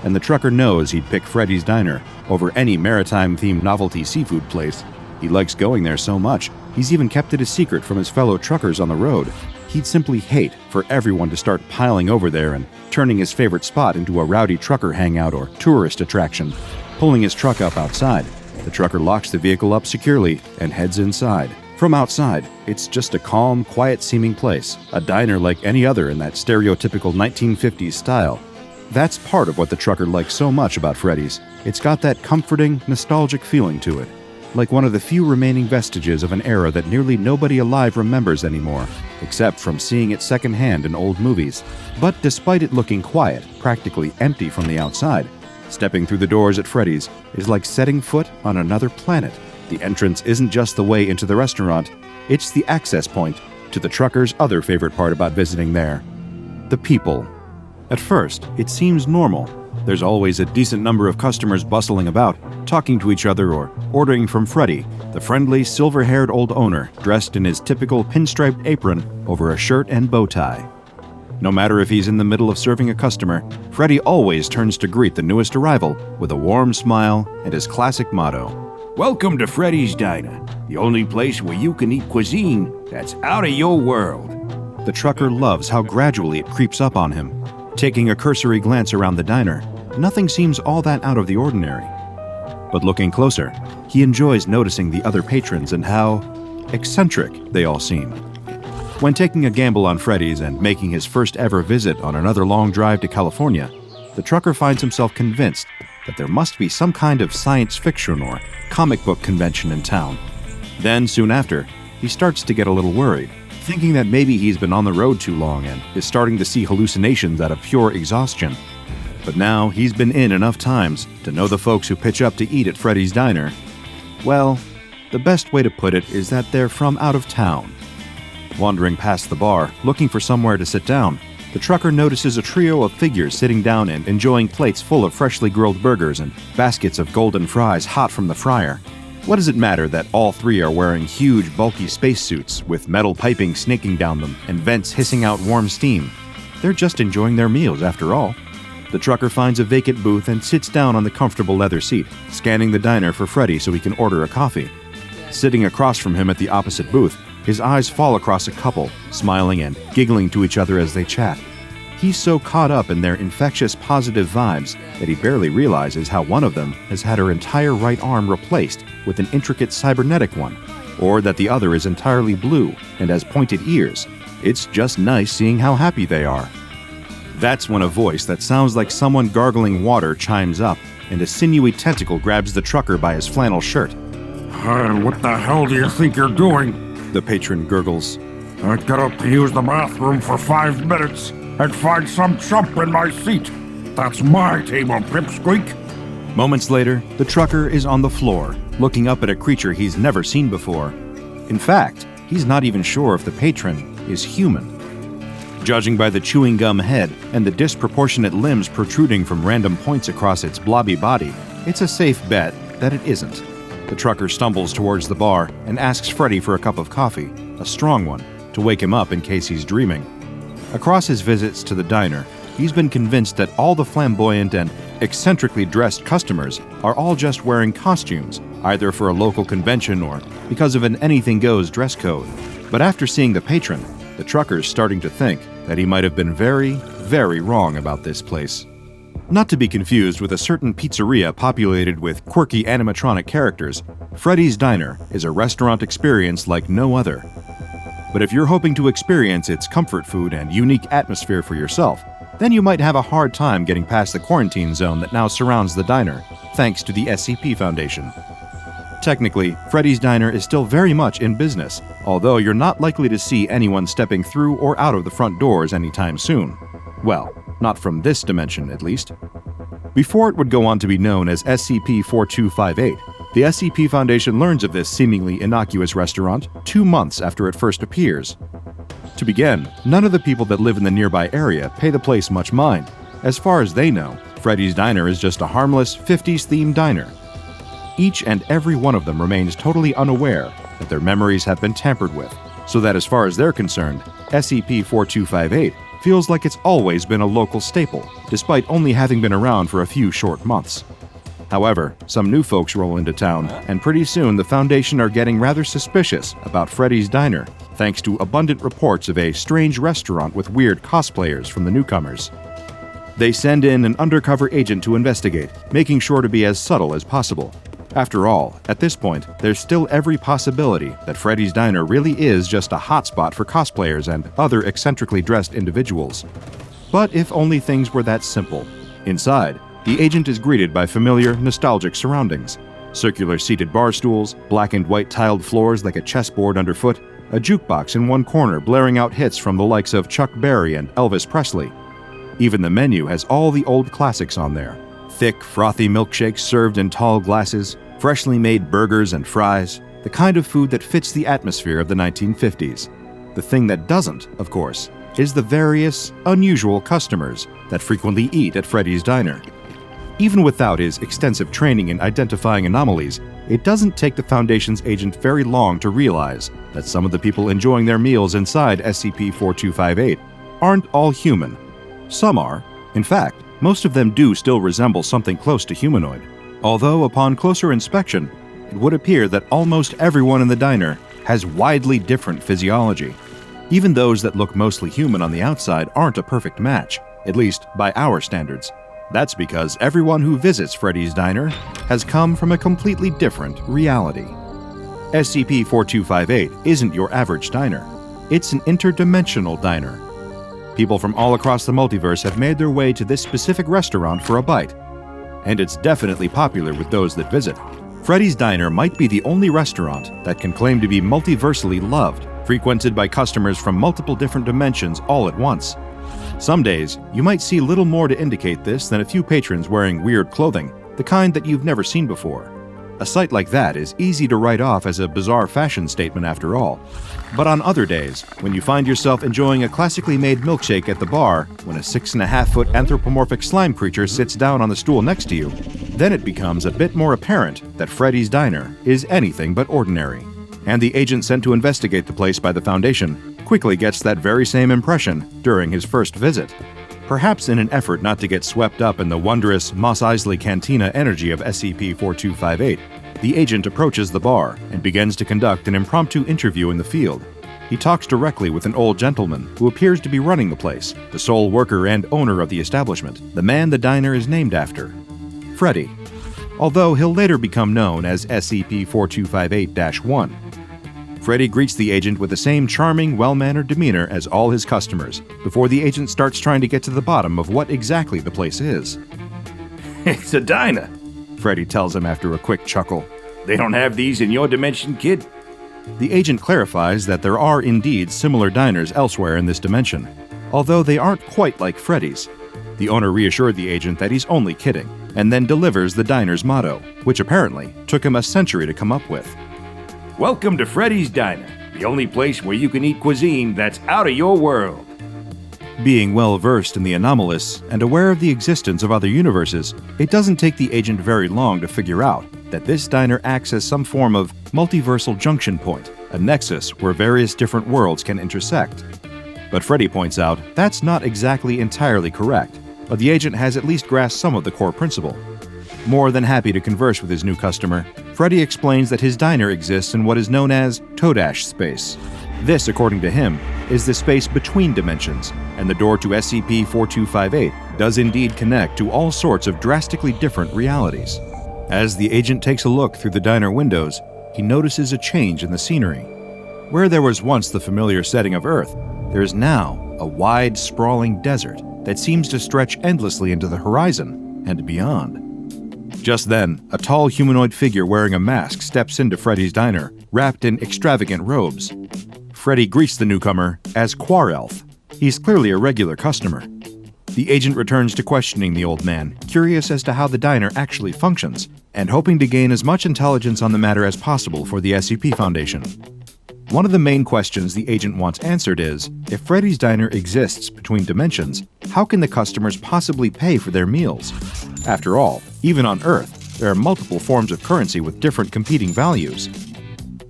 And the trucker knows he'd pick Freddy's Diner over any maritime-themed novelty seafood place. He likes going there so much, he's even kept it a secret from his fellow truckers on the road. He'd simply hate for everyone to start piling over there and turning his favorite spot into a rowdy trucker hangout or tourist attraction. Pulling his truck up outside, the trucker locks the vehicle up securely and heads inside. From outside, it's just a calm, quiet-seeming place, a diner like any other in that stereotypical 1950s style. That's part of what the trucker likes so much about Freddy's. It's got that comforting, nostalgic feeling to it, like one of the few remaining vestiges of an era that nearly nobody alive remembers anymore, except from seeing it secondhand in old movies. But despite it looking quiet, practically empty from the outside, stepping through the doors at Freddy's is like setting foot on another planet. The entrance isn't just the way into the restaurant, it's the access point to the trucker's other favorite part about visiting there: the people. At first, it seems normal. There's always a decent number of customers bustling about, talking to each other or ordering from Freddy, the friendly, silver-haired old owner dressed in his typical pinstriped apron over a shirt and bow tie. No matter if he's in the middle of serving a customer, Freddy always turns to greet the newest arrival with a warm smile and his classic motto: "Welcome to Freddy's Diner, the only place where you can eat cuisine that's out of your world." The trucker loves how gradually it creeps up on him. Taking a cursory glance around the diner, nothing seems all that out of the ordinary. But looking closer, he enjoys noticing the other patrons and how eccentric they all seem. When taking a gamble on Freddy's and making his first ever visit on another long drive to California, the trucker finds himself convinced that there must be some kind of science fiction or comic book convention in town. Then, soon after, he starts to get a little worried, thinking that maybe he's been on the road too long and is starting to see hallucinations out of pure exhaustion. But now he's been in enough times to know the folks who pitch up to eat at Freddy's Diner. Well, the best way to put it is that they're from out of town. Wandering past the bar, looking for somewhere to sit down, the trucker notices a trio of figures sitting down and enjoying plates full of freshly grilled burgers and baskets of golden fries hot from the fryer. What does it matter that all three are wearing huge, bulky spacesuits with metal piping snaking down them and vents hissing out warm steam? They're just enjoying their meals after all. The trucker finds a vacant booth and sits down on the comfortable leather seat, scanning the diner for Freddy so he can order a coffee. Sitting across from him at the opposite booth, his eyes fall across a couple, smiling and giggling to each other as they chat. He's so caught up in their infectious positive vibes that he barely realizes how one of them has had her entire right arm replaced with an intricate cybernetic one, or that the other is entirely blue and has pointed ears. It's just nice seeing how happy they are. That's when a voice that sounds like someone gargling water chimes up, and a sinewy tentacle grabs the trucker by his flannel shirt. What the hell do you think you're doing? The patron gurgles. I got up to use the bathroom for 5 minutes and find some chump in my seat. That's my table, pipsqueak. Moments later, the trucker is on the floor, looking up at a creature he's never seen before. In fact, he's not even sure if the patron is human. Judging by the chewing gum head and the disproportionate limbs protruding from random points across its blobby body, it's a safe bet that it isn't. The trucker stumbles towards the bar and asks Freddy for a cup of coffee, a strong one, to wake him up in case he's dreaming. Across his visits to the diner, he's been convinced that all the flamboyant and eccentrically dressed customers are all just wearing costumes, either for a local convention or because of an anything-goes dress code. But after seeing the patron, the trucker's starting to think that he might have been very, very wrong about this place. Not to be confused with a certain pizzeria populated with quirky animatronic characters, Freddy's Diner is a restaurant experience like no other. But if you're hoping to experience its comfort food and unique atmosphere for yourself, then you might have a hard time getting past the quarantine zone that now surrounds the diner, thanks to the SCP Foundation. Technically, Freddy's Diner is still very much in business, although you're not likely to see anyone stepping through or out of the front doors anytime soon. Well, not from this dimension, at least. Before it would go on to be known as SCP-4258, the SCP Foundation learns of this seemingly innocuous restaurant 2 months after it first appears. To begin, none of the people that live in the nearby area pay the place much mind. As far as they know, Freddy's Diner is just a harmless 50s-themed diner. Each and every one of them remains totally unaware that their memories have been tampered with, so that as far as they're concerned, SCP-4258 feels like it's always been a local staple, despite only having been around for a few short months. However, some new folks roll into town, and pretty soon the Foundation are getting rather suspicious about Freddy's Diner, thanks to abundant reports of a strange restaurant with weird cosplayers from the newcomers. They send in an undercover agent to investigate, making sure to be as subtle as possible. After all, at this point, there's still every possibility that Freddy's Diner really is just a hotspot for cosplayers and other eccentrically dressed individuals. But if only things were that simple. Inside, the agent is greeted by familiar, nostalgic surroundings. Circular seated bar stools, black and white tiled floors like a chessboard underfoot, a jukebox in one corner blaring out hits from the likes of Chuck Berry and Elvis Presley. Even the menu has all the old classics on there. Thick, frothy milkshakes served in tall glasses, freshly made burgers and fries, the kind of food that fits the atmosphere of the 1950s. The thing that doesn't, of course, is the various, unusual customers that frequently eat at Freddy's Diner. Even without his extensive training in identifying anomalies, it doesn't take the Foundation's agent very long to realize that some of the people enjoying their meals inside SCP-4258 aren't all human. Some are. In fact, most of them do still resemble something close to humanoid. Although, upon closer inspection, it would appear that almost everyone in the diner has widely different physiology. Even those that look mostly human on the outside aren't a perfect match. at least by our standards. That's because everyone who visits Freddy's Diner has come from a completely different reality. SCP-4258 isn't your average diner. It's an interdimensional diner. People from all across the multiverse have made their way to this specific restaurant for a bite, and it's definitely popular with those that visit. Freddy's Diner might be the only restaurant that can claim to be multiversally loved, frequented by customers from multiple different dimensions all at once. Some days, you might see little more to indicate this than a few patrons wearing weird clothing, the kind that you've never seen before. A sight like that is easy to write off as a bizarre fashion statement after all. But on other days, when you find yourself enjoying a classically made milkshake at the bar, when a 6.5-foot anthropomorphic slime creature sits down on the stool next to you, then it becomes a bit more apparent that Freddy's Diner is anything but ordinary. And the agent sent to investigate the place by the Foundation quickly gets that very same impression during his first visit. Perhaps in an effort not to get swept up in the wondrous Mos Eisley Cantina energy of SCP-4258, the agent approaches the bar and begins to conduct an impromptu interview in the field. He talks directly with an old gentleman who appears to be running the place, the sole worker and owner of the establishment, the man the diner is named after, Freddy, although he'll later become known as SCP-4258-1. Freddy greets the agent with the same charming, well-mannered demeanor as all his customers, before the agent starts trying to get to the bottom of what exactly the place is. It's a diner, Freddy tells him after a quick chuckle. They don't have these in your dimension, kid? The agent clarifies that there are indeed similar diners elsewhere in this dimension, although they aren't quite like Freddy's. The owner reassured the agent that he's only kidding, and then delivers the diner's motto, which apparently took him a century to come up with. Welcome to Freddy's Diner, the only place where you can eat cuisine that's out of your world. Being well-versed in the anomalous and aware of the existence of other universes, it doesn't take the agent very long to figure out that this diner acts as some form of multiversal junction point, a nexus where various different worlds can intersect. But Freddy points out that's not exactly entirely correct, but the agent has at least grasped some of the core principle. More than happy to converse with his new customer, Freddy explains that his diner exists in what is known as Todash space. This, according to him, is the space between dimensions, and the door to SCP-4258 does indeed connect to all sorts of drastically different realities. As the agent takes a look through the diner windows, he notices a change in the scenery. Where there was once the familiar setting of Earth, there is now a wide, sprawling desert that seems to stretch endlessly into the horizon and beyond. Just then, a tall humanoid figure wearing a mask steps into Freddy's diner, wrapped in extravagant robes. Freddy greets the newcomer as Quarelf. He's clearly a regular customer. The agent returns to questioning the old man, curious as to how the diner actually functions, and hoping to gain as much intelligence on the matter as possible for the SCP Foundation. One of the main questions the agent wants answered is, if Freddy's diner exists between dimensions, how can the customers possibly pay for their meals? After all, even on Earth, there are multiple forms of currency with different competing values.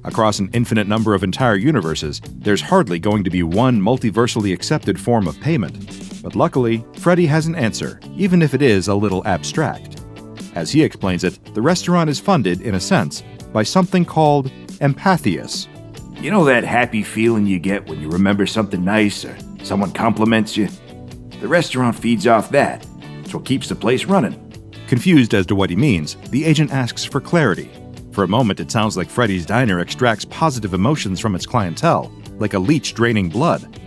Across an infinite number of entire universes, there's hardly going to be one multiversally accepted form of payment. But luckily, Freddy has an answer, even if it is a little abstract. As he explains it, the restaurant is funded, in a sense, by something called empathius. You know that happy feeling you get when you remember something nice or someone compliments you? The restaurant feeds off that. It's what keeps the place running. Confused as to what he means, the agent asks for clarity. For a moment, it sounds like Freddy's diner extracts positive emotions from its clientele, like a leech draining blood.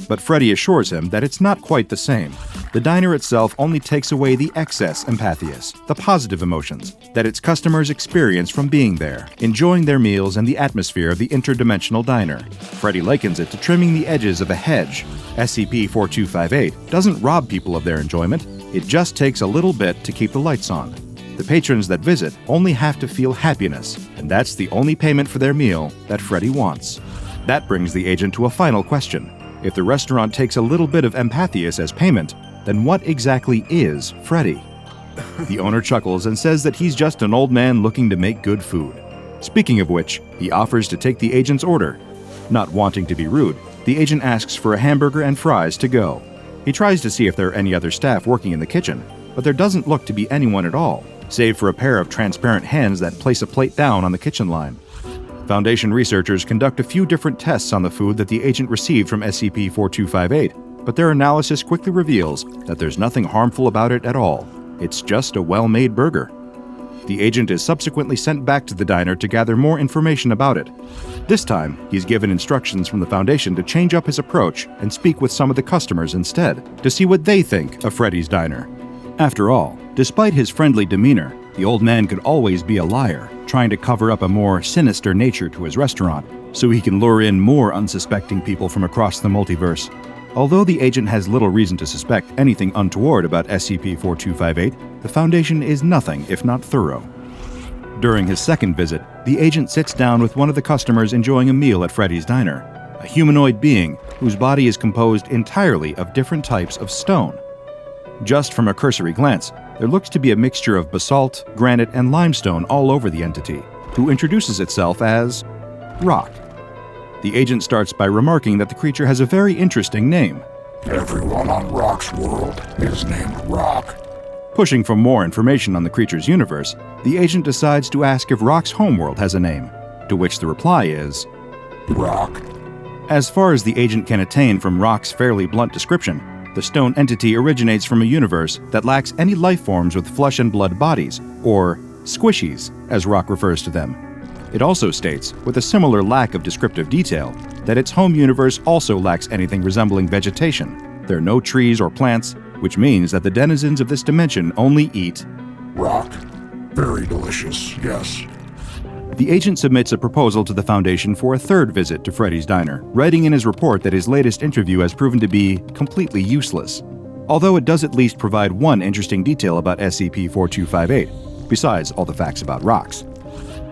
But Freddy assures him that it's not quite the same. The diner itself only takes away the excess empathius, the positive emotions, that its customers experience from being there, enjoying their meals and the atmosphere of the interdimensional diner. Freddy likens it to trimming the edges of a hedge. SCP-4258 doesn't rob people of their enjoyment, it just takes a little bit to keep the lights on. The patrons that visit only have to feel happiness, and that's the only payment for their meal that Freddy wants. That brings the agent to a final question. If the restaurant takes a little bit of empathius as payment, then what exactly is Freddy? The owner chuckles and says that he's just an old man looking to make good food. Speaking of which, he offers to take the agent's order. Not wanting to be rude, the agent asks for a hamburger and fries to go. He tries to see if there are any other staff working in the kitchen, but there doesn't look to be anyone at all, save for a pair of transparent hands that place a plate down on the kitchen line. Foundation researchers conduct a few different tests on the food that the agent received from SCP-4258, but their analysis quickly reveals that there's nothing harmful about it at all. It's just a well-made burger. The agent is subsequently sent back to the diner to gather more information about it. This time, he's given instructions from the Foundation to change up his approach and speak with some of the customers instead, to see what they think of Freddy's Diner. After all, despite his friendly demeanor, the old man could always be a liar, trying to cover up a more sinister nature to his restaurant, so he can lure in more unsuspecting people from across the multiverse. Although the agent has little reason to suspect anything untoward about SCP-4258, the Foundation is nothing if not thorough. During his second visit, the agent sits down with one of the customers enjoying a meal at Freddy's Diner, a humanoid being whose body is composed entirely of different types of stone. Just from a cursory glance, there looks to be a mixture of basalt, granite, and limestone all over the entity, who introduces itself as Rock. The agent starts by remarking that the creature has a very interesting name. Everyone on Rock's world is named Rock. Pushing for more information on the creature's universe, the agent decides to ask if Rock's homeworld has a name, to which the reply is Rock. As far as the agent can attain from Rock's fairly blunt description, the stone entity originates from a universe that lacks any life forms with flesh and blood bodies, or squishies, as Rock refers to them. It also states, with a similar lack of descriptive detail, that its home universe also lacks anything resembling vegetation. There are no trees or plants, which means that the denizens of this dimension only eat Rock. Very delicious, yes. The agent submits a proposal to the Foundation for a third visit to Freddy's Diner, writing in his report that his latest interview has proven to be completely useless. Although it does at least provide one interesting detail about SCP-4258, besides all the facts about rocks.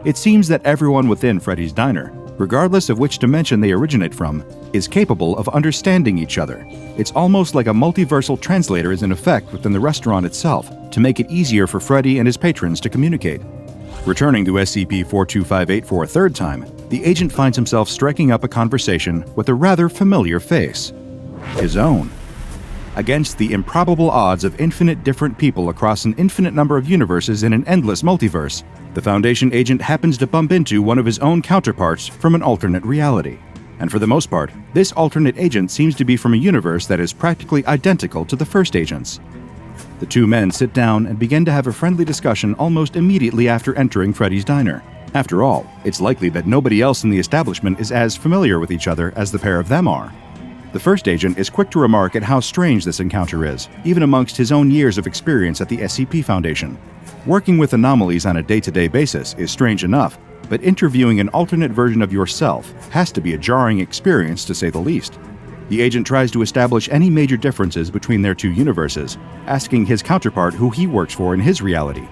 It seems that everyone within Freddy's Diner, regardless of which dimension they originate from, is capable of understanding each other. It's almost like a multiversal translator is in effect within the restaurant itself to make it easier for Freddy and his patrons to communicate. Returning to SCP-4258 for a third time, the agent finds himself striking up a conversation with a rather familiar face. His own. Against the improbable odds of infinite different people across an infinite number of universes in an endless multiverse, the Foundation agent happens to bump into one of his own counterparts from an alternate reality. And for the most part, this alternate agent seems to be from a universe that is practically identical to the first agent's. The two men sit down and begin to have a friendly discussion almost immediately after entering Freddy's Diner. After all, it's likely that nobody else in the establishment is as familiar with each other as the pair of them are. The first agent is quick to remark at how strange this encounter is, even amongst his own years of experience at the SCP Foundation. Working with anomalies on a day-to-day basis is strange enough, but interviewing an alternate version of yourself has to be a jarring experience to say the least. The agent tries to establish any major differences between their two universes, asking his counterpart who he works for in his reality.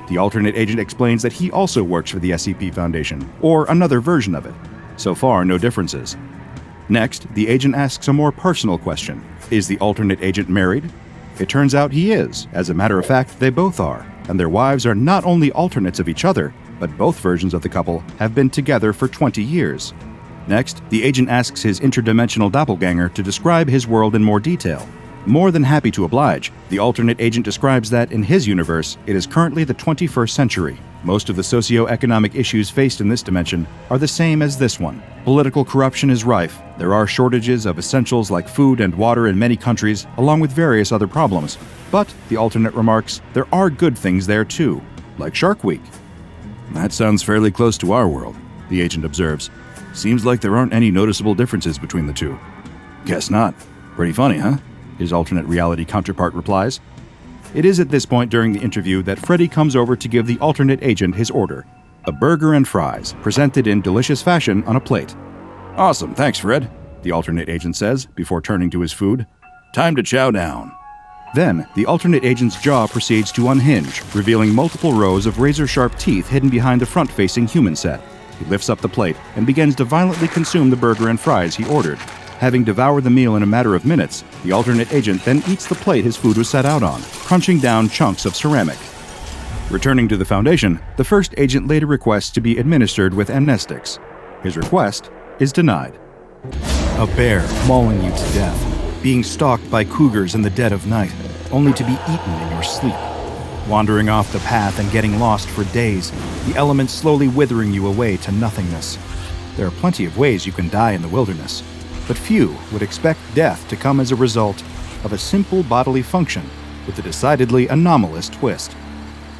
The alternate agent explains that he also works for the SCP Foundation, or another version of it. So far, no differences. Next, the agent asks a more personal question. Is the alternate agent married? It turns out he is. As a matter of fact, they both are, and their wives are not only alternates of each other, but both versions of the couple have been together for 20 years. Next, the agent asks his interdimensional doppelganger to describe his world in more detail. More than happy to oblige, the alternate agent describes that in his universe, it is currently the 21st century. Most of the socio-economic issues faced in this dimension are the same as this one. Political corruption is rife. There are shortages of essentials like food and water in many countries, along with various other problems. But, the alternate remarks, there are good things there too, like Shark Week. That sounds fairly close to our world, the agent observes. Seems like there aren't any noticeable differences between the two. Guess not. Pretty funny, huh? His alternate reality counterpart replies. It is at this point during the interview that Freddy comes over to give the alternate agent his order. A burger and fries, presented in delicious fashion on a plate. Awesome, thanks Fred, the alternate agent says, before turning to his food. Time to chow down. Then, the alternate agent's jaw proceeds to unhinge, revealing multiple rows of razor-sharp teeth hidden behind the front-facing human set. He lifts up the plate and begins to violently consume the burger and fries he ordered. Having devoured the meal in a matter of minutes, the alternate agent then eats the plate his food was set out on, crunching down chunks of ceramic. Returning to the Foundation, the first agent later requests to be administered with amnestics. His request is denied. A bear mauling you to death, being stalked by cougars in the dead of night, only to be eaten in your sleep. Wandering off the path and getting lost for days, the elements slowly withering you away to nothingness. There are plenty of ways you can die in the wilderness. but few would expect death to come as a result of a simple bodily function with a decidedly anomalous twist.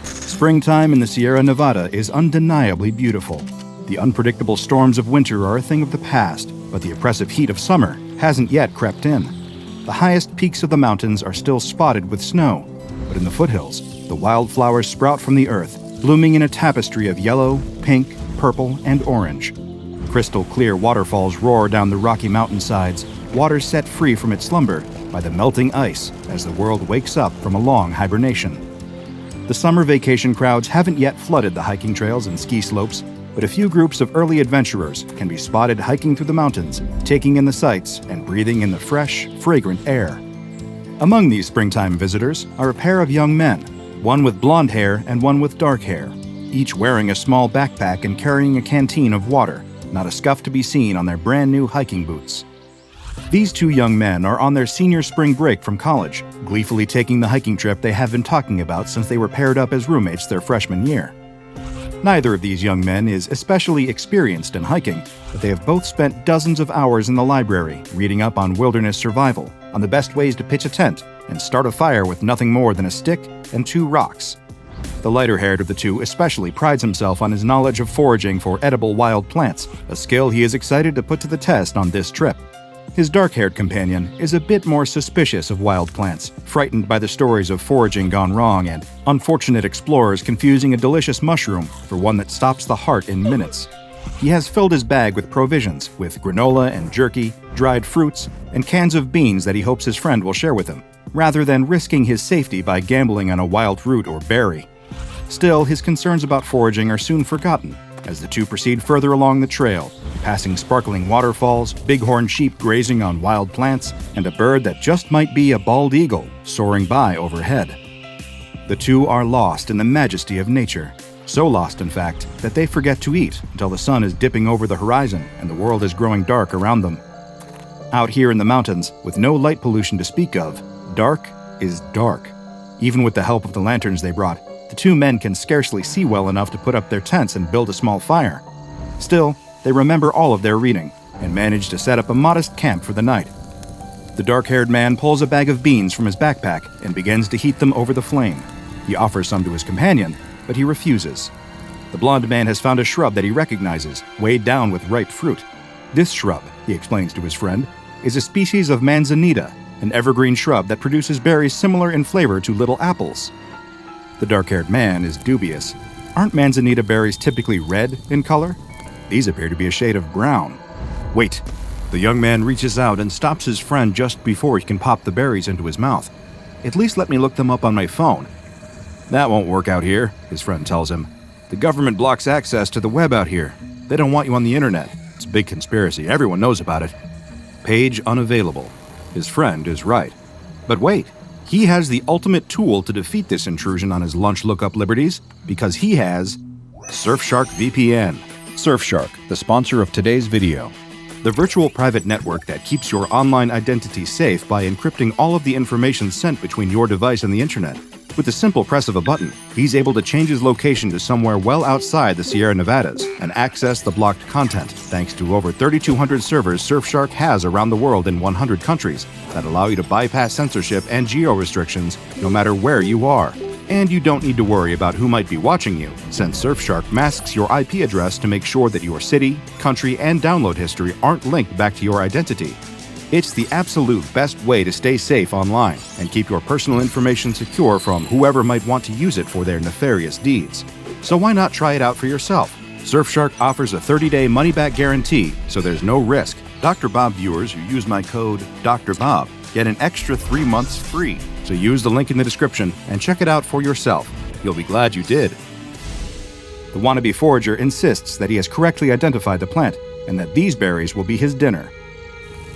Springtime in the Sierra Nevada is undeniably beautiful. The unpredictable storms of winter are a thing of the past, but the oppressive heat of summer hasn't yet crept in. The highest peaks of the mountains are still spotted with snow, but in the foothills, the wildflowers sprout from the earth, blooming in a tapestry of yellow, pink, purple, and orange. Crystal clear waterfalls roar down the rocky mountainsides, water set free from its slumber by the melting ice as the world wakes up from a long hibernation. The summer vacation crowds haven't yet flooded the hiking trails and ski slopes, but a few groups of early adventurers can be spotted hiking through the mountains, taking in the sights and breathing in the fresh, fragrant air. Among these springtime visitors are a pair of young men, one with blonde hair and one with dark hair, each wearing a small backpack and carrying a canteen of water, not a scuff to be seen on their brand new hiking boots. These two young men are on their senior spring break from college, gleefully taking the hiking trip they have been talking about since they were paired up as roommates their freshman year. Neither of these young men is especially experienced in hiking, but they have both spent dozens of hours in the library reading up on wilderness survival, on the best ways to pitch a tent and start a fire with nothing more than a stick and 2 rocks. The lighter-haired of the two especially prides himself on his knowledge of foraging for edible wild plants, a skill he is excited to put to the test on this trip. His dark-haired companion is a bit more suspicious of wild plants, frightened by the stories of foraging gone wrong and unfortunate explorers confusing a delicious mushroom for one that stops the heart in minutes. He has filled his bag with provisions, with granola and jerky, dried fruits, and cans of beans that he hopes his friend will share with him, rather than risking his safety by gambling on a wild root or berry. Still, his concerns about foraging are soon forgotten as the two proceed further along the trail, passing sparkling waterfalls, bighorn sheep grazing on wild plants, and a bird that just might be a bald eagle soaring by overhead. The two are lost in the majesty of nature, so lost, in fact, that they forget to eat until the sun is dipping over the horizon and the world is growing dark around them. Out here in the mountains, with no light pollution to speak of, dark is dark. Even with the help of the lanterns they brought, the two men can scarcely see well enough to put up their tents and build a small fire. Still, they remember all of their reading and manage to set up a modest camp for the night. The dark-haired man pulls a bag of beans from his backpack and begins to heat them over the flame. He offers some to his companion, but he refuses. The blond man has found a shrub that he recognizes, weighed down with ripe fruit. This shrub, he explains to his friend, is a species of manzanita, an evergreen shrub that produces berries similar in flavor to little apples. The dark-haired man is dubious. Aren't manzanita berries typically red in color? These appear to be a shade of brown. Wait. The young man reaches out and stops his friend just before he can pop the berries into his mouth. At least let me look them up on my phone. That won't work out here, his friend tells him. The government blocks access to the web out here. They don't want you on the internet. It's a big conspiracy. Everyone knows about it. Page unavailable. His friend is right. But wait. He has the ultimate tool to defeat this intrusion on his lunch lookup liberties because he has Surfshark VPN. Surfshark, the sponsor of today's video. The virtual private network that keeps your online identity safe by encrypting all of the information sent between your device and the internet. With the simple press of a button, he's able to change his location to somewhere well outside the Sierra Nevadas and access the blocked content, thanks to over 3,200 servers Surfshark has around the world in 100 countries that allow you to bypass censorship and geo-restrictions no matter where you are. And you don't need to worry about who might be watching you, since Surfshark masks your IP address to make sure that your city, country, and download history aren't linked back to your identity. It's the absolute best way to stay safe online and keep your personal information secure from whoever might want to use it for their nefarious deeds. So why not try it out for yourself? Surfshark offers a 30-day money-back guarantee, so there's no risk. DrBob viewers who use my code DrBob get an extra 3 months free. So use the link in the description and check it out for yourself. You'll be glad you did. The wannabe forager insists that he has correctly identified the plant and that these berries will be his dinner.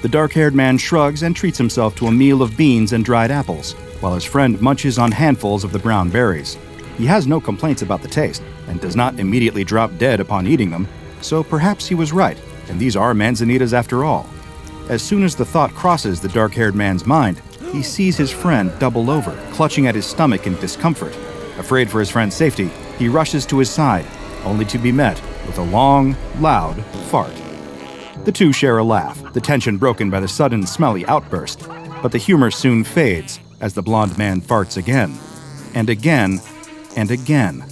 The dark-haired man shrugs and treats himself to a meal of beans and dried apples, while his friend munches on handfuls of the brown berries. He has no complaints about the taste, and does not immediately drop dead upon eating them, so perhaps he was right, and these are manzanitas after all. As soon as the thought crosses the dark-haired man's mind, he sees his friend double over, clutching at his stomach in discomfort. Afraid for his friend's safety, he rushes to his side, only to be met with a long, loud fart. The two share a laugh, the tension broken by the sudden smelly outburst, but the humor soon fades as the blonde man farts again. And again, and again.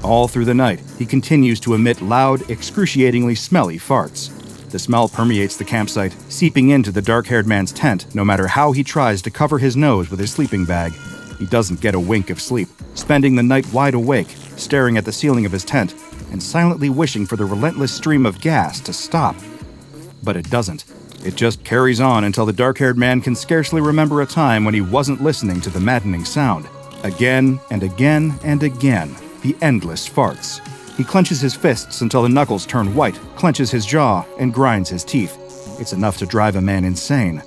All through the night, he continues to emit loud, excruciatingly smelly farts. The smell permeates the campsite, seeping into the dark-haired man's tent no matter how he tries to cover his nose with his sleeping bag. He doesn't get a wink of sleep, spending the night wide awake, staring at the ceiling of his tent, and silently wishing for the relentless stream of gas to stop. But it doesn't. It just carries on until the dark-haired man can scarcely remember a time when he wasn't listening to the maddening sound. Again and again and again, the endless farts. He clenches his fists until the knuckles turn white, clenches his jaw, and grinds his teeth. It's enough to drive a man insane.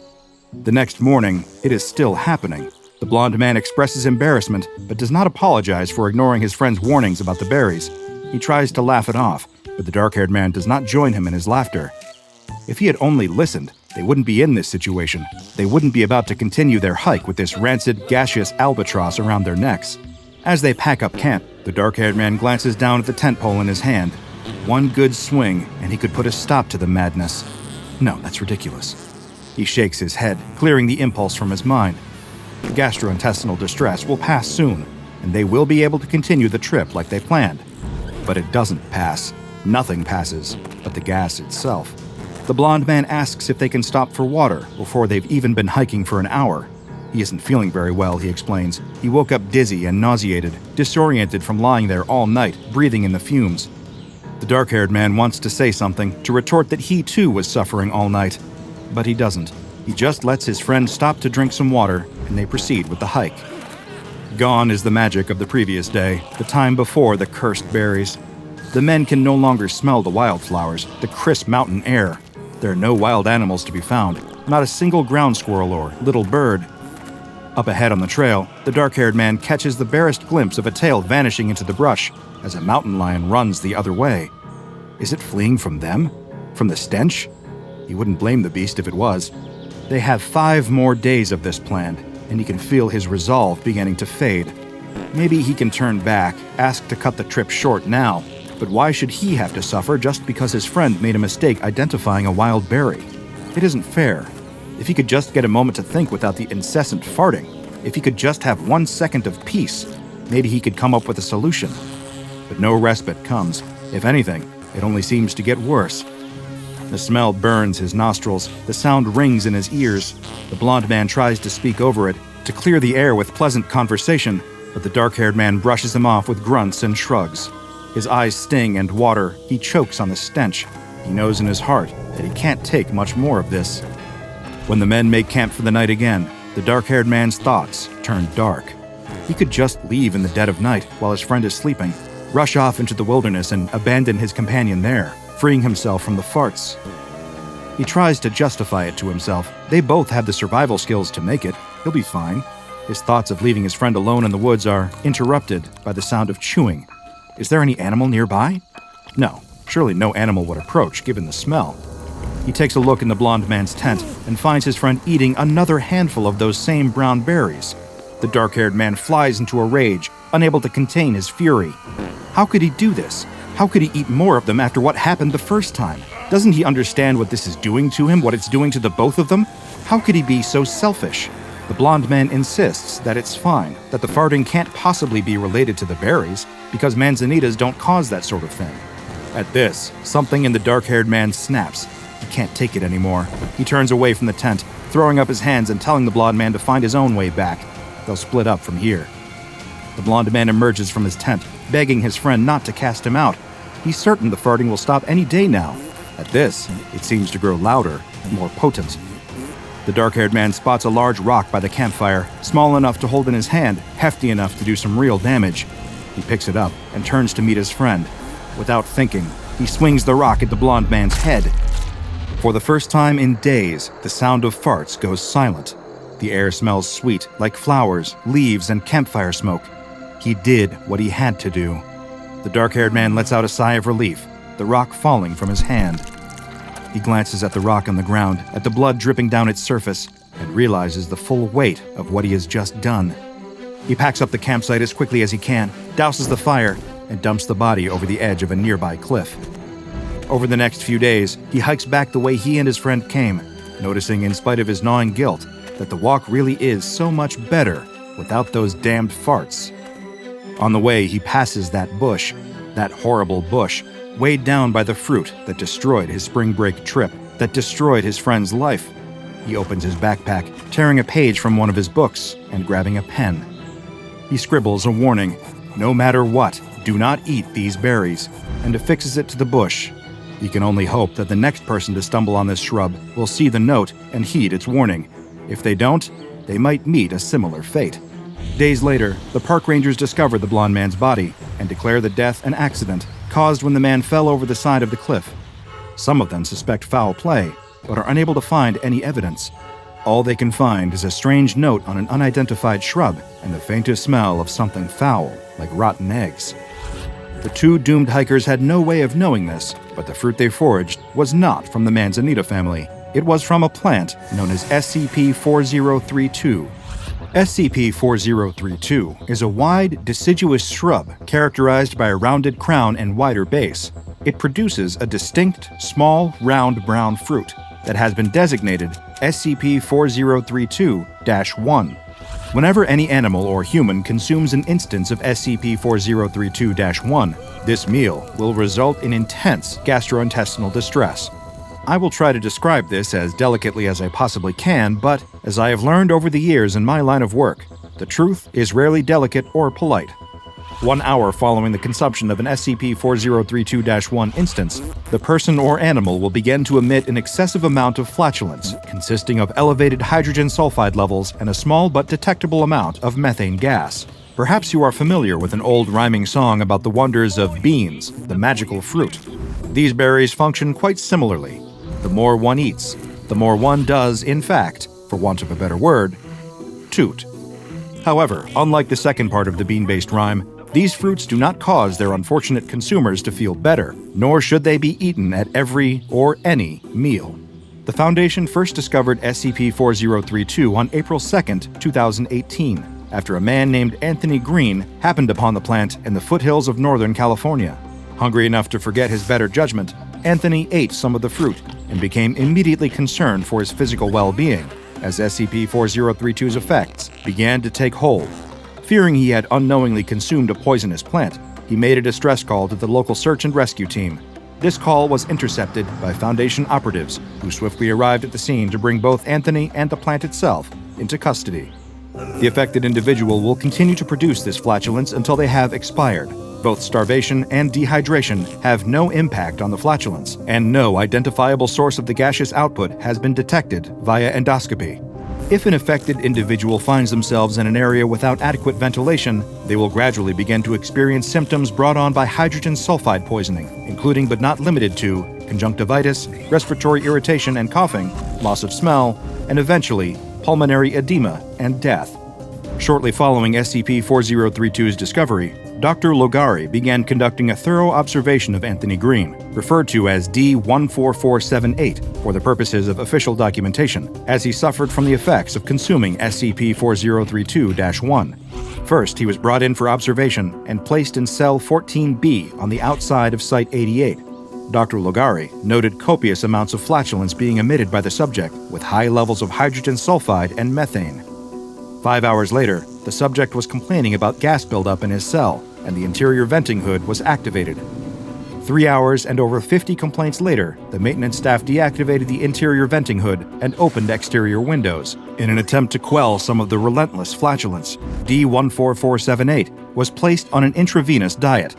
The next morning, it is still happening. The blonde man expresses embarrassment, but does not apologize for ignoring his friend's warnings about the berries. He tries to laugh it off, but the dark-haired man does not join him in his laughter. If he had only listened, they wouldn't be in this situation. They wouldn't be about to continue their hike with this rancid, gaseous albatross around their necks. As they pack up camp, the dark-haired man glances down at the tent pole in his hand. One good swing, and he could put a stop to the madness. No, that's ridiculous. He shakes his head, clearing the impulse from his mind. The gastrointestinal distress will pass soon, and they will be able to continue the trip like they planned. But it doesn't pass. Nothing passes, but the gas itself. The blonde man asks if they can stop for water before they've even been hiking for an hour. He isn't feeling very well, he explains. He woke up dizzy and nauseated, disoriented from lying there all night, breathing in the fumes. The dark-haired man wants to say something, to retort that he too was suffering all night. But he doesn't. He just lets his friend stop to drink some water, and they proceed with the hike. Gone is the magic of the previous day, the time before the cursed berries. The men can no longer smell the wildflowers, the crisp mountain air. There are no wild animals to be found, not a single ground squirrel or little bird. Up ahead on the trail, the dark-haired man catches the barest glimpse of a tail vanishing into the brush as a mountain lion runs the other way. Is it fleeing from them? From the stench? He wouldn't blame the beast if it was. They have 5 more days of this planned, and he can feel his resolve beginning to fade. Maybe he can turn back, ask to cut the trip short now, but why should he have to suffer just because his friend made a mistake identifying a wild berry? It isn't fair. If he could just get a moment to think without the incessant farting, if he could just have 1 second of peace, maybe he could come up with a solution. But no respite comes. If anything, it only seems to get worse. The smell burns his nostrils, the sound rings in his ears. The blonde man tries to speak over it, to clear the air with pleasant conversation, but the dark-haired man brushes him off with grunts and shrugs. His eyes sting and water, he chokes on the stench. He knows in his heart that he can't take much more of this. When the men make camp for the night again, the dark-haired man's thoughts turn dark. He could just leave in the dead of night while his friend is sleeping, rush off into the wilderness and abandon his companion there, freeing himself from the farts. He tries to justify it to himself. They both have the survival skills to make it. He'll be fine. His thoughts of leaving his friend alone in the woods are interrupted by the sound of chewing. Is there any animal nearby? No, surely no animal would approach, given the smell. He takes a look in the blonde man's tent and finds his friend eating another handful of those same brown berries. The dark-haired man flies into a rage, unable to contain his fury. How could he do this? How could he eat more of them after what happened the first time? Doesn't he understand what this is doing to him, what it's doing to the both of them? How could he be so selfish? The blonde man insists that it's fine, that the farting can't possibly be related to the berries, because manzanitas don't cause that sort of thing. At this, something in the dark-haired man snaps. He can't take it anymore. He turns away from the tent, throwing up his hands and telling the blonde man to find his own way back. They'll split up from here. The blonde man emerges from his tent, begging his friend not to cast him out. He's certain the farting will stop any day now. At this, it seems to grow louder and more potent. The dark-haired man spots a large rock by the campfire, small enough to hold in his hand, hefty enough to do some real damage. He picks it up and turns to meet his friend. Without thinking, he swings the rock at the blonde man's head. For the first time in days, the sound of farts goes silent. The air smells sweet, like flowers, leaves, and campfire smoke. He did what he had to do. The dark-haired man lets out a sigh of relief, the rock falling from his hand. He glances at the rock on the ground, at the blood dripping down its surface, and realizes the full weight of what he has just done. He packs up the campsite as quickly as he can, douses the fire, and dumps the body over the edge of a nearby cliff. Over the next few days, he hikes back the way he and his friend came, noticing in spite of his gnawing guilt that the walk really is so much better without those damned farts. On the way, he passes that bush, that horrible bush, weighed down by the fruit that destroyed his spring break trip, that destroyed his friend's life. He opens his backpack, tearing a page from one of his books and grabbing a pen. He scribbles a warning, no matter what, do not eat these berries, and affixes it to the bush. He can only hope that the next person to stumble on this shrub will see the note and heed its warning. If they don't, they might meet a similar fate. Days later, the park rangers discover the blonde man's body and declare the death an accident caused when the man fell over the side of the cliff. Some of them suspect foul play, but are unable to find any evidence. All they can find is a strange note on an unidentified shrub and the faintest smell of something foul, like rotten eggs. The two doomed hikers had no way of knowing this, but the fruit they foraged was not from the Manzanita family. It was from a plant known as SCP-4032. SCP-4032 is a wide, deciduous shrub characterized by a rounded crown and wider base. It produces a distinct, small, round brown fruit that has been designated SCP-4032-1. Whenever any animal or human consumes an instance of SCP-4032-1, this meal will result in intense gastrointestinal distress. I will try to describe this as delicately as I possibly can, but as I have learned over the years in my line of work, the truth is rarely delicate or polite. 1 hour following the consumption of an SCP-4032-1 instance, the person or animal will begin to emit an excessive amount of flatulence, consisting of elevated hydrogen sulfide levels and a small but detectable amount of methane gas. Perhaps you are familiar with an old rhyming song about the wonders of beans, the magical fruit. These berries function quite similarly. The more one eats, the more one does, in fact, for want of a better word, toot. However, unlike the second part of the bean-based rhyme, these fruits do not cause their unfortunate consumers to feel better, nor should they be eaten at every or any meal. The Foundation first discovered SCP-4032 on April 2, 2018, after a man named Anthony Green happened upon the plant in the foothills of Northern California. Hungry enough to forget his better judgment, Anthony ate some of the fruit and became immediately concerned for his physical well-being as SCP-4032's effects began to take hold. Fearing he had unknowingly consumed a poisonous plant, he made a distress call to the local search and rescue team. This call was intercepted by Foundation operatives, who swiftly arrived at the scene to bring both Anthony and the plant itself into custody. The affected individual will continue to produce this flatulence until they have expired. Both starvation and dehydration have no impact on the flatulence, and no identifiable source of the gaseous output has been detected via endoscopy. If an affected individual finds themselves in an area without adequate ventilation, they will gradually begin to experience symptoms brought on by hydrogen sulfide poisoning, including but not limited to conjunctivitis, respiratory irritation and coughing, loss of smell, and eventually pulmonary edema and death. Shortly following SCP-4032's discovery, Dr. Logari began conducting a thorough observation of Anthony Green, referred to as D-14478 for the purposes of official documentation, as he suffered from the effects of consuming SCP-4032-1. First, he was brought in for observation and placed in cell 14B on the outside of Site 88. Dr. Logari noted copious amounts of flatulence being emitted by the subject, with high levels of hydrogen sulfide and methane. 5 hours later, the subject was complaining about gas buildup in his cell, and the interior venting hood was activated. 3 hours and over 50 complaints later, the maintenance staff deactivated the interior venting hood and opened exterior windows. In an attempt to quell some of the relentless flatulence, D-14478 was placed on an intravenous diet.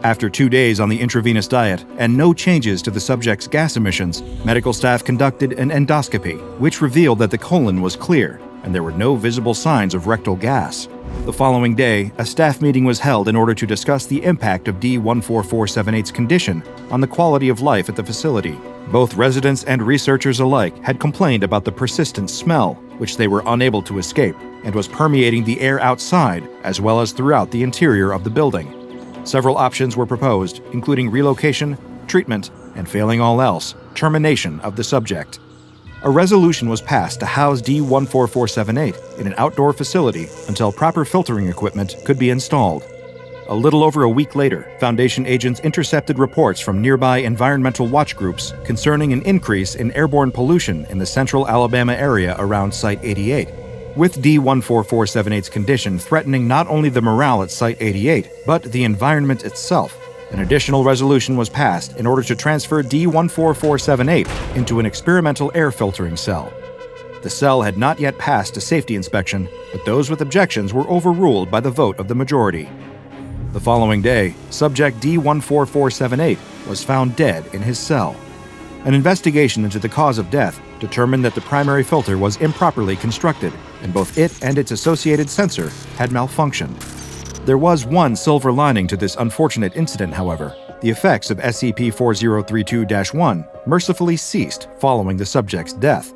After 2 days on the intravenous diet and no changes to the subject's gas emissions, medical staff conducted an endoscopy, which revealed that the colon was clear and there were no visible signs of rectal gas. The following day, a staff meeting was held in order to discuss the impact of D-14478's condition on the quality of life at the facility. Both residents and researchers alike had complained about the persistent smell, which they were unable to escape, and was permeating the air outside as well as throughout the interior of the building. Several options were proposed, including relocation, treatment, and failing all else, termination of the subject. A resolution was passed to house D-14478 in an outdoor facility until proper filtering equipment could be installed. A little over a week later, Foundation agents intercepted reports from nearby environmental watch groups concerning an increase in airborne pollution in the central Alabama area around Site 88, with D-14478's condition threatening not only the morale at Site 88, but the environment itself. An additional resolution was passed in order to transfer D-14478 into an experimental air filtering cell. The cell had not yet passed a safety inspection, but those with objections were overruled by the vote of the majority. The following day, subject D-14478 was found dead in his cell. An investigation into the cause of death determined that the primary filter was improperly constructed, and both it and its associated sensor had malfunctioned. There was one silver lining to this unfortunate incident, however. The effects of SCP-4032-1 mercifully ceased following the subject's death.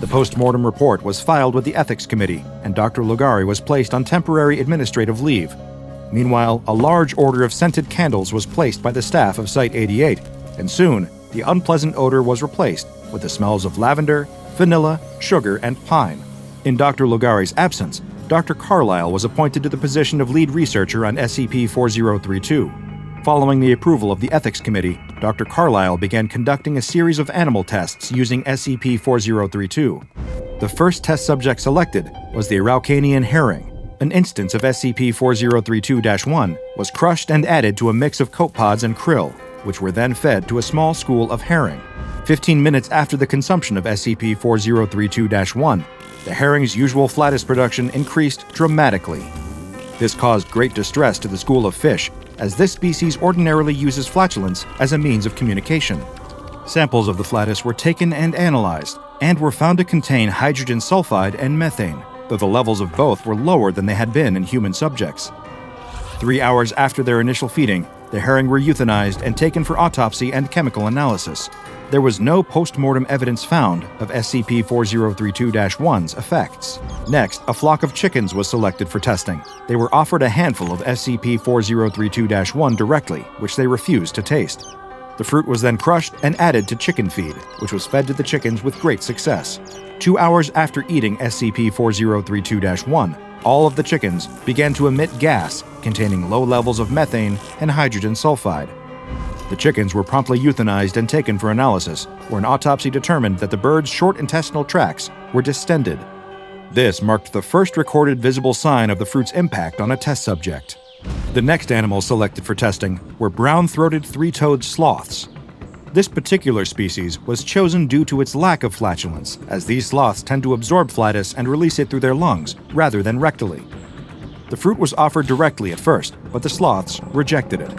The post-mortem report was filed with the Ethics Committee, and Dr. Lugari was placed on temporary administrative leave. Meanwhile, a large order of scented candles was placed by the staff of Site 88, and soon, the unpleasant odor was replaced with the smells of lavender, vanilla, sugar, and pine. In Dr. Lugari's absence, Dr. Carlyle was appointed to the position of lead researcher on SCP-4032. Following the approval of the Ethics Committee, Dr. Carlyle began conducting a series of animal tests using SCP-4032. The first test subject selected was the Araucanian herring. An instance of SCP-4032-1 was crushed and added to a mix of copepods and krill, which were then fed to a small school of herring. 15 minutes after the consumption of SCP-4032-1, the herring's usual flatus production increased dramatically. This caused great distress to the school of fish, as this species ordinarily uses flatulence as a means of communication. Samples of the flatus were taken and analyzed, and were found to contain hydrogen sulfide and methane, though the levels of both were lower than they had been in human subjects. 3 hours after their initial feeding, the herring were euthanized and taken for autopsy and chemical analysis. There was no post-mortem evidence found of SCP-4032-1's effects. Next, a flock of chickens was selected for testing. They were offered a handful of SCP-4032-1 directly, which they refused to taste. The fruit was then crushed and added to chicken feed, which was fed to the chickens with great success. 2 hours after eating SCP-4032-1, all of the chickens began to emit gas containing low levels of methane and hydrogen sulfide. The chickens were promptly euthanized and taken for analysis, where an autopsy determined that the birds' short intestinal tracts were distended. This marked the first recorded visible sign of the fruit's impact on a test subject. The next animals selected for testing were brown-throated three-toed sloths. This particular species was chosen due to its lack of flatulence, as these sloths tend to absorb flatus and release it through their lungs, rather than rectally. The fruit was offered directly at first, but the sloths rejected it.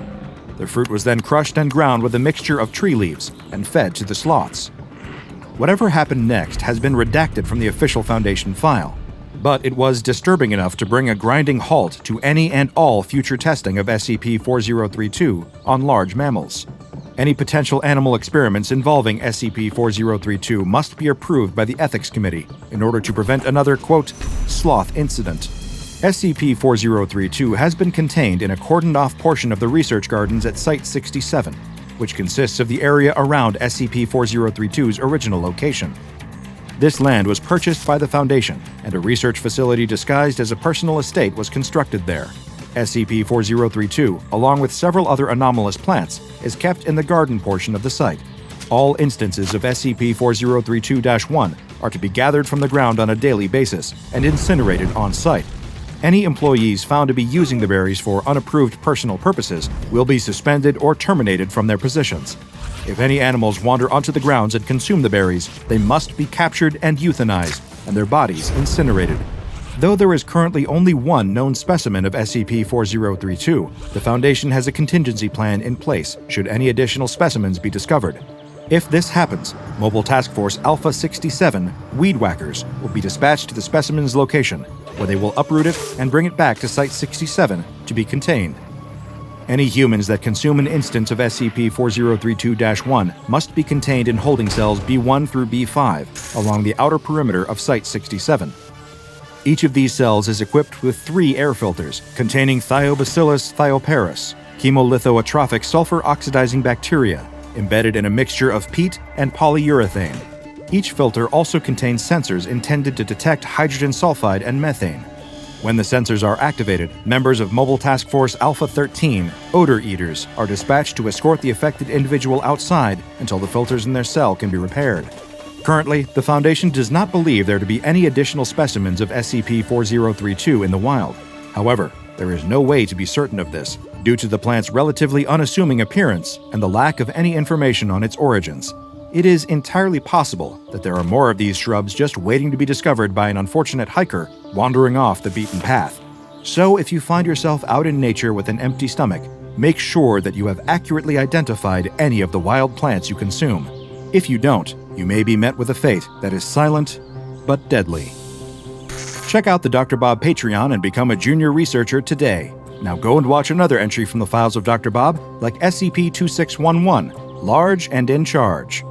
The fruit was then crushed and ground with a mixture of tree leaves and fed to the sloths. Whatever happened next has been redacted from the official Foundation file, but it was disturbing enough to bring a grinding halt to any and all future testing of SCP-4032 on large mammals. Any potential animal experiments involving SCP-4032 must be approved by the Ethics Committee in order to prevent another, quote, sloth incident. SCP-4032 has been contained in a cordoned-off portion of the research gardens at Site 67, which consists of the area around SCP-4032's original location. This land was purchased by the Foundation, and a research facility disguised as a personal estate was constructed there. SCP-4032, along with several other anomalous plants, is kept in the garden portion of the site. All instances of SCP-4032-1 are to be gathered from the ground on a daily basis and incinerated on-site. Any employees found to be using the berries for unapproved personal purposes will be suspended or terminated from their positions. If any animals wander onto the grounds and consume the berries, they must be captured and euthanized, and their bodies incinerated. Though there is currently only one known specimen of SCP-4032, the Foundation has a contingency plan in place should any additional specimens be discovered. If this happens, Mobile Task Force Alpha 67 Weed Whackers will be dispatched to the specimen's location, where they will uproot it and bring it back to Site 67 to be contained. Any humans that consume an instance of SCP-4032-1 must be contained in holding cells B1 through B5 along the outer perimeter of Site 67. Each of these cells is equipped with 3 air filters containing Thiobacillus thioparus, chemolithoatrophic sulfur-oxidizing bacteria, embedded in a mixture of peat and polyurethane. Each filter also contains sensors intended to detect hydrogen sulfide and methane. When the sensors are activated, members of Mobile Task Force Alpha 13, Odor Eaters, are dispatched to escort the affected individual outside until the filters in their cell can be repaired. Currently, the Foundation does not believe there to be any additional specimens of SCP-4032 in the wild. However, there is no way to be certain of this, due to the plant's relatively unassuming appearance and the lack of any information on its origins. It is entirely possible that there are more of these shrubs just waiting to be discovered by an unfortunate hiker wandering off the beaten path. So if you find yourself out in nature with an empty stomach, make sure that you have accurately identified any of the wild plants you consume. If you don't, you may be met with a fate that is silent but deadly. Check out the DrBob Patreon and become a junior researcher today. Now go and watch another entry from the files of DrBob, like SCP-2611, Large and in Charge.